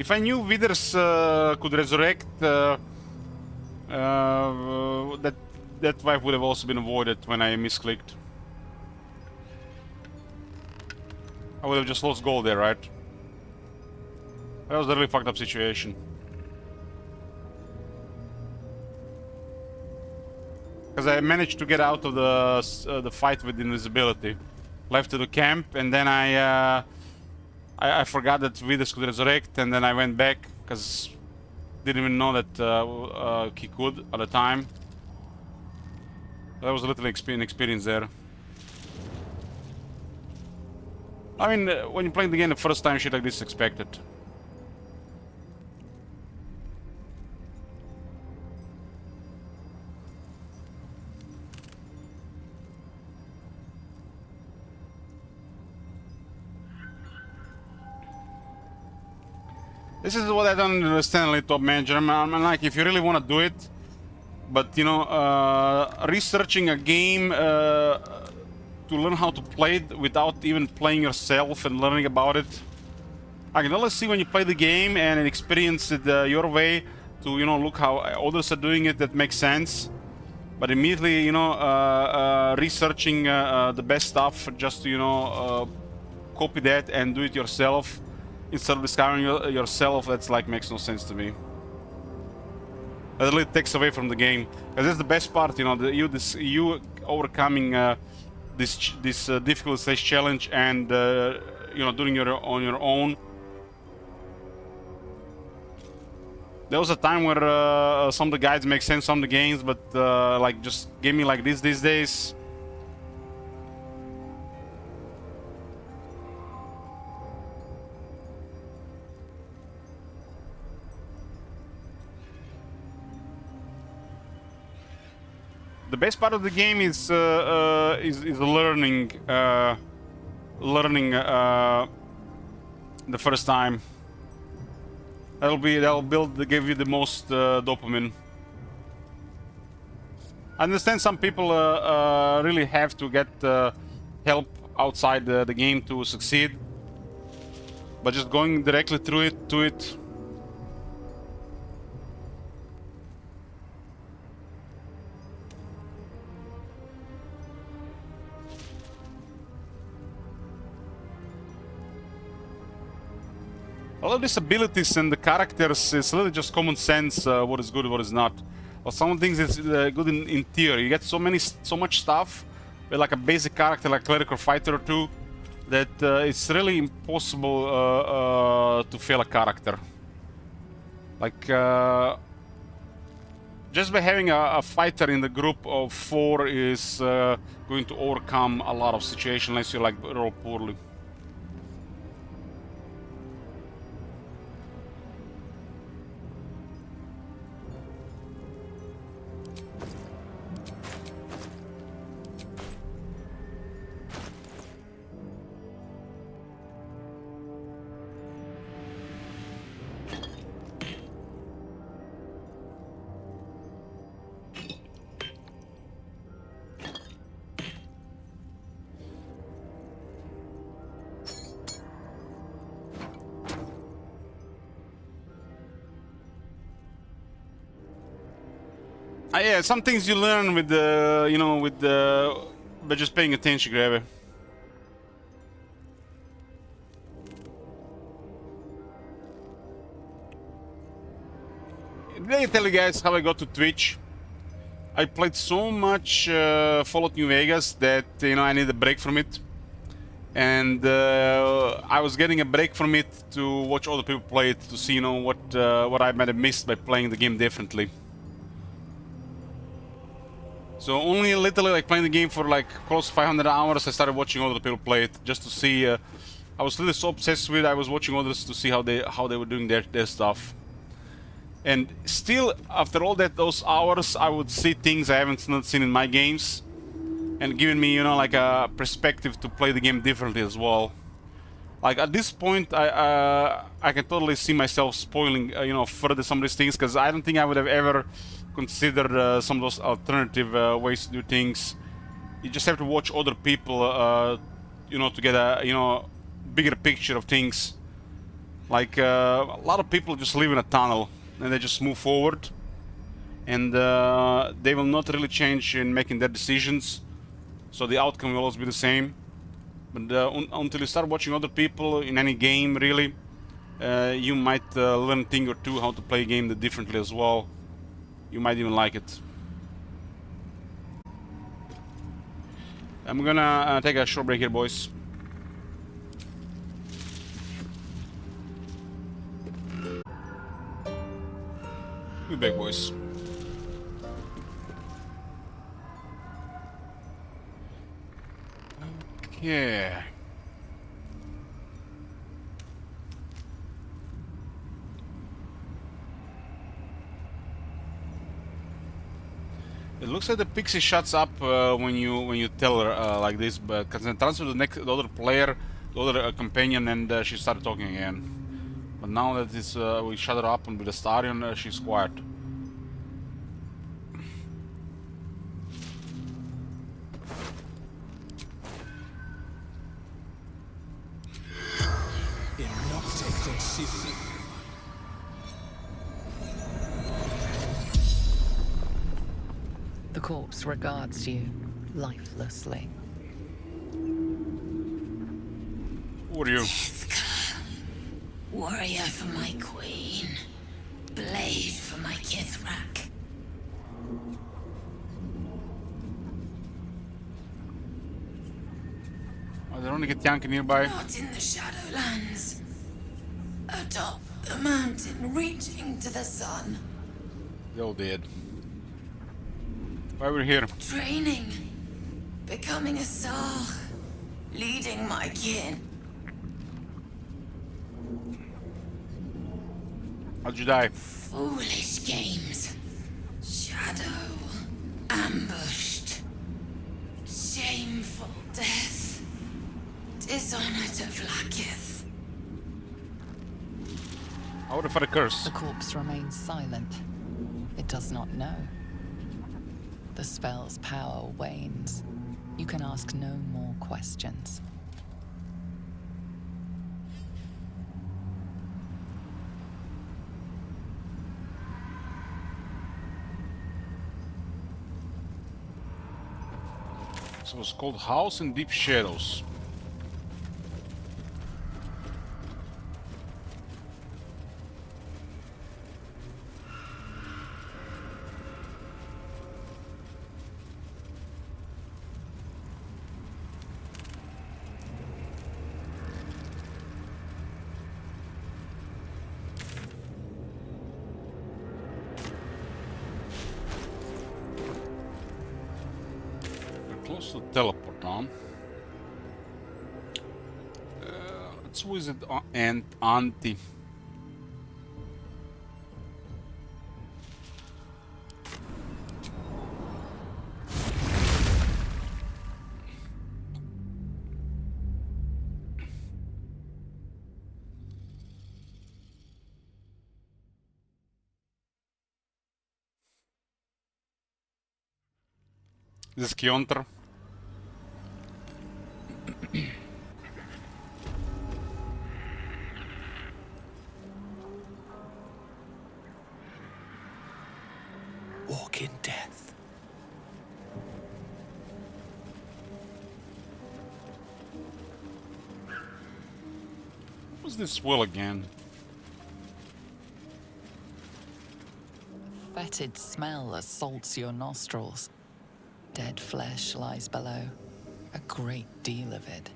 If I knew Withers could resurrect, that wife would have also been avoided when I misclicked. I would have just lost gold there, right? That was a really fucked up situation. Because I managed to get out of the fight with invisibility. Left to the camp, and then I forgot that Vidas could resurrect, and then I went back, because didn't even know that he could at the time. That was a little experience there. I mean, when you're playing the game the first time, shit like this is expected. This is what I don't understand, Elite Top Manager. I'm like, if you really want to do it, but you know, researching a game to learn how to play it without even playing yourself and learning about it. I can only see when you play the game and experience it your way to, you know, look how others are doing it, that makes sense. But immediately, you know, researching the best stuff just to, you know, copy that and do it yourself instead of discovering yourself, that's like makes no sense to me. That really takes away from the game, because that's the best part, you know, you overcoming this difficult stage challenge and you know, doing on your own. There was a time where some of the guides make sense, some of the games, but like just gaming like this these days. The best part of the game is learning, the first time. That'll give you the most dopamine. I understand some people really have to get help outside the game to succeed, but just going directly through to it. A lot of these abilities and the characters is really just common sense, what is good, what is not. Well, some things is good in theory. You get so much stuff with like a basic character like cleric or fighter or two that it's really impossible to fail a character. Like just by having a fighter in the group of 4 is going to overcome a lot of situations unless you like roll poorly. Yeah, some things you learn with the, you know, by just paying attention, Grabber. Did I tell you guys how I got to Twitch? I played so much Fallout New Vegas that, you know, I need a break from it. And I was getting a break from it to watch other people play it, to see, you know, what I might have missed by playing the game differently. So only literally like playing the game for like close to 500 hours, I started watching other people play it just to see. I was literally so obsessed with it, I was watching others to see how they were doing their stuff. And still, after all those hours, I would see things I haven't seen in my games, and giving me, you know, like a perspective to play the game differently as well. Like at this point, I can totally see myself spoiling, you know, further some of these things, because I don't think I would have ever considered some of those alternative ways to do things. You just have to watch other people, you know, to get a, you know, bigger picture of things. Like a lot of people just live in a tunnel and they just move forward, and they will not really change in making their decisions, so the outcome will always be the same. But until you start watching other people in any game, really, you might learn a thing or two how to play a game differently as well. You might even like it. I'm gonna take a short break here, boys. Be back, boys. Okay. It looks like the pixie shuts up when you tell her like this, but because then transfer to the other player, the other companion, and she started talking again. But now that it's, we shut her up and with the Starion, she's quiet. The corpse regards you lifelessly. Who are you? Warrior for my queen. Blade for my Kithrak. Are there only Githyanki nearby? Not in the Shadowlands. Atop the mountain, reaching to the sun. They're all dead. Why we're here? Training. Becoming a Sar. Leading my kin. How'd you die? Foolish games. Shadow. Ambushed. Shameful death. Dishonor to Vlakith. I would have had a curse. The corpse remains silent. It does not know. The spell's power wanes. You can ask no more questions. So it's called House in Deep Shadows. Close to teleport on. Let's visit and Auntie. This is Kionter. Walk in death. What's this swell again? A fetid smell assaults your nostrils. Dead flesh lies below. A great deal of it.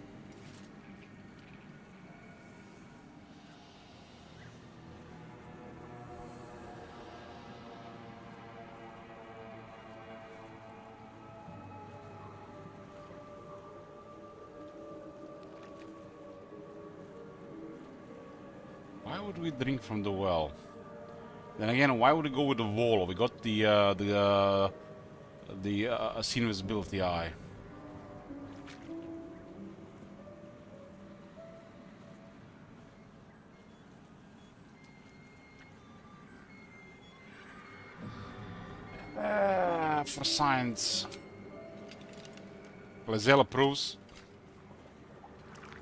Why would we drink from the well? Then again, why would we go with the wall? We got the invisibility eye. For science. Lazel approves.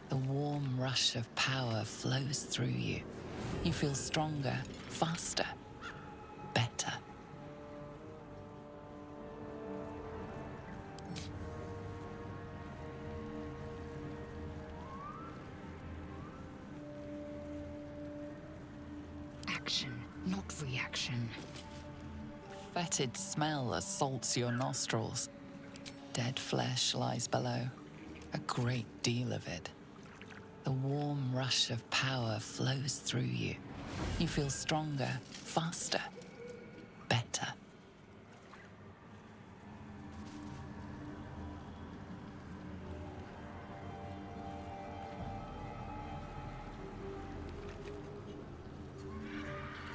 The warm rush of power flows through you. You feel stronger, faster, better. Action, not reaction. Fetid smell assaults your nostrils. Dead flesh lies below, a great deal of it. The warm rush of power flows through you. You feel stronger, faster, better.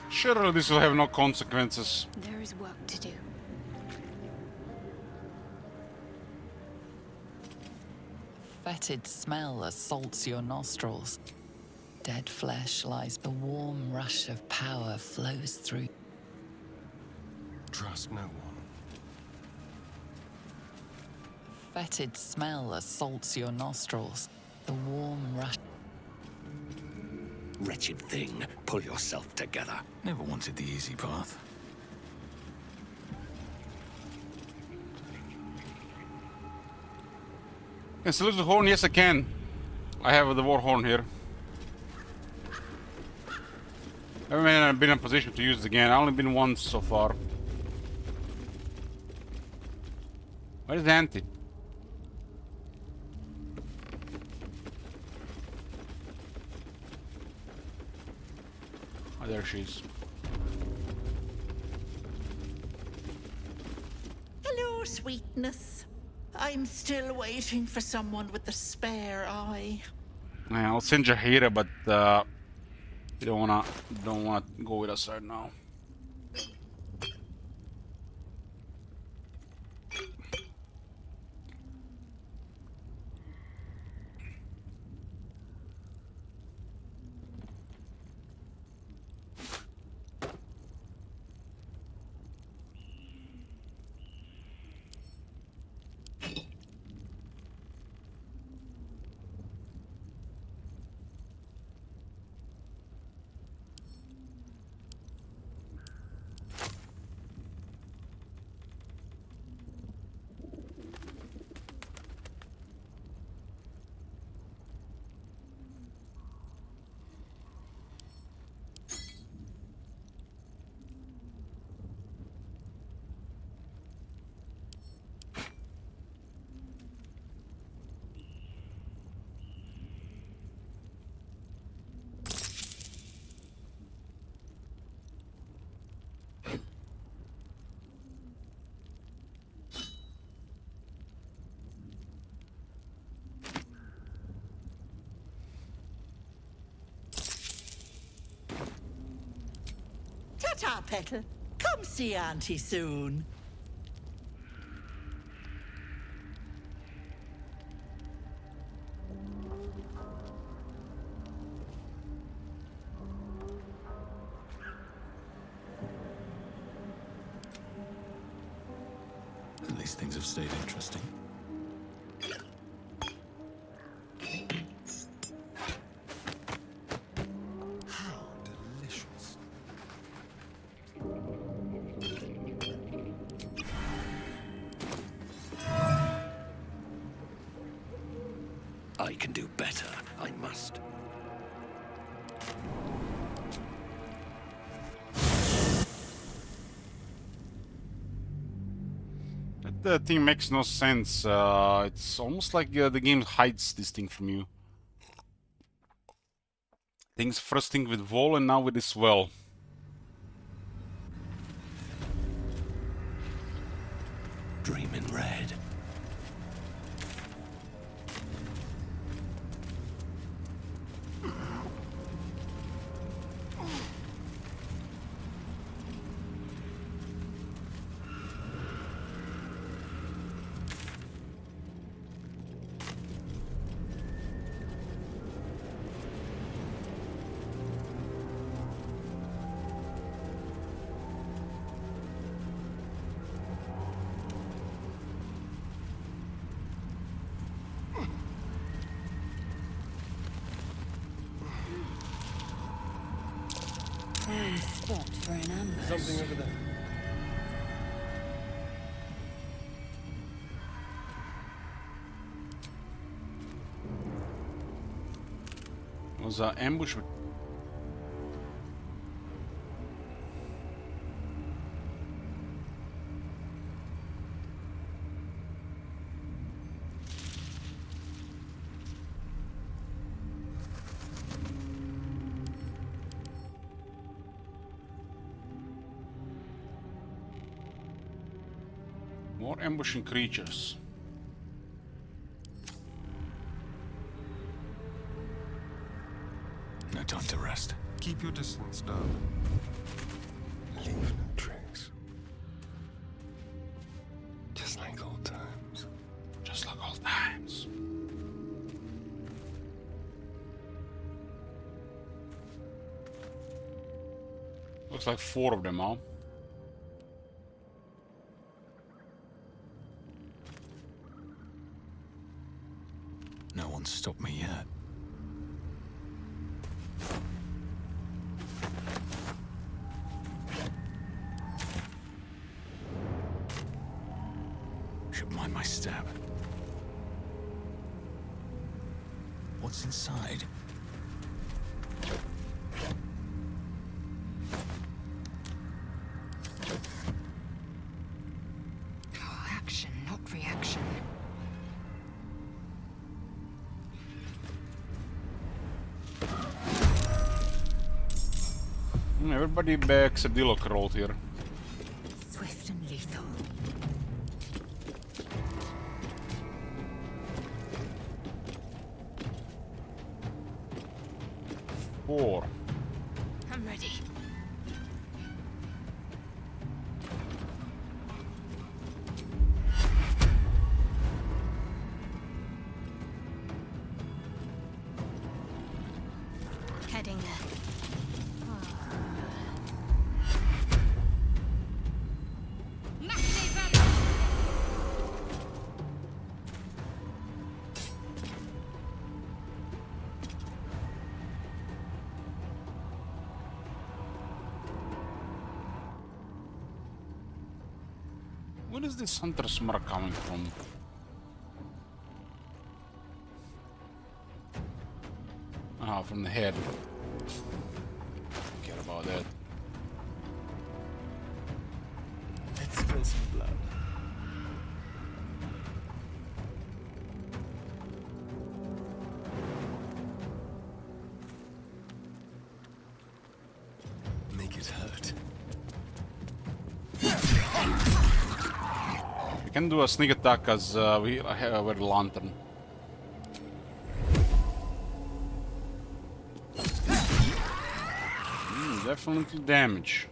Sure, this will have no consequences. There is work to do. Fetid smell assaults your nostrils. Dead flesh lies. The warm rush of power flows through. Trust no one. Fetid smell assaults your nostrils. The warm rush. Wretched thing, pull yourself together. Never wanted the easy path. Can salute the horn? Yes, I can. I have the war horn here. I haven't been in a position to use it again. I've only been once so far. Where's the auntie? Oh, there she is. Hello, sweetness. I'm still waiting for someone with the spare eye. Yeah, I'll send you here, but you don't wanna go with us right now. Ta-ta, Petal. Come see Auntie soon. At least things have stayed interesting. I can do better. I must. That thing makes no sense. It's almost like the game hides this thing from you. Things first thing with Vol and now with this well. Dream in red. for an ambush. Something over there. Was an ambush with... More ambushing creatures. No time to rest. Keep your distance, darling. Leave no trace. Just like old times. Just like old times. Looks like 4 of them, huh? No one's stopped me yet. Should mind my step. What's inside? Action, not reaction. Everybody except Dilok rolled here. Swift and lethal. Four. I'm ready. Heading there. Where is this hunter's mark coming from? Ah, from the head. Forget about that. Let's spill some blood. Make it hurt. We can do a sneak attack as we have a lantern. Definitely damage.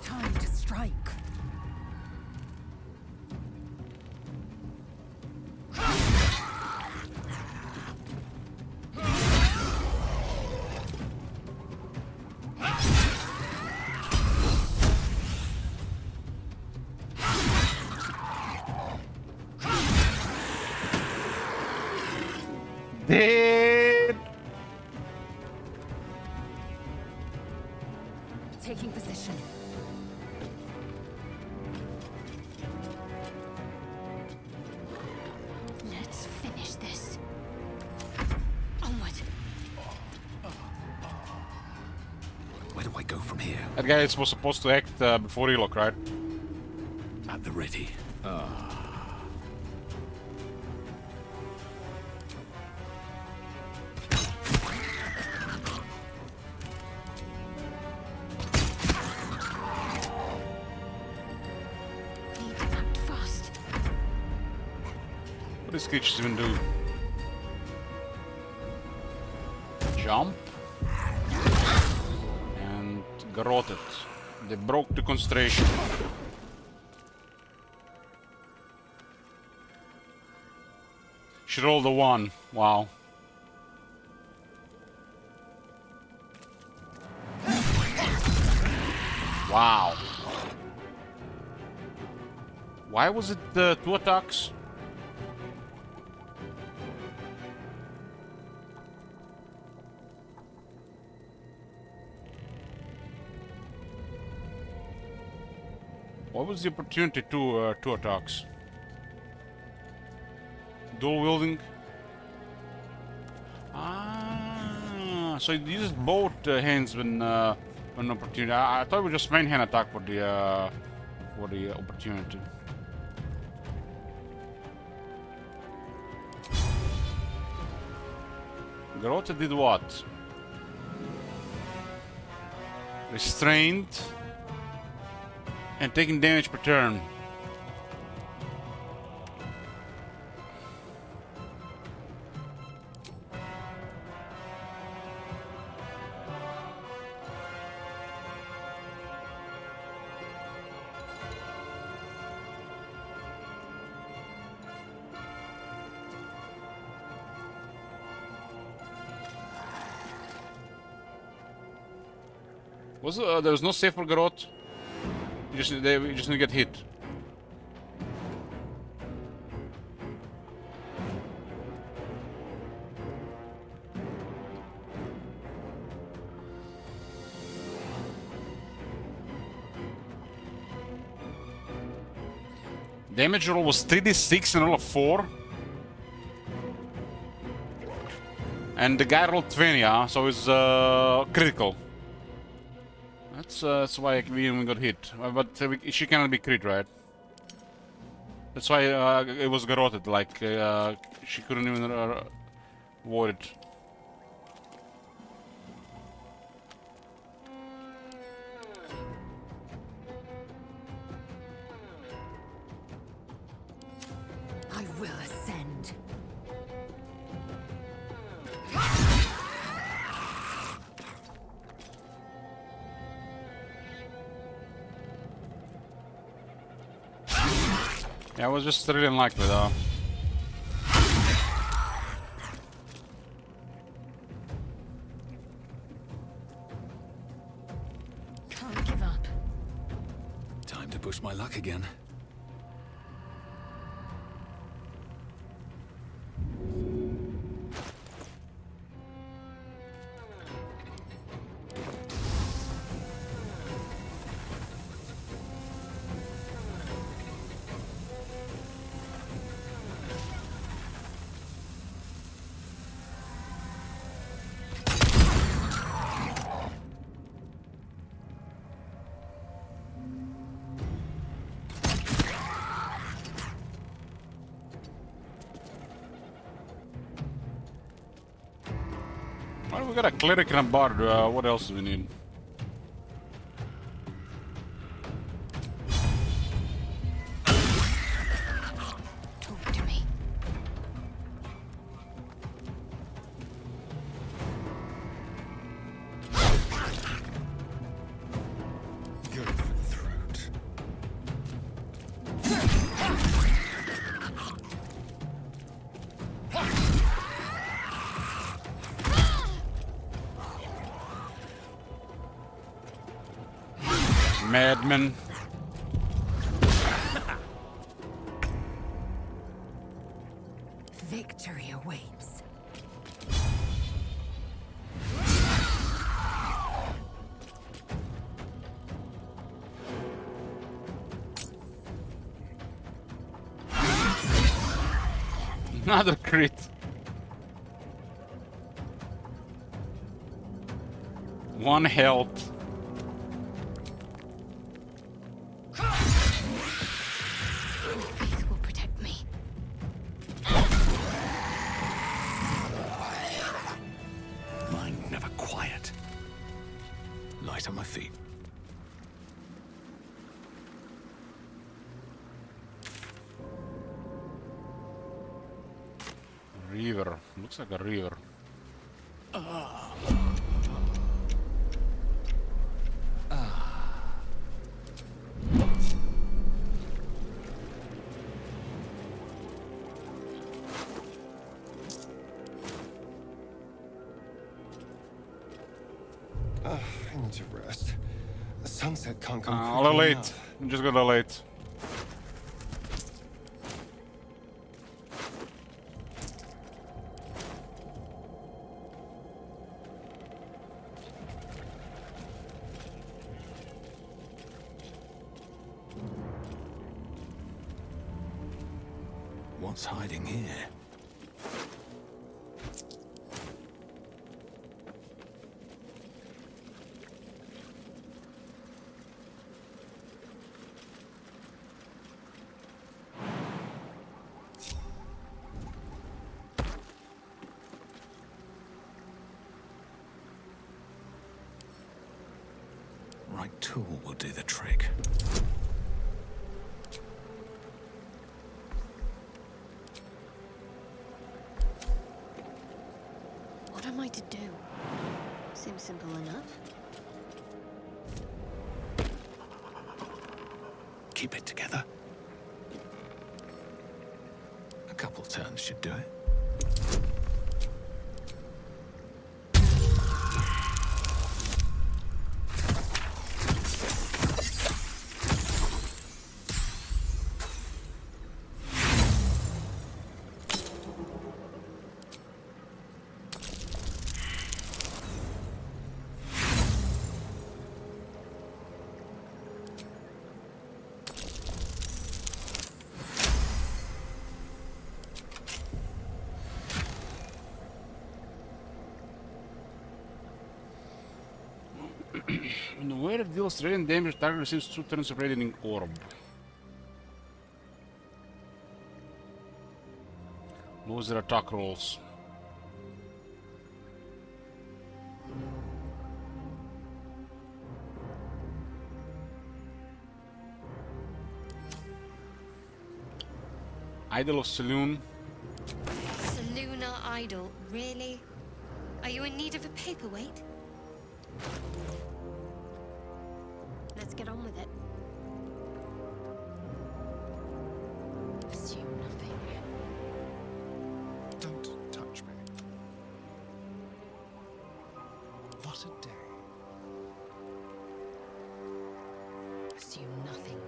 Time to strike. Dead. Taking position. Let's finish this. Onward. Where do I go from here? That guy was supposed to act before Elok, right? At the ready. Need to act fast. What does creatures even do? Jump. And garroted. They broke the concentration. She rolled a 1. Wow. Wow. Why was it 2 attacks? What was the opportunity to 2 attacks? Dual wielding. Ah, so it uses both hands when opportunity. I thought it was just main hand attack for the opportunity. Garota did what? Restrained and taking damage per turn. There was no save for Garot. We just need to get hit. Damage roll was 3d6 and roll of 4. And the guy rolled 20, so it's critical. That's why we even got hit. But she cannot be crit, right? That's why it was garroted, like she couldn't even avoid it. I will ascend. Yeah, it was just really unlikely though. Can't give up. Time to push my luck again. Well, we got a cleric and a bard. What else do we need? Talk to me. Go for the throat. Madman. Victory awaits. Another crit. One health. Faith will protect me. Mind never quiet. Light on my feet. River. Looks like a river. I need to rest. The sunset can't come A quickly little late. enough. I'm just gonna late. What's hiding here? Right tool will do the trick. What am I to do? Seems simple enough. Keep it together. A couple turns should do it. When the wearer deals radiant damage, the target receives 2 turns of radiating orb. Lose their attack rolls. Idol of Saloon. Saluna idol, really? Are you in need of a paperweight? Let's get on with it. Assume nothing. Don't touch me. What a day. Assume nothing.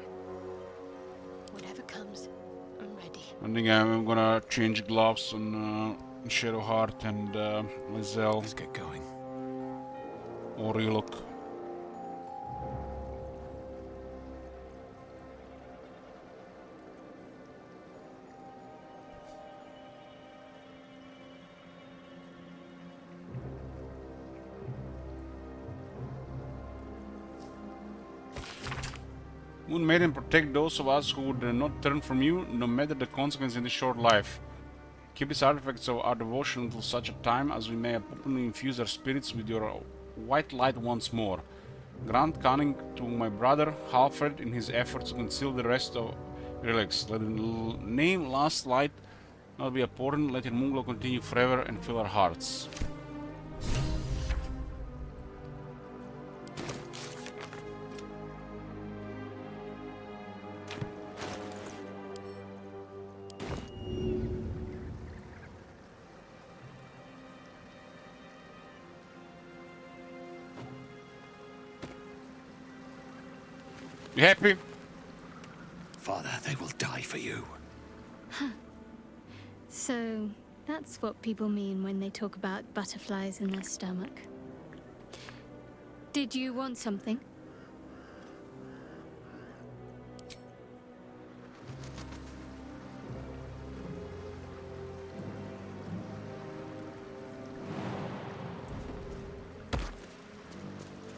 Whatever comes, I'm ready. I think I'm gonna change gloves on Shadowheart and Lizelle. Let's get going. Or relook. Moon Maiden, protect those of us who would not turn from you, no matter the consequence in this short life. Keep these artifacts of our devotion until such a time as we may openly infuse our spirits with your white light once more. Grant cunning to my brother Halfred in his efforts to conceal the rest of relics. Let the name Last Light not be abhorrent, let your moonglow continue forever and fill our hearts. You happy? Father, they will die for you. So, that's what people mean when they talk about butterflies in their stomach. Did you want something?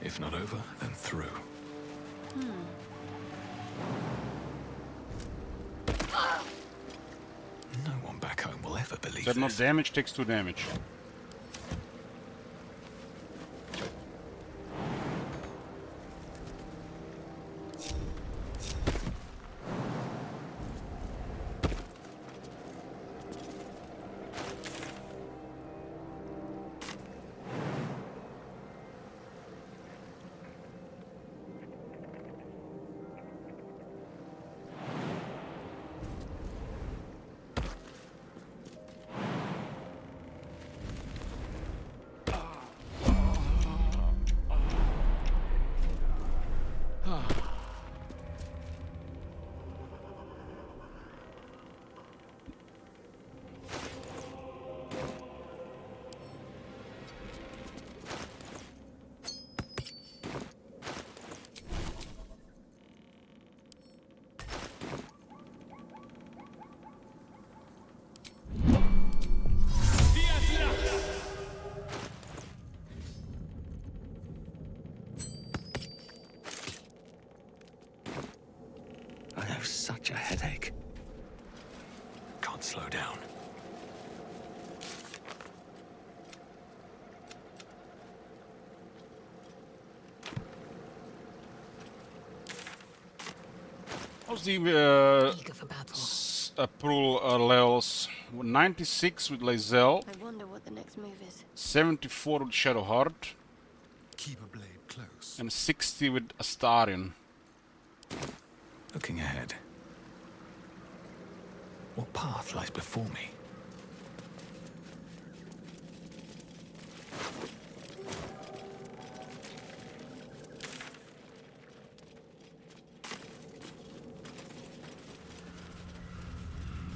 If not over, then through. No one back home will ever believe That not this. damage takes 2 damage. such a headache. Can't slow down. How's the approval levels? 96 with Lae'zel, I wonder what the next move is. 74 with Shadowheart, Keep a blade close. and 60 with Astarion. Looking ahead. What path lies before me?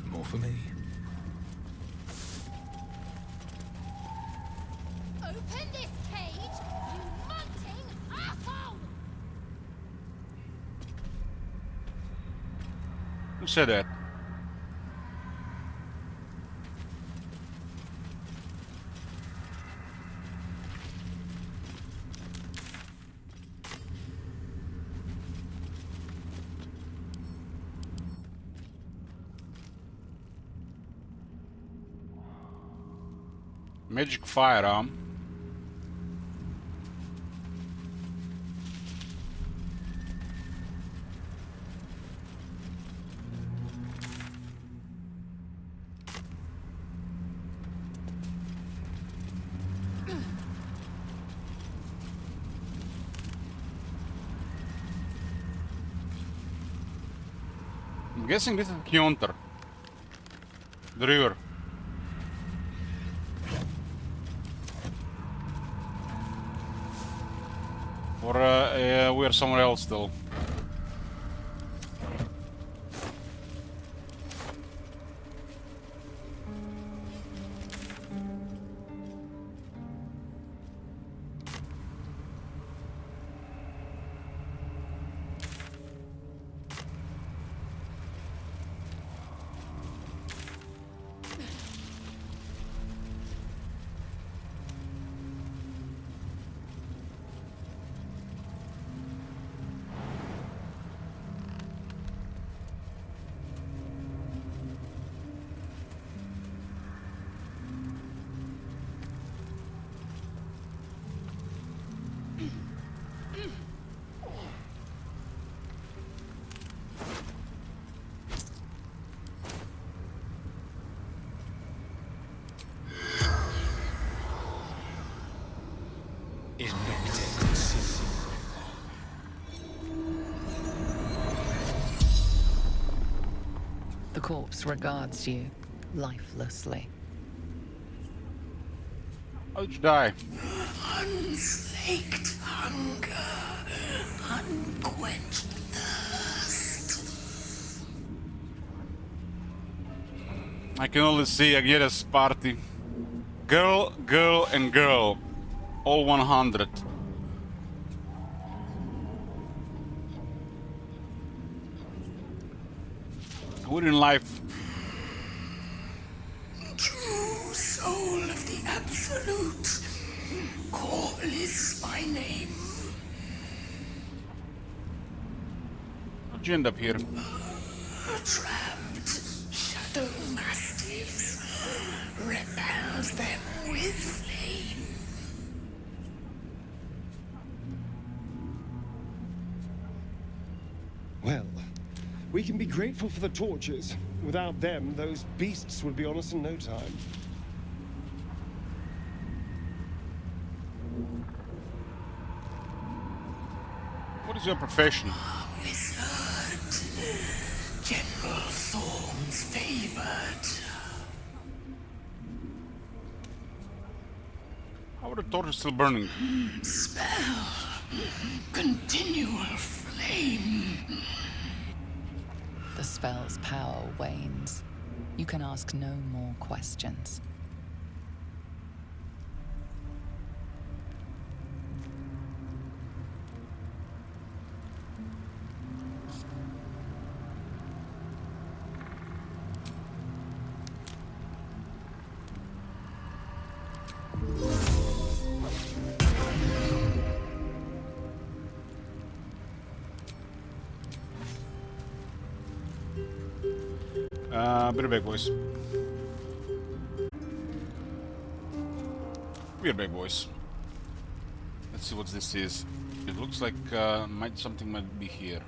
More for me. Open this cage, you munting asshole! Who said that? Magic firearm. I'm guessing this is Kionter. The river. Or we're somewhere else still. The corpse regards you lifelessly. How did you die? Unslaked hunger, unquenched thirst. I can only see Agnieszka's party. Girl, girl, and girl. All 100. Who in life? True soul of the Absolute, call is my name. How'd you end up here? Trapped shadow mastiffs, repels them with flame. Well, we can be grateful for the torches. Without them, those beasts would be on us in no time. What is your profession? Wizard, General Thorn's favored. How are the torches still burning? Spell, continual flame. The spell's power wanes. You can ask no more questions. Be right back, boys. We're back, boys. Let's see what this is. It looks like something might be here.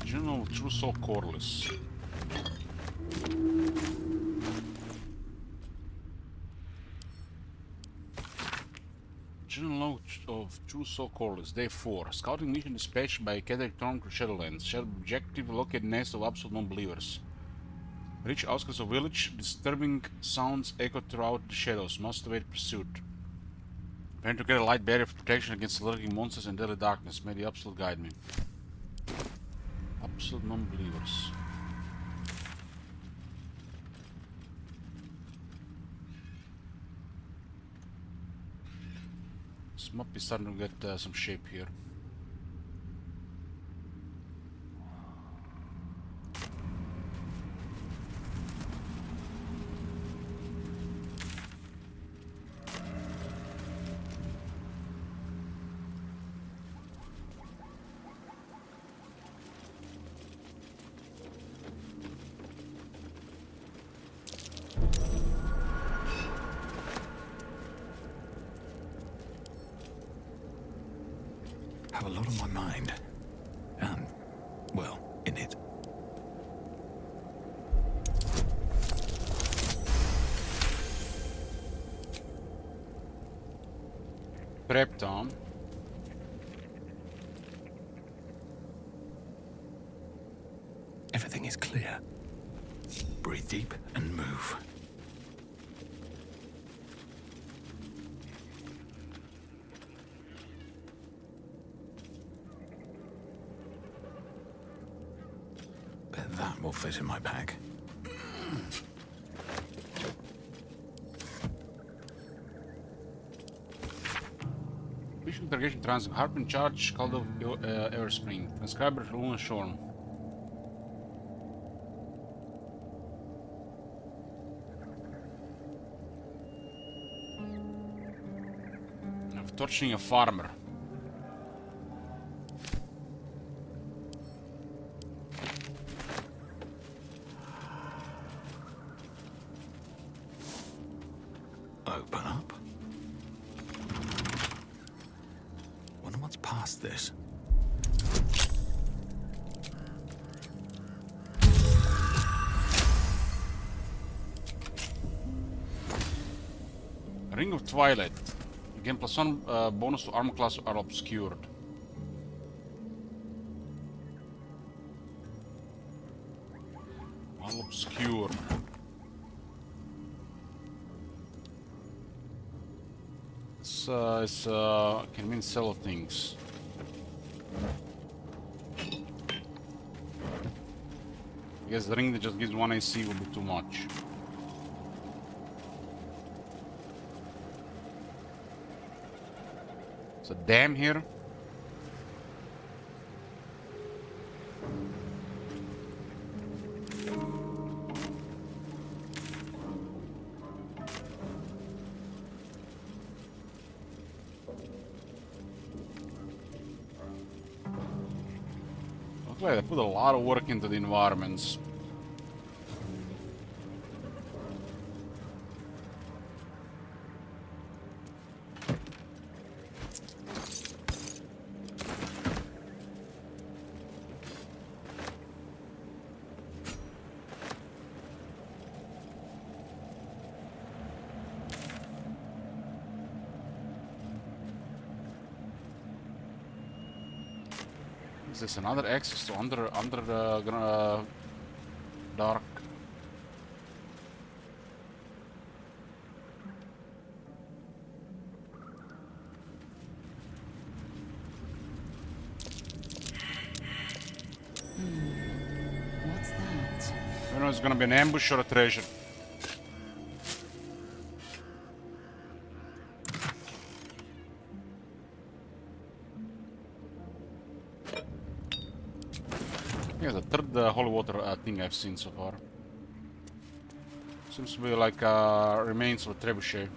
General True Soul Coreless. General Log of True Soul Coreless, Day 4. Scouting mission dispatched by Catholic Storm to Shadowlands. Objective: locate nest of absolute non-believers. Reach outskirts of village. Disturbing sounds echo throughout the shadows. Must await pursuit. Plan to get a light barrier of protection against lurking monsters and deadly darkness. May the Absolute guide me. Absolute non-believers. This map is starting to get some shape here. Have a lot on my mind. And, well, in it. Prep Tom. Everything is clear. Breathe deep and move. That will fit in my pack. Mission interrogation trans Harp in charge, called of Everspring. Transcriber Luna Shorn. Of torturing a farmer. Open up. Wonder what's past this. Ring of Twilight. Again, +1 bonus to armor class are obscured. All obscure. This can mean several things. I guess the ring that just gives 1 AC will be too much. It's a dam here. Looks like they put a lot of work into the environments. Is this another access to under dark? What's that? I don't know, it's gonna be an ambush or a treasure. Yeah, the third holy water thing I've seen so far. Seems to be like remains of a trebuchet.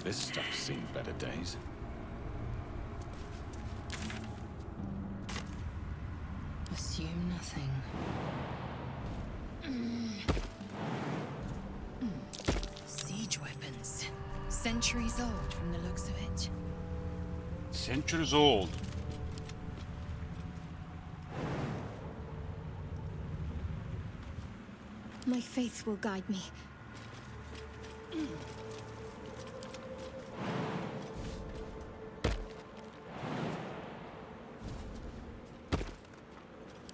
This stuff's seen better days. Assume nothing. Siege weapons. Centuries old from the looks of it. Centuries old. My faith will guide me.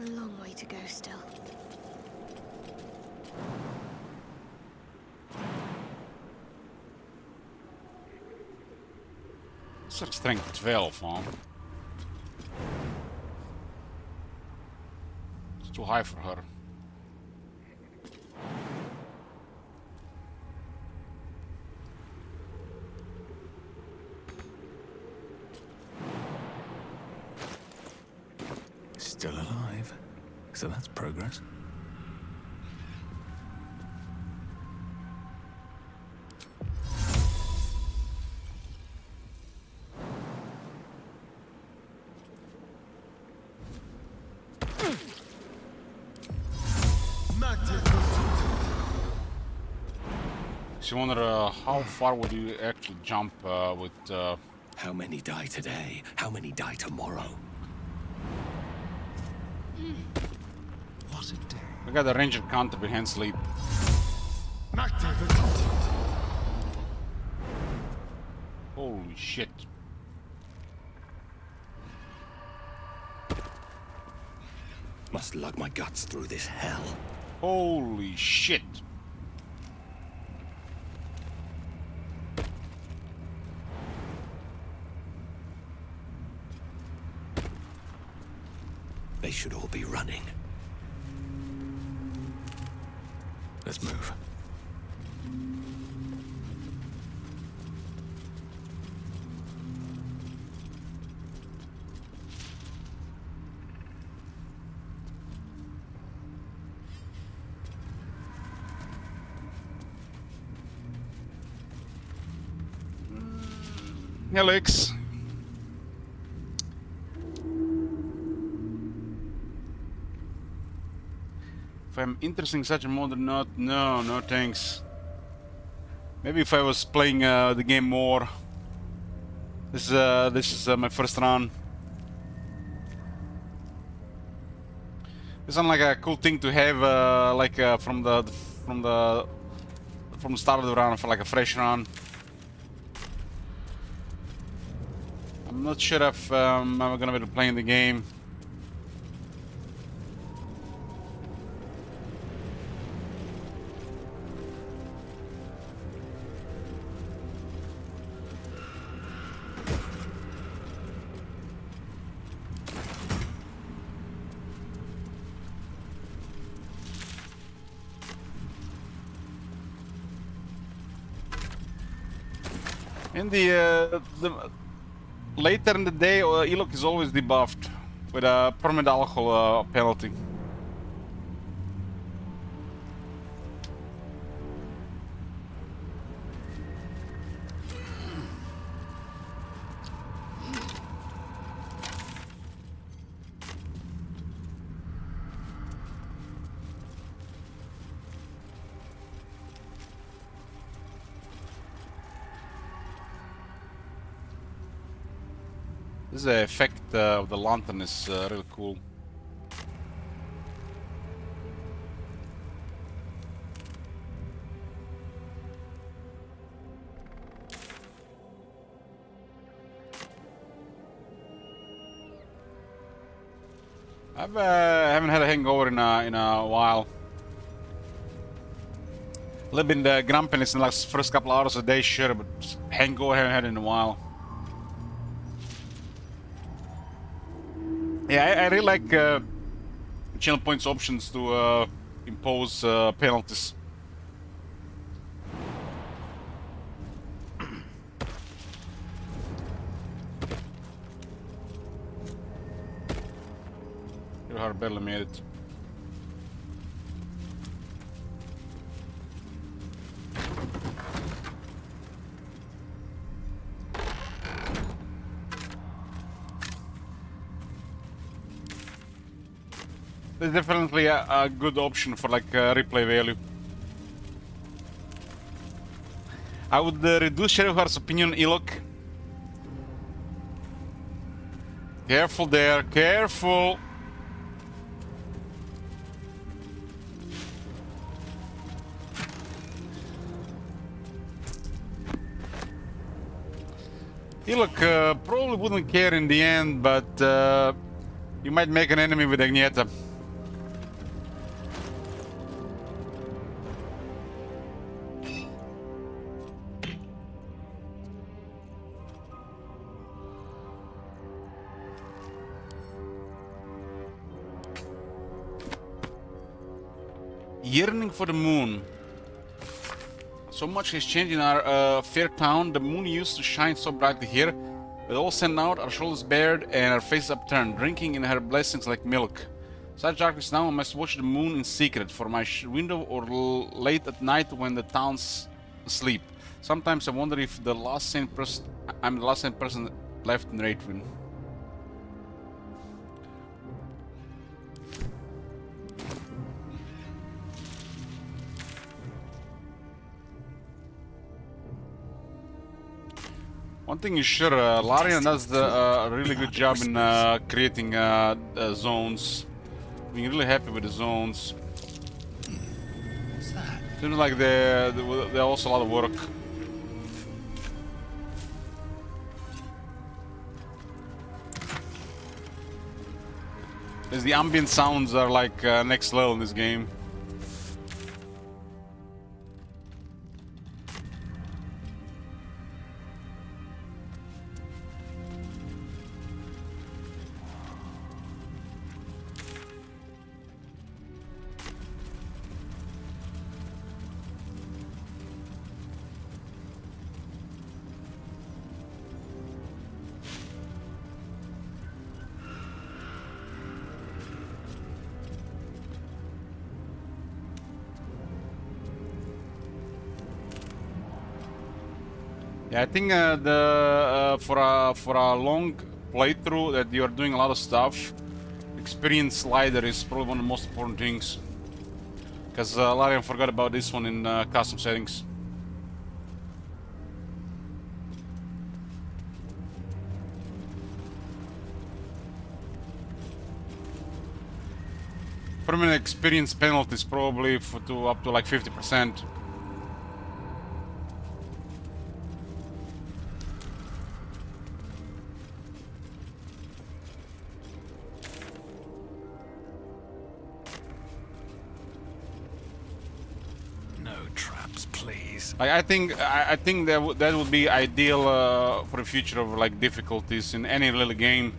A long way to go still. It's like strength 12, huh? It's too high for her. Still alive. So that's progress. So you wonder how far would you actually jump with... How many die today? How many die tomorrow? What a day. We got the ranger counter behind sleep. Holy shit. Must lug my guts through this hell. Holy shit. They should all be running. Let's move. Alex. If I'm interested in such a mode or not, no thanks. Maybe if I was playing the game more. This is my first run. It's not like a cool thing to have, from the start of the run for like a fresh run. I'm not sure if I'm gonna be playing the game. In the later in the day, Elok is always debuffed with a permanent alcohol penalty. This effect of the lantern is really cool. I haven't had a hangover in a while. A little bit grumpiness in the last first couple hours a day, sure, but hangover I haven't had in a while. Yeah, I really like channel points options to impose penalties. Shadowheart barely made it. It's definitely a good option for like replay value. I would reduce Shadowheart's opinion Ilok. Careful there, careful! Ilok probably wouldn't care in the end, but you might make an enemy with Agneta. Yearning for the moon. So much has changed in our fair town. The moon used to shine so brightly here. With all sent out, our shoulders bared and our faces upturned, drinking in her blessings like milk. Such darkness now, I must watch the moon in secret, for my window or late at night when the town's asleep. Sometimes I wonder if I'm the last sane person left in Raidwin. One thing is sure, Larian does a really good job in creating zones. Being really happy with the zones. What's that? Seems like they're also a lot of work. As the ambient sounds are like next level in this game. Yeah, I think for a long playthrough that you're doing a lot of stuff, experience slider is probably one of the most important things. Because Larian forgot about this one in custom settings. Permanent experience penalties probably up to like 50%. I think that would be ideal for the future of like difficulties in any little game.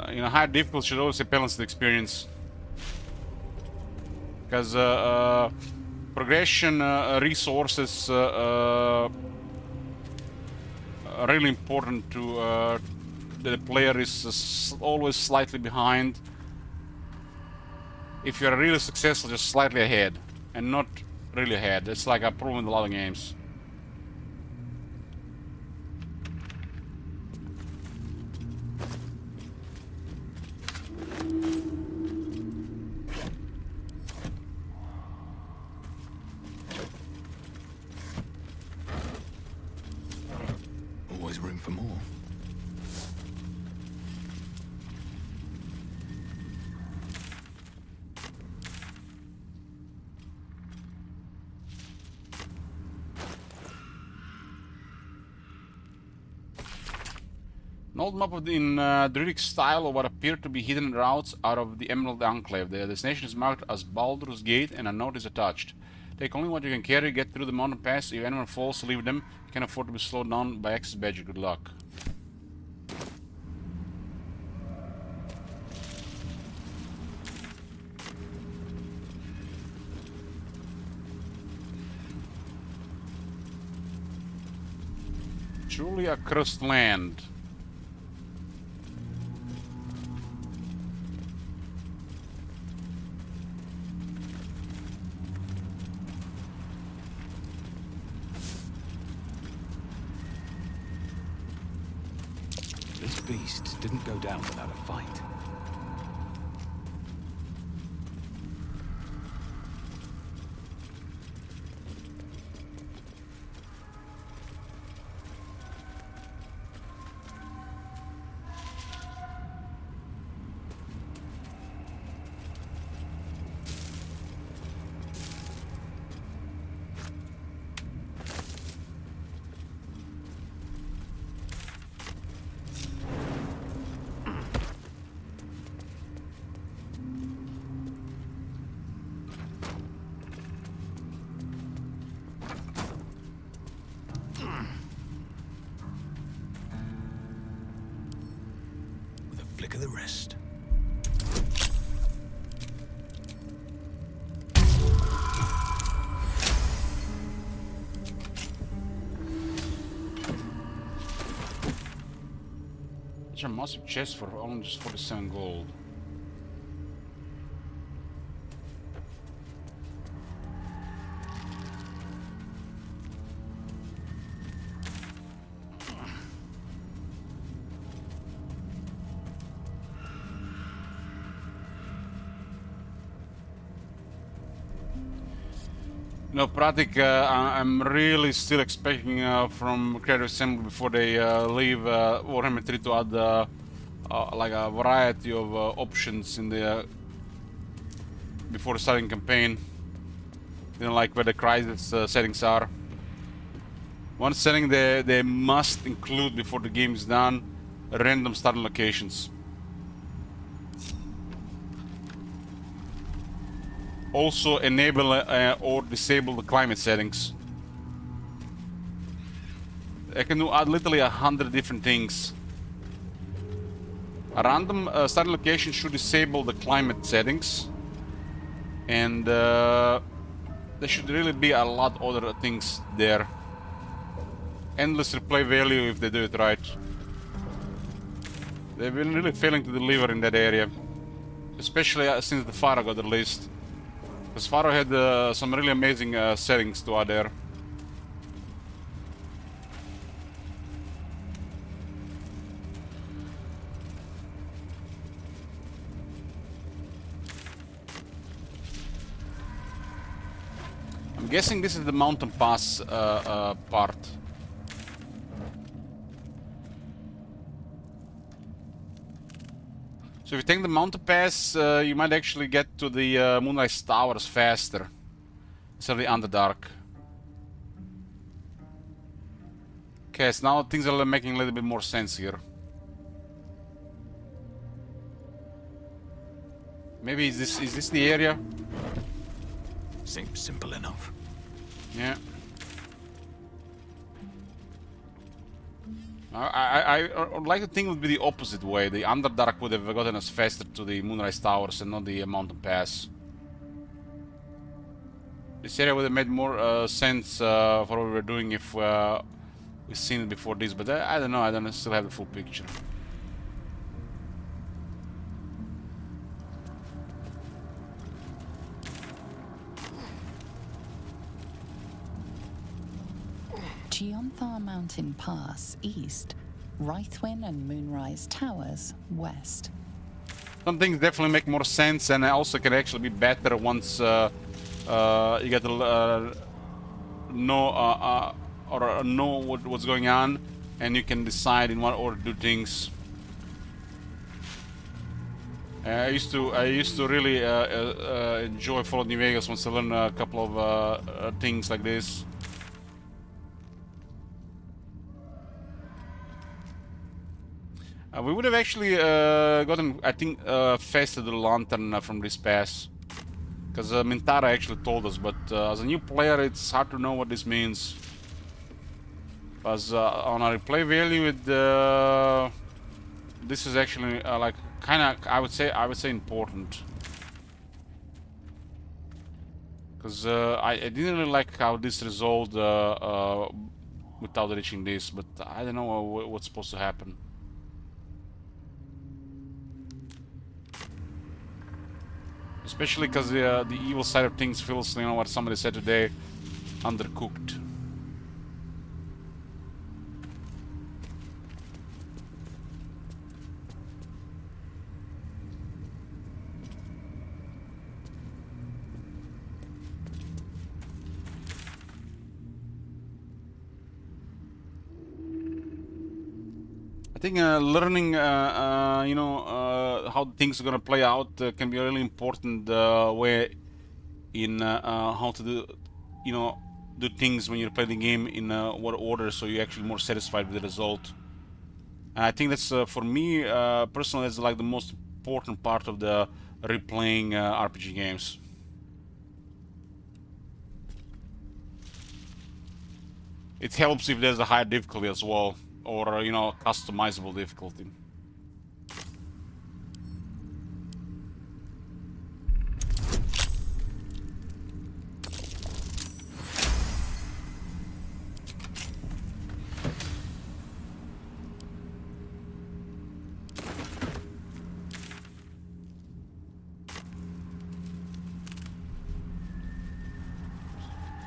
You know, high difficulty should always balance the experience, because progression, resources are really important to the player is always slightly behind. If you're really successful, just slightly ahead, and not really ahead. It's like a problem in a lot of games. Always room for more. An old map in Druidic style of what appear to be hidden routes out of the Emerald Enclave. The destination is marked as Baldur's Gate and a note is attached. Take only what you can carry, get through the mountain pass. If anyone falls, leave them. You can afford to be slowed down by access badge. Good luck. Truly a cursed land. beast didn't go down without a fight. Flick of the wrist. It's a massive chest for only just 47 gold. No, Pratik, I'm really still expecting from Creative Assembly before they leave Warhammer 3 to add like a variety of options in the before starting campaign. You know, like where the crisis settings are. One setting they must include before the game is done: random starting locations. Also enable or disable the climate settings. I can do literally 100 different things. A random starting location should disable the climate settings, and there should really be a lot other things there. Endless replay value if they do it right. They've been really failing to deliver in that area, especially since the Pharaoh got released. Because Pharaoh had some really amazing settings to add there. I'm guessing this is the mountain pass part. So if you take the mountain pass, you might actually get to the Moonrise Towers faster instead of the Underdark. Okay, so now things are making a little bit more sense here. Maybe is this the area? Seems simple enough. Yeah. I would like to think it would be the opposite way. The Underdark would have gotten us faster to the Moonrise Towers and not the Mountain Pass. This area would have made more sense for what we were doing if we've seen it before this, but I don't know, I don't still have the full picture. Gionthar Mountain Pass, east. Rythwin and Moonrise Towers, west. Some things definitely make more sense, and also can actually be better once you get to know what's going on, and you can decide in what order to do things. I used to really enjoy Fallout New Vegas once I learned a couple of things like this. We would have actually gotten, I think, faster to the Lantern from this pass. Because Mintara actually told us, but as a new player it's hard to know what this means. Because on a replay value, this is actually like kind of, I would say important. Because I didn't really like how this resolved without reaching this, but I don't know what's supposed to happen. Especially because the evil side of things feels, you know what somebody said today, undercooked. I think learning, how things are gonna play out can be a really important way in how to do, do things when you play the game in what order, so you're actually more satisfied with the result. And I think that's for me personally, that's like the most important part of the replaying RPG games. It helps if there's a higher difficulty as well, or customizable difficulty.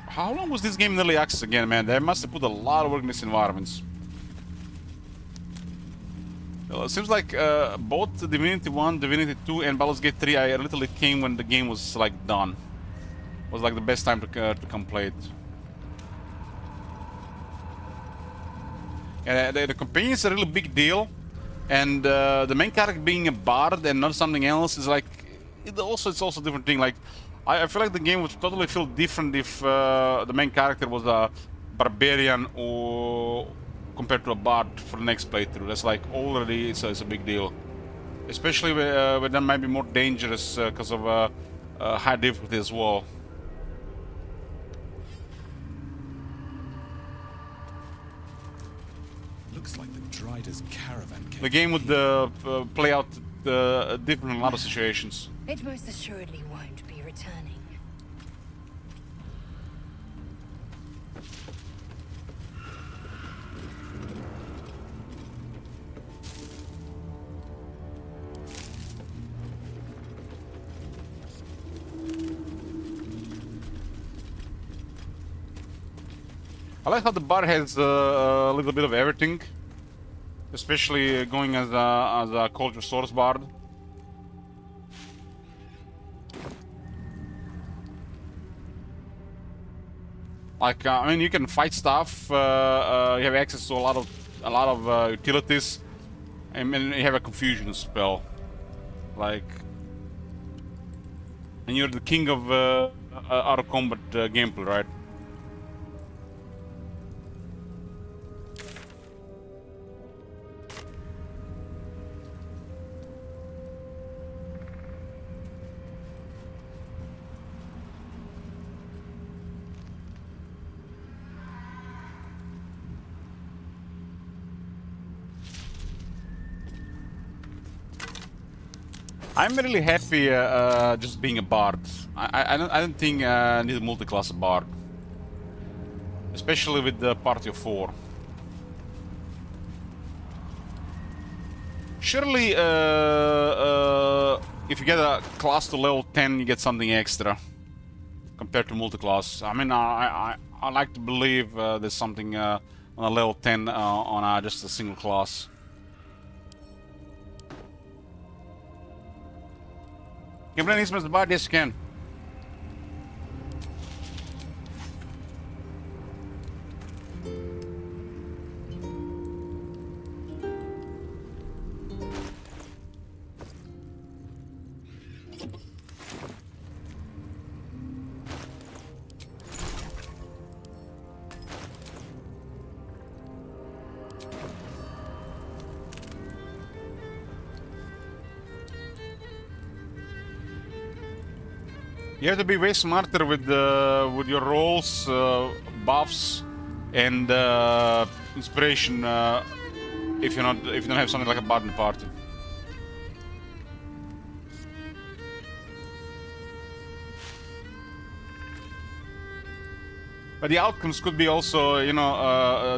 How long was this game in early access again, man? They must have put a lot of work in these environments. Well, it seems like both Divinity 1, Divinity 2, and Baldur's Gate 3 I literally came when the game was like done. It was like the best time to come play it. And the campaign is a really big deal, and the main character being a bard and not something else is like it's also a different thing. Like I feel like the game would totally feel different if the main character was a barbarian or compared to a bard for the next playthrough. That's like already it's a big deal, especially when that might be more dangerous because of high difficulty as well. Looks like the Drider's caravan. The game would play out different in a lot of situations. It most assuredly won't be returning. I like how the bar has a little bit of everything, especially going as a culture source bard. Like I mean, you can fight stuff. You have access to a lot of utilities, and you have a confusion spell. Like, and you're the king of out of combat gameplay, right? I'm really happy just being a bard. I don't think I need a multi-class bard, especially with the party of 4. Surely, if you get a class to level 10, you get something extra compared to multi-class. I mean, I like to believe there's something on a level 10 on just a single class. Can you play Mr. Bard? Yes, you can. You have to be way smarter with your rolls, buffs, and inspiration if you don't have something like a bard in the party. But the outcomes could be also,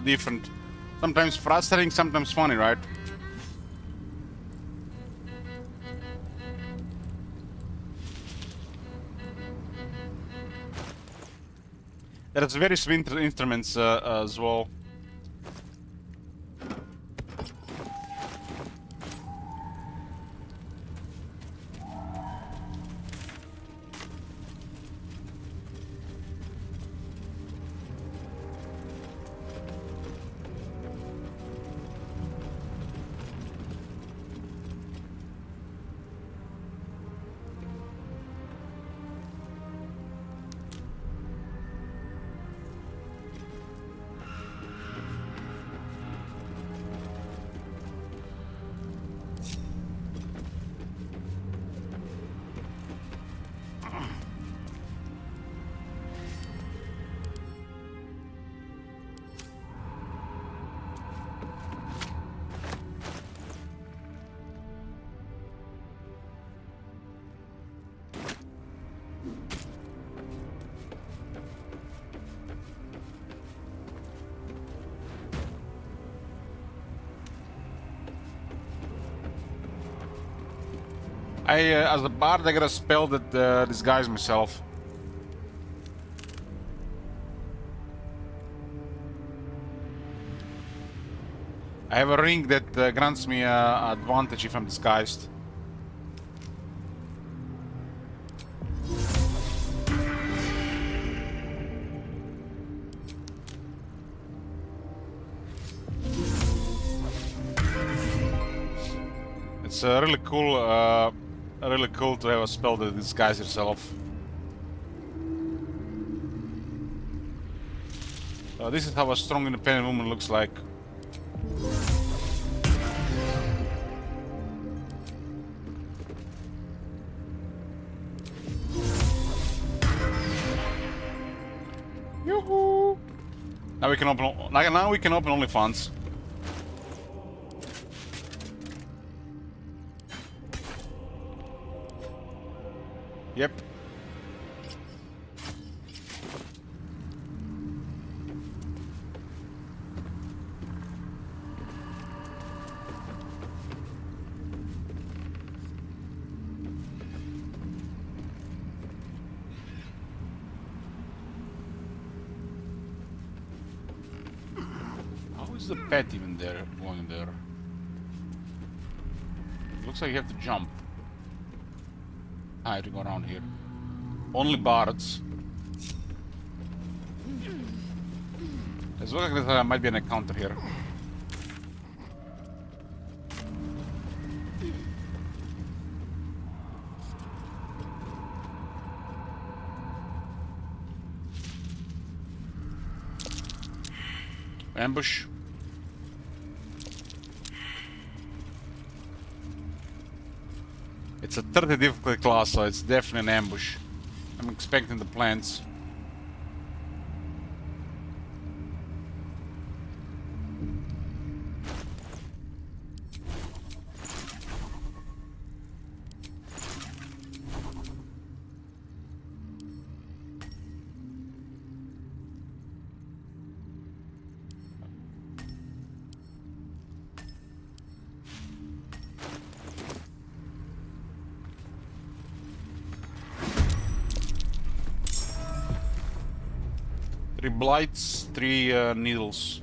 different. Sometimes frustrating, sometimes funny, right? There's various instruments as well. As a bard, I got a spell that disguise myself. I have a ring that grants me advantage if I'm disguised. It's really cool to have a spell that disguise yourself. This is how a strong, independent woman looks like. Yoo-hoo! Now we can open. Now we can open OnlyFans. Yep. How is the pet even there, going there? Looks like you have to jump. I have to go around here. Only bards. It looks like there might be an encounter here. Ambush. It's a 30 difficulty class, so it's definitely an ambush. I'm expecting the plants. Three blights, three needles.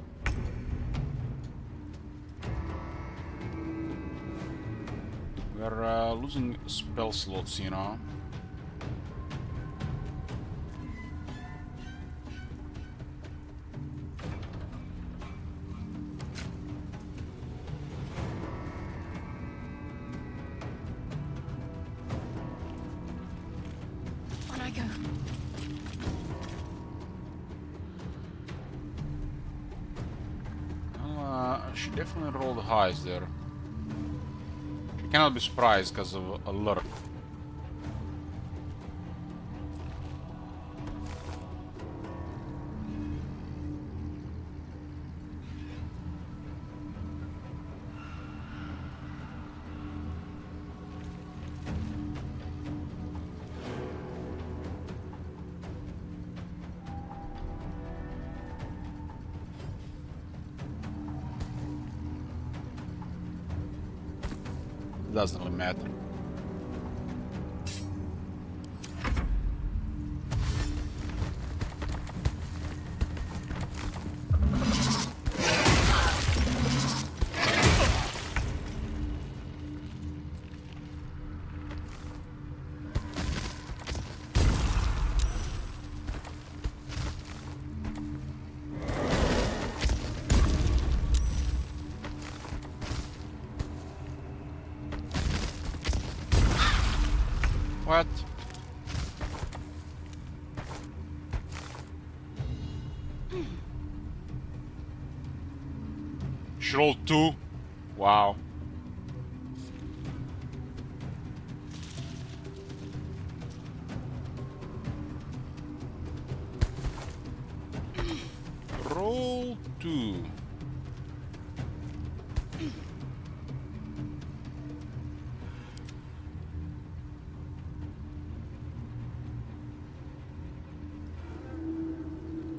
We're losing spell slots, you know. On I go. She definitely rolled highs there. She cannot be surprised because of alert. Doesn't really matter. What? She rolled 2. Wow. Roll 2.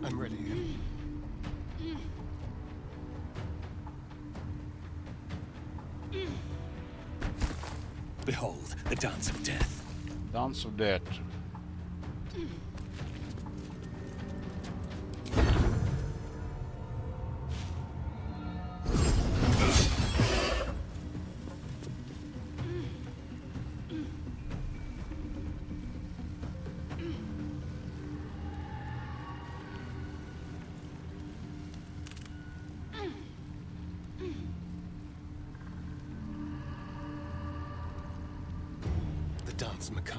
I'm ready. Behold, the dance of death. Dance of death. The dance macabre.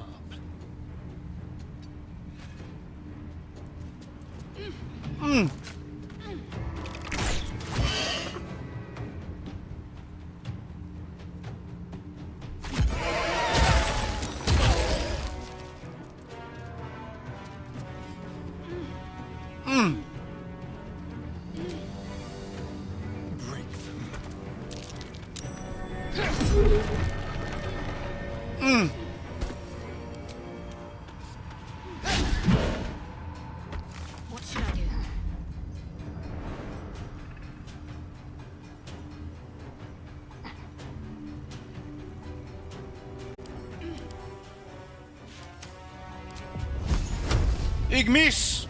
Break them. What should I do? Ik mis!